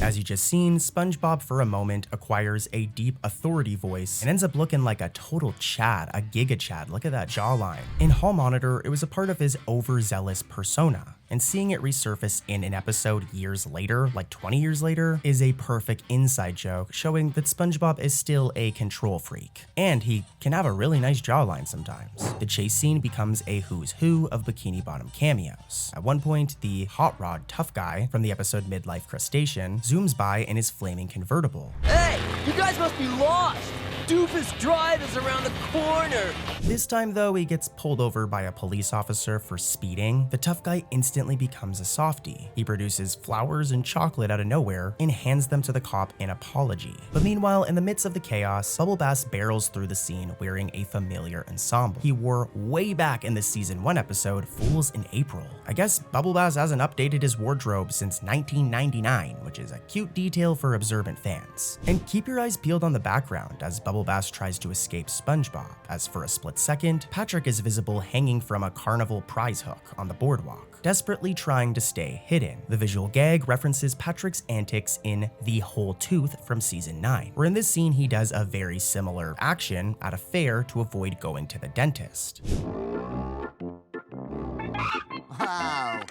As you just seen, SpongeBob for a moment acquires a deep authority voice and ends up looking like a total Chad, a Giga Chad. Look at that jawline. In Hall Monitor, it was a part of his overzealous persona, and seeing it resurface in an episode years later, like 20 years later, is a perfect inside joke showing that SpongeBob is still a control freak, and he can have a really nice jawline sometimes. The chase scene becomes a who's who of Bikini Bottom cameos. At one point, the hot rod tough guy from the episode Midlife Crustacean zooms by in his flaming convertible. Hey, you guys must be lost! Doofus Drive is around the corner! This time, though, he gets pulled over by a police officer for speeding. The tough guy instantly becomes a softie. He produces flowers and chocolate out of nowhere and hands them to the cop in apology. But meanwhile, in the midst of the chaos, Bubble Bass barrels through the scene wearing a familiar ensemble he wore way back in the Season 1 episode Fools in April. I guess Bubble Bass hasn't updated his wardrobe since 1999, which is a cute detail for observant fans. And keep your eyes peeled on the background as Bubble Bass tries to escape SpongeBob, as for a split second, Patrick is visible hanging from a carnival prize hook on the boardwalk, desperately trying to stay hidden. The visual gag references Patrick's antics in The Whole Tooth from Season 9, where in this scene he does a very similar action at a fair to avoid going to the dentist. Wow.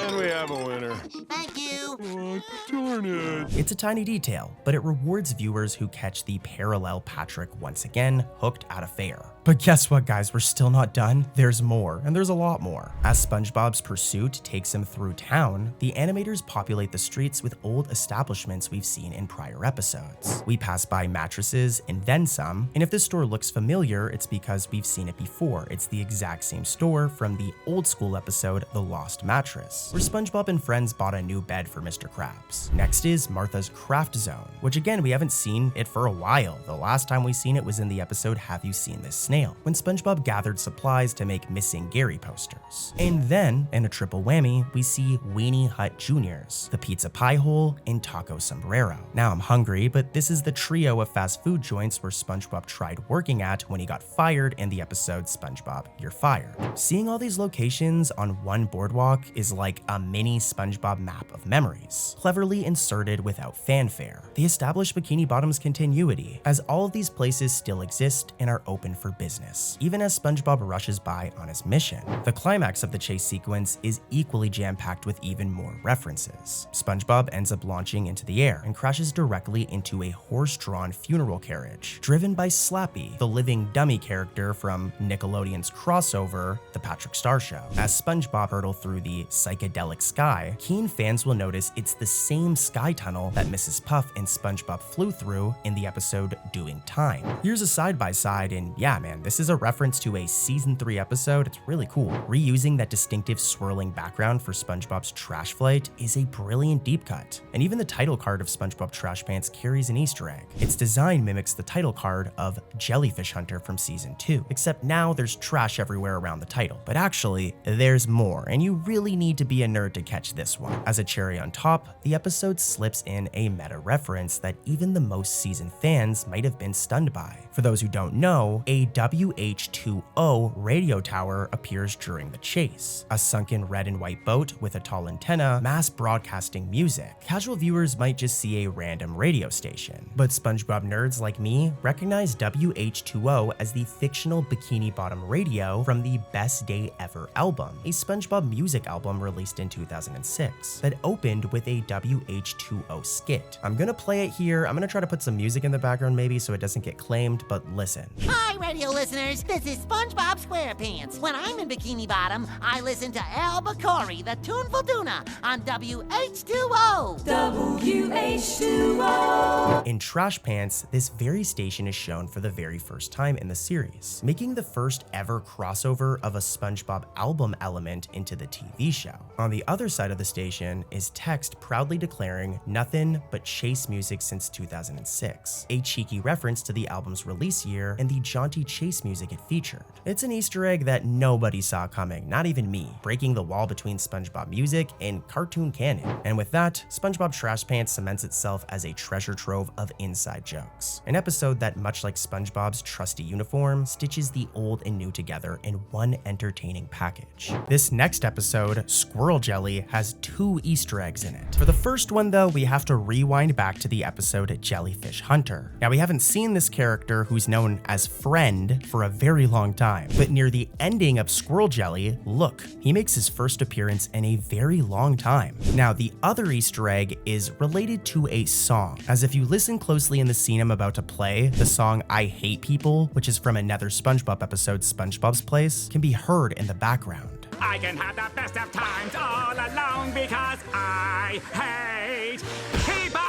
And we have a winner. Thank you. Oh, darn it. It's a tiny detail, but it rewards viewers who catch the parallel Patrick once again hooked at a fair. But guess what, guys? We're still not done. There's more, and there's a lot more. As SpongeBob's pursuit takes him through town, the animators populate the streets with old establishments we've seen in prior episodes. We pass by mattresses and then some, and if this store looks familiar, it's because we've seen it before. It's the exact same store from the old school episode The Lost Mattress, where SpongeBob and friends bought a new bed for for Mr. Krabs. Next is Martha's Craft Zone, which again, we haven't seen it for a while. The last time we seen it was in the episode Have You Seen This Snail, when SpongeBob gathered supplies to make Missing Gary posters. And then, in a triple whammy, we see Weenie Hut Juniors, the Pizza Pie Hole, and Taco Sombrero. Now I'm hungry, but this is the trio of fast food joints where SpongeBob tried working at when he got fired in the episode SpongeBob, You're Fired. Seeing all these locations on one boardwalk is like a mini SpongeBob map of memories, cleverly inserted without fanfare. They establish Bikini Bottom's continuity, as all of these places still exist and are open for business, even as SpongeBob rushes by on his mission. The climax of the chase sequence is equally jam-packed with even more references. SpongeBob ends up launching into the air and crashes directly into a horse-drawn funeral carriage, driven by Slappy, the living dummy character from Nickelodeon's crossover, The Patrick Star Show. As SpongeBob hurtle through the psychedelic sky, keen fans will notice it's the same sky tunnel that Mrs. Puff and SpongeBob flew through in the episode Doing Time. Here's a side-by-side, and yeah man, this is a reference to a season 3 episode. It's really cool. Reusing that distinctive swirling background for SpongeBob's trash flight is a brilliant deep cut. And even the title card of SpongeBob Trash Pants carries an Easter egg. Its design mimics the title card of Jellyfish Hunter from season 2, except now there's trash everywhere around the title. But actually, there's more, and you really need to be a nerd to catch this one. As a cherry on top, the episode slips in a meta reference that even the most seasoned fans might have been stunned by. For those who don't know, a WH-2O radio tower appears during the chase, a sunken red and white boat with a tall antenna, mass broadcasting music. Casual viewers might just see a random radio station, but SpongeBob nerds like me recognize WH-2O as the fictional Bikini Bottom radio from the Best Day Ever album, a SpongeBob music album released in 2006 that opened with a WH-2O skit. I'm gonna play it here. I'm gonna try to put some music in the background maybe so it doesn't get claimed, but listen. Hi, radio listeners. This is SpongeBob SquarePants. When I'm in Bikini Bottom, I listen to Al Bacori, the Tuneful Tuna, on WH2O. WH2O. In Trash Pants, this very station is shown for the very first time in the series, making the first ever crossover of a SpongeBob album element into the TV show. On the other side of the station is text proudly declaring nothing but chase music since 2006, a cheeky reference to the album's release year and the jaunty chase music it featured. It's an Easter egg that nobody saw coming, not even me, breaking the wall between SpongeBob music and cartoon canon. And with that, SpongeBob Trash Pants cements itself as a treasure trove of inside jokes. An episode that, much like SpongeBob's trusty uniform, stitches the old and new together in one entertaining package. This next episode, Squirrel Jelly, has 2 Easter eggs in it. For the first one though, we have to rewind back to the episode Jellyfish Hunter. Now we haven't seen this character, who's known as Friend, for a very long time, but near the ending of Squirrel Jelly, look, he makes his first appearance in a very long time. Now the other Easter egg is related to a song, as if you listen closely in the scene I'm about to play, the song I Hate People, which is from another SpongeBob episode, SpongeBob's Place, can be heard in the background. I can have the best of times all alone because I hate people!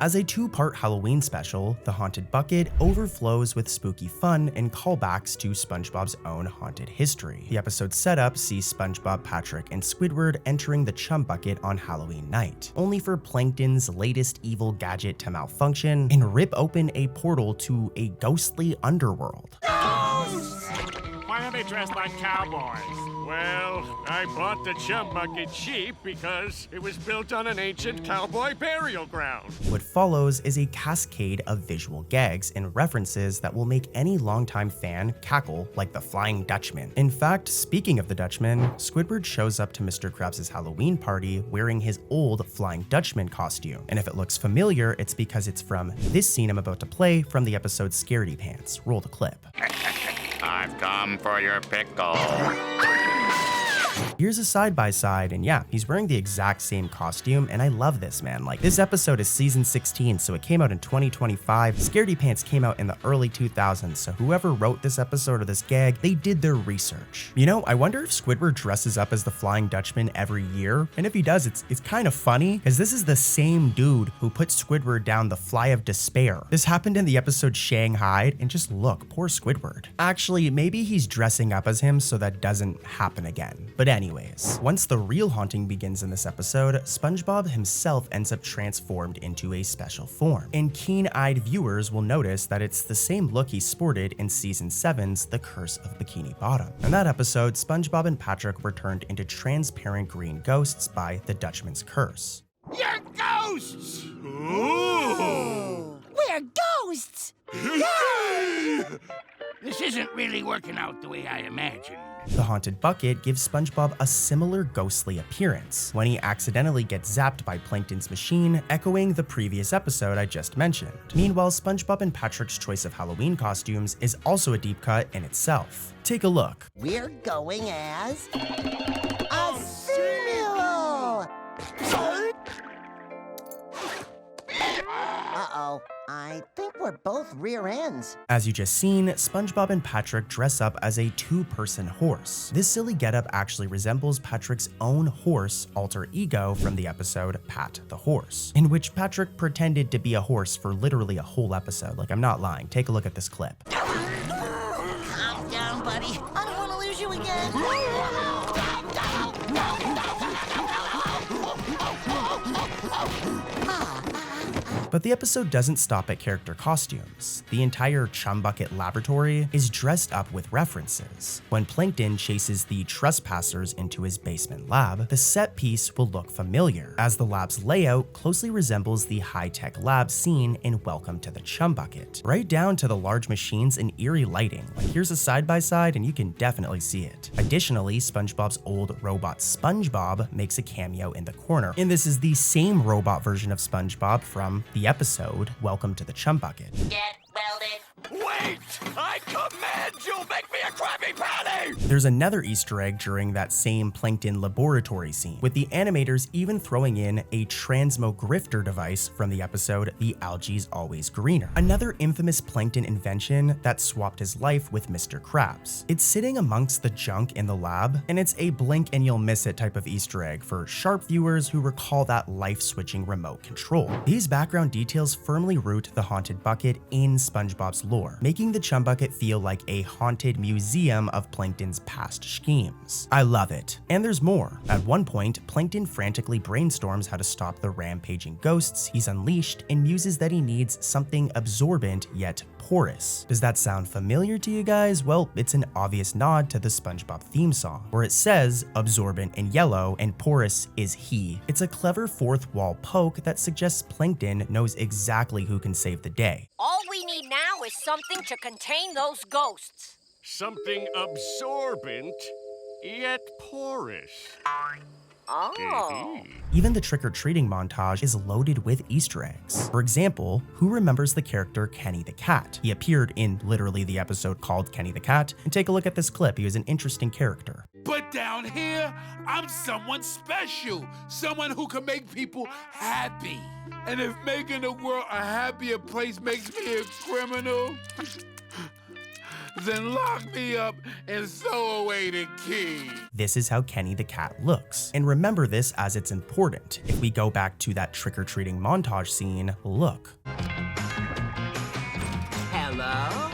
As a 2-part Halloween special, The Haunted Bucket overflows with spooky fun and callbacks to SpongeBob's own haunted history. The episode's setup sees SpongeBob, Patrick, and Squidward entering the Chum Bucket on Halloween night, only for Plankton's latest evil gadget to malfunction and rip open a portal to a ghostly underworld. Why are they dressed like cowboys? Well, I bought the Chum Bucket cheap because it was built on an ancient cowboy burial ground. What follows is a cascade of visual gags and references that will make any longtime fan cackle like the Flying Dutchman. In fact, speaking of the Dutchman, Squidward shows up to Mr. Krabs' Halloween party wearing his old Flying Dutchman costume. And if it looks familiar, it's because it's from this scene I'm about to play from the episode Scaredy Pants. Roll the clip. I've come for your pickle. Here's a side-by-side, and yeah, he's wearing the exact same costume, and I love this, man. Like, this episode is season 16, so it came out in 2025. Scaredy Pants came out in the early 2000s, so whoever wrote this episode or this gag, they did their research. You know, I wonder if Squidward dresses up as the Flying Dutchman every year, and if he does, it's kind of funny, because this is the same dude who put Squidward down the Fly of Despair. This happened in the episode Shanghai, and just look, poor Squidward. Actually, maybe he's dressing up as him so that doesn't happen again. But anyways, once the real haunting begins in this episode, SpongeBob himself ends up transformed into a special form. And keen-eyed viewers will notice that it's the same look he sported in season 7's The Curse of Bikini Bottom. In that episode, SpongeBob and Patrick were turned into transparent green ghosts by the Dutchman's curse. You're ghosts! Ooh. We're ghosts! Yay! This isn't really working out the way I imagined. The haunted bucket gives SpongeBob a similar ghostly appearance when he accidentally gets zapped by Plankton's machine, echoing the previous episode I just mentioned. Meanwhile, SpongeBob and Patrick's choice of Halloween costumes is also a deep cut in itself. Take a look. We're going as a simul! Uh-oh, I think we're both rear ends. As you just seen, SpongeBob and Patrick dress up as a two-person horse. This silly getup actually resembles Patrick's own horse alter ego from the episode Pat the Horse, in which Patrick pretended to be a horse for literally a whole episode. Like, I'm not lying. Take a look at this clip. Calm down, buddy. I don't want to lose you again. But the episode doesn't stop at character costumes. The entire Chum Bucket laboratory is dressed up with references. When Plankton chases the trespassers into his basement lab, the set piece will look familiar, as the lab's layout closely resembles the high-tech lab seen in Welcome to the Chum Bucket, right down to the large machines and eerie lighting. Like, here's a side-by-side and you can definitely see it. Additionally, SpongeBob's old robot SpongeBob makes a cameo in the corner, and this is the same robot version of SpongeBob from the episode Welcome to the Chum Bucket. Get welded. Wait! I command you, make me a Krabby Patty! There's another Easter egg during that same Plankton laboratory scene, with the animators even throwing in a transmogrifter device from the episode The Algae's Always Greener, another infamous Plankton invention that swapped his life with Mr. Krabs. It's sitting amongst the junk in the lab, and it's a blink and you'll miss it type of Easter egg for sharp viewers who recall that life-switching remote control. These background details firmly root the haunted bucket in SpongeBob's lore, making the Chum Bucket feel like a haunted museum of Plankton's past schemes. I love it. And there's more. At one point, Plankton frantically brainstorms how to stop the rampaging ghosts he's unleashed and muses that he needs something absorbent yet porous. Does that sound familiar to you guys? Well, it's an obvious nod to the SpongeBob theme song, where it says absorbent in yellow and porous is he. It's a clever fourth wall poke that suggests Plankton knows exactly who can save the day. All we need now is something to contain those ghosts. Something absorbent, yet porous. Oh. Even the trick-or-treating montage is loaded with Easter eggs. For example, who remembers the character Kenny the Cat? He appeared in literally the episode called Kenny the Cat, and take a look at this clip. He was an interesting character. But down here, I'm someone special, someone who can make people happy. And if making the world a happier place makes me a criminal, then lock me up and sew away the key. This is how Kenny the Cat looks. And remember this as it's important. If we go back to that trick-or-treating montage scene, look. Hello?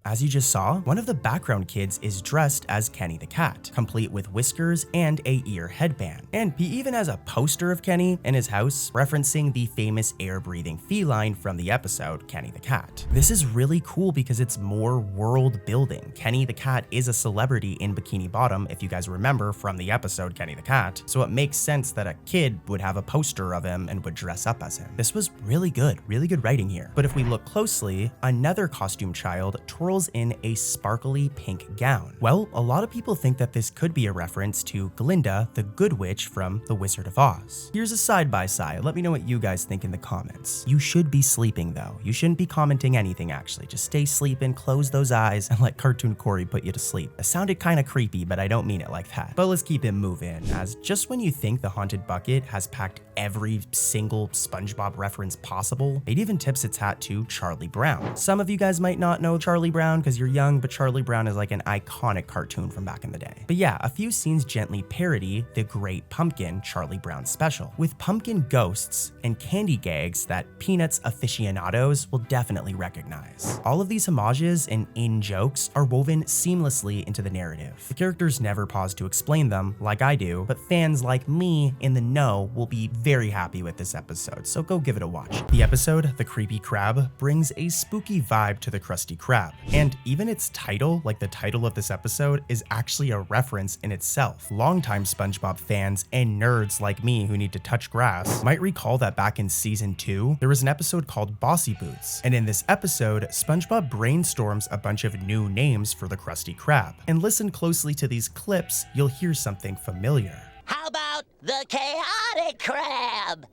As you just saw, one of the background kids is dressed as Kenny the Cat, complete with whiskers and a ear headband. And he even has a poster of Kenny in his house, referencing the famous air-breathing feline from the episode Kenny the Cat. This is really cool because it's more world building. Kenny the Cat is a celebrity in Bikini Bottom, if you guys remember from the episode Kenny the Cat, so it makes sense that a kid would have a poster of him and would dress up as him. This was really good writing here. But if we look closely, another costume child twirls travels in a sparkly pink gown. Well, a lot of people think that this could be a reference to Glinda, the Good Witch from The Wizard of Oz. Here's a side-by-side. Let me know what you guys think in the comments. You should be sleeping though. You shouldn't be commenting anything actually. Just stay sleeping, close those eyes, and let Cartoon Corey put you to sleep. It sounded kind of creepy, but I don't mean it like that. But let's keep it moving, as just when you think the Haunted Bucket has packed every single SpongeBob reference possible, it even tips its hat to Charlie Brown. Some of you guys might not know Charlie Brown because you're young, but Charlie Brown is like an iconic cartoon from back in the day. But yeah, a few scenes gently parody the Great Pumpkin Charlie Brown special, with pumpkin ghosts and candy gags that Peanuts aficionados will definitely recognize. All of these homages and in-jokes are woven seamlessly into the narrative. The characters never pause to explain them like I do, but fans like me in the know will be very happy with this episode, so go give it a watch. The episode, The Creepy Crab, brings a spooky vibe to the Krusty Krab, and even its title, like the title of this episode, is actually a reference in itself. Longtime SpongeBob fans and nerds like me who need to touch grass might recall that back in season 2, there was an episode called Bossy Boots, and in this episode, SpongeBob brainstorms a bunch of new names for the Krusty Krab. And listen closely to these clips, you'll hear something familiar. How about the chaotic crab?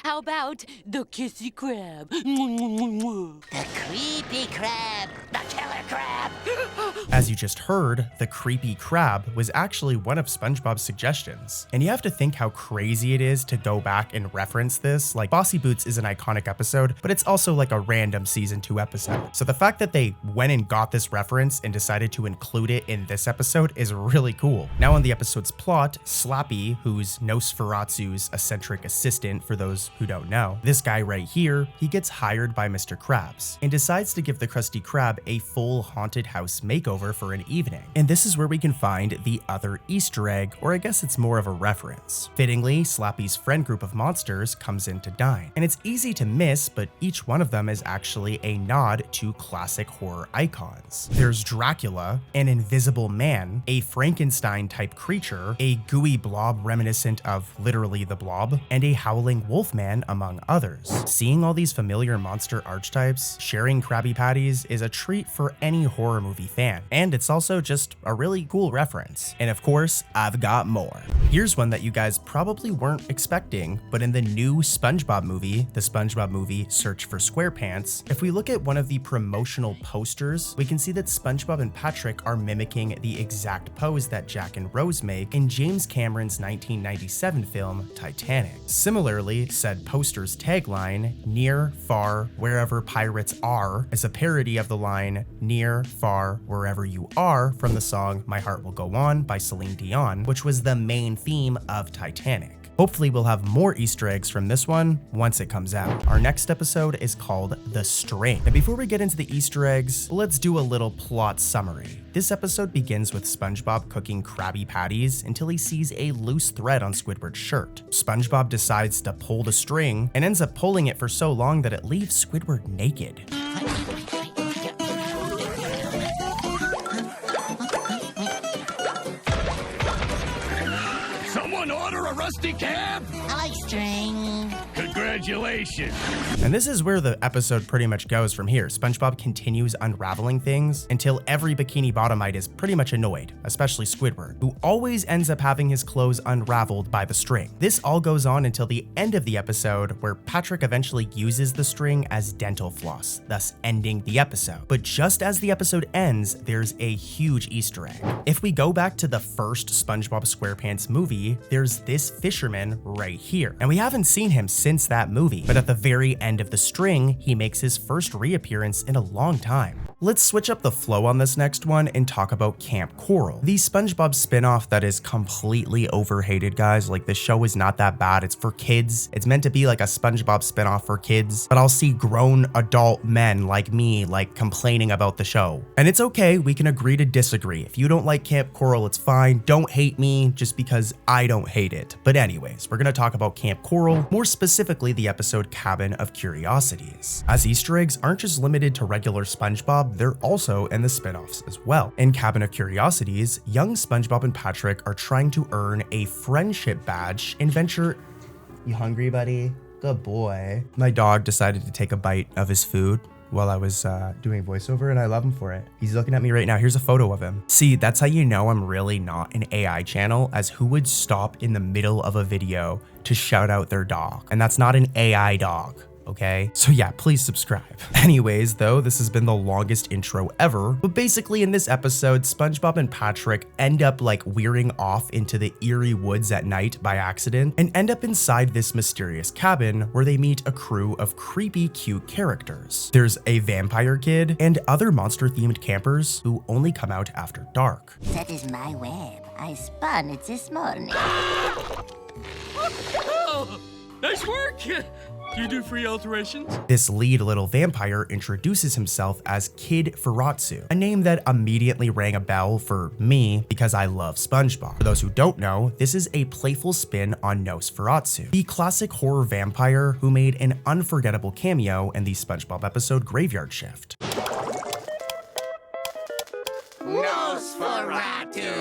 How about the kissy crab? The creepy crab. The killer crab. As you just heard, the creepy crab was actually one of SpongeBob's suggestions. And you have to think how crazy it is to go back and reference this. Like, Bossy Boots is an iconic episode, but it's also like a random season 2 episode. So the fact that they went and got this reference and decided to include it in this episode is really cool. Now on the episode's plot, Slappy, who's Nosferatu's eccentric assistant for those who don't know, this guy right here, he gets hired by Mr. Krabs and decides to give the Krusty Krab a full haunted house makeover for an evening. And this is where we can find the other Easter egg, or I guess it's more of a reference. Fittingly, Slappy's friend group of monsters comes in to dine. And it's easy to miss, but each one of them is actually a nod to classic horror icons. There's Dracula, an invisible man, a Frankenstein-type creature, a gooey blob reminiscent of literally the Blob, and a howling wolfman, among others. Seeing all these familiar monster archetypes sharing Krabby Patties is a treat for any horror movie fan, and it's also just a really cool reference. And of course, I've got more. Here's one that you guys probably weren't expecting, but in the new SpongeBob movie, the SpongeBob movie Search for SquarePants, if we look at one of the promotional posters, we can see that SpongeBob and Patrick are mimicking the exact pose that Jack and Rose make in James Cameron's 1997 film Titanic. Similarly, said poster's tagline, "Near, far, wherever pirates are," is a parody of the line, "Near, far, wherever you are," from the song My Heart Will Go On by Celine Dion, which was the main theme of Titanic. Hopefully we'll have more Easter eggs from this one once it comes out. Our next episode is called The String. And before we get into the Easter eggs, let's do a little plot summary. This episode begins with SpongeBob cooking Krabby Patties until he sees a loose thread on Squidward's shirt. SpongeBob decides to pull the string and ends up pulling it for so long that it leaves Squidward naked. Someone order a rusty cab? I like string. Congratulations. And this is where the episode pretty much goes from here. SpongeBob continues unraveling things until every Bikini Bottomite is pretty much annoyed, especially Squidward, who always ends up having his clothes unraveled by the string. This all goes on until the end of the episode, where Patrick eventually uses the string as dental floss, thus ending the episode. But just as the episode ends, there's a huge Easter egg. If we go back to the first SpongeBob SquarePants movie, there's this fisherman right here, and we haven't seen him since that movie, but at the very end of the string, he makes his first reappearance in a long time. Let's switch up the flow on this next one and talk about Camp Coral, the SpongeBob spinoff that is completely overhated, guys. Like, the show is not that bad. It's for kids. It's meant to be like a SpongeBob spinoff for kids, but I'll see grown adult men like me like complaining about the show. And it's okay, we can agree to disagree. If you don't like Camp Coral, it's fine. Don't hate me just because I don't hate it. But anyways, we're gonna talk about Camp Coral, more specifically the episode Cabin of Curiosities. As Easter eggs aren't just limited to regular SpongeBob, they're also in the spin-offs as well. In Cabin of Curiosities, young SpongeBob and Patrick are trying to earn a friendship badge and venture... You hungry, buddy? Good boy. My dog decided to take a bite of his food. while I was doing voiceover, and I love him for it. He's looking at me right now. Here's a photo of him. See, that's how you know I'm really not an AI channel, as who would stop in the middle of a video to shout out their dog? And that's not an AI dog. Okay? So yeah, please subscribe. Anyways, though, this has been the longest intro ever, but basically in this episode, SpongeBob and Patrick end up like veering off into the eerie woods at night by accident and end up inside this mysterious cabin where they meet a crew of creepy, cute characters. There's a vampire kid and other monster-themed campers who only come out after dark. That is my web. I spun it this morning. Oh, nice work! Do you do free alterations? This lead little vampire introduces himself as Kid Furatsu, a name that immediately rang a bell for me because I love SpongeBob. For those who don't know, this is a playful spin on Nosferatu, the classic horror vampire who made an unforgettable cameo in the SpongeBob episode Graveyard Shift. Nosferatu!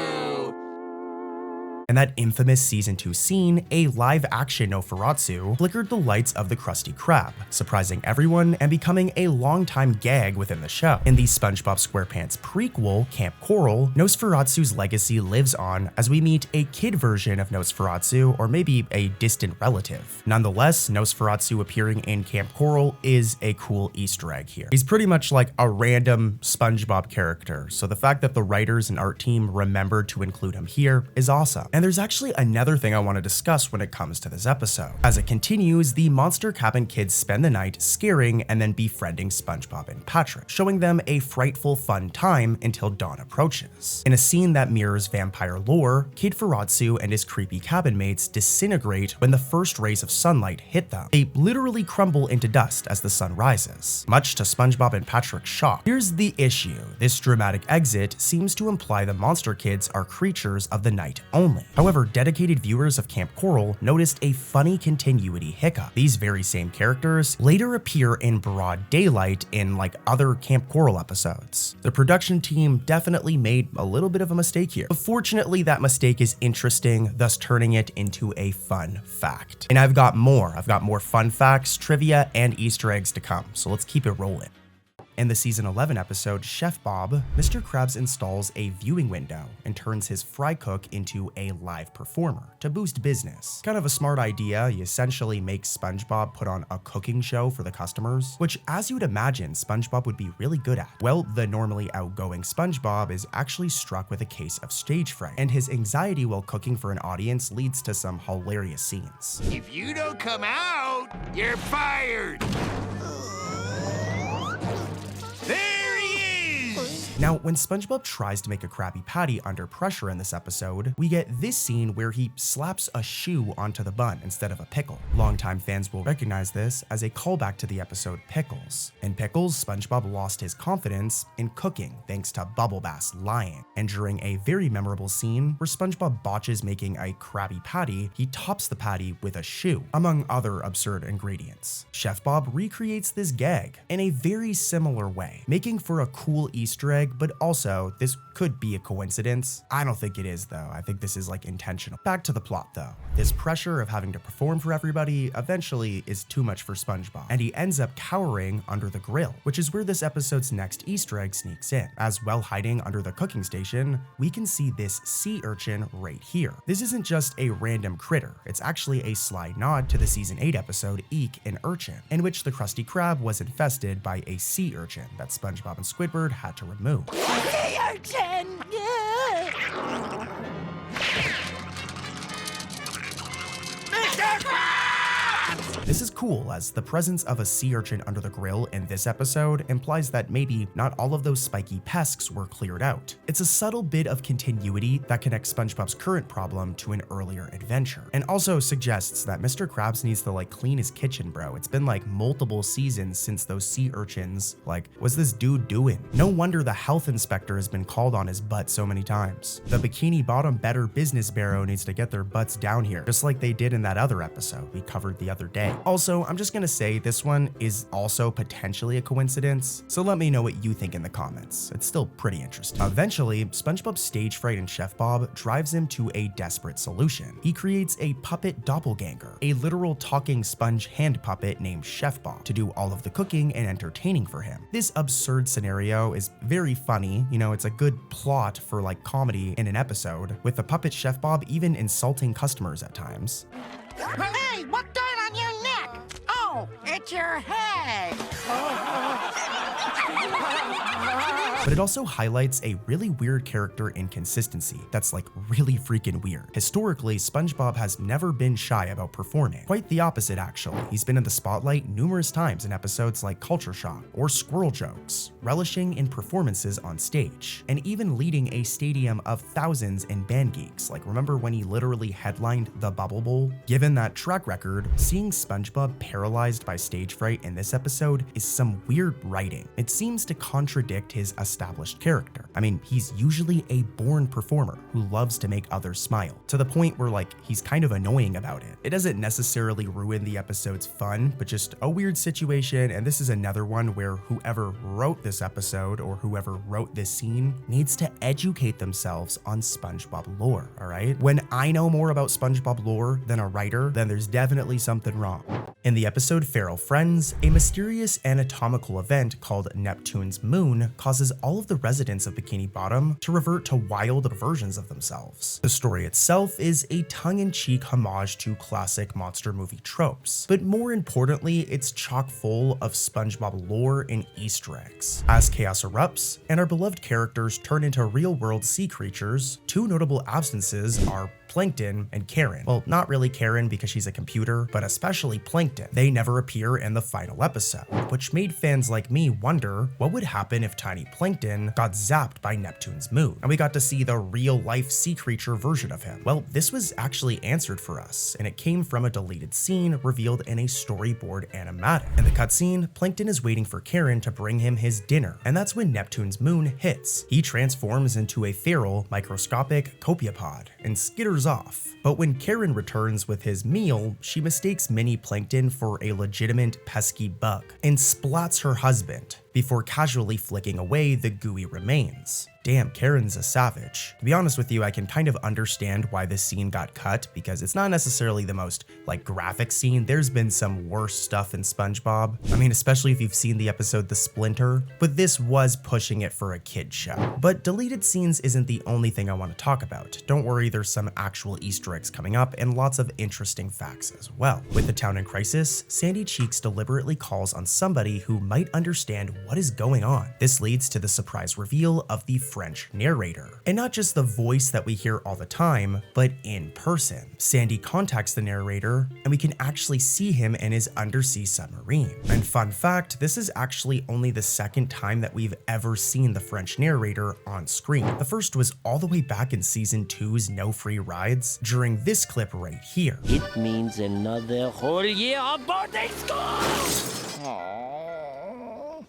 In that infamous season 2 scene, a live-action Nosferatu flickered the lights of the Krusty Krab, surprising everyone and becoming a long-time gag within the show. In the SpongeBob SquarePants prequel, Camp Coral, Nosferatu's legacy lives on as we meet a kid version of Nosferatu, or maybe a distant relative. Nonetheless, Nosferatu appearing in Camp Coral is a cool Easter egg here. He's pretty much like a random SpongeBob character, so the fact that the writers and art team remembered to include him here is awesome. And there's actually another thing I want to discuss when it comes to this episode. As it continues, the Monster Cabin kids spend the night scaring and then befriending SpongeBob and Patrick, showing them a frightful fun time until dawn approaches. In a scene that mirrors vampire lore, Kid Furatsu and his creepy cabin mates disintegrate when the first rays of sunlight hit them. They literally crumble into dust as the sun rises, much to SpongeBob and Patrick's shock. Here's the issue. This dramatic exit seems to imply the monster kids are creatures of the night only. However, dedicated viewers of Camp Coral noticed a funny continuity hiccup. These very same characters later appear in broad daylight in like other Camp Coral episodes. The production team definitely made a little bit of a mistake here. But fortunately, that mistake is interesting, thus turning it into a fun fact. And I've got more fun facts, trivia, and Easter eggs to come, so let's keep it rolling. In the season 11 episode, Chef Bob, Mr. Krabs installs a viewing window and turns his fry cook into a live performer to boost business. Kind of a smart idea. You essentially make SpongeBob put on a cooking show for the customers, which, as you'd imagine, SpongeBob would be really good at. Well, the normally outgoing SpongeBob is actually struck with a case of stage fright, and his anxiety while cooking for an audience leads to some hilarious scenes. If you don't come out, you're fired. Now, when SpongeBob tries to make a Krabby Patty under pressure in this episode, we get this scene where he slaps a shoe onto the bun instead of a pickle. Longtime fans will recognize this as a callback to the episode Pickles. In Pickles, SpongeBob lost his confidence in cooking thanks to Bubble Bass lying. And during a very memorable scene where SpongeBob botches making a Krabby Patty, he tops the patty with a shoe, among other absurd ingredients. Chef Bob recreates this gag in a very similar way, making for a cool Easter egg, but also this could be a coincidence. I don't think it is though. I think this is like intentional. Back to the plot though. This pressure of having to perform for everybody eventually is too much for SpongeBob, and he ends up cowering under the grill, which is where this episode's next Easter egg sneaks in. As well hiding under the cooking station, we can see this sea urchin right here. This isn't just a random critter. It's actually a sly nod to the season 8 episode Eek an Urchin, in which the Krusty Krab was infested by a sea urchin that SpongeBob and Squidward had to remove. Sea urchin! Mr. Krabs! This is cool, as the presence of a sea urchin under the grill in this episode implies that maybe not all of those spiky pests were cleared out. It's a subtle bit of continuity that connects SpongeBob's current problem to an earlier adventure, and also suggests that Mr. Krabs needs to like clean his kitchen, bro. It's been like multiple seasons since those sea urchins. Like, what's this dude doing? No wonder the health inspector has been called on his butt so many times. The Bikini Bottom Better Business Bureau needs to get their butts down here, just like they did in that other episode we covered the other day. Also, I'm just gonna say this one is also potentially a coincidence, so let me know what you think in the comments. It's still pretty interesting. Eventually, SpongeBob's stage fright and Chef Bob drives him to a desperate solution. He creates a puppet doppelganger, a literal talking sponge hand puppet named Chef Bob, to do all of the cooking and entertaining for him. This absurd scenario is very funny, you know, it's a good plot for like comedy in an episode, with the puppet Chef Bob even insulting customers at times. Hey, what dirt on your neck? Oh, it's your head. But it also highlights a really weird character inconsistency that's like really freaking weird. Historically, SpongeBob has never been shy about performing. Quite the opposite, actually. He's been in the spotlight numerous times in episodes like Culture Shock or Squirrel Jokes, relishing in performances on stage, and even leading a stadium of thousands in band geeks. Like, remember when he literally headlined the Bubble Bowl? Given that track record, seeing SpongeBob paralyzed by stage fright in this episode is some weird writing. It seems to contradict his established character. I mean, he's usually a born performer who loves to make others smile, to the point where like he's kind of annoying about it. It doesn't necessarily ruin the episode's fun, but just a weird situation, and this is another one where whoever wrote this episode or whoever wrote this scene needs to educate themselves on SpongeBob lore, all right? When I know more about SpongeBob lore than a writer, then there's definitely something wrong. In the episode Feral Friends, a mysterious anatomical event called Neptune's Moon causes all of the residents of Bikini Bottom to revert to wild versions of themselves. The story itself is a tongue-in-cheek homage to classic monster movie tropes, but more importantly, it's chock full of SpongeBob lore and Easter eggs. As chaos erupts and our beloved characters turn into real-world sea creatures, two notable absences are Plankton and Karen. Well, not really Karen because she's a computer, but especially Plankton. They never appear in the final episode, which made fans like me wonder what would happen if Tiny Plankton got zapped by Neptune's moon, and we got to see the real-life sea creature version of him. Well, this was actually answered for us, and it came from a deleted scene revealed in a storyboard animatic. In the cutscene, Plankton is waiting for Karen to bring him his dinner, and that's when Neptune's moon hits. He transforms into a feral, microscopic copiapod and skitters off. But when Karen returns with his meal, she mistakes Mini Plankton for a legitimate pesky bug and splats her husband before casually flicking away the gooey remains. Damn, Karen's a savage. To be honest with you, I can kind of understand why this scene got cut, because it's not necessarily the most like graphic scene. There's been some worse stuff in SpongeBob. I mean, especially if you've seen the episode The Splinter, but this was pushing it for a kid show. But deleted scenes isn't the only thing I want to talk about. Don't worry, there's some actual Easter eggs coming up and lots of interesting facts as well. With the town in crisis, Sandy Cheeks deliberately calls on somebody who might understand what is going on. This leads to the surprise reveal of the French narrator. And not just the voice that we hear all the time, but in person. Sandy contacts the narrator, and we can actually see him in his undersea submarine. And fun fact, this is actually only the second time that we've ever seen the French narrator on screen. The first was all the way back in season 2's No Free Rides, during this clip right here. It means another whole year of boarding school!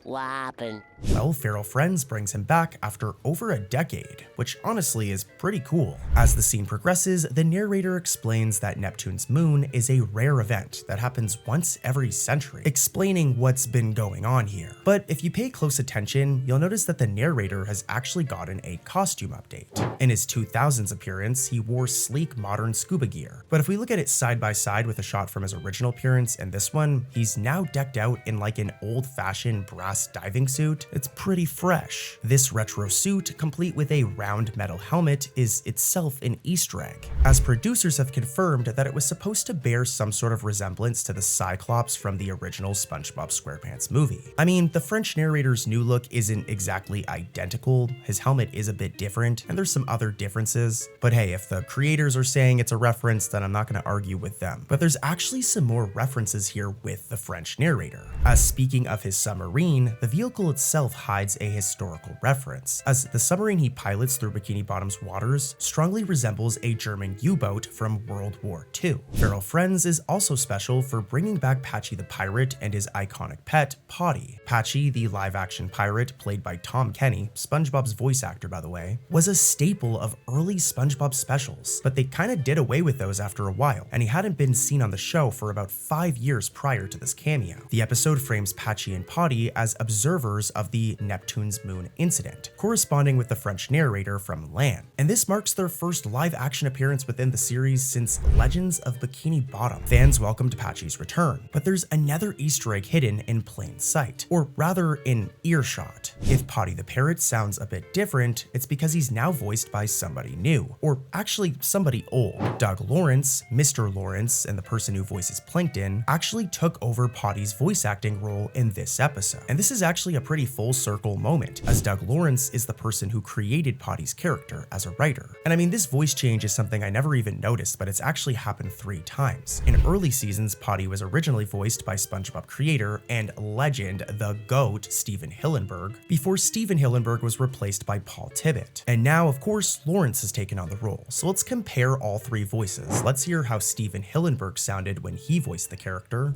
What happened? Well, Feral Friends brings him back after over a decade, which honestly is pretty cool. As the scene progresses, the narrator explains that Neptune's moon is a rare event that happens once every century, explaining what's been going on here. But if you pay close attention, you'll notice that the narrator has actually gotten a costume update. In his 2000s appearance, he wore sleek modern scuba gear. But if we look at it side by side with a shot from his original appearance and this one, he's now decked out in like an old-fashioned brass diving suit. It's pretty fresh. This retro suit, complete with a round metal helmet, is itself an Easter egg, as producers have confirmed that it was supposed to bear some sort of resemblance to the Cyclops from the original SpongeBob SquarePants movie. I mean, the French narrator's new look isn't exactly identical, his helmet is a bit different, and there's some other differences, but hey, if the creators are saying it's a reference, then I'm not going to argue with them. But there's actually some more references here with the French narrator, as speaking of his submarine, the vehicle itself itself hides a historical reference, as the submarine he pilots through Bikini Bottom's waters strongly resembles a German U-boat from World War II. Feral Friends is also special for bringing back Patchy the pirate and his iconic pet, Potty. Patchy, the live-action pirate played by Tom Kenny, SpongeBob's voice actor by the way, was a staple of early SpongeBob specials, but they kinda did away with those after a while, and he hadn't been seen on the show for about 5 years prior to this cameo. The episode frames Patchy and Potty as observers of the Neptune's Moon incident, corresponding with the French narrator from Land, and this marks their first live-action appearance within the series since Legends of Bikini Bottom. Fans welcomed Patchy's return, but there's another Easter egg hidden in plain sight, or rather in earshot. If Potty the parrot sounds a bit different, it's because he's now voiced by somebody new, or actually somebody old. Doug Lawrence, Mr. Lawrence, and the person who voices Plankton actually took over Potty's voice acting role in this episode. And this is actually a pretty full circle moment, as Doug Lawrence is the person who created Potty's character as a writer. And I mean, this voice change is something I never even noticed, but it's actually happened 3 times. In early seasons, Potty was originally voiced by SpongeBob creator and legend, the GOAT, Stephen Hillenburg, before Stephen Hillenburg was replaced by Paul Tibbitt. And now, of course, Lawrence has taken on the role. So let's compare all 3 voices. Let's hear how Stephen Hillenburg sounded when he voiced the character.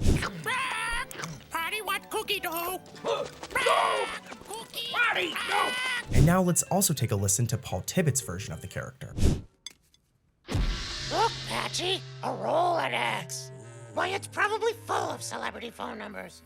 Potty want cookie dough. Potty, no! And now let's also take a listen to Paul Tibbitt's version of the character. Look, Patchy, a Rolodex. Why, it's probably full of celebrity phone numbers.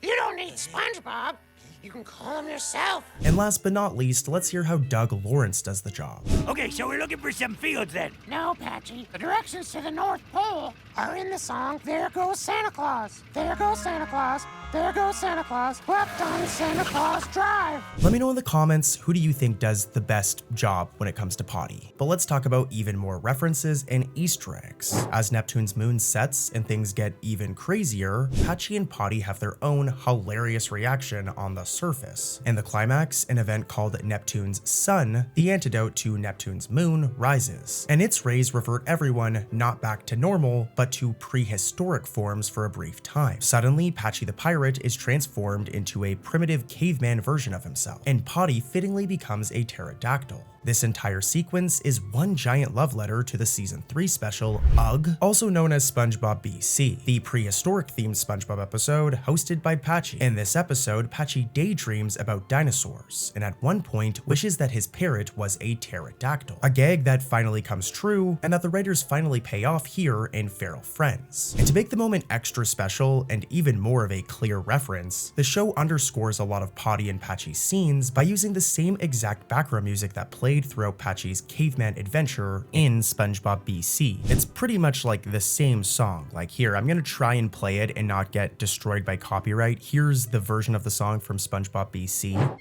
You don't need SpongeBob. You can call him yourself. And last but not least, let's hear how Doug Lawrence does the job. Okay, so we're looking for some fields then. No, Patchy. The directions to the North Pole are in the song There Goes Santa Claus. There goes Santa Claus. There goes Santa Claus. Left on Santa Claus Drive. Let me know in the comments, who do you think does the best job when it comes to Potty? But let's talk about even more references and Easter eggs. As Neptune's moon sets and things get even crazier, Patchy and Potty have their own hilarious reaction on the surface. In the climax, an event called Neptune's Sun, the antidote to Neptune's moon, rises, and its rays revert everyone not back to normal, but to prehistoric forms for a brief time. Suddenly, Patchy the pirate is transformed into a primitive caveman version of himself, and Potty fittingly becomes a pterodactyl. This entire sequence is one giant love letter to the Season 3 special, UGG, also known as SpongeBob BC, the prehistoric-themed SpongeBob episode hosted by Patchy. In this episode, Patchy daydreams about dinosaurs, and at one point wishes that his parrot was a pterodactyl, a gag that finally comes true, and that the writers finally pay off here in Feral Friends. And to make the moment extra special, and even more of a clear reference, the show underscores a lot of Potty and Patchy's scenes by using the same exact background music that played throughout Patchy's caveman adventure in SpongeBob BC. It's pretty much like the same song. Like here, I'm gonna try and play it and not get destroyed by copyright. Here's the version of the song from SpongeBob BC.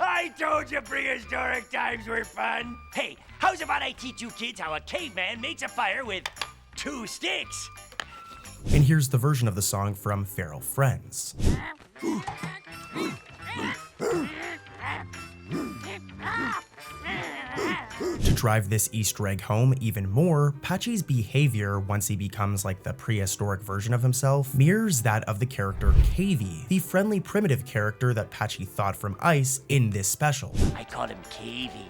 I told you prehistoric times were fun. Hey, how's about I teach you kids how a caveman makes a fire with 2 sticks? And here's the version of the song from Feral Friends. To drive this Easter egg home even more, Patchy's behavior once he becomes like the prehistoric version of himself mirrors that of the character Cavey, the friendly primitive character that Patchy thought from Ice in this special. I called him Cavey.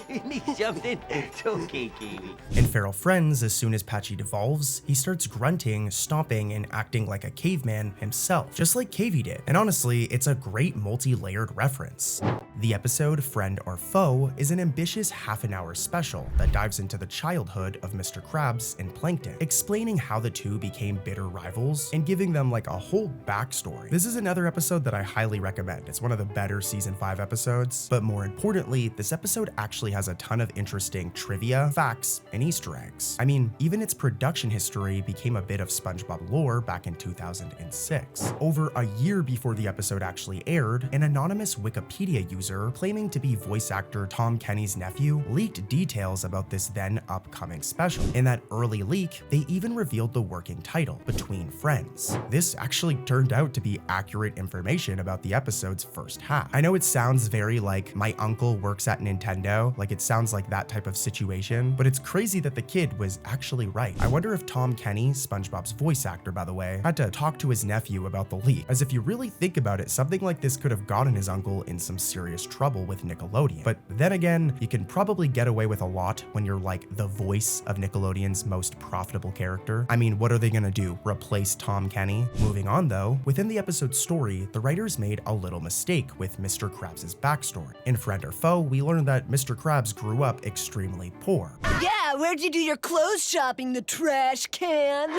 He jumped in. It's okay, Cavey. In Feral Friends, as soon as Patchy devolves, he starts grunting, stomping, and acting like a caveman himself, just like Cavey did. And honestly, it's a great multi-layered reference. The episode Friend or Foe is an ambitious half-an-hour special that dives into the childhood of Mr. Krabs and Plankton, explaining how the two became bitter rivals and giving them like a whole backstory. This is another episode that I highly recommend. It's one of the better season 5 episodes, but more importantly, this episode actually has a ton of interesting trivia, facts, and Easter eggs. I mean, even its production history became a bit of SpongeBob lore back in 2006. Over a year before the episode actually aired, an anonymous Wikipedia user claiming to be voice actor Tom Kenny's nephew leaked details about this then upcoming special. In that early leak, they even revealed the working title, Between Friends. This actually turned out to be accurate information about the episode's first half. I know it sounds very like my uncle works at Nintendo though. Like, it sounds like that type of situation, but it's crazy that the kid was actually right. I wonder if Tom Kenny, SpongeBob's voice actor by the way, had to talk to his nephew about the leak, as if you really think about it, something like this could have gotten his uncle in some serious trouble with Nickelodeon. But then again, you can probably get away with a lot when you're like the voice of Nickelodeon's most profitable character. I mean, what are they gonna do? Replace Tom Kenny? Moving on though, within the episode's story, the writers made a little mistake with Mr. Krabs' backstory. In Friend or Foe, we learned that Mr. Krabs grew up extremely poor. Yeah, where'd you do your clothes shopping, the trash can?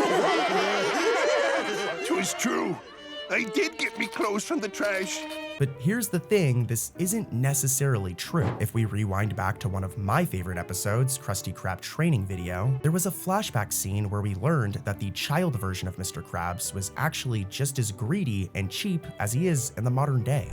'Twas true. I did get me clothes from the trash. But here's the thing, this isn't necessarily true. If we rewind back to one of my favorite episodes, Krusty Krab training video, there was a flashback scene where we learned that the child version of Mr. Krabs was actually just as greedy and cheap as he is in the modern day.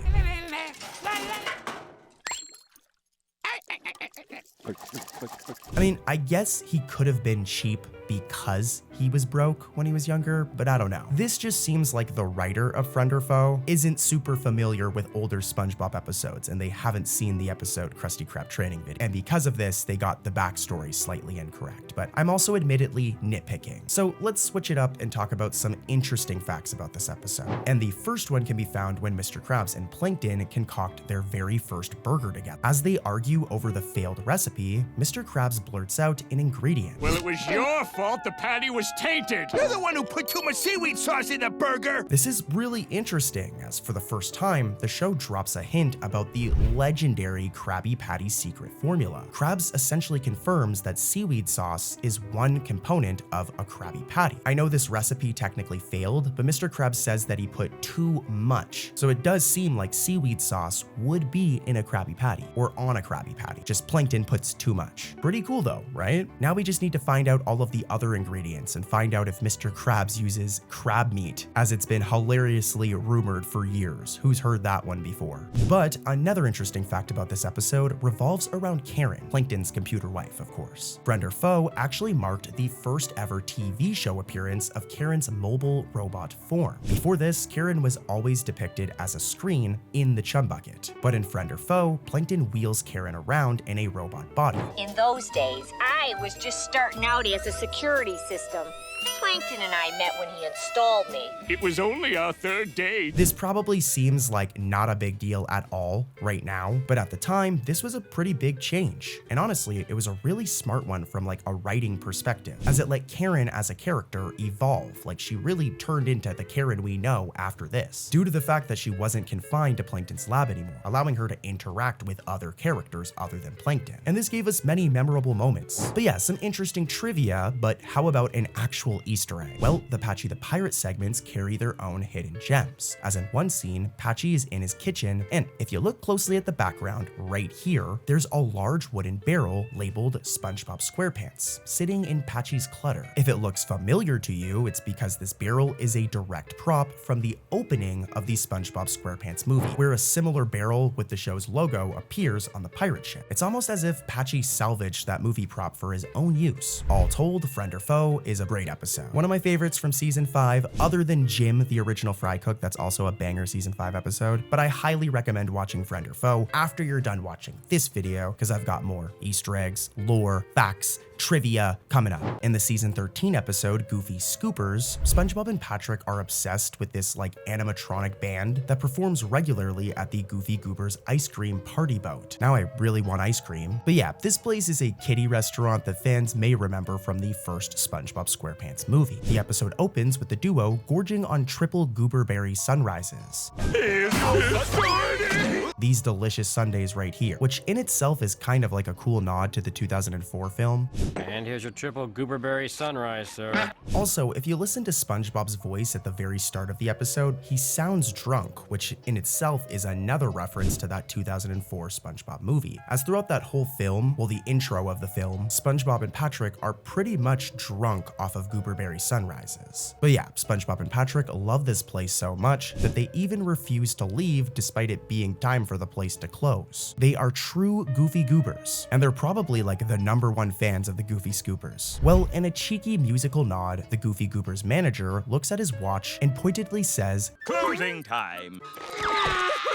I mean, I guess he could have been cheap because he was broke when he was younger, but I don't know. This just seems like the writer of Friend or Foe isn't super familiar with older SpongeBob episodes, and they haven't seen the episode Krusty Krab training video. And because of this, they got the backstory slightly incorrect. But I'm also admittedly nitpicking. So let's switch it up and talk about some interesting facts about this episode. And the first one can be found when Mr. Krabs and Plankton concoct their very first burger together. As they argue over the failed recipe, Mr. Krabs blurts out an ingredient. Well, it was your fault the patty was tainted. You're the one who put too much seaweed sauce in the burger. This is really interesting, as for the first time, the show drops a hint about the legendary Krabby Patty secret formula. Krabs essentially confirms that seaweed sauce is one component of a Krabby Patty. I know this recipe technically failed, but Mr. Krabs says that he put too much. So it does seem like seaweed sauce would be in a Krabby Patty, or on a Krabby Patty. Just Plankton puts too much. Pretty cool though, right? Now we just need to find out all of the other ingredients and find out if Mr. Krabs uses crab meat, as it's been hilariously rumored for years. Who's heard that one before? But another interesting fact about this episode revolves around Karen, Plankton's computer wife, of course. Friend or Foe actually marked the first ever TV show appearance of Karen's mobile robot form. Before this, Karen was always depicted as a screen in the chum bucket. But in Friend or Foe, Plankton wheels Karen around in a robot body. In those days, I was just starting out as a security system. Plankton and I met when he installed me. It was only our third date. This probably seems like not a big deal at all right now, but at the time, this was a pretty big change. And honestly, it was a really smart one from like a writing perspective, as it let Karen as a character evolve. Like, she really turned into the Karen we know after this, due to the fact that she wasn't confined to Plankton's lab anymore, allowing her to interact with other characters other than Plankton. And this gave us many memorable moments. But yeah, some interesting trivia, but how about an actual Easter egg? Well, the Patchy the Pirate segments carry their own hidden gems, as in one scene, Patchy is in his kitchen, and if you look closely at the background right here, there's a large wooden barrel labeled SpongeBob SquarePants sitting in Patchy's clutter. If it looks familiar to you, it's because this barrel is a direct prop from the opening of the SpongeBob SquarePants movie, where a similar barrel with the show's logo appears on the pirate ship. It's almost as if Patchy salvaged that movie prop for his own use. All told, Friend or Foe is a great episode. One of my favorites from season 5, other than Jim, the original fry cook, that's also a banger season 5 episode, but I highly recommend watching Friend or Foe after you're done watching this video, because I've got more Easter eggs, lore, facts, trivia coming up. In the season 13 episode, Goofy Scoopers, SpongeBob and Patrick are obsessed with this like animatronic band that performs regularly at the Goofy Goobers ice cream party boat. Now I really want ice cream. But yeah, this place is a kiddie restaurant that fans may remember from the first SpongeBob SquarePants movie. The episode opens with the duo gorging on triple gooberberry sunrises. These delicious sundaes right here, which in itself is kind of like a cool nod to the 2004 film. And here's your triple gooberberry sunrise, sir. Also, if you listen to SpongeBob's voice at the very start of the episode, he sounds drunk, which in itself is another reference to that 2004 SpongeBob movie. As throughout that whole film, well, the intro of the film, SpongeBob and Patrick are pretty much drunk off of gooberberry sunrises. But yeah, SpongeBob and Patrick love this place so much that they even refuse to leave despite it being time for the place to close. They are true Goofy Goobers, and they're probably like the #1 fans of the Goofy Scoopers. Well, in a cheeky musical nod, the Goofy Goobers manager looks at his watch and pointedly says, "Closing time.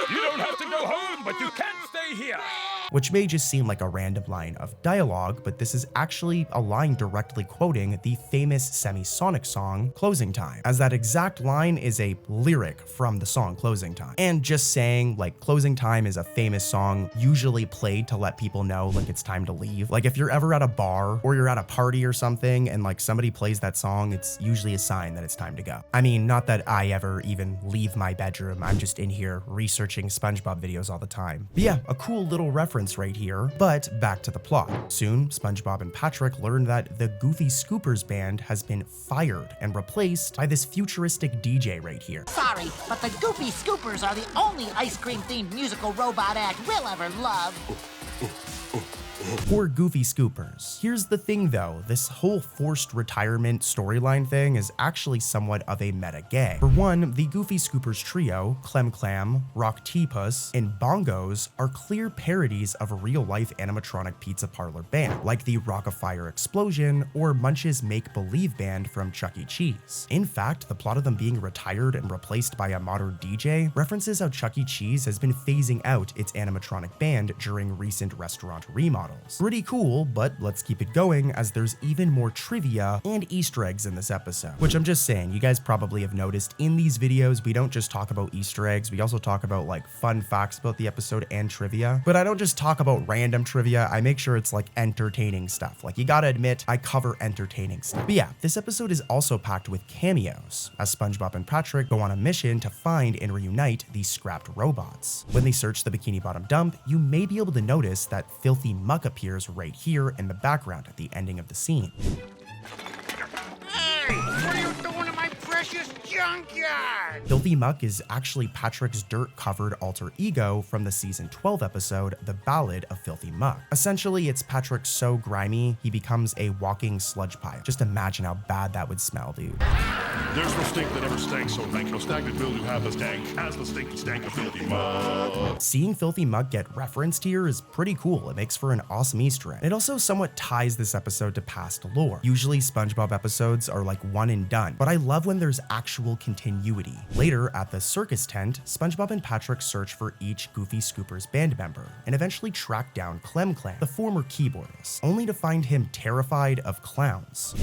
You don't have to go home, but you can't stay here." which may just seem like a random line of dialogue, but this is actually a line directly quoting the famous Semisonic song Closing Time, as that exact line is a lyric from the song Closing Time. And just saying, like, Closing Time is a famous song usually played to let people know like it's time to leave. Like if you're ever at a bar or you're at a party or something and like somebody plays that song, it's usually a sign that it's time to go. I mean, not that I ever even leave my bedroom. I'm just in here researching SpongeBob videos all the time. But yeah, a cool little reference right here. But back to the plot. Soon, SpongeBob and Patrick learn that the Goofy Scoopers band has been fired and replaced by this futuristic DJ right here. Sorry, but the Goofy Scoopers are the only ice cream-themed musical robot act we'll ever love. Poor Goofy Scoopers. Here's the thing though, this whole forced retirement storyline thing is actually somewhat of a meta gag. For one, the Goofy Scoopers trio, Clem Clam, Rock T-Puss, and Bongos are clear parodies of a real-life animatronic pizza parlor band, like the Rock-a-Fire Explosion or Munch's Make-Believe band from Chuck E. Cheese. In fact, the plot of them being retired and replaced by a modern DJ references how Chuck E. Cheese has been phasing out its animatronic band during recent restaurant remodels. Pretty cool, but let's keep it going as there's even more trivia and Easter eggs in this episode. Which I'm just saying, you guys probably have noticed in these videos, we don't just talk about Easter eggs, we also talk about like fun facts about the episode and trivia. But I don't just talk about random trivia, I make sure it's like entertaining stuff. Like you gotta admit, I cover entertaining stuff. But yeah, this episode is also packed with cameos, as SpongeBob and Patrick go on a mission to find and reunite these scrapped robots. When they search the Bikini Bottom dump, you may be able to notice that Filthy Muck appears right here in the background at the ending of the scene. Hey, what are you doing in my precious junkyard? Filthy Muck is actually Patrick's dirt-covered alter ego from the season 12 episode, The Ballad of Filthy Muck. Essentially, it's Patrick so grimy, he becomes a walking sludge pile. Just imagine how bad that would smell, dude. There's no stink that ever stank so rank, no stagnant mildew have the stank, as the stinky stank of Filthy Muck. Seeing Filthy Muck get referenced here is pretty cool. It makes for an awesome Easter egg. It also somewhat ties this episode to past lore. Usually SpongeBob episodes are like one and done, but I love when there's actual continuity. Later, at the circus tent, SpongeBob and Patrick search for each Goofy Scoopers band member and eventually track down Clem Clam, the former keyboardist, only to find him terrified of clowns.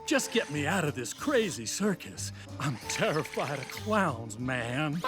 Just get me out of this crazy circus. I'm terrified of clowns, man.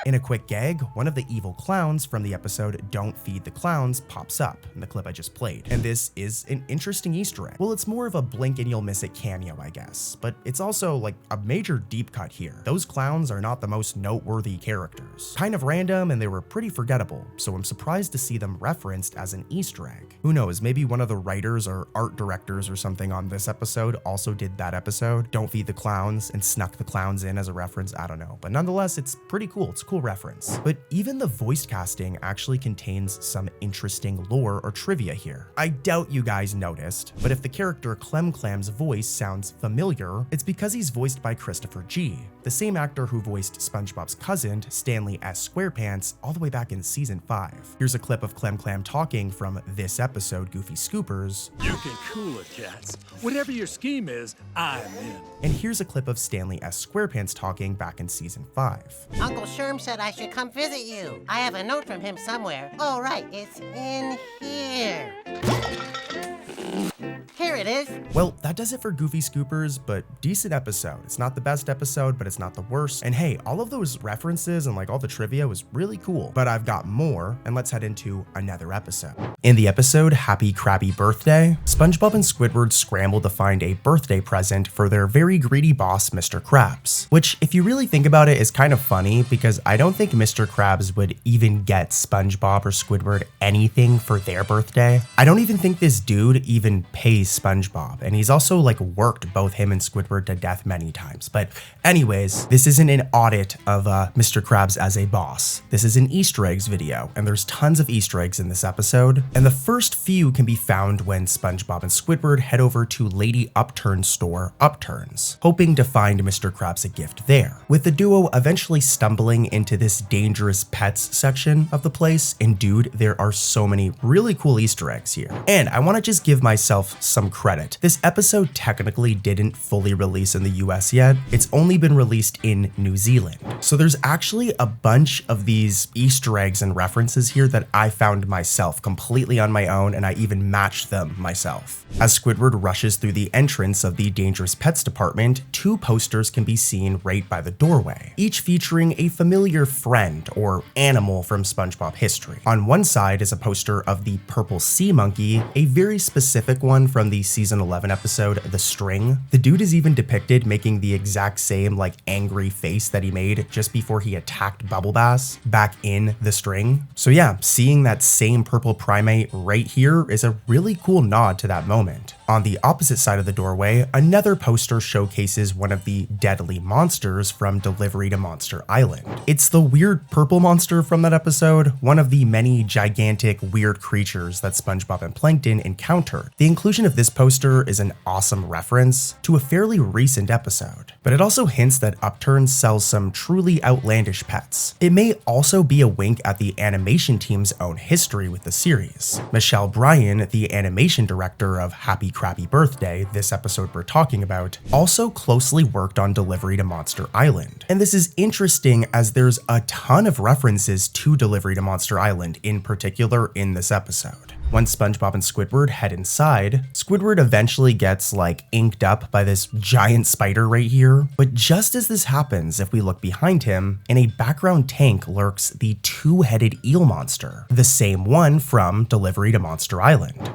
In a quick gag, one of the evil clowns from the episode Don't Feed the Clowns pops up in the clip I just played. And this is an interesting Easter egg. Well, it's more of a blink and you'll miss it cameo, I guess, but it's also like a major deep cut here. Those clowns are not the most noteworthy characters. Kind of random and they were pretty forgettable, so I'm surprised to see them referenced as an Easter egg. Who knows, maybe one of the writers or art directors or something on this episode also did that episode, Don't Feed the Clowns, and snuck the clowns in as a reference, I don't know. But nonetheless, it's pretty cool, it's a cool reference. But even the voice casting actually contains some interesting lore or trivia here. I doubt you guys noticed, but if the character Clem Clam's voice sounds familiar, it's because he's voiced by Christopher G., the same actor who voiced SpongeBob's cousin, Stanley S. SquarePants, all the way back in season 5. Here's a clip of Clem Clam talking from this episode, Goofy Scoopers. You can cool it, cats. Whatever your scheme is, I'm in. And here's a clip of Stanley S. SquarePants talking back in season 5. Uncle Sherm said I should come visit you. I have a note from him somewhere. Oh, right, it's in here. Here it is. Well, that does it for Goofy Scoopers, but decent episode. It's not the best episode, but it's not the worst. And hey, all of those references and like all the trivia was really cool, but I've got more, and let's head into another episode. In the episode Happy Krabby Birthday, SpongeBob and Squidward scramble to find a birthday present for their very greedy boss, Mr. Krabs, which if you really think about it is kind of funny because I don't think Mr. Krabs would even get SpongeBob or Squidward anything for their birthday. I don't even think this dude even pays SpongeBob, and he's also like worked both him and Squidward to death many times. But anyways, this isn't an audit of Mr. Krabs as a boss. This is an Easter eggs video, and there's tons of Easter eggs in this episode, and the first few can be found when SpongeBob and Squidward head over to Lady Upturn's store, Upturns, hoping to find Mr. Krabs a gift there, with the duo eventually stumbling into this dangerous pets section of the place. And dude, there are so many really cool Easter eggs here, and I want to just give myself some credit. This episode technically didn't fully release in the US yet. It's only been released in New Zealand. So there's actually a bunch of these Easter eggs and references here that I found myself completely on my own, and I even matched them myself. As Squidward rushes through the entrance of the Dangerous Pets department, 2 posters can be seen right by the doorway, each featuring a familiar friend or animal from SpongeBob history. On one side is a poster of the purple sea monkey, a very specific one from the season 11 episode, The String. The dude is even depicted making the exact same like angry face that he made just before he attacked Bubble Bass back in The String. So yeah, seeing that same purple primate right here is a really cool nod to that moment. On the opposite side of the doorway, another poster showcases one of the deadly monsters from Delivery to Monster Island. It's the weird purple monster from that episode, one of the many gigantic weird creatures that SpongeBob and Plankton encountered. The inclusion of this poster is an awesome reference to a fairly recent episode, but it also hints that Upturn sells some truly outlandish pets. It may also be a wink at the animation team's own history with the series. Michelle Bryan, the animation director of Happy Crappy Birthday, this episode we're talking about, also closely worked on Delivery to Monster Island. And this is interesting as there's a ton of references to Delivery to Monster Island, in particular in this episode. Once SpongeBob and Squidward head inside, Squidward eventually gets like inked up by this giant spider right here. But just as this happens, if we look behind him, in a background tank lurks the 2-headed eel monster, the same one from Delivery to Monster Island.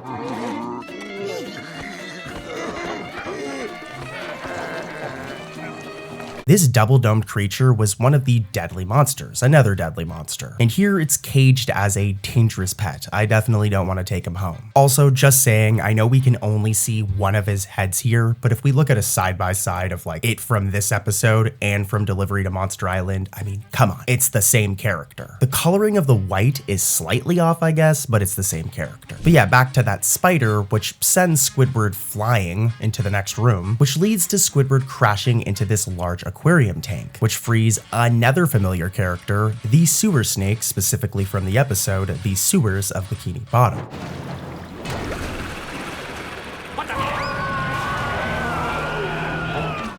This double-domed creature was one of the deadly monsters, another deadly monster. And here it's caged as a dangerous pet. I definitely don't want to take him home. Also, just saying, I know we can only see one of his heads here, but if we look at a side-by-side of like it from this episode and from Delivery to Monster Island, I mean, come on, it's the same character. The coloring of the white is slightly off, I guess, but it's the same character. But yeah, back to that spider, which sends Squidward flying into the next room, which leads to Squidward crashing into this large aquarium tank, which frees another familiar character, the sewer snake, specifically from the episode The Sewers of Bikini Bottom.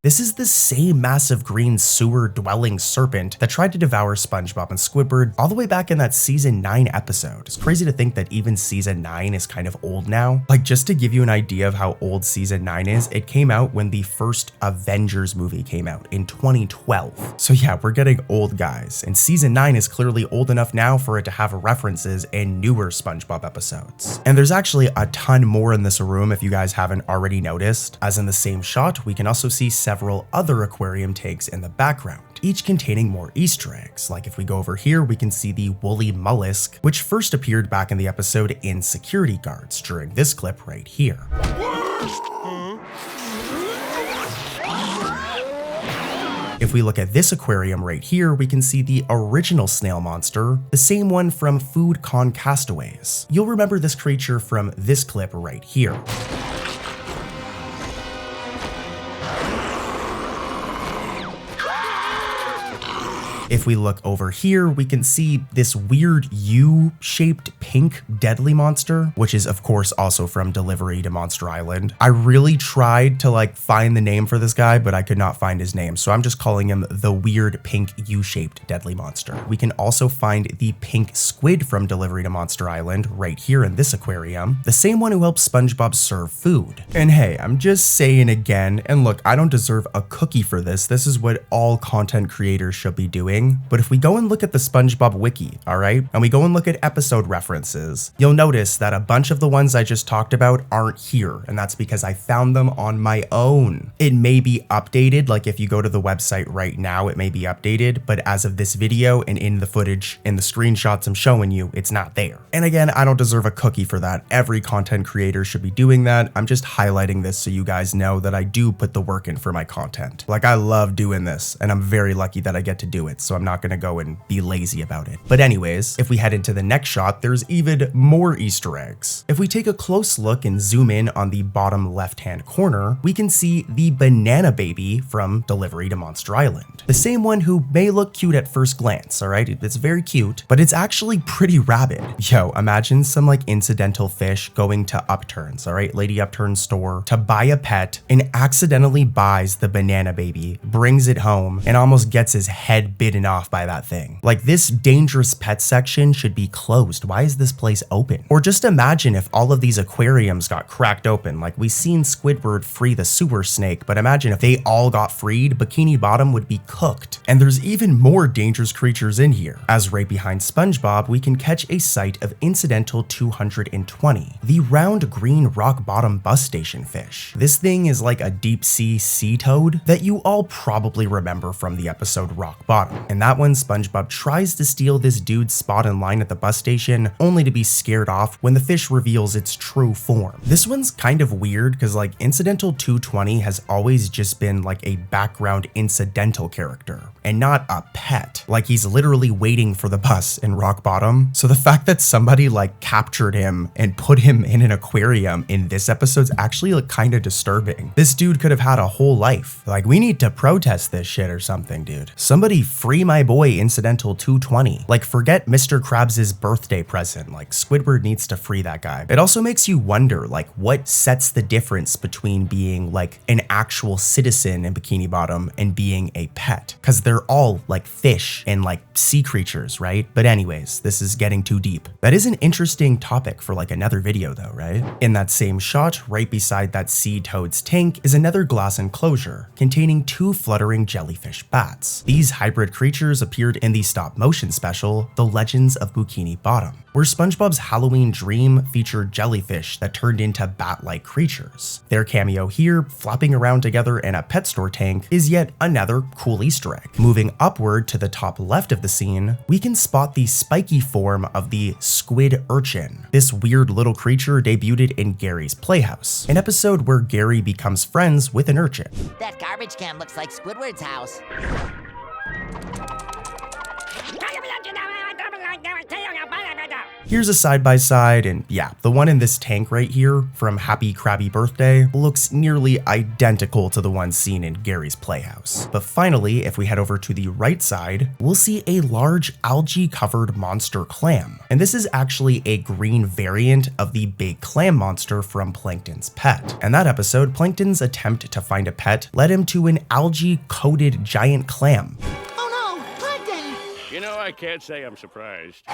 This is the same massive green sewer-dwelling serpent that tried to devour SpongeBob and Squidward all the way back in that season 9 episode. It's crazy to think that even season 9 is kind of old now. Like, just to give you an idea of how old season 9 is, it came out when the first Avengers movie came out in 2012. So yeah, we're getting old, guys, and season 9 is clearly old enough now for it to have references in newer SpongeBob episodes. And there's actually a ton more in this room if you guys haven't already noticed, as in the same shot, we can also see several other aquarium tanks in the background, each containing more Easter eggs. Like if we go over here, we can see the woolly mollusk, which first appeared back in the episode in security guards during this clip right here. If we look at this aquarium right here, we can see the original snail monster, the same one from Food Con Castaways. You'll remember this creature from this clip right here. If we look over here, we can see this weird U-shaped pink deadly monster, which is of course also from Delivery to Monster Island. I really tried to like find the name for this guy, but I could not find his name, so I'm just calling him the weird pink U-shaped deadly monster. We can also find the pink squid from Delivery to Monster Island right here in this aquarium, the same one who helps SpongeBob serve food. And hey, I'm just saying again, and look, I don't deserve a cookie for this. This is what all content creators should be doing. But if we go and look at the SpongeBob wiki, all right, and we go and look at episode references, you'll notice that a bunch of the ones I just talked about aren't here, and that's because I found them on my own. It may be updated, like if you go to the website right now, it may be updated, but as of this video and in the footage, in the screenshots I'm showing you, it's not there. And again, I don't deserve a cookie for that. Every content creator should be doing that. I'm just highlighting this so you guys know that I do put the work in for my content. Like, I love doing this, and I'm very lucky that I get to do it. so I'm not gonna go and be lazy about it. But anyways, if we head into the next shot, there's even more Easter eggs. If we take a close look and zoom in on the bottom left-hand corner, we can see the banana baby from Delivery to Monster Island. The same one who may look cute at first glance, alright? It's very cute, but it's actually pretty rabid. Yo, imagine some like incidental fish going to Upturn's, alright? Lady Upturn's store to buy a pet and accidentally buys the banana baby, brings it home, and almost gets his head bitten off by that thing. Like, this dangerous pet section should be closed. Why is this place open? Or just imagine if all of these aquariums got cracked open. Like, we seen Squidward free the sewer snake, but imagine if they all got freed, Bikini Bottom would be cooked. And there's even more dangerous creatures in here, as right behind SpongeBob, we can catch a sight of Incidental 220, the round green rock bottom bus station fish. This thing is like a deep sea toad that you all probably remember from the episode Rock Bottom. In that one, SpongeBob tries to steal this dude's spot in line at the bus station, only to be scared off when the fish reveals its true form. This one's kind of weird because like Incidental 220 has always just been like a background incidental character and not a pet. Like, he's literally waiting for the bus in Rock Bottom. So the fact that somebody like captured him and put him in an aquarium in this episode's actually like kind of disturbing. This dude could have had a whole life. Like, we need to protest this shit or something, dude. Somebody free my boy Incidental 220. Like, forget Mr. Krabs' birthday present. Like, Squidward needs to free that guy. It also makes you wonder, like, what sets the difference between being like an actual citizen in Bikini Bottom and being a pet? Because they're all like fish and like sea creatures, right? But anyways, this is getting too deep. That is an interesting topic for like another video though, right? In that same shot, right beside that sea toad's tank is another glass enclosure containing two fluttering jellyfish bats. These hybrid creatures appeared in the stop motion special, The Legends of Bikini Bottom, where SpongeBob's Halloween dream featured jellyfish that turned into bat-like creatures. Their cameo here, flopping around together in a pet store tank, is yet another cool Easter egg. Moving upward to the top left of the scene, we can spot the spiky form of the squid urchin. This weird little creature debuted in Gary's Playhouse, an episode where Gary becomes friends with an urchin. That garbage can looks like Squidward's house. Here's a side-by-side, and yeah, the one in this tank right here from Happy Krabby Birthday looks nearly identical to the one seen in Gary's Playhouse. But finally, if we head over to the right side, we'll see a large algae-covered monster clam. And this is actually a green variant of the big clam monster from Plankton's pet. And that episode, Plankton's attempt to find a pet led him to an algae-coated giant clam. You know, I can't say I'm surprised.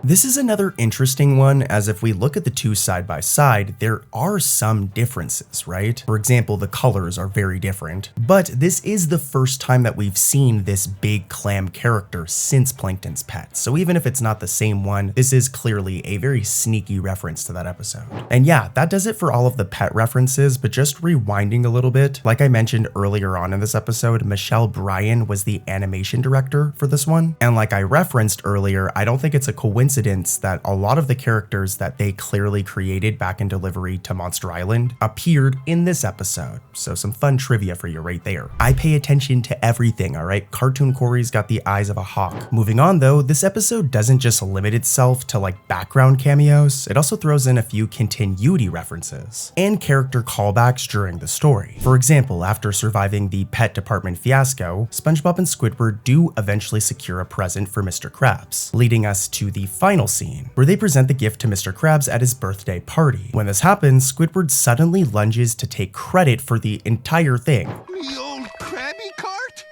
This is another interesting one, as if we look at the two side by side, there are some differences, right? For example, the colors are very different, but this is the first time that we've seen this big clam character since Plankton's pet. So even if it's not the same one, this is clearly a very sneaky reference to that episode. And yeah, that does it for all of the pet references, but just rewinding a little bit, like I mentioned earlier on in this episode, Michelle Bryan was the animation director for this one. And like I referenced earlier, I don't think it's a coincidence that a lot of the characters that they clearly created back in Delivery to Monster Island appeared in this episode. So some fun trivia for you right there. I pay attention to everything, all right? Cartoon Corey's got the eyes of a hawk. Moving on though, this episode doesn't just limit itself to like background cameos, it also throws in a few continuity references and character callbacks during the story. For example, after surviving the pet department fiasco, SpongeBob and Squidward do eventually secure a present for Mr. Krabs, leading us to the final scene, where they present the gift to Mr. Krabs at his birthday party. When this happens, Squidward suddenly lunges to take credit for the entire thing. The old Krabby cart?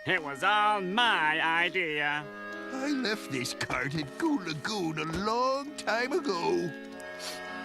It was all my idea. I left this cart at Goo Lagoon a long time ago.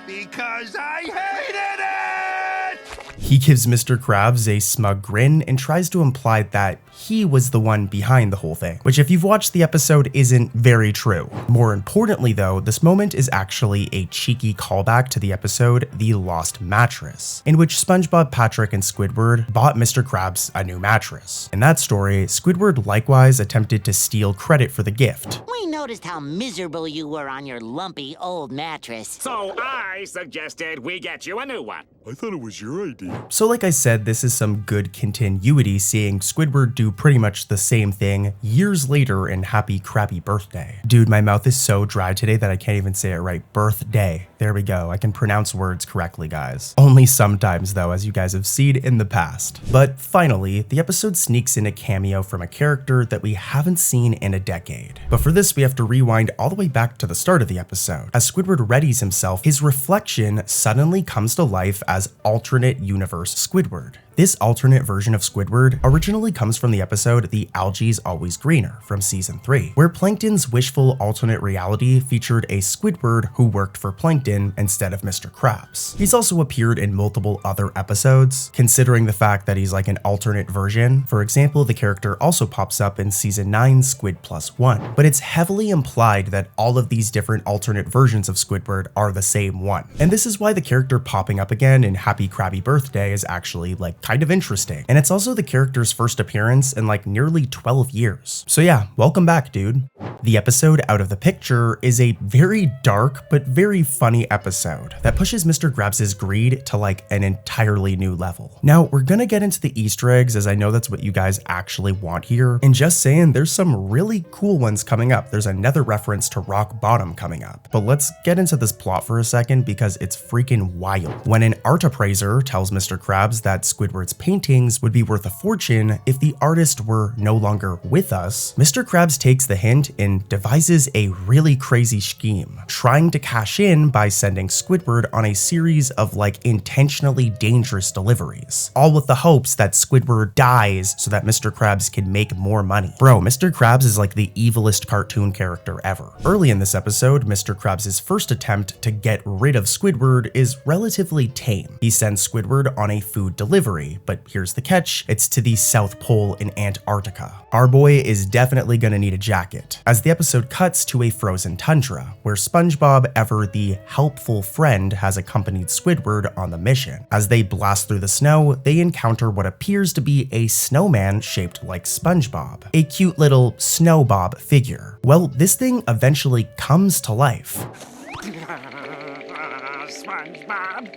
Because I hated it! He gives Mr. Krabs a smug grin and tries to imply that he was the one behind the whole thing, which if you've watched the episode isn't very true. More importantly though, this moment is actually a cheeky callback to the episode The Lost Mattress, in which SpongeBob, Patrick, and Squidward bought Mr. Krabs a new mattress. In that story, Squidward likewise attempted to steal credit for the gift. We noticed how miserable you were on your lumpy old mattress. So I suggested we get you a new one. I thought it was your idea. So like I said, this is some good continuity, seeing Squidward do pretty much the same thing years later in Happy Crappy Birthday. Dude, my mouth is so dry today that I can't even say it right. Birthday. There we go. I can pronounce words correctly, guys. Only sometimes though, as you guys have seen in the past. But finally, the episode sneaks in a cameo from a character that we haven't seen in a decade. But for this, we have to rewind all the way back to the start of the episode. As Squidward readies himself, his reflection suddenly comes to life as alternate universe Squidward. This alternate version of Squidward originally comes from the episode The Algae's Always Greener from season 3, where Plankton's wishful alternate reality featured a Squidward who worked for Plankton instead of Mr. Krabs. He's also appeared in multiple other episodes, considering the fact that he's like an alternate version. For example, the character also pops up in season 9 Squid Plus 1, but it's heavily implied that all of these different alternate versions of Squidward are the same one. And this is why the character popping up again in Happy Krabby Birthday is actually like kind of interesting. And it's also the character's first appearance in like nearly 12 years. So yeah, welcome back, dude. The episode Out of the Picture is a very dark but very funny episode that pushes Mr. Krabs' greed to like an entirely new level. Now, we're gonna get into the Easter eggs, as I know that's what you guys actually want here. And just saying, there's some really cool ones coming up. There's another reference to Rock Bottom coming up. But let's get into this plot for a second because it's freaking wild. When an art appraiser tells Mr. Krabs that Squidward's paintings would be worth a fortune if the artist were no longer with us, Mr. Krabs takes the hint and devises a really crazy scheme, trying to cash in by sending Squidward on a series of like intentionally dangerous deliveries, all with the hopes that Squidward dies so that Mr. Krabs can make more money. Bro, Mr. Krabs is like the evilest cartoon character ever. Early in this episode, Mr. Krabs' first attempt to get rid of Squidward is relatively tame. He sends Squidward on a food delivery, but here's the catch, it's to the South Pole in Antarctica. Our boy is definitely gonna need a jacket, as the episode cuts to a frozen tundra, where SpongeBob, ever the helpful friend, has accompanied Squidward on the mission. As they blast through the snow, they encounter what appears to be a snowman shaped like SpongeBob, a cute little Snowbob figure. Well, this thing eventually comes to life. SpongeBob.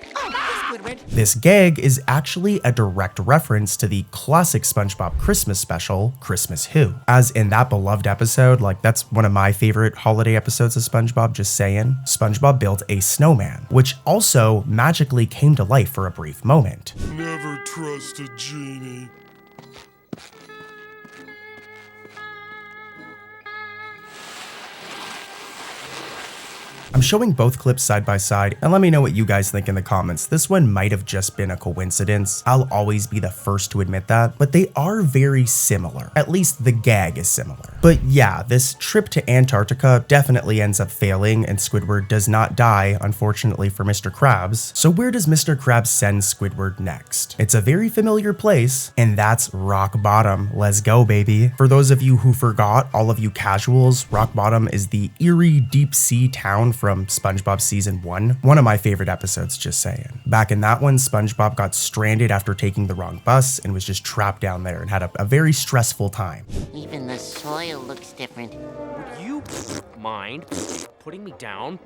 This gag is actually a direct reference to the classic SpongeBob Christmas special, Christmas Who. As in that beloved episode, like that's one of my favorite holiday episodes of SpongeBob, just saying, SpongeBob built a snowman, which also magically came to life for a brief moment. Never trust a genie. I'm showing both clips side by side, and let me know what you guys think in the comments. This one might have just been a coincidence. I'll always be the first to admit that, but they are very similar. At least the gag is similar. But yeah, this trip to Antarctica definitely ends up failing, and Squidward does not die, unfortunately for Mr. Krabs. So where does Mr. Krabs send Squidward next? It's a very familiar place, and that's Rock Bottom. Let's go, baby. For those of you who forgot, all of you casuals, Rock Bottom is the eerie deep sea town from SpongeBob season 1. One of my favorite episodes, just saying. Back in that one, SpongeBob got stranded after taking the wrong bus and was just trapped down there and had a very stressful time. Even the soil looks different. Would you mind putting me down?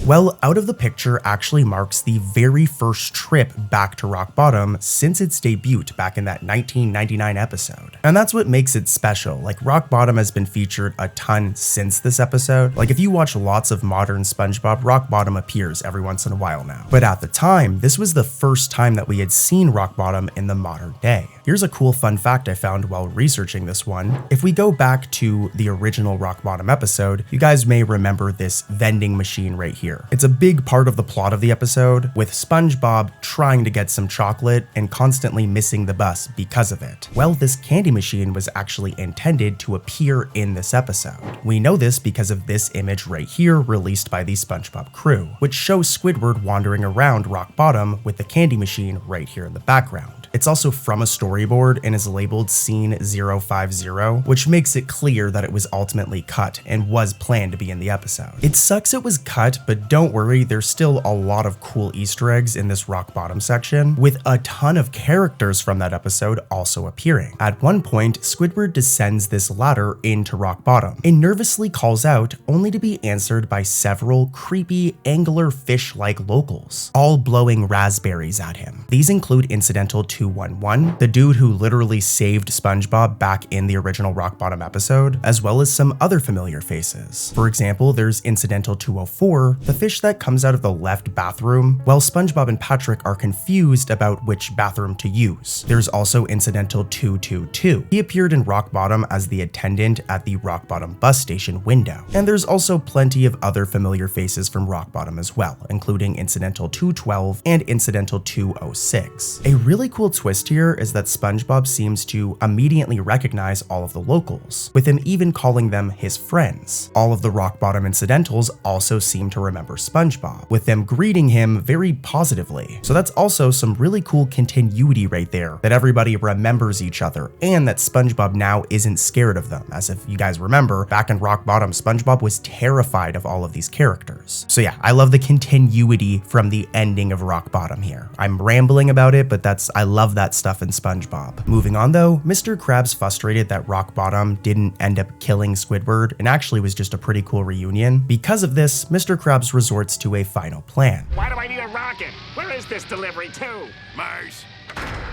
Well, Out of the Picture actually marks the very first trip back to Rock Bottom since its debut back in that 1999 episode. And that's what makes it special. Like, Rock Bottom has been featured a ton since this episode. Like, if you watch lots of modern SpongeBob, Rock Bottom appears every once in a while now. But at the time, this was the first time that we had seen Rock Bottom in the modern day. Here's a cool fun fact I found while researching this one. If we go back to the original Rock Bottom episode, you guys may remember this vending machine right here. It's a big part of the plot of the episode, with SpongeBob trying to get some chocolate and constantly missing the bus because of it. Well, this candy machine was actually intended to appear in this episode. We know this because of this image right here released by the SpongeBob crew, which shows Squidward wandering around Rock Bottom with the candy machine right here in the background. It's also from a storyboard and is labeled Scene 050, which makes it clear that it was ultimately cut and was planned to be in the episode. It sucks it was cut, but don't worry, there's still a lot of cool Easter eggs in this rock bottom section, with a ton of characters from that episode also appearing. At one point, Squidward descends this ladder into rock bottom and nervously calls out, only to be answered by several creepy angler fish-like locals, all blowing raspberries at him. These include Incidental 211, the dude who literally saved SpongeBob back in the original rock bottom episode, as well as some other familiar faces. For example, there's Incidental 204, the fish that comes out of the left bathroom, while SpongeBob and Patrick are confused about which bathroom to use. There's also Incidental 222. He appeared in rock bottom as the attendant at the rock bottom bus station window. And there's also plenty of other familiar faces from rock bottom as well, including Incidental 212 and Incidental 206. A really cool twist here is that SpongeBob seems to immediately recognize all of the locals, with him even calling them his friends. All of the rock bottom incidentals also seem to remember SpongeBob, with them greeting him very positively. So that's also some really cool continuity right there, that everybody remembers each other and that SpongeBob now isn't scared of them, as if you guys remember, back in rock bottom, SpongeBob was terrified of all of these characters. So yeah, I love the continuity from the ending of rock bottom here. I'm rambling about it, but I love that stuff in SpongeBob. Moving on though, Mr. Krabs frustrated that rock bottom didn't end up killing Squidward and actually was just a pretty cool reunion. Because of this, Mr. Krabs resorts to a final plan. Why do I need a rocket? Where is this delivery to? Mars.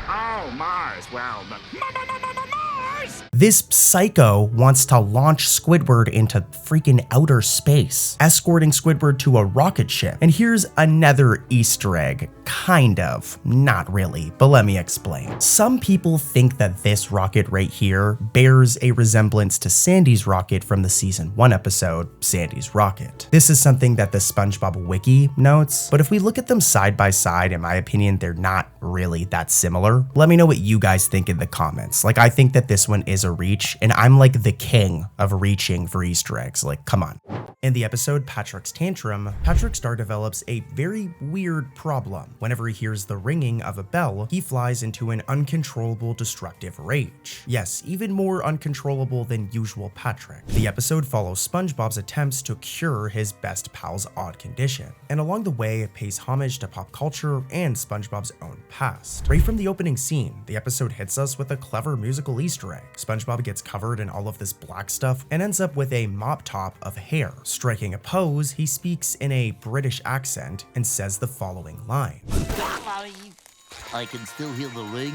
Oh, Mars. Well, Mars! This psycho wants to launch Squidward into freaking outer space, escorting Squidward to a rocket ship. And here's another Easter egg. Kind of. Not really, but let me explain. Some people think that this rocket right here bears a resemblance to Sandy's rocket from the season 1 episode, Sandy's Rocket. This is something that the SpongeBob wiki notes, but if we look at them side by side, in my opinion, they're not really that similar. Let me know what you guys think in the comments. Like, I think that this one is a reach, and I'm like the king of reaching for Easter eggs. Like, come on. In the episode Patrick's Tantrum, Patrick Star develops a very weird problem. Whenever he hears the ringing of a bell, he flies into an uncontrollable destructive rage. Yes, even more uncontrollable than usual Patrick. The episode follows SpongeBob's attempts to cure his best pal's odd condition, and along the way it pays homage to pop culture and SpongeBob's own past. Right from the opening scene, the episode hits us with a clever musical Easter egg. SpongeBob gets covered in all of this black stuff and ends up with a mop top of hair. Striking a pose, he speaks in a British accent and says the following line. I can still hear the ring.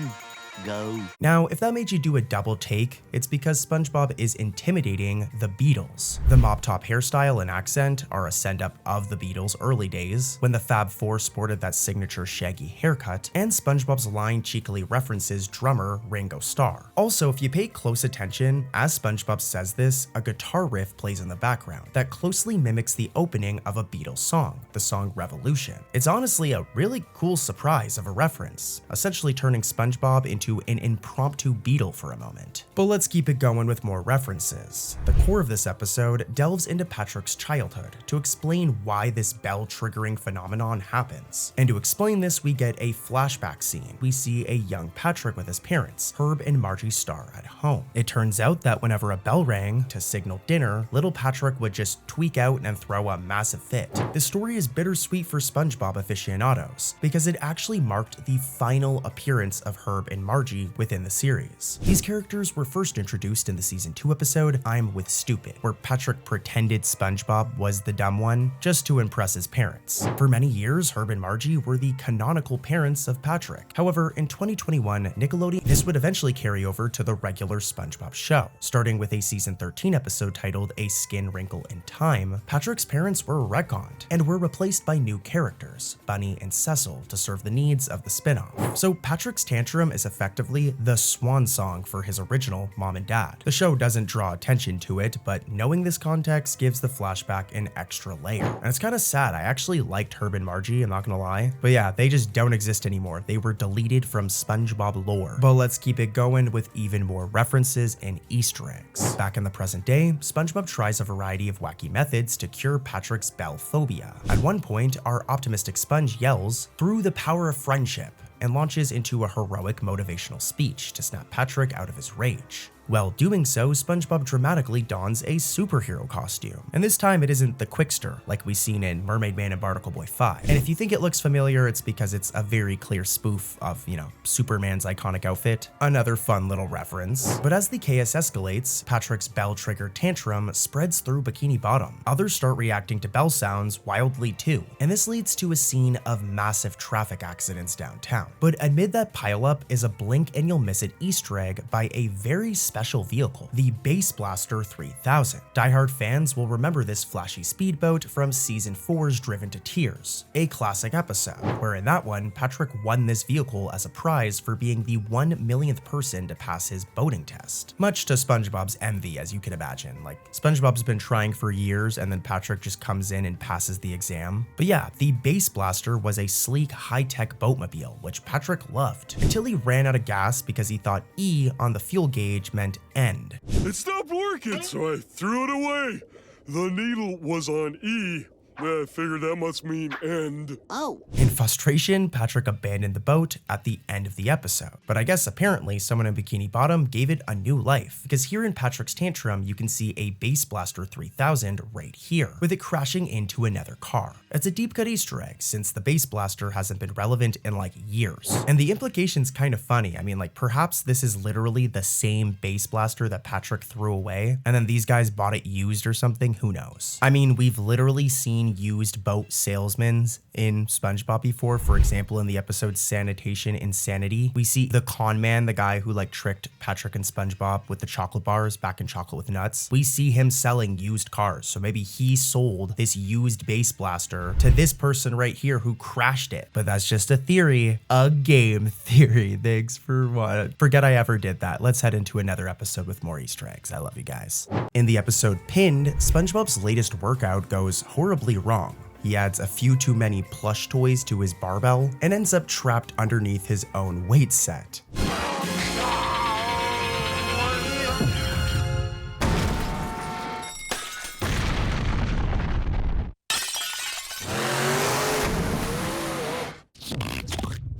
Go. Now, if that made you do a double take, it's because SpongeBob is intimidating the Beatles. The mop top hairstyle and accent are a send-up of the Beatles' early days, when the Fab Four sported that signature shaggy haircut, and SpongeBob's line cheekily references drummer Ringo Starr. Also, if you pay close attention, as SpongeBob says this, a guitar riff plays in the background that closely mimics the opening of a Beatles song, the song Revolution. It's honestly a really cool surprise of a reference, essentially turning SpongeBob into an impromptu Beatle for a moment. But let's keep it going with more references. The core of this episode delves into Patrick's childhood to explain why this bell-triggering phenomenon happens. And to explain this, we get a flashback scene. We see a young Patrick with his parents, Herb and Margie Starr, at home. It turns out that whenever a bell rang to signal dinner, little Patrick would just tweak out and throw a massive fit. This story is bittersweet for SpongeBob aficionados, because it actually marked the final appearance of Herb and Margie within the series. These characters were first introduced in the season 2 episode I'm With Stupid, where Patrick pretended SpongeBob was the dumb one just to impress his parents. For many years, Herb and Margie were the canonical parents of Patrick. However, in 2021, Nickelodeon, this would eventually carry over to the regular SpongeBob show. Starting with a season 13 episode titled A Skin Wrinkle in Time, Patrick's parents were retconned and were replaced by new characters, Bunny and Cecil, to serve the needs of the spin-off. So Patrick's Tantrum is effectively the swan song for his original mom and dad. The show doesn't draw attention to it, but knowing this context gives the flashback an extra layer. And it's kind of sad. I actually liked Herb and Margie, I'm not gonna lie. But yeah, they just don't exist anymore. They were deleted from SpongeBob lore. But let's keep it going with even more references and Easter eggs. Back in the present day, SpongeBob tries a variety of wacky methods to cure Patrick's bell phobia. At one point, our optimistic Sponge yells, "Through the power of friendship," and launches into a heroic motivational speech to snap Patrick out of his rage. While doing so, SpongeBob dramatically dons a superhero costume. And this time it isn't the Quickster like we've seen in Mermaid Man and Barnacle Boy 5. And if you think it looks familiar, it's because it's a very clear spoof of, Superman's iconic outfit. Another fun little reference. But as the chaos escalates, Patrick's bell-triggered tantrum spreads through Bikini Bottom. Others start reacting to bell sounds wildly too. And this leads to a scene of massive traffic accidents downtown. But amid that pileup is a blink and you'll miss it Easter egg by a very special vehicle, the Bass Blaster 3000. Die-hard fans will remember this flashy speedboat from Season 4's Driven to Tears, a classic episode, where in that one, Patrick won this vehicle as a prize for being the 1 millionth person to pass his boating test. Much to SpongeBob's envy, as you can imagine. Like, SpongeBob's been trying for years and then Patrick just comes in and passes the exam. But yeah, the Bass Blaster was a sleek, high-tech boatmobile, which Patrick loved, until he ran out of gas because he thought E on the fuel gauge meant end. It stopped working, so I threw it away. The needle was on E. I figured that must mean end. Oh. In frustration, Patrick abandoned the boat at the end of the episode. But I guess apparently someone in Bikini Bottom gave it a new life, because here in Patrick's tantrum, you can see a Bass Blaster 3000 right here, with it crashing into another car. It's a deep cut Easter egg, since the Bass Blaster hasn't been relevant in like years. And the implication's kind of funny. I mean, like, perhaps this is literally the same Bass Blaster that Patrick threw away, and then these guys bought it used or something, who knows? I mean, we've literally seen used boat salesmen in SpongeBob before. For example, in the episode Sanitation Insanity, we see the con man, the guy who like tricked Patrick and SpongeBob with the chocolate bars back in Chocolate with Nuts. We see him selling used cars. So maybe he sold this used Bass Blaster to this person right here who crashed it. But that's just a theory, a game theory. Thanks for what? Forget I ever did that. Let's head into another episode with more Easter eggs. I love you guys. In the episode Pinned, SpongeBob's latest workout goes horribly wrong. He adds a few too many plush toys to his barbell and ends up trapped underneath his own weight set.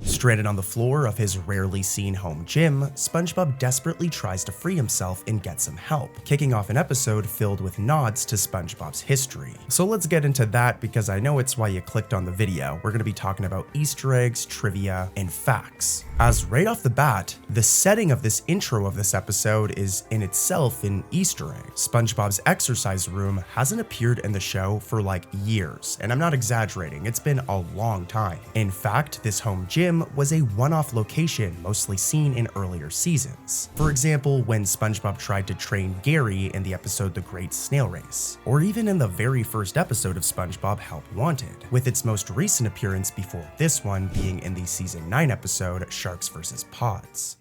Stranded on the floor of his rarely seen home gym, SpongeBob desperately tries to free himself and get some help, kicking off an episode filled with nods to SpongeBob's history. So let's get into that because I know it's why you clicked on the video. We're going to be talking about Easter eggs, trivia, and facts. As right off the bat, the setting of this intro of this episode is in itself an Easter egg. SpongeBob's exercise room hasn't appeared in the show for like years, and I'm not exaggerating, it's been a long time. In fact, this home gym was a one-off location mostly seen in earlier seasons. For example, when SpongeBob tried to train Gary in the episode The Great Snail Race, or even in the very first episode of SpongeBob Help Wanted, with its most recent appearance before this one being in the season 9 episode Sharks vs. Pods.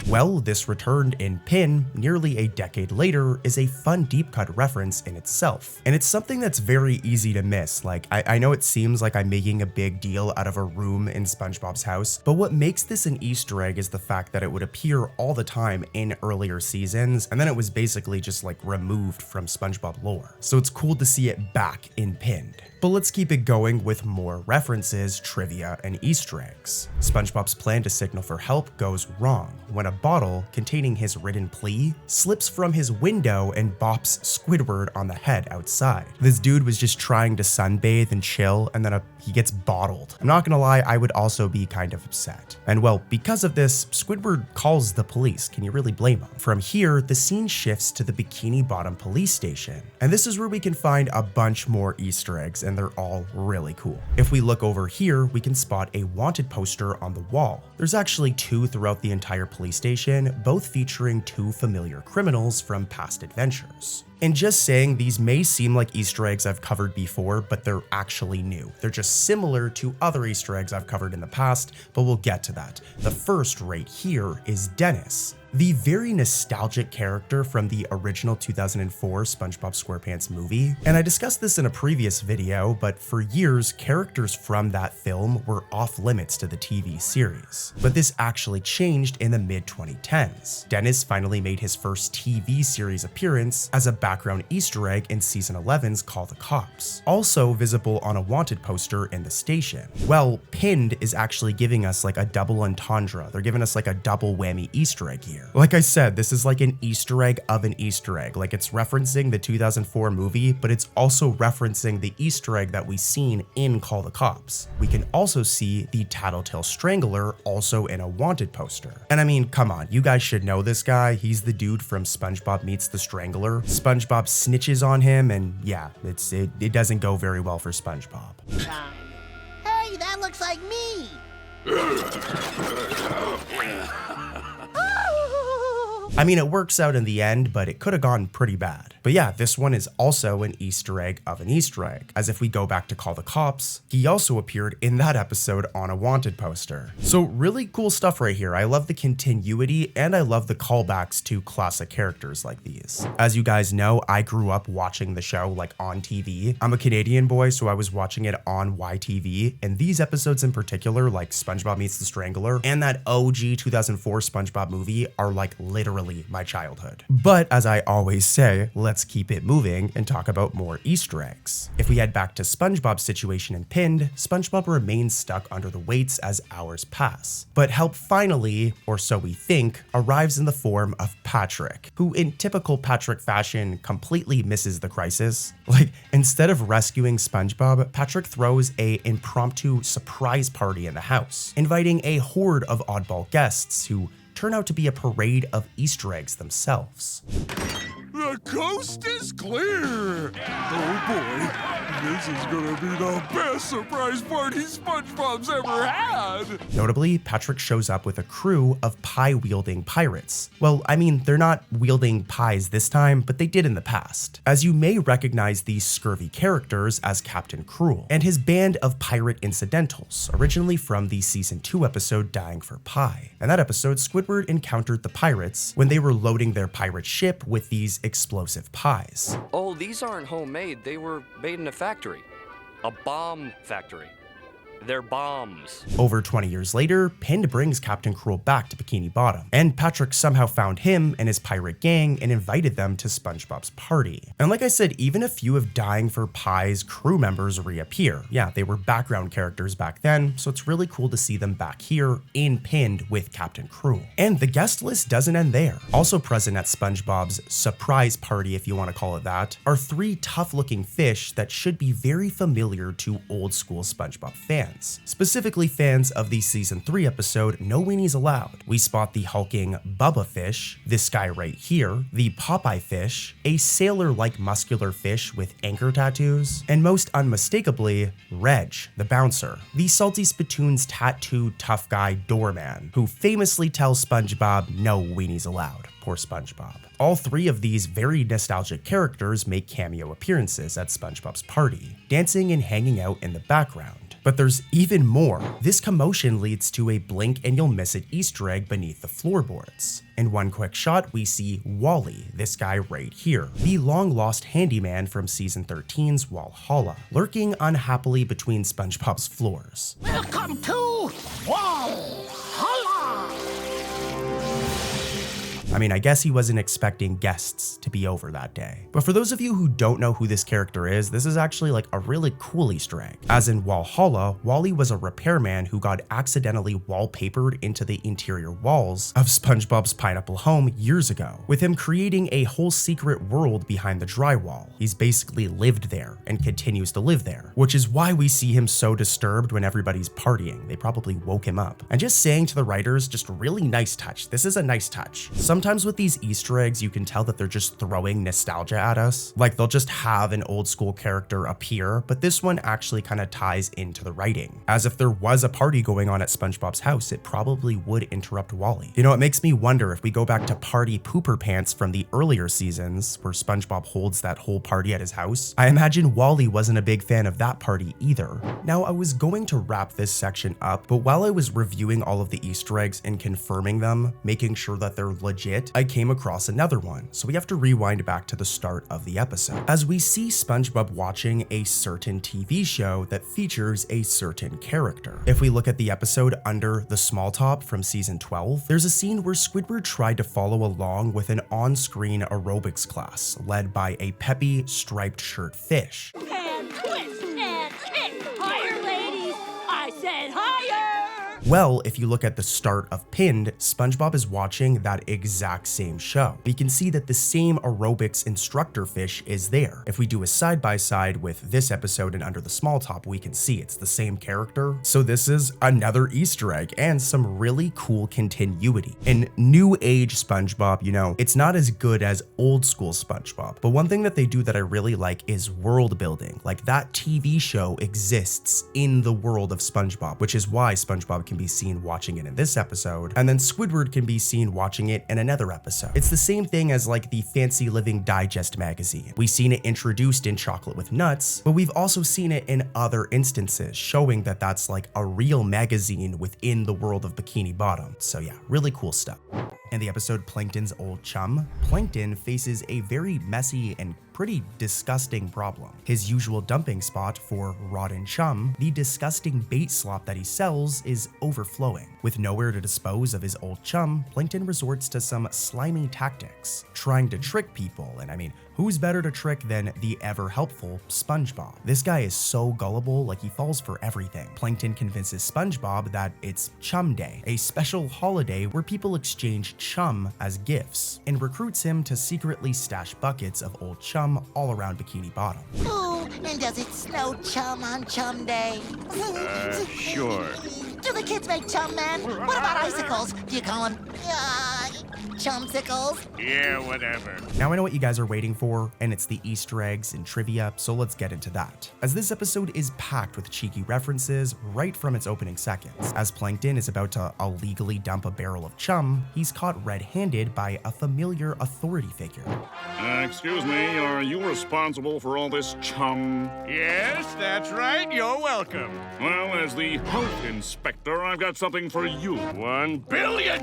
Well, this returned in Pin nearly a decade later is a fun deep cut reference in itself. And it's something that's very easy to miss. Like, I know it seems like I'm making a big deal out of a room in SpongeBob's house, but what makes this an Easter egg is the fact that it would appear all the time in earlier seasons, and then it was basically just like removed from SpongeBob lore. So it's cool to see it back in Pinned. But let's keep it going with more references, trivia, and Easter eggs. SpongeBob's plan to signal for help goes wrong when a bottle containing his written plea slips from his window and bops Squidward on the head outside. This dude was just trying to sunbathe and chill, and then he gets bottled. I'm not gonna lie, I would also be kind of upset. And well, because of this, Squidward calls the police. Can you really blame him? From here, the scene shifts to the Bikini Bottom police station. And this is where we can find a bunch more Easter eggs, and they're all really cool. If we look over here, we can spot a wanted poster on the wall. There's actually 2 throughout the entire police station, both featuring 2 familiar criminals from past adventures. And just saying, these may seem like Easter eggs I've covered before, but they're actually new. They're just similar to other Easter eggs I've covered in the past, but we'll get to that. The first right here is Dennis, the very nostalgic character from the original 2004 SpongeBob SquarePants movie. And I discussed this in a previous video, but for years, characters from that film were off limits to the TV series. But this actually changed in the mid-2010s. Dennis finally made his first TV series appearance as a background Easter egg in season 11's Call the Cops, also visible on a wanted poster in the station. Well, Pinned is actually giving us like a double entendre. They're giving us like a double whammy Easter egg here. Like I said, this is like an Easter egg of an Easter egg. Like it's referencing the 2004 movie, but it's also referencing the Easter egg that we seen in Call the Cops. We can also see the Tattletale Strangler also in a wanted poster. And I mean, come on, you guys should know this guy. He's the dude from SpongeBob Meets the Strangler. SpongeBob snitches on him, and yeah, it doesn't go very well for SpongeBob. Hey, that looks like me! I mean, it works out in the end, but it could have gone pretty bad. But yeah, this one is also an Easter egg of an Easter egg, as if we go back to Call the Cops, he also appeared in that episode on a wanted poster. So really cool stuff right here. I love the continuity and I love the callbacks to classic characters like these. As you guys know, I grew up watching the show like on TV. I'm a Canadian boy, so I was watching it on YTV, and these episodes in particular, like SpongeBob Meets the Strangler and that OG 2004 SpongeBob movie, are like literally my childhood. But as I always say, let's keep it moving and talk about more Easter eggs. If we head back to SpongeBob's situation in Pinned, SpongeBob remains stuck under the weights as hours pass. But help finally, or so we think, arrives in the form of Patrick, who in typical Patrick fashion completely misses the crisis. Like, instead of rescuing SpongeBob, Patrick throws an impromptu surprise party in the house, inviting a horde of oddball guests who turn out to be a parade of Easter eggs themselves. The coast is clear! Oh boy, this is gonna be the best surprise party SpongeBob's ever had! Notably, Patrick shows up with a crew of pie-wielding pirates. Well, I mean, they're not wielding pies this time, but they did in the past, as you may recognize these scurvy characters as Captain Cruel and his band of pirate incidentals, originally from the season 2 episode Dying for Pie. In that episode, Squidward encountered the pirates when they were loading their pirate ship with these explosive pies. Oh, these aren't homemade. They were made in a factory. A bomb factory. They're bombs. Over 20 years later, Pinned brings Captain Cruel back to Bikini Bottom, and Patrick somehow found him and his pirate gang and invited them to SpongeBob's party. And like I said, even a few of Dying for Pie's crew members reappear. Yeah, they were background characters back then, so it's really cool to see them back here in Pinned with Captain Cruel. And the guest list doesn't end there. Also present at SpongeBob's surprise party, if you want to call it that, are 3 tough-looking fish that should be very familiar to old-school SpongeBob fans. Specifically fans of the season 3 episode No Weenies Allowed. We spot the hulking Bubba fish, this guy right here, the Popeye fish, a sailor-like muscular fish with anchor tattoos, and most unmistakably, Reg, the bouncer, the Salty Spittoon's tattooed tough guy doorman, who famously tells SpongeBob no weenies allowed. Poor SpongeBob. All 3 of these very nostalgic characters make cameo appearances at SpongeBob's party, dancing and hanging out in the background. But there's even more. This commotion leads to a blink and you'll miss it Easter egg beneath the floorboards. In one quick shot, we see Wally, this guy right here, the long-lost handyman from season 13's Walhalla, lurking unhappily between SpongeBob's floors. Welcome to Walhalla! I mean, I guess he wasn't expecting guests to be over that day. But for those of you who don't know who this character is, this is actually like a really cool Easter egg. As in Walhalla, Wally was a repairman who got accidentally wallpapered into the interior walls of SpongeBob's pineapple home years ago, with him creating a whole secret world behind the drywall. He's basically lived there and continues to live there, which is why we see him so disturbed when everybody's partying. They probably woke him up. And just saying to the writers, just really nice touch. This is a nice touch. Sometimes with these Easter eggs, you can tell that they're just throwing nostalgia at us. Like they'll just have an old school character appear, but this one actually kind of ties into the writing. As if there was a party going on at SpongeBob's house, it probably would interrupt Wally. You know, it makes me wonder if we go back to Party Pooper Pants from the earlier seasons, where SpongeBob holds that whole party at his house. I imagine Wally wasn't a big fan of that party either. Now, I was going to wrap this section up, but while I was reviewing all of the Easter eggs and confirming them, making sure that they're legit skit, I came across another one, so we have to rewind back to the start of the episode, as we see SpongeBob watching a certain TV show that features a certain character. If we look at the episode Under the Small Top from season 12, there's a scene where Squidward tried to follow along with an on-screen aerobics class led by a peppy, striped shirt fish. And twist and kick. Higher, ladies. I said higher. Well, if you look at the start of Pinned, SpongeBob is watching that exact same show. We can see that the same aerobics instructor fish is there. If we do a side-by-side with this episode and Under the Small Top, we can see it's the same character. So this is another Easter egg and some really cool continuity. In new age SpongeBob, you know, it's not as good as old school SpongeBob, but one thing that they do that I really like is world building. Like, that TV show exists in the world of SpongeBob, which is why SpongeBob can be seen watching it in this episode, and then Squidward can be seen watching it in another episode. It's the same thing as like the Fancy Living Digest magazine. We've seen it introduced in Chocolate with Nuts, but we've also seen it in other instances, showing that that's like a real magazine within the world of Bikini Bottom. So yeah, really cool stuff. In the episode Plankton's Old Chum, Plankton faces a very messy and pretty disgusting problem. His usual dumping spot for rotten chum, the disgusting bait slop that he sells, is overflowing. With nowhere to dispose of his old chum, Plankton resorts to some slimy tactics, trying to trick people, and I mean, who's better to trick than the ever-helpful SpongeBob? This guy is so gullible, like he falls for everything. Plankton convinces SpongeBob that it's Chum Day, a special holiday where people exchange chum as gifts, and recruits him to secretly stash buckets of old chum all around Bikini Bottom. Ooh, and does it snow chum on Chum Day? Sure. Do the kids make chum, man? What about icicles? Do you call them chumsicles? Yeah, whatever. Now I know what you guys are waiting for, and it's the Easter eggs and trivia, so let's get into that. As this episode is packed with cheeky references right from its opening seconds. As Plankton is about to illegally dump a barrel of chum, he's caught red-handed by a familiar authority figure. Excuse me, are you responsible for all this chum? Yes, that's right. You're welcome. Well, as the health inspector, I've got something for you. $1 billion?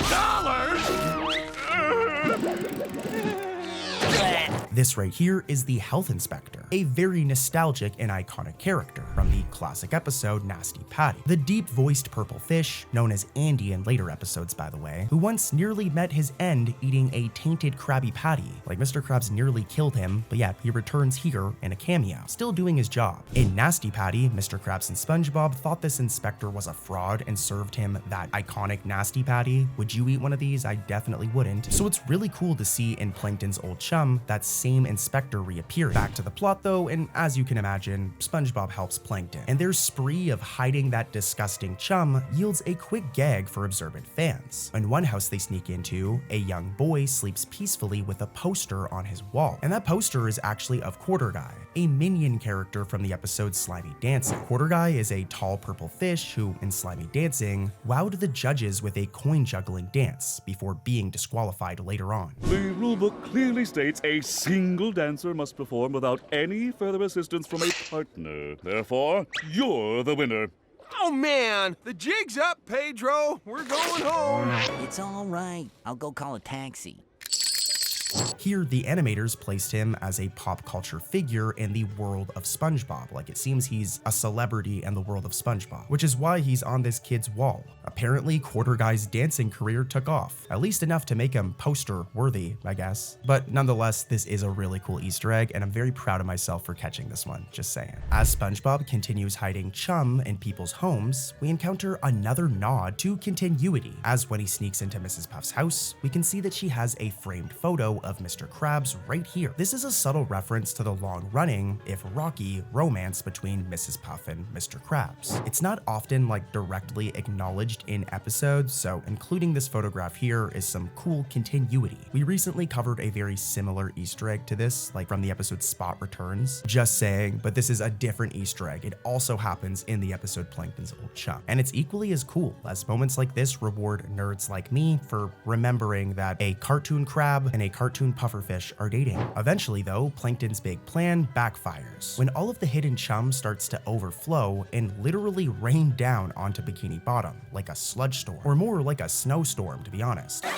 This right here is the Health Inspector, a very nostalgic and iconic character from the classic episode Nasty Patty. The deep-voiced purple fish, known as Andy in later episodes by the way, who once nearly met his end eating a tainted Krabby Patty. Like, Mr. Krabs nearly killed him, but yeah, he returns here in a cameo, still doing his job. In Nasty Patty, Mr. Krabs and SpongeBob thought this inspector was a fraud and served him that iconic Nasty Patty. Would you eat one of these? I definitely wouldn't. So it's really cool to see in Plankton's Old Chum that same inspector reappeared. Back to the plot though, and as you can imagine, SpongeBob helps Plankton, and their spree of hiding that disgusting chum yields a quick gag for observant fans. In one house they sneak into, a young boy sleeps peacefully with a poster on his wall, and that poster is actually of Quarter Guy, a minion character from the episode Slimy Dancing. Quarter Guy is a tall purple fish who, in Slimy Dancing, wowed the judges with a coin juggling dance before being disqualified later on. The rulebook clearly states a single dancer must perform without any further assistance from a partner. Therefore, you're the winner. Oh man, the jig's up, Pedro. We're going home. It's all right. I'll go call a taxi. Here, the animators placed him as a pop culture figure in the world of SpongeBob. Like, it seems he's a celebrity in the world of SpongeBob, which is why he's on this kid's wall. Apparently, Quarter Guy's dancing career took off, at least enough to make him poster worthy, I guess. But nonetheless, this is a really cool Easter egg, and I'm very proud of myself for catching this one, just saying. As SpongeBob continues hiding chum in people's homes, we encounter another nod to continuity, as when he sneaks into Mrs. Puff's house, we can see that she has a framed photo of Mr. Krabs right here. This is a subtle reference to the long-running, if rocky, romance between Mrs. Puff and Mr. Krabs. It's not often like directly acknowledged in episodes, so including this photograph here is some cool continuity. We recently covered a very similar Easter egg to this, like from the episode Spot Returns. Just saying, but this is a different Easter egg. It also happens in the episode Plankton's Old Chum, and it's equally as cool, as moments like this reward nerds like me for remembering that a cartoon crab and a cartoon pufferfish are dating. Eventually though, Plankton's big plan backfires when all of the hidden chum starts to overflow and literally rain down onto Bikini Bottom like a sludge storm, or more like a snowstorm to be honest. Man,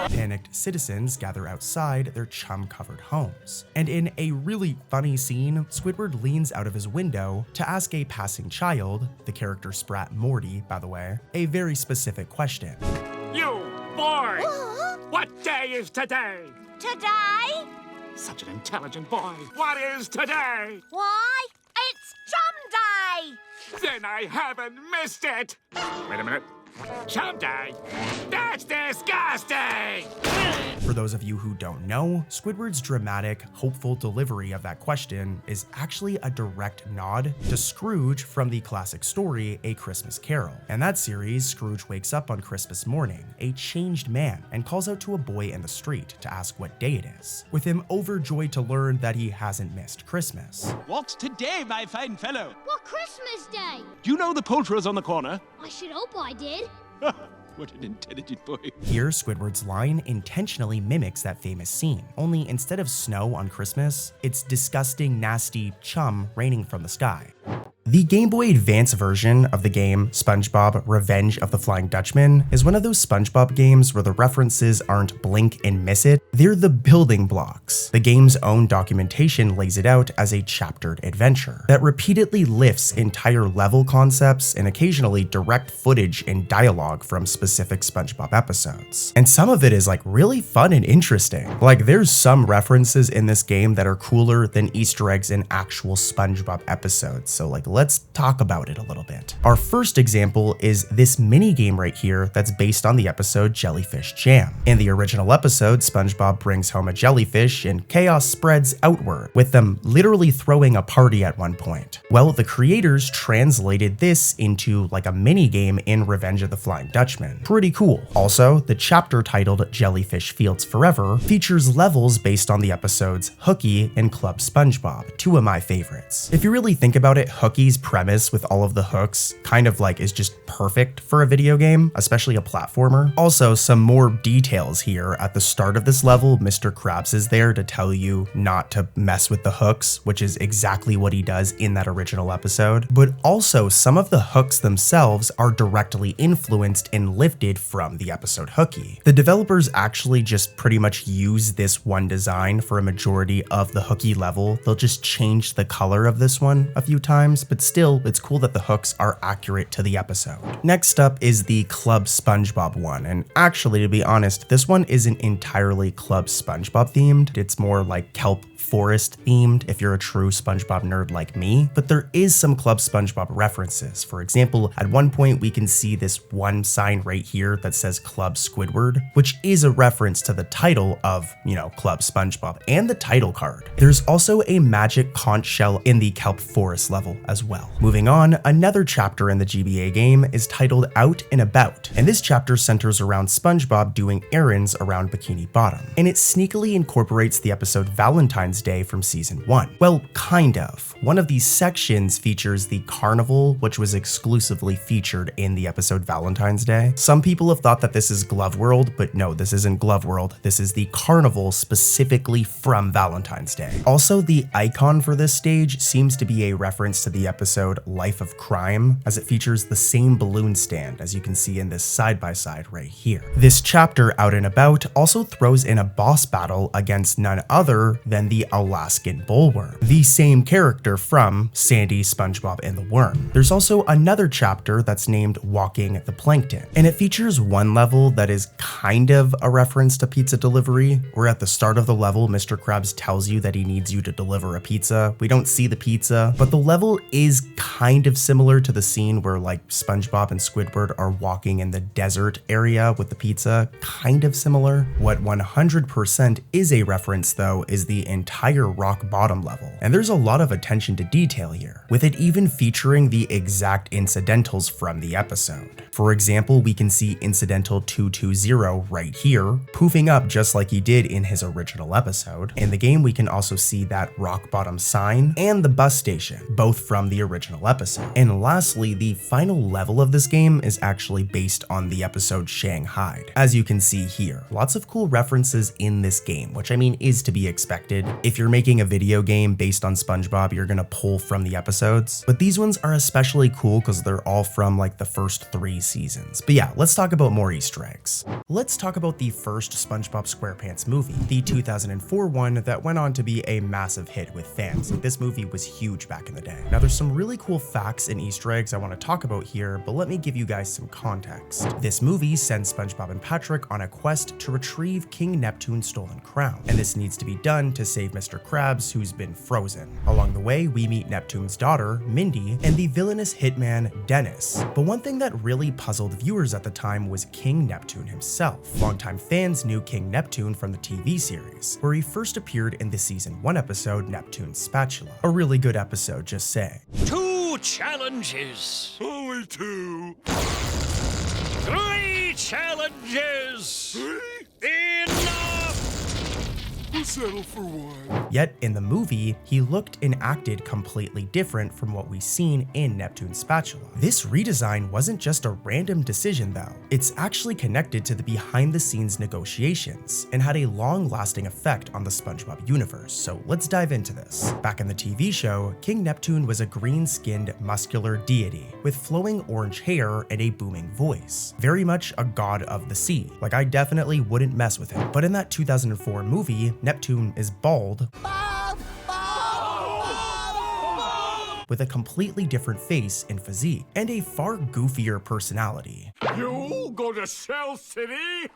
Panicked citizens gather outside their chum-covered homes. And in a really funny scene, Squidward leans out of his window to ask a passing child, the character Sprat Morty, by the way, a very specific question. You, boy! What day is today? Today? Such an intelligent boy. What is today? Why, it's Chum Day! Then I haven't missed it. Wait a minute. Chum Day? That's disgusting! For those of you who don't know, Squidward's dramatic, hopeful delivery of that question is actually a direct nod to Scrooge from the classic story A Christmas Carol. In that series, Scrooge wakes up on Christmas morning, a changed man, and calls out to a boy in the street to ask what day it is, with him overjoyed to learn that he hasn't missed Christmas. What's today, my fine fellow? What Christmas Day? Do you know the poulterers on the corner? I should hope I did. What an intelligent boy. Here, Squidward's line intentionally mimics that famous scene, only instead of snow on Christmas, it's disgusting, nasty chum raining from the sky. The Game Boy Advance version of the game SpongeBob Revenge of the Flying Dutchman is one of those SpongeBob games where the references aren't blink and miss it, they're the building blocks. The game's own documentation lays it out as a chaptered adventure that repeatedly lifts entire level concepts and occasionally direct footage and dialogue from specific SpongeBob episodes. And some of it is like really fun and interesting. Like there's some references in this game that are cooler than Easter eggs in actual SpongeBob episodes, so like let's talk about it a little bit. Our first example is this mini game right here that's based on the episode Jellyfish Jam. In the original episode, SpongeBob brings home a jellyfish and chaos spreads outward, with them literally throwing a party at one point. Well, the creators translated this into like a mini game in Revenge of the Flying Dutchman. Pretty cool. Also, the chapter titled Jellyfish Fields Forever features levels based on the episodes Hooky and Club SpongeBob, two of my favorites. If you really think about it, Hooky's premise with all of the hooks kind of like is just perfect for a video game, especially a platformer. Also, some more details here. At the start of this level, Mr. Krabs is there to tell you not to mess with the hooks, which is exactly what he does in that original episode. But also, some of the hooks themselves are directly influenced and lifted from the episode Hooky. The developers actually just pretty much use this one design for a majority of the Hooky level. They'll just change the color of this one a few times, but still, it's cool that the hooks are accurate to the episode. Next up is the Club SpongeBob one, and actually, to be honest, this one isn't entirely Club SpongeBob themed. It's more like kelp forest themed if you're a true SpongeBob nerd like me, but there is some Club SpongeBob references. For example, at one point we can see this one sign right here that says Club Squidward, which is a reference to the title of, Club SpongeBob and the title card. There's also a magic conch shell in the kelp forest level as well. Moving on, another chapter in the GBA game is titled Out and About, and this chapter centers around SpongeBob doing errands around Bikini Bottom, and it sneakily incorporates the episode Valentine's Day from season 1. Well, kind of. One of these sections features the carnival, which was exclusively featured in the episode Valentine's Day. Some people have thought that this is Glove World, but no, this isn't Glove World. This is the carnival specifically from Valentine's Day. Also, the icon for this stage seems to be a reference to the episode Life of Crime, as it features the same balloon stand as you can see in this side-by-side right here. This chapter, Out and About, also throws in a boss battle against none other than the Alaskan Bullworm, the same character from Sandy, SpongeBob, and the Worm. There's also another chapter that's named Walking the Plankton, and it features one level that is kind of a reference to pizza delivery, where at the start of the level, Mr. Krabs tells you that he needs you to deliver a pizza. We don't see the pizza, but the level is kind of similar to the scene where like SpongeBob and Squidward are walking in the desert area with the pizza, kind of similar. What 100% is a reference though is the entire rock bottom level, and there's a lot of attention to detail here, with it even featuring the exact incidentals from the episode. For example, we can see incidental 220 right here, poofing up just like he did in his original episode. In the game, we can also see that rock bottom sign and the bus station, both both from the original episode. And lastly, the final level of this game is actually based on the episode Shanghai. As you can see here, lots of cool references in this game, which I mean is to be expected. If you're making a video game based on SpongeBob, you're gonna pull from the episodes. But these ones are especially cool because they're all from like the first 3 seasons. But yeah, let's talk about more Easter eggs. Let's talk about the first SpongeBob SquarePants movie, the 2004 one that went on to be a massive hit with fans. Like, this movie was huge back in the day. Now there's some really cool facts and Easter eggs I want to talk about here, but let me give you guys some context. This movie sends SpongeBob and Patrick on a quest to retrieve King Neptune's stolen crown, and this needs to be done to save Mr. Krabs, who's been frozen. Along the way, we meet Neptune's daughter, Mindy, and the villainous hitman, Dennis. But one thing that really puzzled viewers at the time was King Neptune himself. Longtime fans knew King Neptune from the TV series, where he first appeared in the season 1 episode, Neptune's Spatula. A really good episode, just saying. 2 challenges. Only 2. 3 challenges. 3? Enough! We'll settle for 1. Yet in the movie, he looked and acted completely different from what we've seen in Neptune's Spatula. This redesign wasn't just a random decision though. It's actually connected to the behind-the-scenes negotiations and had a long-lasting effect on the SpongeBob universe, so let's dive into this. Back in the TV show, King Neptune was a green-skinned, muscular deity with flowing orange hair and a booming voice. Very much a god of the sea. Like, I definitely wouldn't mess with him. But in that 2004 movie, Neptune is bald, with a completely different face and physique, and a far goofier personality. You go to Shell City?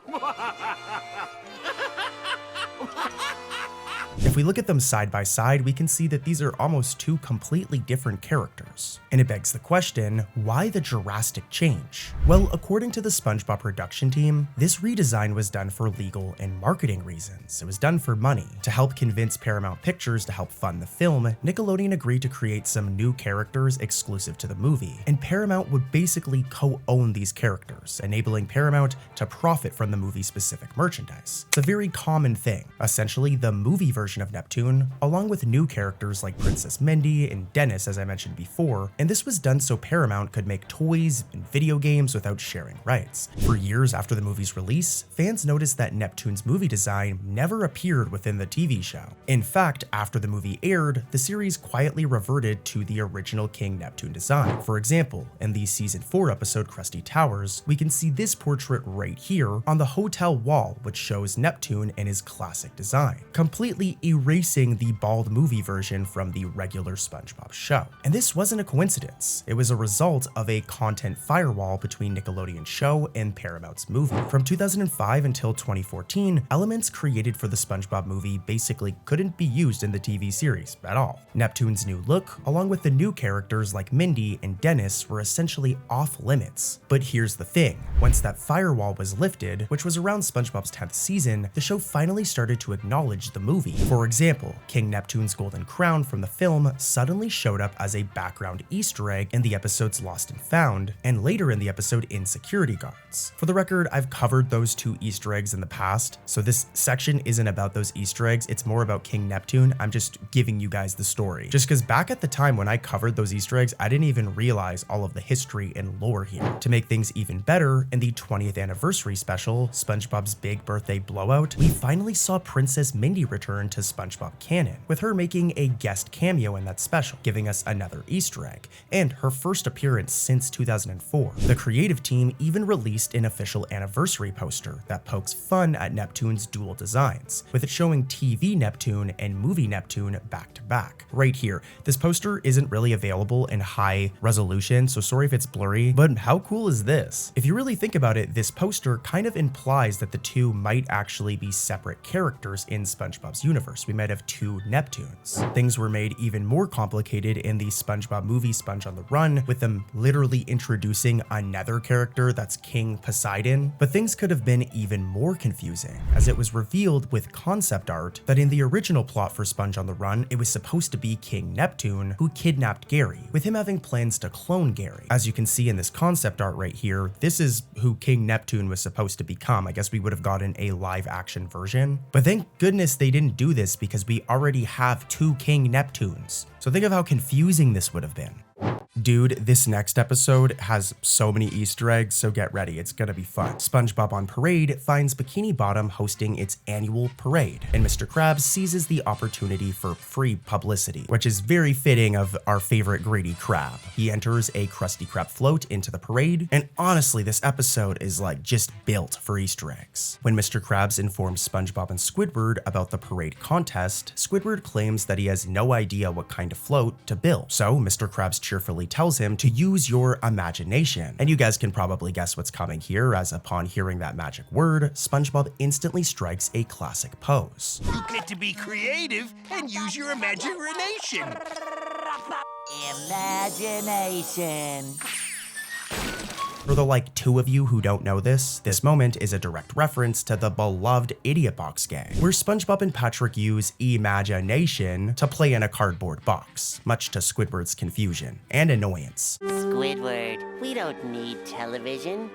If we look at them side by side, we can see that these are almost 2 completely different characters. And it begs the question, why the drastic change? Well, according to the SpongeBob production team, this redesign was done for legal and marketing reasons. It was done for money. To help convince Paramount Pictures to help fund the film, Nickelodeon agreed to create some new characters exclusive to the movie, and Paramount would basically co-own these characters, enabling Paramount to profit from the movie-specific merchandise. It's a very common thing. Essentially, the movie version of Neptune, along with new characters like Princess Mindy and Dennis, as I mentioned before, and this was done so Paramount could make toys and video games without sharing rights. For years after the movie's release, fans noticed that Neptune's movie design never appeared within the TV show. In fact, after the movie aired, the series quietly reverted to the original King Neptune design. For example, in the season 4 episode Krusty Towers, we can see this portrait right here on the hotel wall, which shows Neptune in his classic design, completely erasing the bald movie version from the regular SpongeBob show. And this wasn't a coincidence. It was a result of a content firewall between Nickelodeon's show and Paramount's movie. From 2005 until 2014, elements created for the SpongeBob movie basically couldn't be used in the TV series at all. Neptune's new look, along with the new characters like Mindy and Dennis, were essentially off limits. But here's the thing, once that firewall was lifted, which was around SpongeBob's 10th season, the show finally started to acknowledge the movie. For example, King Neptune's golden crown from the film suddenly showed up as a background Easter egg in the episodes Lost and Found, and later in the episode Insecurity Guards. For the record, I've covered those 2 Easter eggs in the past, so this section isn't about those Easter eggs, it's more about King Neptune. I'm just giving you guys the story. Just because back at the time when I covered those Easter eggs, I didn't even realize all of the history and lore here. To make things even better, in the 20th anniversary special, SpongeBob's Big Birthday Blowout, we finally saw Princess Mindy return to SpongeBob canon, with her making a guest cameo in that special, giving us another Easter egg, and her first appearance since 2004. The creative team even released an official anniversary poster that pokes fun at Neptune's dual designs, with it showing TV Neptune and movie Neptune back to back. Right here, this poster isn't really available in high resolution, so sorry if it's blurry, but how cool is this? If you really think about it, this poster kind of implies that the 2 might actually be separate characters in SpongeBob's universe. We might have 2 Neptunes. Things were made even more complicated in the SpongeBob movie Sponge on the Run, with them literally introducing another character that's King Poseidon, but things could have been even more confusing, as it was revealed with concept art that in the original plot for Sponge on the Run, it was supposed to be King Neptune who kidnapped Gary, with him having plans to clone Gary. As you can see in this concept art right here, this is who King Neptune was supposed to become. I guess we would have gotten a live action version, but thank goodness they didn't do this because we already have 2 King Neptunes. So think of how confusing this would have been. Dude, this next episode has so many Easter eggs, so get ready, it's gonna be fun. SpongeBob on Parade finds Bikini Bottom hosting its annual parade, and Mr. Krabs seizes the opportunity for free publicity, which is very fitting of our favorite greedy crab. He enters a Krusty Krab float into the parade, and honestly, this episode is like just built for Easter eggs. When Mr. Krabs informs SpongeBob and Squidward about the parade contest, Squidward claims that he has no idea what kind of float to build, so Mr. Krabs cheerfully tells him to use your imagination. And you guys can probably guess what's coming here, as upon hearing that magic word, SpongeBob instantly strikes a classic pose. You get to be creative and use your imagination. Imagination. For the like 2 of you who don't know this moment is a direct reference to the beloved Idiot Box game, where SpongeBob and Patrick use imagination to play in a cardboard box, much to Squidward's confusion and annoyance. Squidward, we don't need television.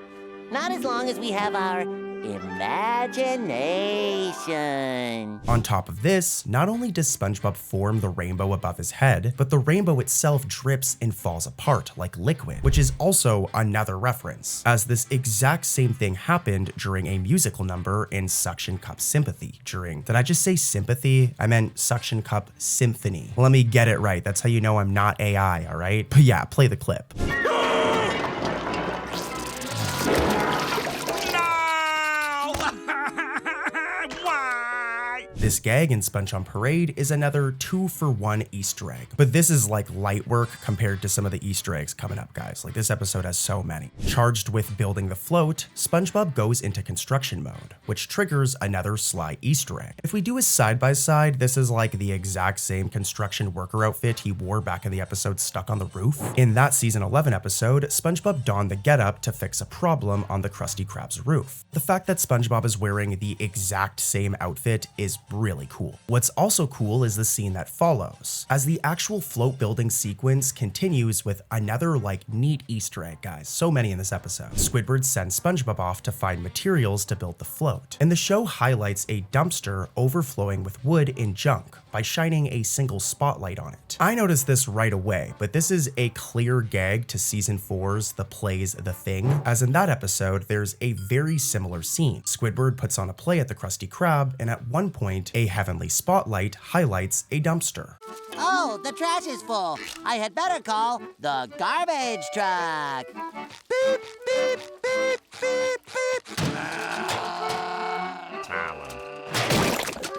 Not as long as we have our imagination. On top of this, not only does SpongeBob form the rainbow above his head, but the rainbow itself drips and falls apart like liquid, which is also another reference, as this exact same thing happened during a musical number in Suction Cup Sympathy did I just say sympathy? I meant Suction Cup Symphony. Let me get it right, that's how you know I'm not AI, alright? But yeah, play the clip. This gag in Sponge on Parade is another 2-for-1 Easter egg, but this is like light work compared to some of the Easter eggs coming up, guys. Like, this episode has so many. Charged with building the float, SpongeBob goes into construction mode, which triggers another sly Easter egg. If we do a side-by-side, this is like the exact same construction worker outfit he wore back in the episode Stuck on the Roof. In that season 11 episode, SpongeBob donned the getup to fix a problem on the Krusty Krab's roof. The fact that SpongeBob is wearing the exact same outfit is really cool. What's also cool is the scene that follows, as the actual float building sequence continues with another like neat Easter egg, guys. So many in this episode. Squidward sends SpongeBob off to find materials to build the float, and the show highlights a dumpster overflowing with wood and junk by shining a single spotlight on it. I noticed this right away, but this is a clear gag to season 4's The Play's The Thing, as in that episode, there's a very similar scene. Squidward puts on a play at the Krusty Krab, and at one point, a heavenly spotlight highlights a dumpster. Oh, the trash is full. I had better call the garbage truck. Beep, beep, beep, beep, beep. Talent.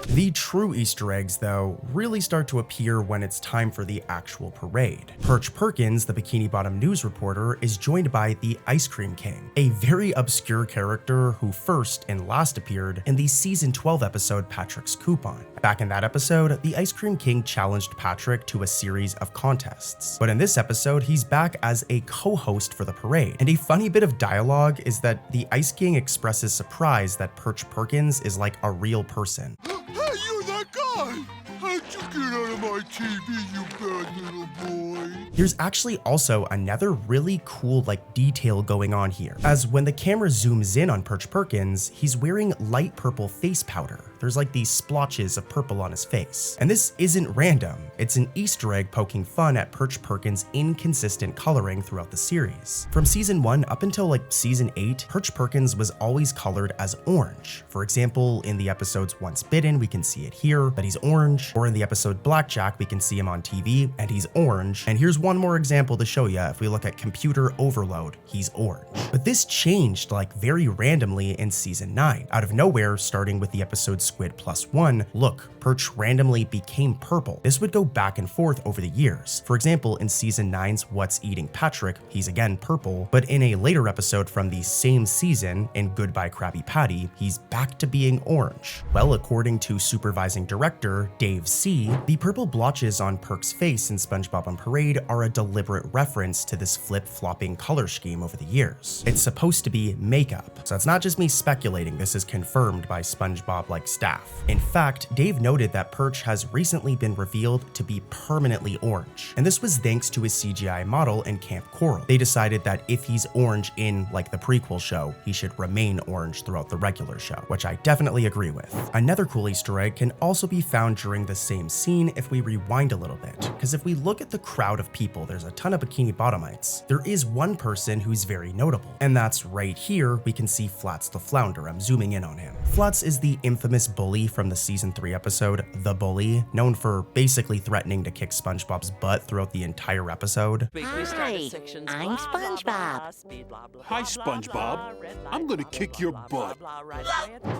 The true Easter eggs, though, really start to appear when it's time for the actual parade. Perch Perkins, the Bikini Bottom news reporter, is joined by the Ice Cream King, a very obscure character who first and last appeared in the season 12 episode Patrick's Coupon. Back in that episode, the Ice Cream King challenged Patrick to a series of contests, but in this episode, he's back as a co-host for the parade. And a funny bit of dialogue is that the Ice King expresses surprise that Perch Perkins is like a real person. Hey, you're that guy! How'd you get out of my TV, you bad little boy? There's actually also another really cool like detail going on here, as when the camera zooms in on Perch Perkins, he's wearing light purple face powder. There's like these splotches of purple on his face. And this isn't random. It's an Easter egg poking fun at Perch Perkins' inconsistent coloring throughout the series. From season 1 up until like season 8, Perch Perkins was always colored as orange. For example, in the episodes Once Bitten, we can see it here, that he's orange, or in the episode Blackjack, we can see him on TV, and he's orange. And here's one more example to show you. If we look at Computer Overload, he's orange. But this changed like very randomly in season 9. Out of nowhere, starting with the episode Squid Plus One, look, Perch randomly became purple. This would go back and forth over the years. For example, in season 9's What's Eating Patrick, he's again purple, but in a later episode from the same season, in Goodbye Krabby Patty, he's back to being orange. Well, according to supervising director Dave C., the purple blotches on Perk's face in SpongeBob on Parade are a deliberate reference to this flip-flopping color scheme over the years. It's supposed to be makeup, so it's not just me speculating, this is confirmed by SpongeBob like staff. In fact, Dave noted that Perch has recently been revealed to be permanently orange, and this was thanks to his CGI model in Camp Coral. They decided that if he's orange in, like, the prequel show, he should remain orange throughout the regular show, which I definitely agree with. Another cool Easter egg can also be found during the same scene if we rewind a little bit, because if we look at the crowd of people, there's a ton of Bikini Bottomites. There is one person who's very notable, and that's right here. We can see Flats the Flounder. I'm zooming in on him. Flats is the infamous bully from the season 3 episode, The Bully, known for basically threatening to kick SpongeBob's butt throughout the entire episode. Hi, I'm SpongeBob. Hi, SpongeBob. I'm gonna kick your butt.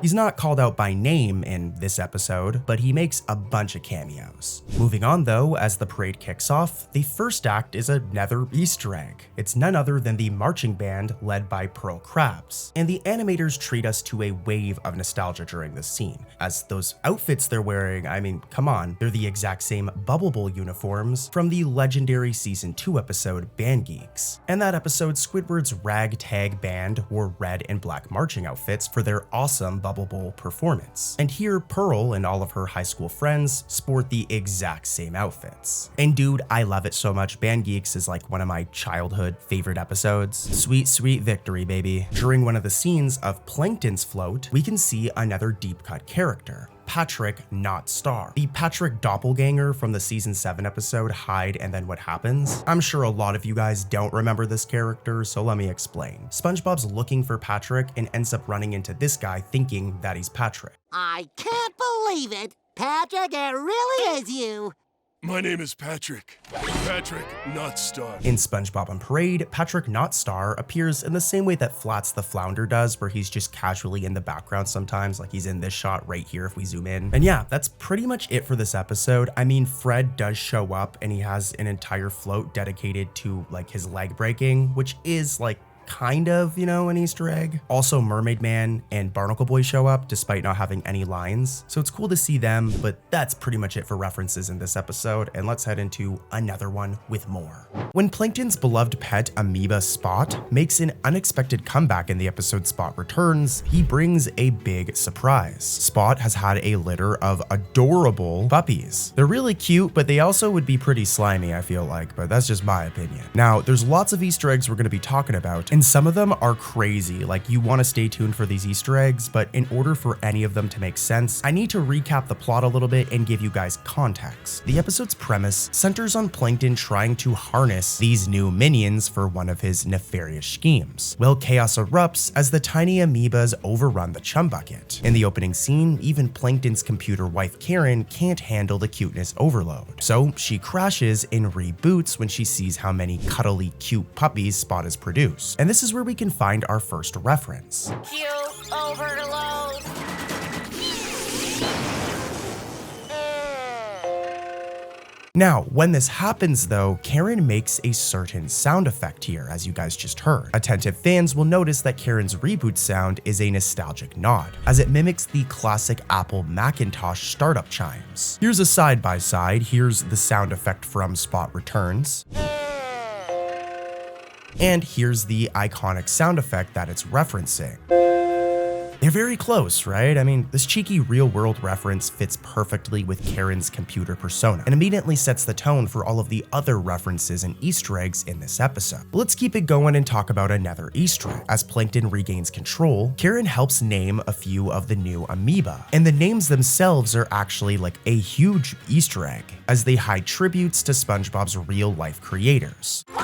He's not called out by name in this episode, but he makes a bunch of cameos. Moving on though, as the parade kicks off, the first act is another Easter egg. It's none other than the marching band led by Pearl Krabs, and the animators treat us to a wave of nostalgia during this scene, as those outfits they're wearing, I mean, come on, they're the exact same Bubble Bowl uniforms from the legendary season 2 episode Band Geeks. And that episode, Squidward's ragtag band wore red and black marching outfits for their awesome Bubble Bowl performance. And here, Pearl and all of her high school friends sport the exact same outfits. And dude, I love it so much. Band Geeks is like one of my childhood favorite episodes. Sweet, sweet victory, baby. During one of the scenes of Plankton's float, we can see another deep cut character, Patrick Not Star, the Patrick doppelganger from the season 7 episode Hide and Then What Happens. I'm sure a lot of you guys don't remember this character, so let me explain. SpongeBob's looking for Patrick and ends up running into this guy thinking that he's Patrick. I can't believe it! Patrick, it really is you! My name is Patrick. Patrick Not Star. In SpongeBob on Parade, Patrick Not Star appears in the same way that Flats the Flounder does, where he's just casually in the background sometimes, like he's in this shot right here if we zoom in. And yeah, that's pretty much it for this episode. I mean, Fred does show up and he has an entire float dedicated to like his leg breaking, which is like kind of, you know, an Easter egg. Also, Mermaid Man and Barnacle Boy show up despite not having any lines, so it's cool to see them, but that's pretty much it for references in this episode, and let's head into another one with more. When Plankton's beloved pet amoeba Spot makes an unexpected comeback in the episode Spot Returns, he brings a big surprise. Spot has had a litter of adorable puppies. They're really cute, but they also would be pretty slimy, I feel like, but that's just my opinion. Now, there's lots of Easter eggs we're going to be talking about, and some of them are crazy, like you want to stay tuned for these Easter eggs, but in order for any of them to make sense, I need to recap the plot a little bit and give you guys context. The episode's premise centers on Plankton trying to harness these new minions for one of his nefarious schemes. Well, chaos erupts as the tiny amoebas overrun the chum bucket. In the opening scene, even Plankton's computer wife Karen can't handle the cuteness overload, so she crashes and reboots when she sees how many cuddly cute puppies Spot has produced. And this is where we can find our first reference. Cue overload. Now, when this happens though, Karen makes a certain sound effect here, as you guys just heard. Attentive fans will notice that Karen's reboot sound is a nostalgic nod, as it mimics the classic Apple Macintosh startup chimes. Here's a side-by-side, here's the sound effect from Spot Returns. And here's the iconic sound effect that it's referencing. They're very close, right? I mean, this cheeky real-world reference fits perfectly with Karen's computer persona and immediately sets the tone for all of the other references and Easter eggs in this episode. But let's keep it going and talk about another Easter egg. As Plankton regains control, Karen helps name a few of the new amoeba, and the names themselves are actually like a huge Easter egg, as they hide tributes to SpongeBob's real-life creators. No,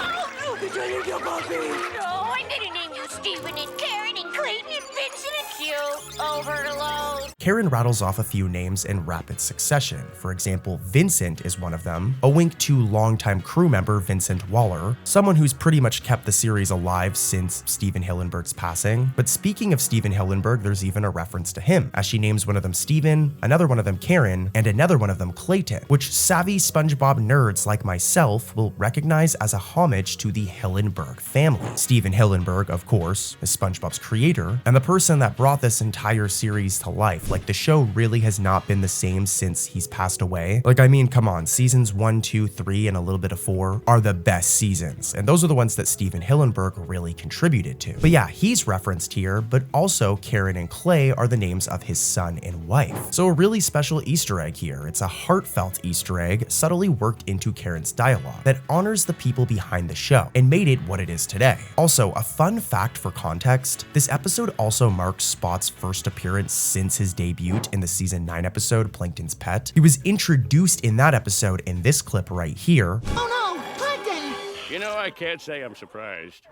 I didn't name you Steven and Karen and Clayton and Vincent and Q. Overload. Karen rattles off a few names in rapid succession. For example, Vincent is one of them, a wink to longtime crew member Vincent Waller, someone who's pretty much kept the series alive since Stephen Hillenburg's passing. But speaking of Stephen Hillenburg, there's even a reference to him, as she names one of them Stephen, another one of them Karen, and another one of them Clayton, which savvy SpongeBob nerds like myself will recognize as a homage to the Hillenburg family. Stephen Hillenburg, of course, is SpongeBob's creator, and the person that brought this entire series to life. Like, like the show really has not been the same since he's passed away. Like, I mean, come on, seasons 1, 2, 3, and a little bit of 4 are the best seasons, and those are the ones that Steven Hillenburg really contributed to. But yeah, he's referenced here, but also Karen and Clay are the names of his son and wife. So a really special Easter egg here. It's a heartfelt Easter egg subtly worked into Karen's dialogue that honors the people behind the show and made it what it is today. Also, a fun fact for context, this episode also marks Spot's first appearance since his debut in the season 9 episode Plankton's Pet. He was introduced in that episode in this clip right here. Oh no, Plankton! You know, I can't say I'm surprised.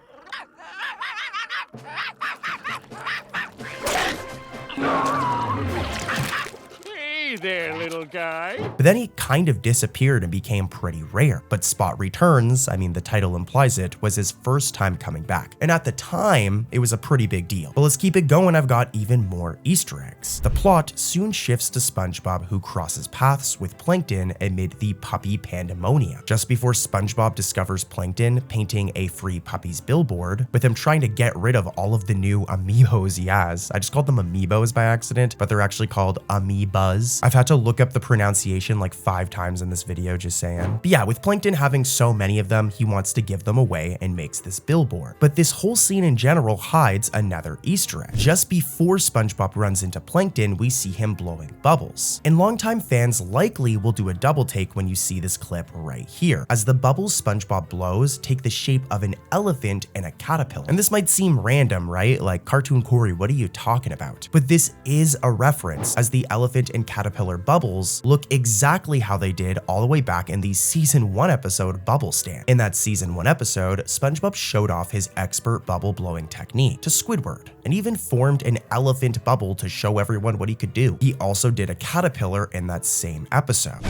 Hey there, little guy. But then he kind of disappeared and became pretty rare. But Spot Returns, I mean the title implies it, was his first time coming back. And at the time, it was a pretty big deal. But let's keep it going, I've got even more Easter eggs. The plot soon shifts to SpongeBob, who crosses paths with Plankton amid the puppy pandemonium. Just before SpongeBob discovers Plankton painting a free puppies billboard, with him trying to get rid of all of the new amiibos he has. I just called them amiibos by accident, but they're actually called amoebas. I've had to look up the pronunciation like 5 times in this video, just saying. But yeah, with Plankton having so many of them, he wants to give them away and makes this billboard. But this whole scene in general hides another Easter egg. Just before SpongeBob runs into Plankton, we see him blowing bubbles. And longtime fans likely will do a double take when you see this clip right here, as the bubbles SpongeBob blows take the shape of an elephant and a caterpillar. And this might seem random, right? Like, Cartoon Corey, what are you talking about? But this is a reference, as the elephant and caterpillar bubbles look exactly how they did all the way back in the season 1 episode Bubble Stand. In that season 1 episode, SpongeBob showed off his expert bubble blowing technique to Squidward and even formed an elephant bubble to show everyone what he could do. He also did a caterpillar in that same episode.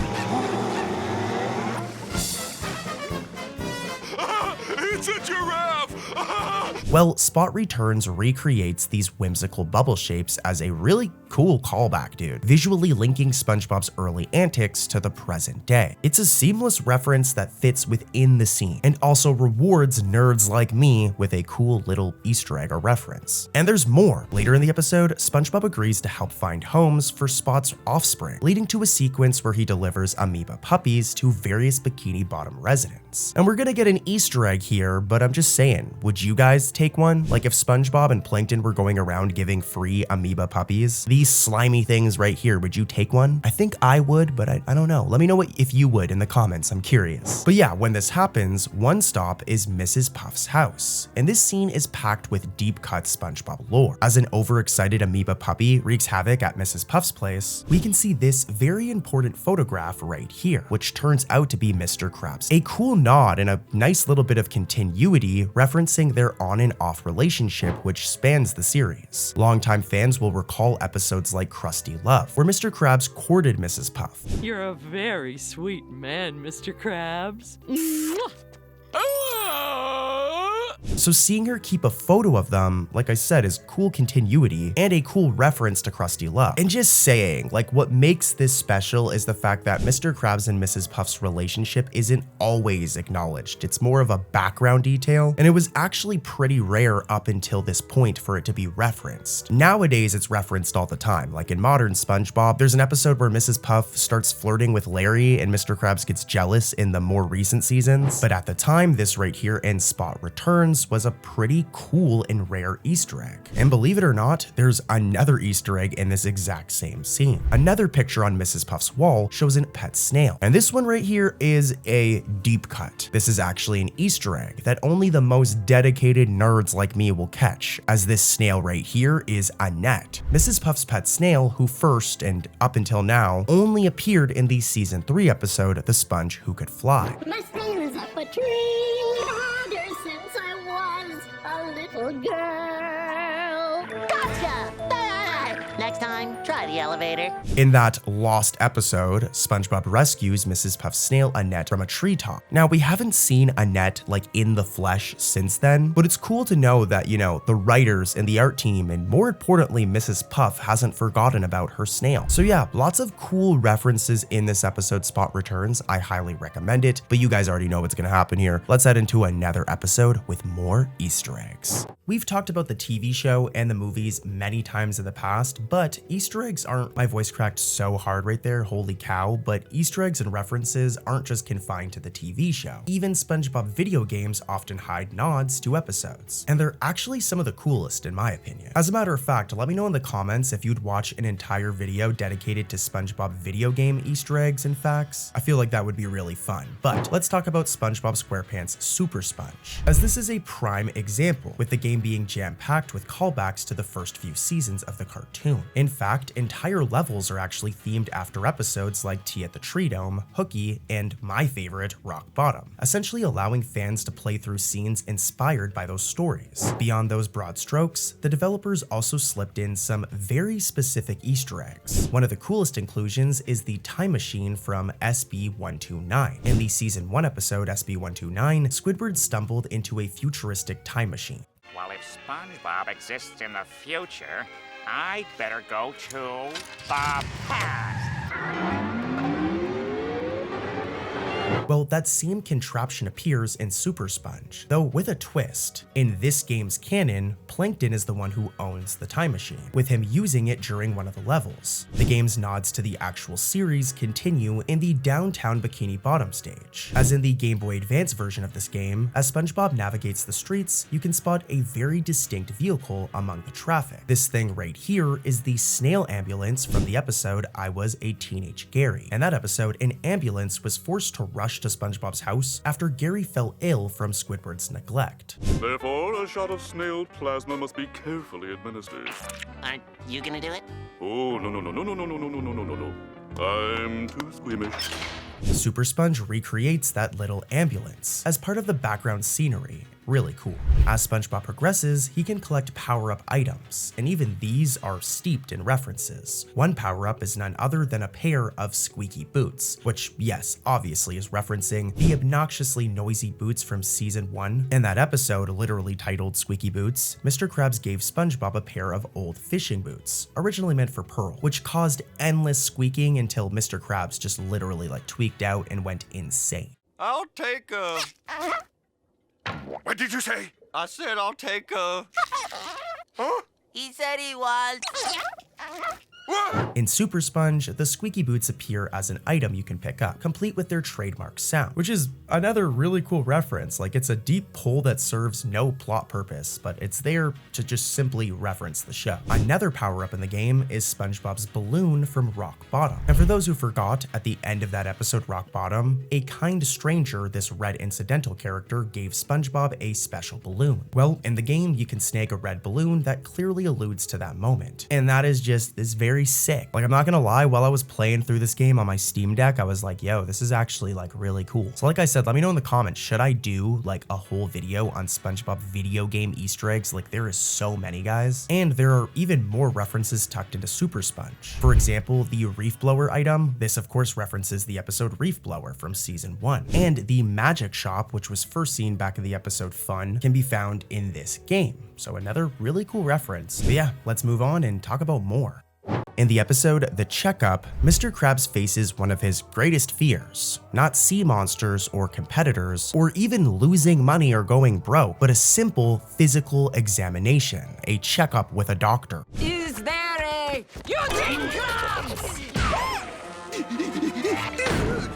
It's a giraffe! Well, Spot Returns recreates these whimsical bubble shapes as a really cool callback, dude, visually linking SpongeBob's early antics to the present day. It's a seamless reference that fits within the scene and also rewards nerds like me with a cool little Easter egg or reference. And there's more. Later in the episode, SpongeBob agrees to help find homes for Spot's offspring, leading to a sequence where he delivers amoeba puppies to various Bikini Bottom residents. And we're gonna get an Easter egg here, but I'm just saying, would you guys take one? Like, if SpongeBob and Plankton were going around giving free amoeba puppies, these slimy things right here, would you take one? I think I would, but I don't know. Let me know if you would in the comments, I'm curious. But yeah, when this happens, one stop is Mrs. Puff's house. And this scene is packed with deep cut SpongeBob lore. As an overexcited amoeba puppy wreaks havoc at Mrs. Puff's place, we can see this very important photograph right here, which turns out to be Mr. Krabs. A cool nod and a nice little bit of continuity referencing their on and off relationship, which spans the series. Longtime fans will recall episodes like Krusty Love, where Mr. Krabs courted Mrs. Puff. You're a very sweet man, Mr. Krabs. So seeing her keep a photo of them, like I said, is cool continuity and a cool reference to Krusty Love. And just saying, like, what makes this special is the fact that Mr. Krabs and Mrs. Puff's relationship isn't always acknowledged. It's more of a background detail, and it was actually pretty rare up until this point for it to be referenced. Nowadays, it's referenced all the time. Like in modern SpongeBob, there's an episode where Mrs. Puff starts flirting with Larry and Mr. Krabs gets jealous in the more recent seasons. But at the time, this right here in Spot Returns was a pretty cool and rare Easter egg. And believe it or not, there's another Easter egg in this exact same scene. Another picture on Mrs. Puff's wall shows a pet snail. And this one right here is a deep cut. This is actually an Easter egg that only the most dedicated nerds like me will catch, as this snail right here is Annette, Mrs. Puff's pet snail, who first and up until now only appeared in the season 3 episode The Sponge Who Could Fly. My snail is up a tree harder since I was a little girl. Gotcha! Next time, try the elevator. In that lost episode, SpongeBob rescues Mrs. Puff's snail Annette from a treetop. Now, we haven't seen Annette like in the flesh since then, but it's cool to know that, you know, the writers and the art team, and more importantly, Mrs. Puff hasn't forgotten about her snail. So yeah, lots of cool references in this episode Spot Returns. I highly recommend it, but you guys already know what's gonna happen here. Let's head into another episode with more Easter eggs. We've talked about the TV show and the movies many times in the past, but Easter eggs aren't My voice cracked so hard right there, holy cow, but Easter eggs and references aren't just confined to the TV show. Even SpongeBob video games often hide nods to episodes, and they're actually some of the coolest in my opinion. As a matter of fact, let me know in the comments if you'd watch an entire video dedicated to SpongeBob video game Easter eggs and facts. I feel like that would be really fun. But let's talk about SpongeBob SquarePants Super Sponge, as this is a prime example, with the game being jam-packed with callbacks to the first few seasons of the cartoon. In fact, entire levels are actually themed after episodes like Tea at the Tree Dome, Hooky, and my favorite, Rock Bottom, essentially allowing fans to play through scenes inspired by those stories. Beyond those broad strokes, the developers also slipped in some very specific Easter eggs. One of the coolest inclusions is the time machine from SB-129. In the Season 1 episode SB-129, Squidward stumbled into a futuristic time machine. Well, if SpongeBob exists in the future, I'd better go to the past. Well, that same contraption appears in Super Sponge, though with a twist. In this game's canon, Plankton is the one who owns the time machine, with him using it during one of the levels. The game's nods to the actual series continue in the downtown Bikini Bottom stage. As in the Game Boy Advance version of this game, as SpongeBob navigates the streets, you can spot a very distinct vehicle among the traffic. This thing right here is the snail ambulance from the episode I Was a Teenage Gary. In that episode, an ambulance was forced to rush to SpongeBob's house after Gary fell ill from Squidward's neglect. Therefore, a shot of snail plasma must be carefully administered. Aren't you gonna do it? Oh, no. I'm too squeamish. Super Sponge recreates that little ambulance as part of the background scenery. Really cool. As SpongeBob progresses, he can collect power-up items, and even these are steeped in references. One power-up is none other than a pair of squeaky boots, which, yes, obviously is referencing the obnoxiously noisy boots from Season 1. In that episode, literally titled Squeaky Boots, Mr. Krabs gave SpongeBob a pair of old fishing boots, originally meant for Pearl, which caused endless squeaking until Mr. Krabs just literally tweaked out and went insane. I'll take a... What did you say? I said I'll take a... Huh? He said he was. In Super Sponge, the squeaky boots appear as an item you can pick up, complete with their trademark sound, which is another really cool reference. It's a deep pull that serves no plot purpose, but it's there to just simply reference the show. Another power-up in the game is SpongeBob's balloon from Rock Bottom. And for those who forgot, at the end of that episode Rock Bottom, a kind stranger, this red incidental character, gave SpongeBob a special balloon. Well, in the game, you can snag a red balloon that clearly alludes to that moment. And that is just this very sick. I'm not gonna lie, while I was playing through this game on my Steam Deck, I was like, yo, this is actually really cool. So like I said, let me know in the comments, should I do a whole video on SpongeBob video game Easter eggs? There is so many, guys. And there are even more references tucked into Super Sponge. For example, the Reef Blower item. This of course references the episode Reef Blower from Season 1. And the Magic Shop, which was first seen back in the episode Fun, can be found in this game. So another really cool reference. But yeah, let's move on and talk about more. In the episode The Checkup, Mr. Krabs faces one of his greatest fears. Not sea monsters or competitors, or even losing money or going broke, but a simple physical examination, a checkup with a doctor. Is there a Eugene Krabs?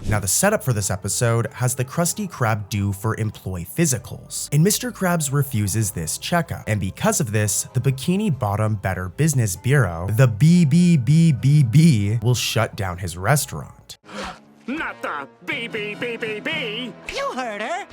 Now the setup for this episode has the Krusty Krab due for employee physicals, and Mr. Krabs refuses this checkup, and because of this, the Bikini Bottom Better Business Bureau, the BBBBB, will shut down his restaurant. Not the BBBBB! You heard her.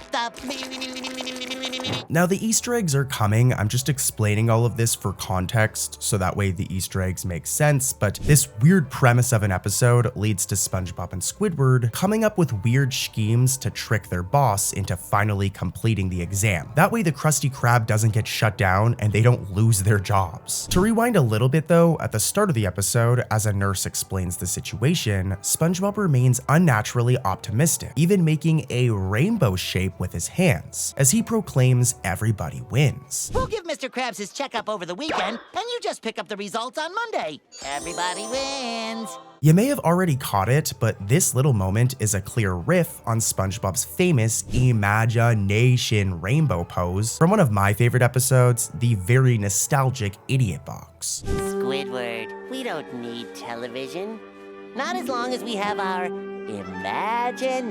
Now the Easter eggs are coming, I'm just explaining all of this for context so that way the Easter eggs make sense, but this weird premise of an episode leads to SpongeBob and Squidward coming up with weird schemes to trick their boss into finally completing the exam. That way the Krusty Krab doesn't get shut down and they don't lose their jobs. To rewind a little bit though, at the start of the episode, as a nurse explains the situation, SpongeBob remains unnaturally optimistic, even making a rainbow shape with his hands, as he proclaims everybody wins. We'll give Mr. Krabs his checkup over the weekend, and you just pick up the results on Monday. Everybody wins. You may have already caught it, but this little moment is a clear riff on SpongeBob's famous imagination rainbow pose from one of my favorite episodes, the very nostalgic Idiot Box. Squidward, We don't need television. Not as long as we have our imagination.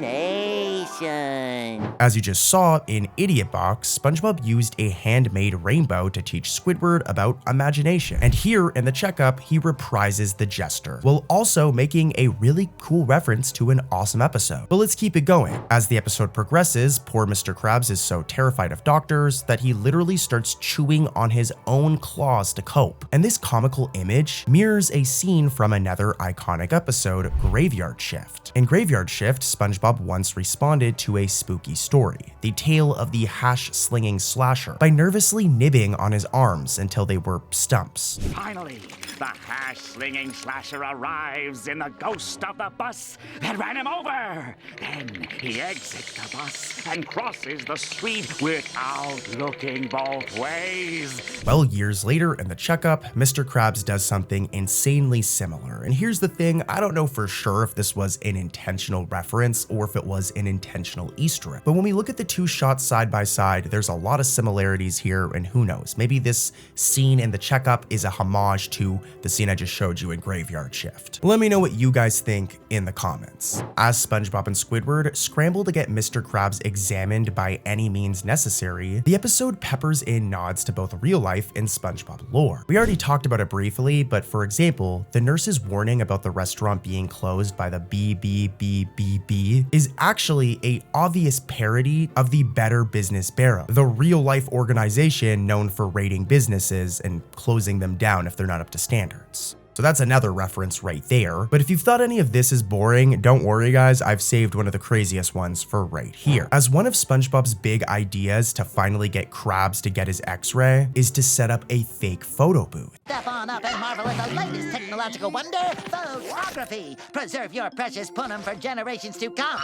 As you just saw in Idiot Box, SpongeBob used a handmade rainbow to teach Squidward about imagination. And here in the checkup, he reprises the jester, while also making a really cool reference to an awesome episode. But let's keep it going. As the episode progresses, poor Mr. Krabs is so terrified of doctors that he literally starts chewing on his own claws to cope. And this comical image mirrors a scene from another iconic episode, Graveyard Shift. In Graveyard Shift, SpongeBob once responded to a spooky story, the tale of the hash-slinging slasher, by nervously nibbing on his arms until they were stumps. Finally, the hash-slinging slasher arrives in the ghost of the bus that ran him over. Then he exits the bus and crosses the street without looking both ways. Well, years later in the checkup, Mr. Krabs does something insanely similar. And here's the thing, I don't know for sure if this was an intentional reference or if it was an intentional Easter egg. But when we look at the two shots side by side, there's a lot of similarities here, and who knows, maybe this scene in the checkup is a homage to the scene I just showed you in Graveyard Shift. Let me know what you guys think in the comments. As SpongeBob and Squidward scramble to get Mr. Krabs examined by any means necessary, the episode peppers in nods to both real life and SpongeBob lore. We already talked about it briefly, but for example, the nurse's warning about the restaurant being closed by the BBBBB is actually a obvious parody of the Better Business Bureau, the real-life organization known for raiding businesses and closing them down if they're not up to standards. So that's another reference right there. But if you've thought any of this is boring, don't worry guys, I've saved one of the craziest ones for right here. As one of SpongeBob's big ideas to finally get Krabs to get his X-ray is to set up a fake photo booth. Step on up and marvel at the latest technological wonder, photography. Preserve your precious punum for generations to come.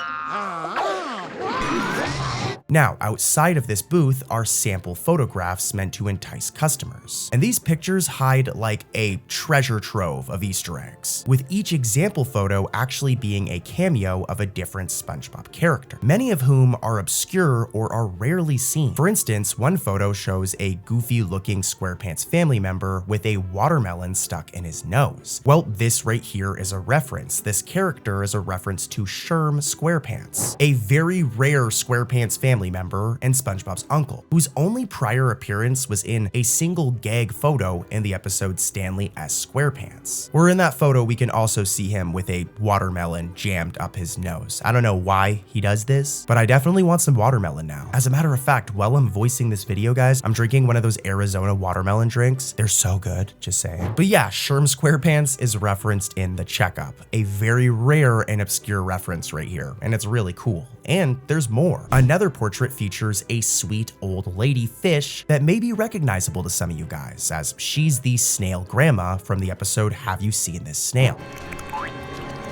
Now, outside of this booth are sample photographs meant to entice customers. And these pictures hide like a treasure trove of Easter eggs, with each example photo actually being a cameo of a different SpongeBob character, many of whom are obscure or are rarely seen. For instance, one photo shows a goofy-looking SquarePants family member with a watermelon stuck in his nose. Well, this right here is a reference. This character is a reference to Sherm SquarePants, a very rare SquarePants family member and SpongeBob's uncle, whose only prior appearance was in a single gag photo in the episode Stanley S. SquarePants. Where in that photo we can also see him with a watermelon jammed up his nose. I don't know why he does this, but I definitely want some watermelon now. As a matter of fact, while I'm voicing this video, guys, I'm drinking one of those Arizona watermelon drinks. They're so good, just saying. But yeah, Sherm SquarePants is referenced in the checkup, a very rare and obscure reference right here, and it's really cool. And there's more. Another portrait features a sweet old lady fish that may be recognizable to some of you guys, as she's the snail grandma from the episode Have You Seen This Snail?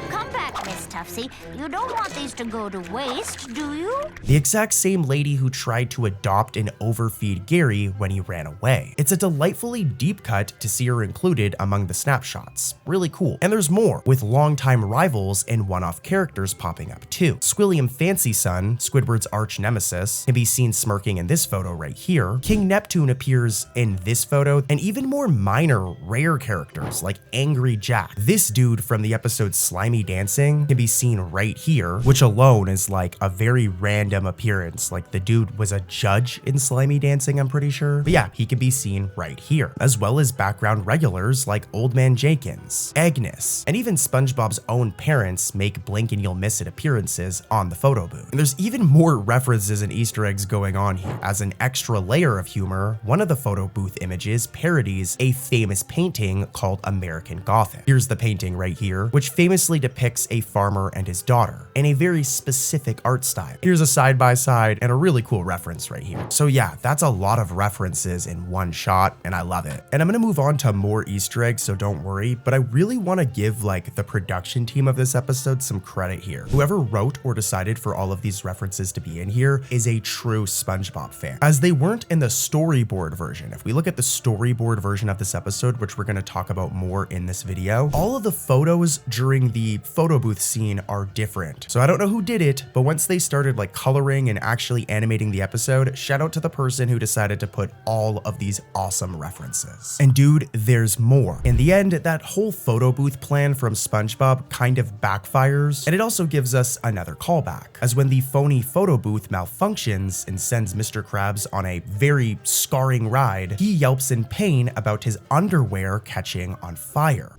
Come back, Miss Tuftsy. You don't want these to go to waste, do you? The exact same lady who tried to adopt and overfeed Gary when he ran away. It's a delightfully deep cut to see her included among the snapshots. Really cool. And there's more, with longtime rivals and one-off characters popping up too. Squilliam Fancy Son, Squidward's arch nemesis, can be seen smirking in this photo right here. King Neptune appears in this photo, and even more minor, rare characters like Angry Jack. This dude from the episode Slimy Dancing can be seen right here, which alone is like a very random appearance. Like the dude was a judge in Slimy Dancing, I'm pretty sure. But yeah, he can be seen right here, as well as background regulars like Old Man Jenkins, Agnes, and even SpongeBob's own parents make blink and you'll miss it appearances on the photo booth. And there's even more references and Easter eggs going on here. As an extra layer of humor, one of the photo booth images parodies a famous painting called American Gothic. Here's the painting right here, which famously depicts a farmer and his daughter in a very specific art style. Here's a side-by-side and a really cool reference right here. So yeah, that's a lot of references in one shot, and I love it. And I'm gonna move on to more Easter eggs, so don't worry, but I really wanna give like the production team of this episode some credit here. Whoever wrote or decided for all of these references to be in here is a true SpongeBob fan, as they weren't in the storyboard version. If we look at the storyboard version of this episode, which we're gonna talk about more in this video, all of the photos during the photo booth scene scene are different. So I don't know who did it, but once they started like coloring and actually animating the episode, shout out to the person who decided to put all of these awesome references. And dude, there's more. In the end, that whole photo booth plan from SpongeBob kind of backfires, and it also gives us another callback, as when the phony photo booth malfunctions and sends Mr. Krabs on a very scarring ride, he yelps in pain about his underwear catching on fire.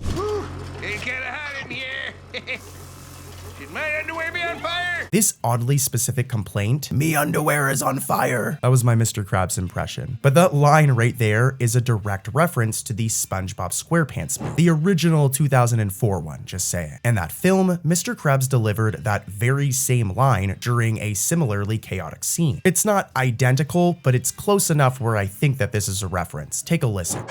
It's kinda hot in here. Should my underwear be on fire? This oddly specific complaint, "Me underwear is on fire," that was my Mr. Krabs impression. But that line right there is a direct reference to the SpongeBob SquarePants movie, the original 2004 one, just saying. In that film, Mr. Krabs delivered that very same line during a similarly chaotic scene. It's not identical, but it's close enough where I think that this is a reference. Take a listen.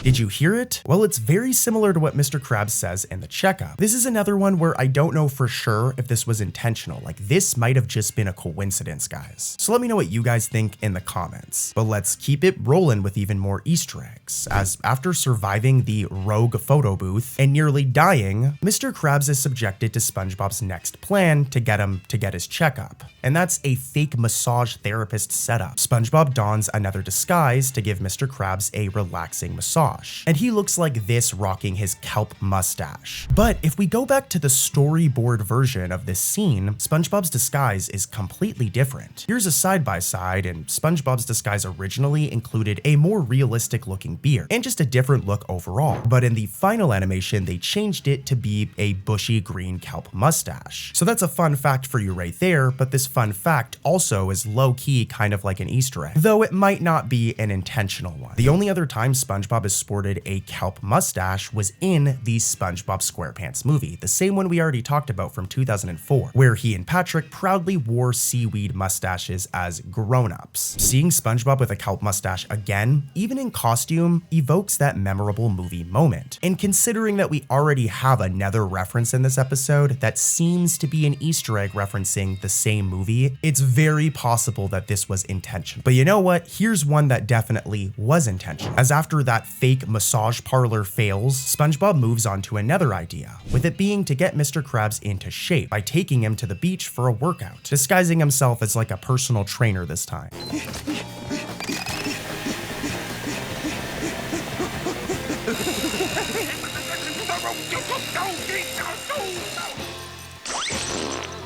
Did you hear it? Well, it's very similar to what Mr. Krabs says in the checkup. This is another one where I don't know for sure if this was intentional. Like, this might have just been a coincidence, guys. So let me know what you guys think in the comments. But let's keep it rolling with even more Easter eggs, as after surviving the rogue photo booth and nearly dying, Mr. Krabs is subjected to SpongeBob's next plan to get him to get his checkup. And that's a fake massage therapist setup. SpongeBob dons another disguise to give Mr. Krabs a relaxing massage. And he looks like this rocking his kelp mustache. But if we go back to the storyboard version of this scene, SpongeBob's disguise is completely different. Here's a side-by-side, and SpongeBob's disguise originally included a more realistic looking beard and just a different look overall. But in the final animation, they changed it to be a bushy green kelp mustache. So that's a fun fact for you right there, but this fun fact also is low-key kind of like an Easter egg, though it might not be an intentional one. The only other time SpongeBob is sported a kelp mustache was in the SpongeBob SquarePants movie, the same one we already talked about from 2004, where he and Patrick proudly wore seaweed mustaches as grown-ups. Seeing SpongeBob with a kelp mustache again, even in costume, evokes that memorable movie moment. And considering that we already have another reference in this episode that seems to be an Easter egg referencing the same movie, it's very possible that this was intentional. But you know what? Here's one that definitely was intentional, as after that fake massage parlor fails, SpongeBob moves on to another idea, with it being to get Mr. Krabs into shape by taking him to the beach for a workout, disguising himself as like a personal trainer this time.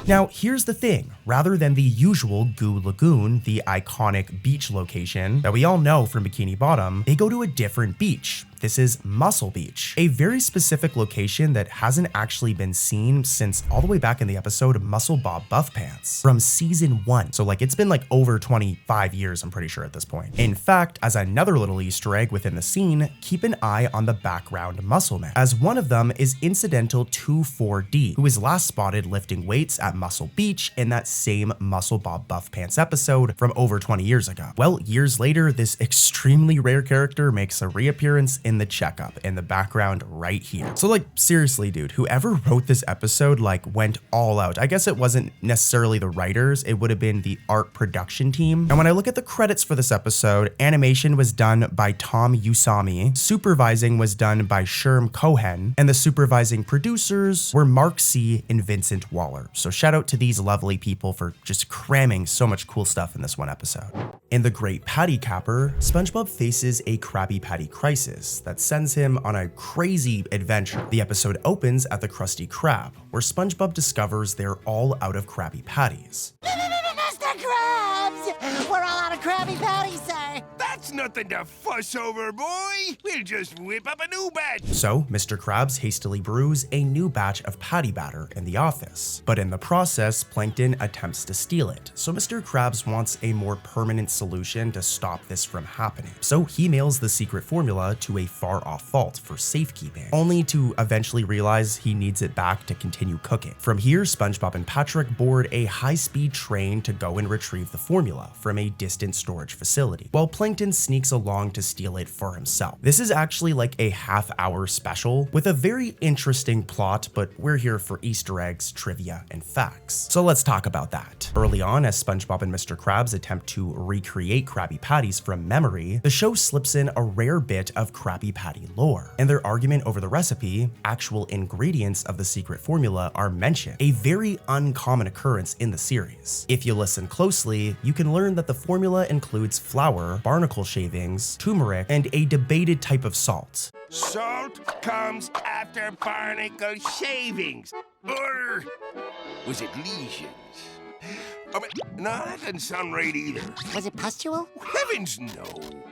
Now, here's the thing. Rather than the usual Goo Lagoon, the iconic beach location that we all know from Bikini Bottom, they go to a different beach. This is Muscle Beach, a very specific location that hasn't actually been seen since all the way back in the episode Muscle Bob Buff Pants from season 1. So like it's been like over 25 years, I'm pretty sure at this point. In fact, as another little Easter egg within the scene, keep an eye on the background muscle men, as one of them is incidental to 4D, who is last spotted lifting weights at Muscle Beach in that same Muscle Bob Buff Pants episode from over 20 years ago. Well, years later, this extremely rare character makes a reappearance in the checkup in the background right here. So like seriously, dude, whoever wrote this episode like went all out. I guess it wasn't necessarily the writers, it would have been the art production team. And when I look at the credits for this episode, animation was done by Tom Usami, supervising was done by Sherm Cohen, and the supervising producers were Mark C. and Vincent Waller. So shout out to these lovely people for just cramming so much cool stuff in this one episode. In the Great Patty Capper, SpongeBob faces a Krabby Patty crisis that sends him on a crazy adventure. The episode opens at the Krusty Krab, where SpongeBob discovers they're all out of Krabby Patties. Mr. Krabs! We're all out of Krabby Patties, sir! That's nothing to fuss over, boy. We'll just whip up a new batch. So, Mr. Krabs hastily brews a new batch of patty batter in the office. But in the process, Plankton attempts to steal it. So Mr. Krabs wants a more permanent solution to stop this from happening. So he mails the secret formula to a far-off vault for safekeeping, only to eventually realize he needs it back to continue cooking. From here, SpongeBob and Patrick board a high-speed train to go and retrieve the formula from a distant storage facility, while Plankton sneaks along to steal it for himself. This is actually like a half-hour special with a very interesting plot, but we're here for Easter eggs, trivia, and facts. So let's talk about that. Early on, as SpongeBob and Mr. Krabs attempt to recreate Krabby Patties from memory, the show slips in a rare bit of Krabby Patty lore. In their argument over the recipe, actual ingredients of the secret formula are mentioned, a very uncommon occurrence in the series. If you listen closely, you can learn that the formula includes flour, barnacle shavings, turmeric, and a debated type of salt. Salt comes after barnacle shavings. Or was it lesions? Oh, but no, that doesn't sound right either. Was it pustule? Heavens no.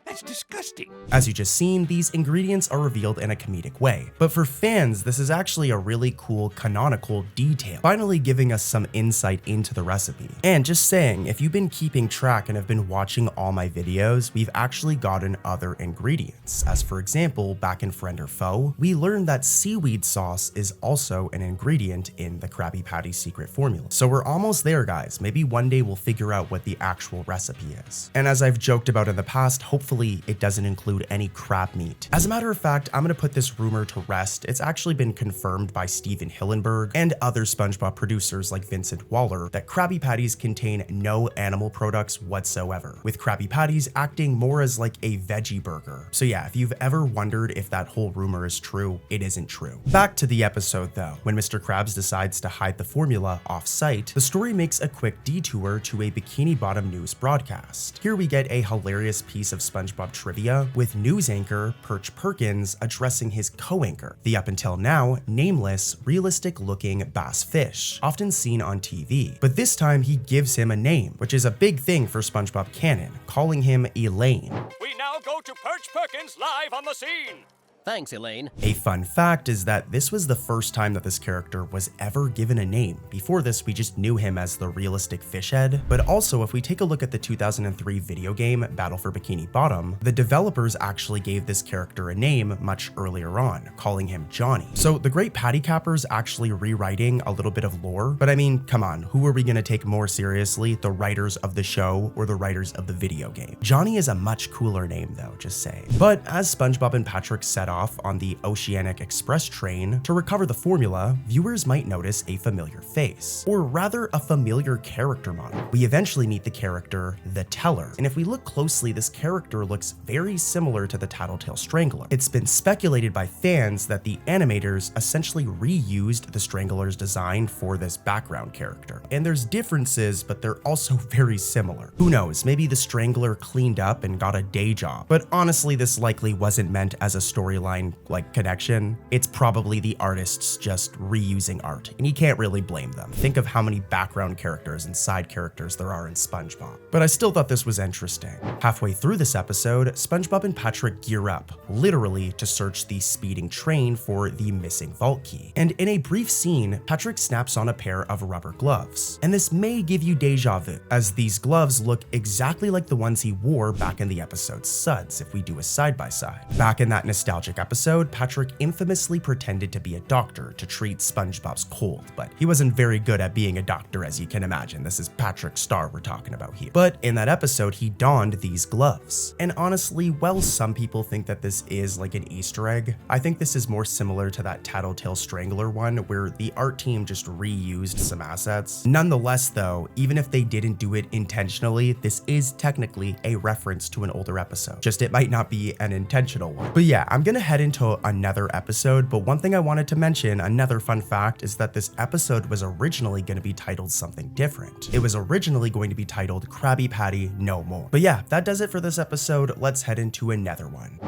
That's disgusting. As you just seen, these ingredients are revealed in a comedic way. But for fans, this is actually a really cool canonical detail, finally giving us some insight into the recipe. And just saying, if you've been keeping track and have been watching all my videos, we've actually gotten other ingredients. As for example, back in Friend or Foe, we learned that seaweed sauce is also an ingredient in the Krabby Patty secret formula. So we're almost there, guys. Maybe one day we'll figure out what the actual recipe is. And as I've joked about in the past, hopefully it doesn't include any crab meat. As a matter of fact, I'm gonna put this rumor to rest. It's actually been confirmed by Steven Hillenburg and other SpongeBob producers like Vincent Waller that Krabby Patties contain no animal products whatsoever, with Krabby Patties acting more as like a veggie burger. So yeah, if you've ever wondered if that whole rumor is true, it isn't true. Back to the episode though. When Mr. Krabs decides to hide the formula off-site, the story makes a quick detour to a Bikini Bottom news broadcast. Here we get a hilarious piece of SpongeBob trivia with news anchor Perch Perkins addressing his co-anchor, the up until now nameless, realistic-looking bass fish, often seen on TV. But this time he gives him a name, which is a big thing for SpongeBob canon, calling him Elaine. We now go to Perch Perkins live on the scene. Thanks, Elaine. A fun fact is that this was the first time that this character was ever given a name. Before this, we just knew him as the realistic fish head. But also, if we take a look at the 2003 video game Battle for Bikini Bottom, the developers actually gave this character a name much earlier on, calling him Johnny. So the Great Patty Capper's actually rewriting a little bit of lore, but I mean, come on, who are we gonna take more seriously, the writers of the show or the writers of the video game? Johnny is a much cooler name though, just saying. But as SpongeBob and Patrick set off on the Oceanic Express train to recover the formula, viewers might notice a familiar face, or rather a familiar character model. We eventually meet the character, the Teller, and if we look closely, this character looks very similar to the Tattletale Strangler. It's been speculated by fans that the animators essentially reused the Strangler's design for this background character. And there's differences, but they're also very similar. Who knows, maybe the Strangler cleaned up and got a day job, but honestly, this likely wasn't meant as a storyline like connection. It's probably the artists just reusing art, and you can't really blame them. Think of how many background characters and side characters there are in SpongeBob. But I still thought this was interesting. Halfway through this episode, SpongeBob and Patrick gear up, literally to search the speeding train for the missing vault key. And in a brief scene, Patrick snaps on a pair of rubber gloves. And this may give you deja vu, as these gloves look exactly like the ones he wore back in the episode Suds, if we do a side-by-side. Back in that nostalgic episode, Patrick infamously pretended to be a doctor to treat SpongeBob's cold, but he wasn't very good at being a doctor, as you can imagine. This is Patrick Star we're talking about here. But in that episode, he donned these gloves. And honestly, while some people think that this is like an Easter egg, I think this is more similar to that Tattletale Strangler one, where the art team just reused some assets. Nonetheless though, even if they didn't do it intentionally, this is technically a reference to an older episode. Just it might not be an intentional one. But yeah, I'm gonna head into another episode, but one thing I wanted to mention, another fun fact, is that this episode was originally going to be titled something different. It was originally going to be titled Krabby Patty No More. But yeah, that does it for this episode. Let's head into another one.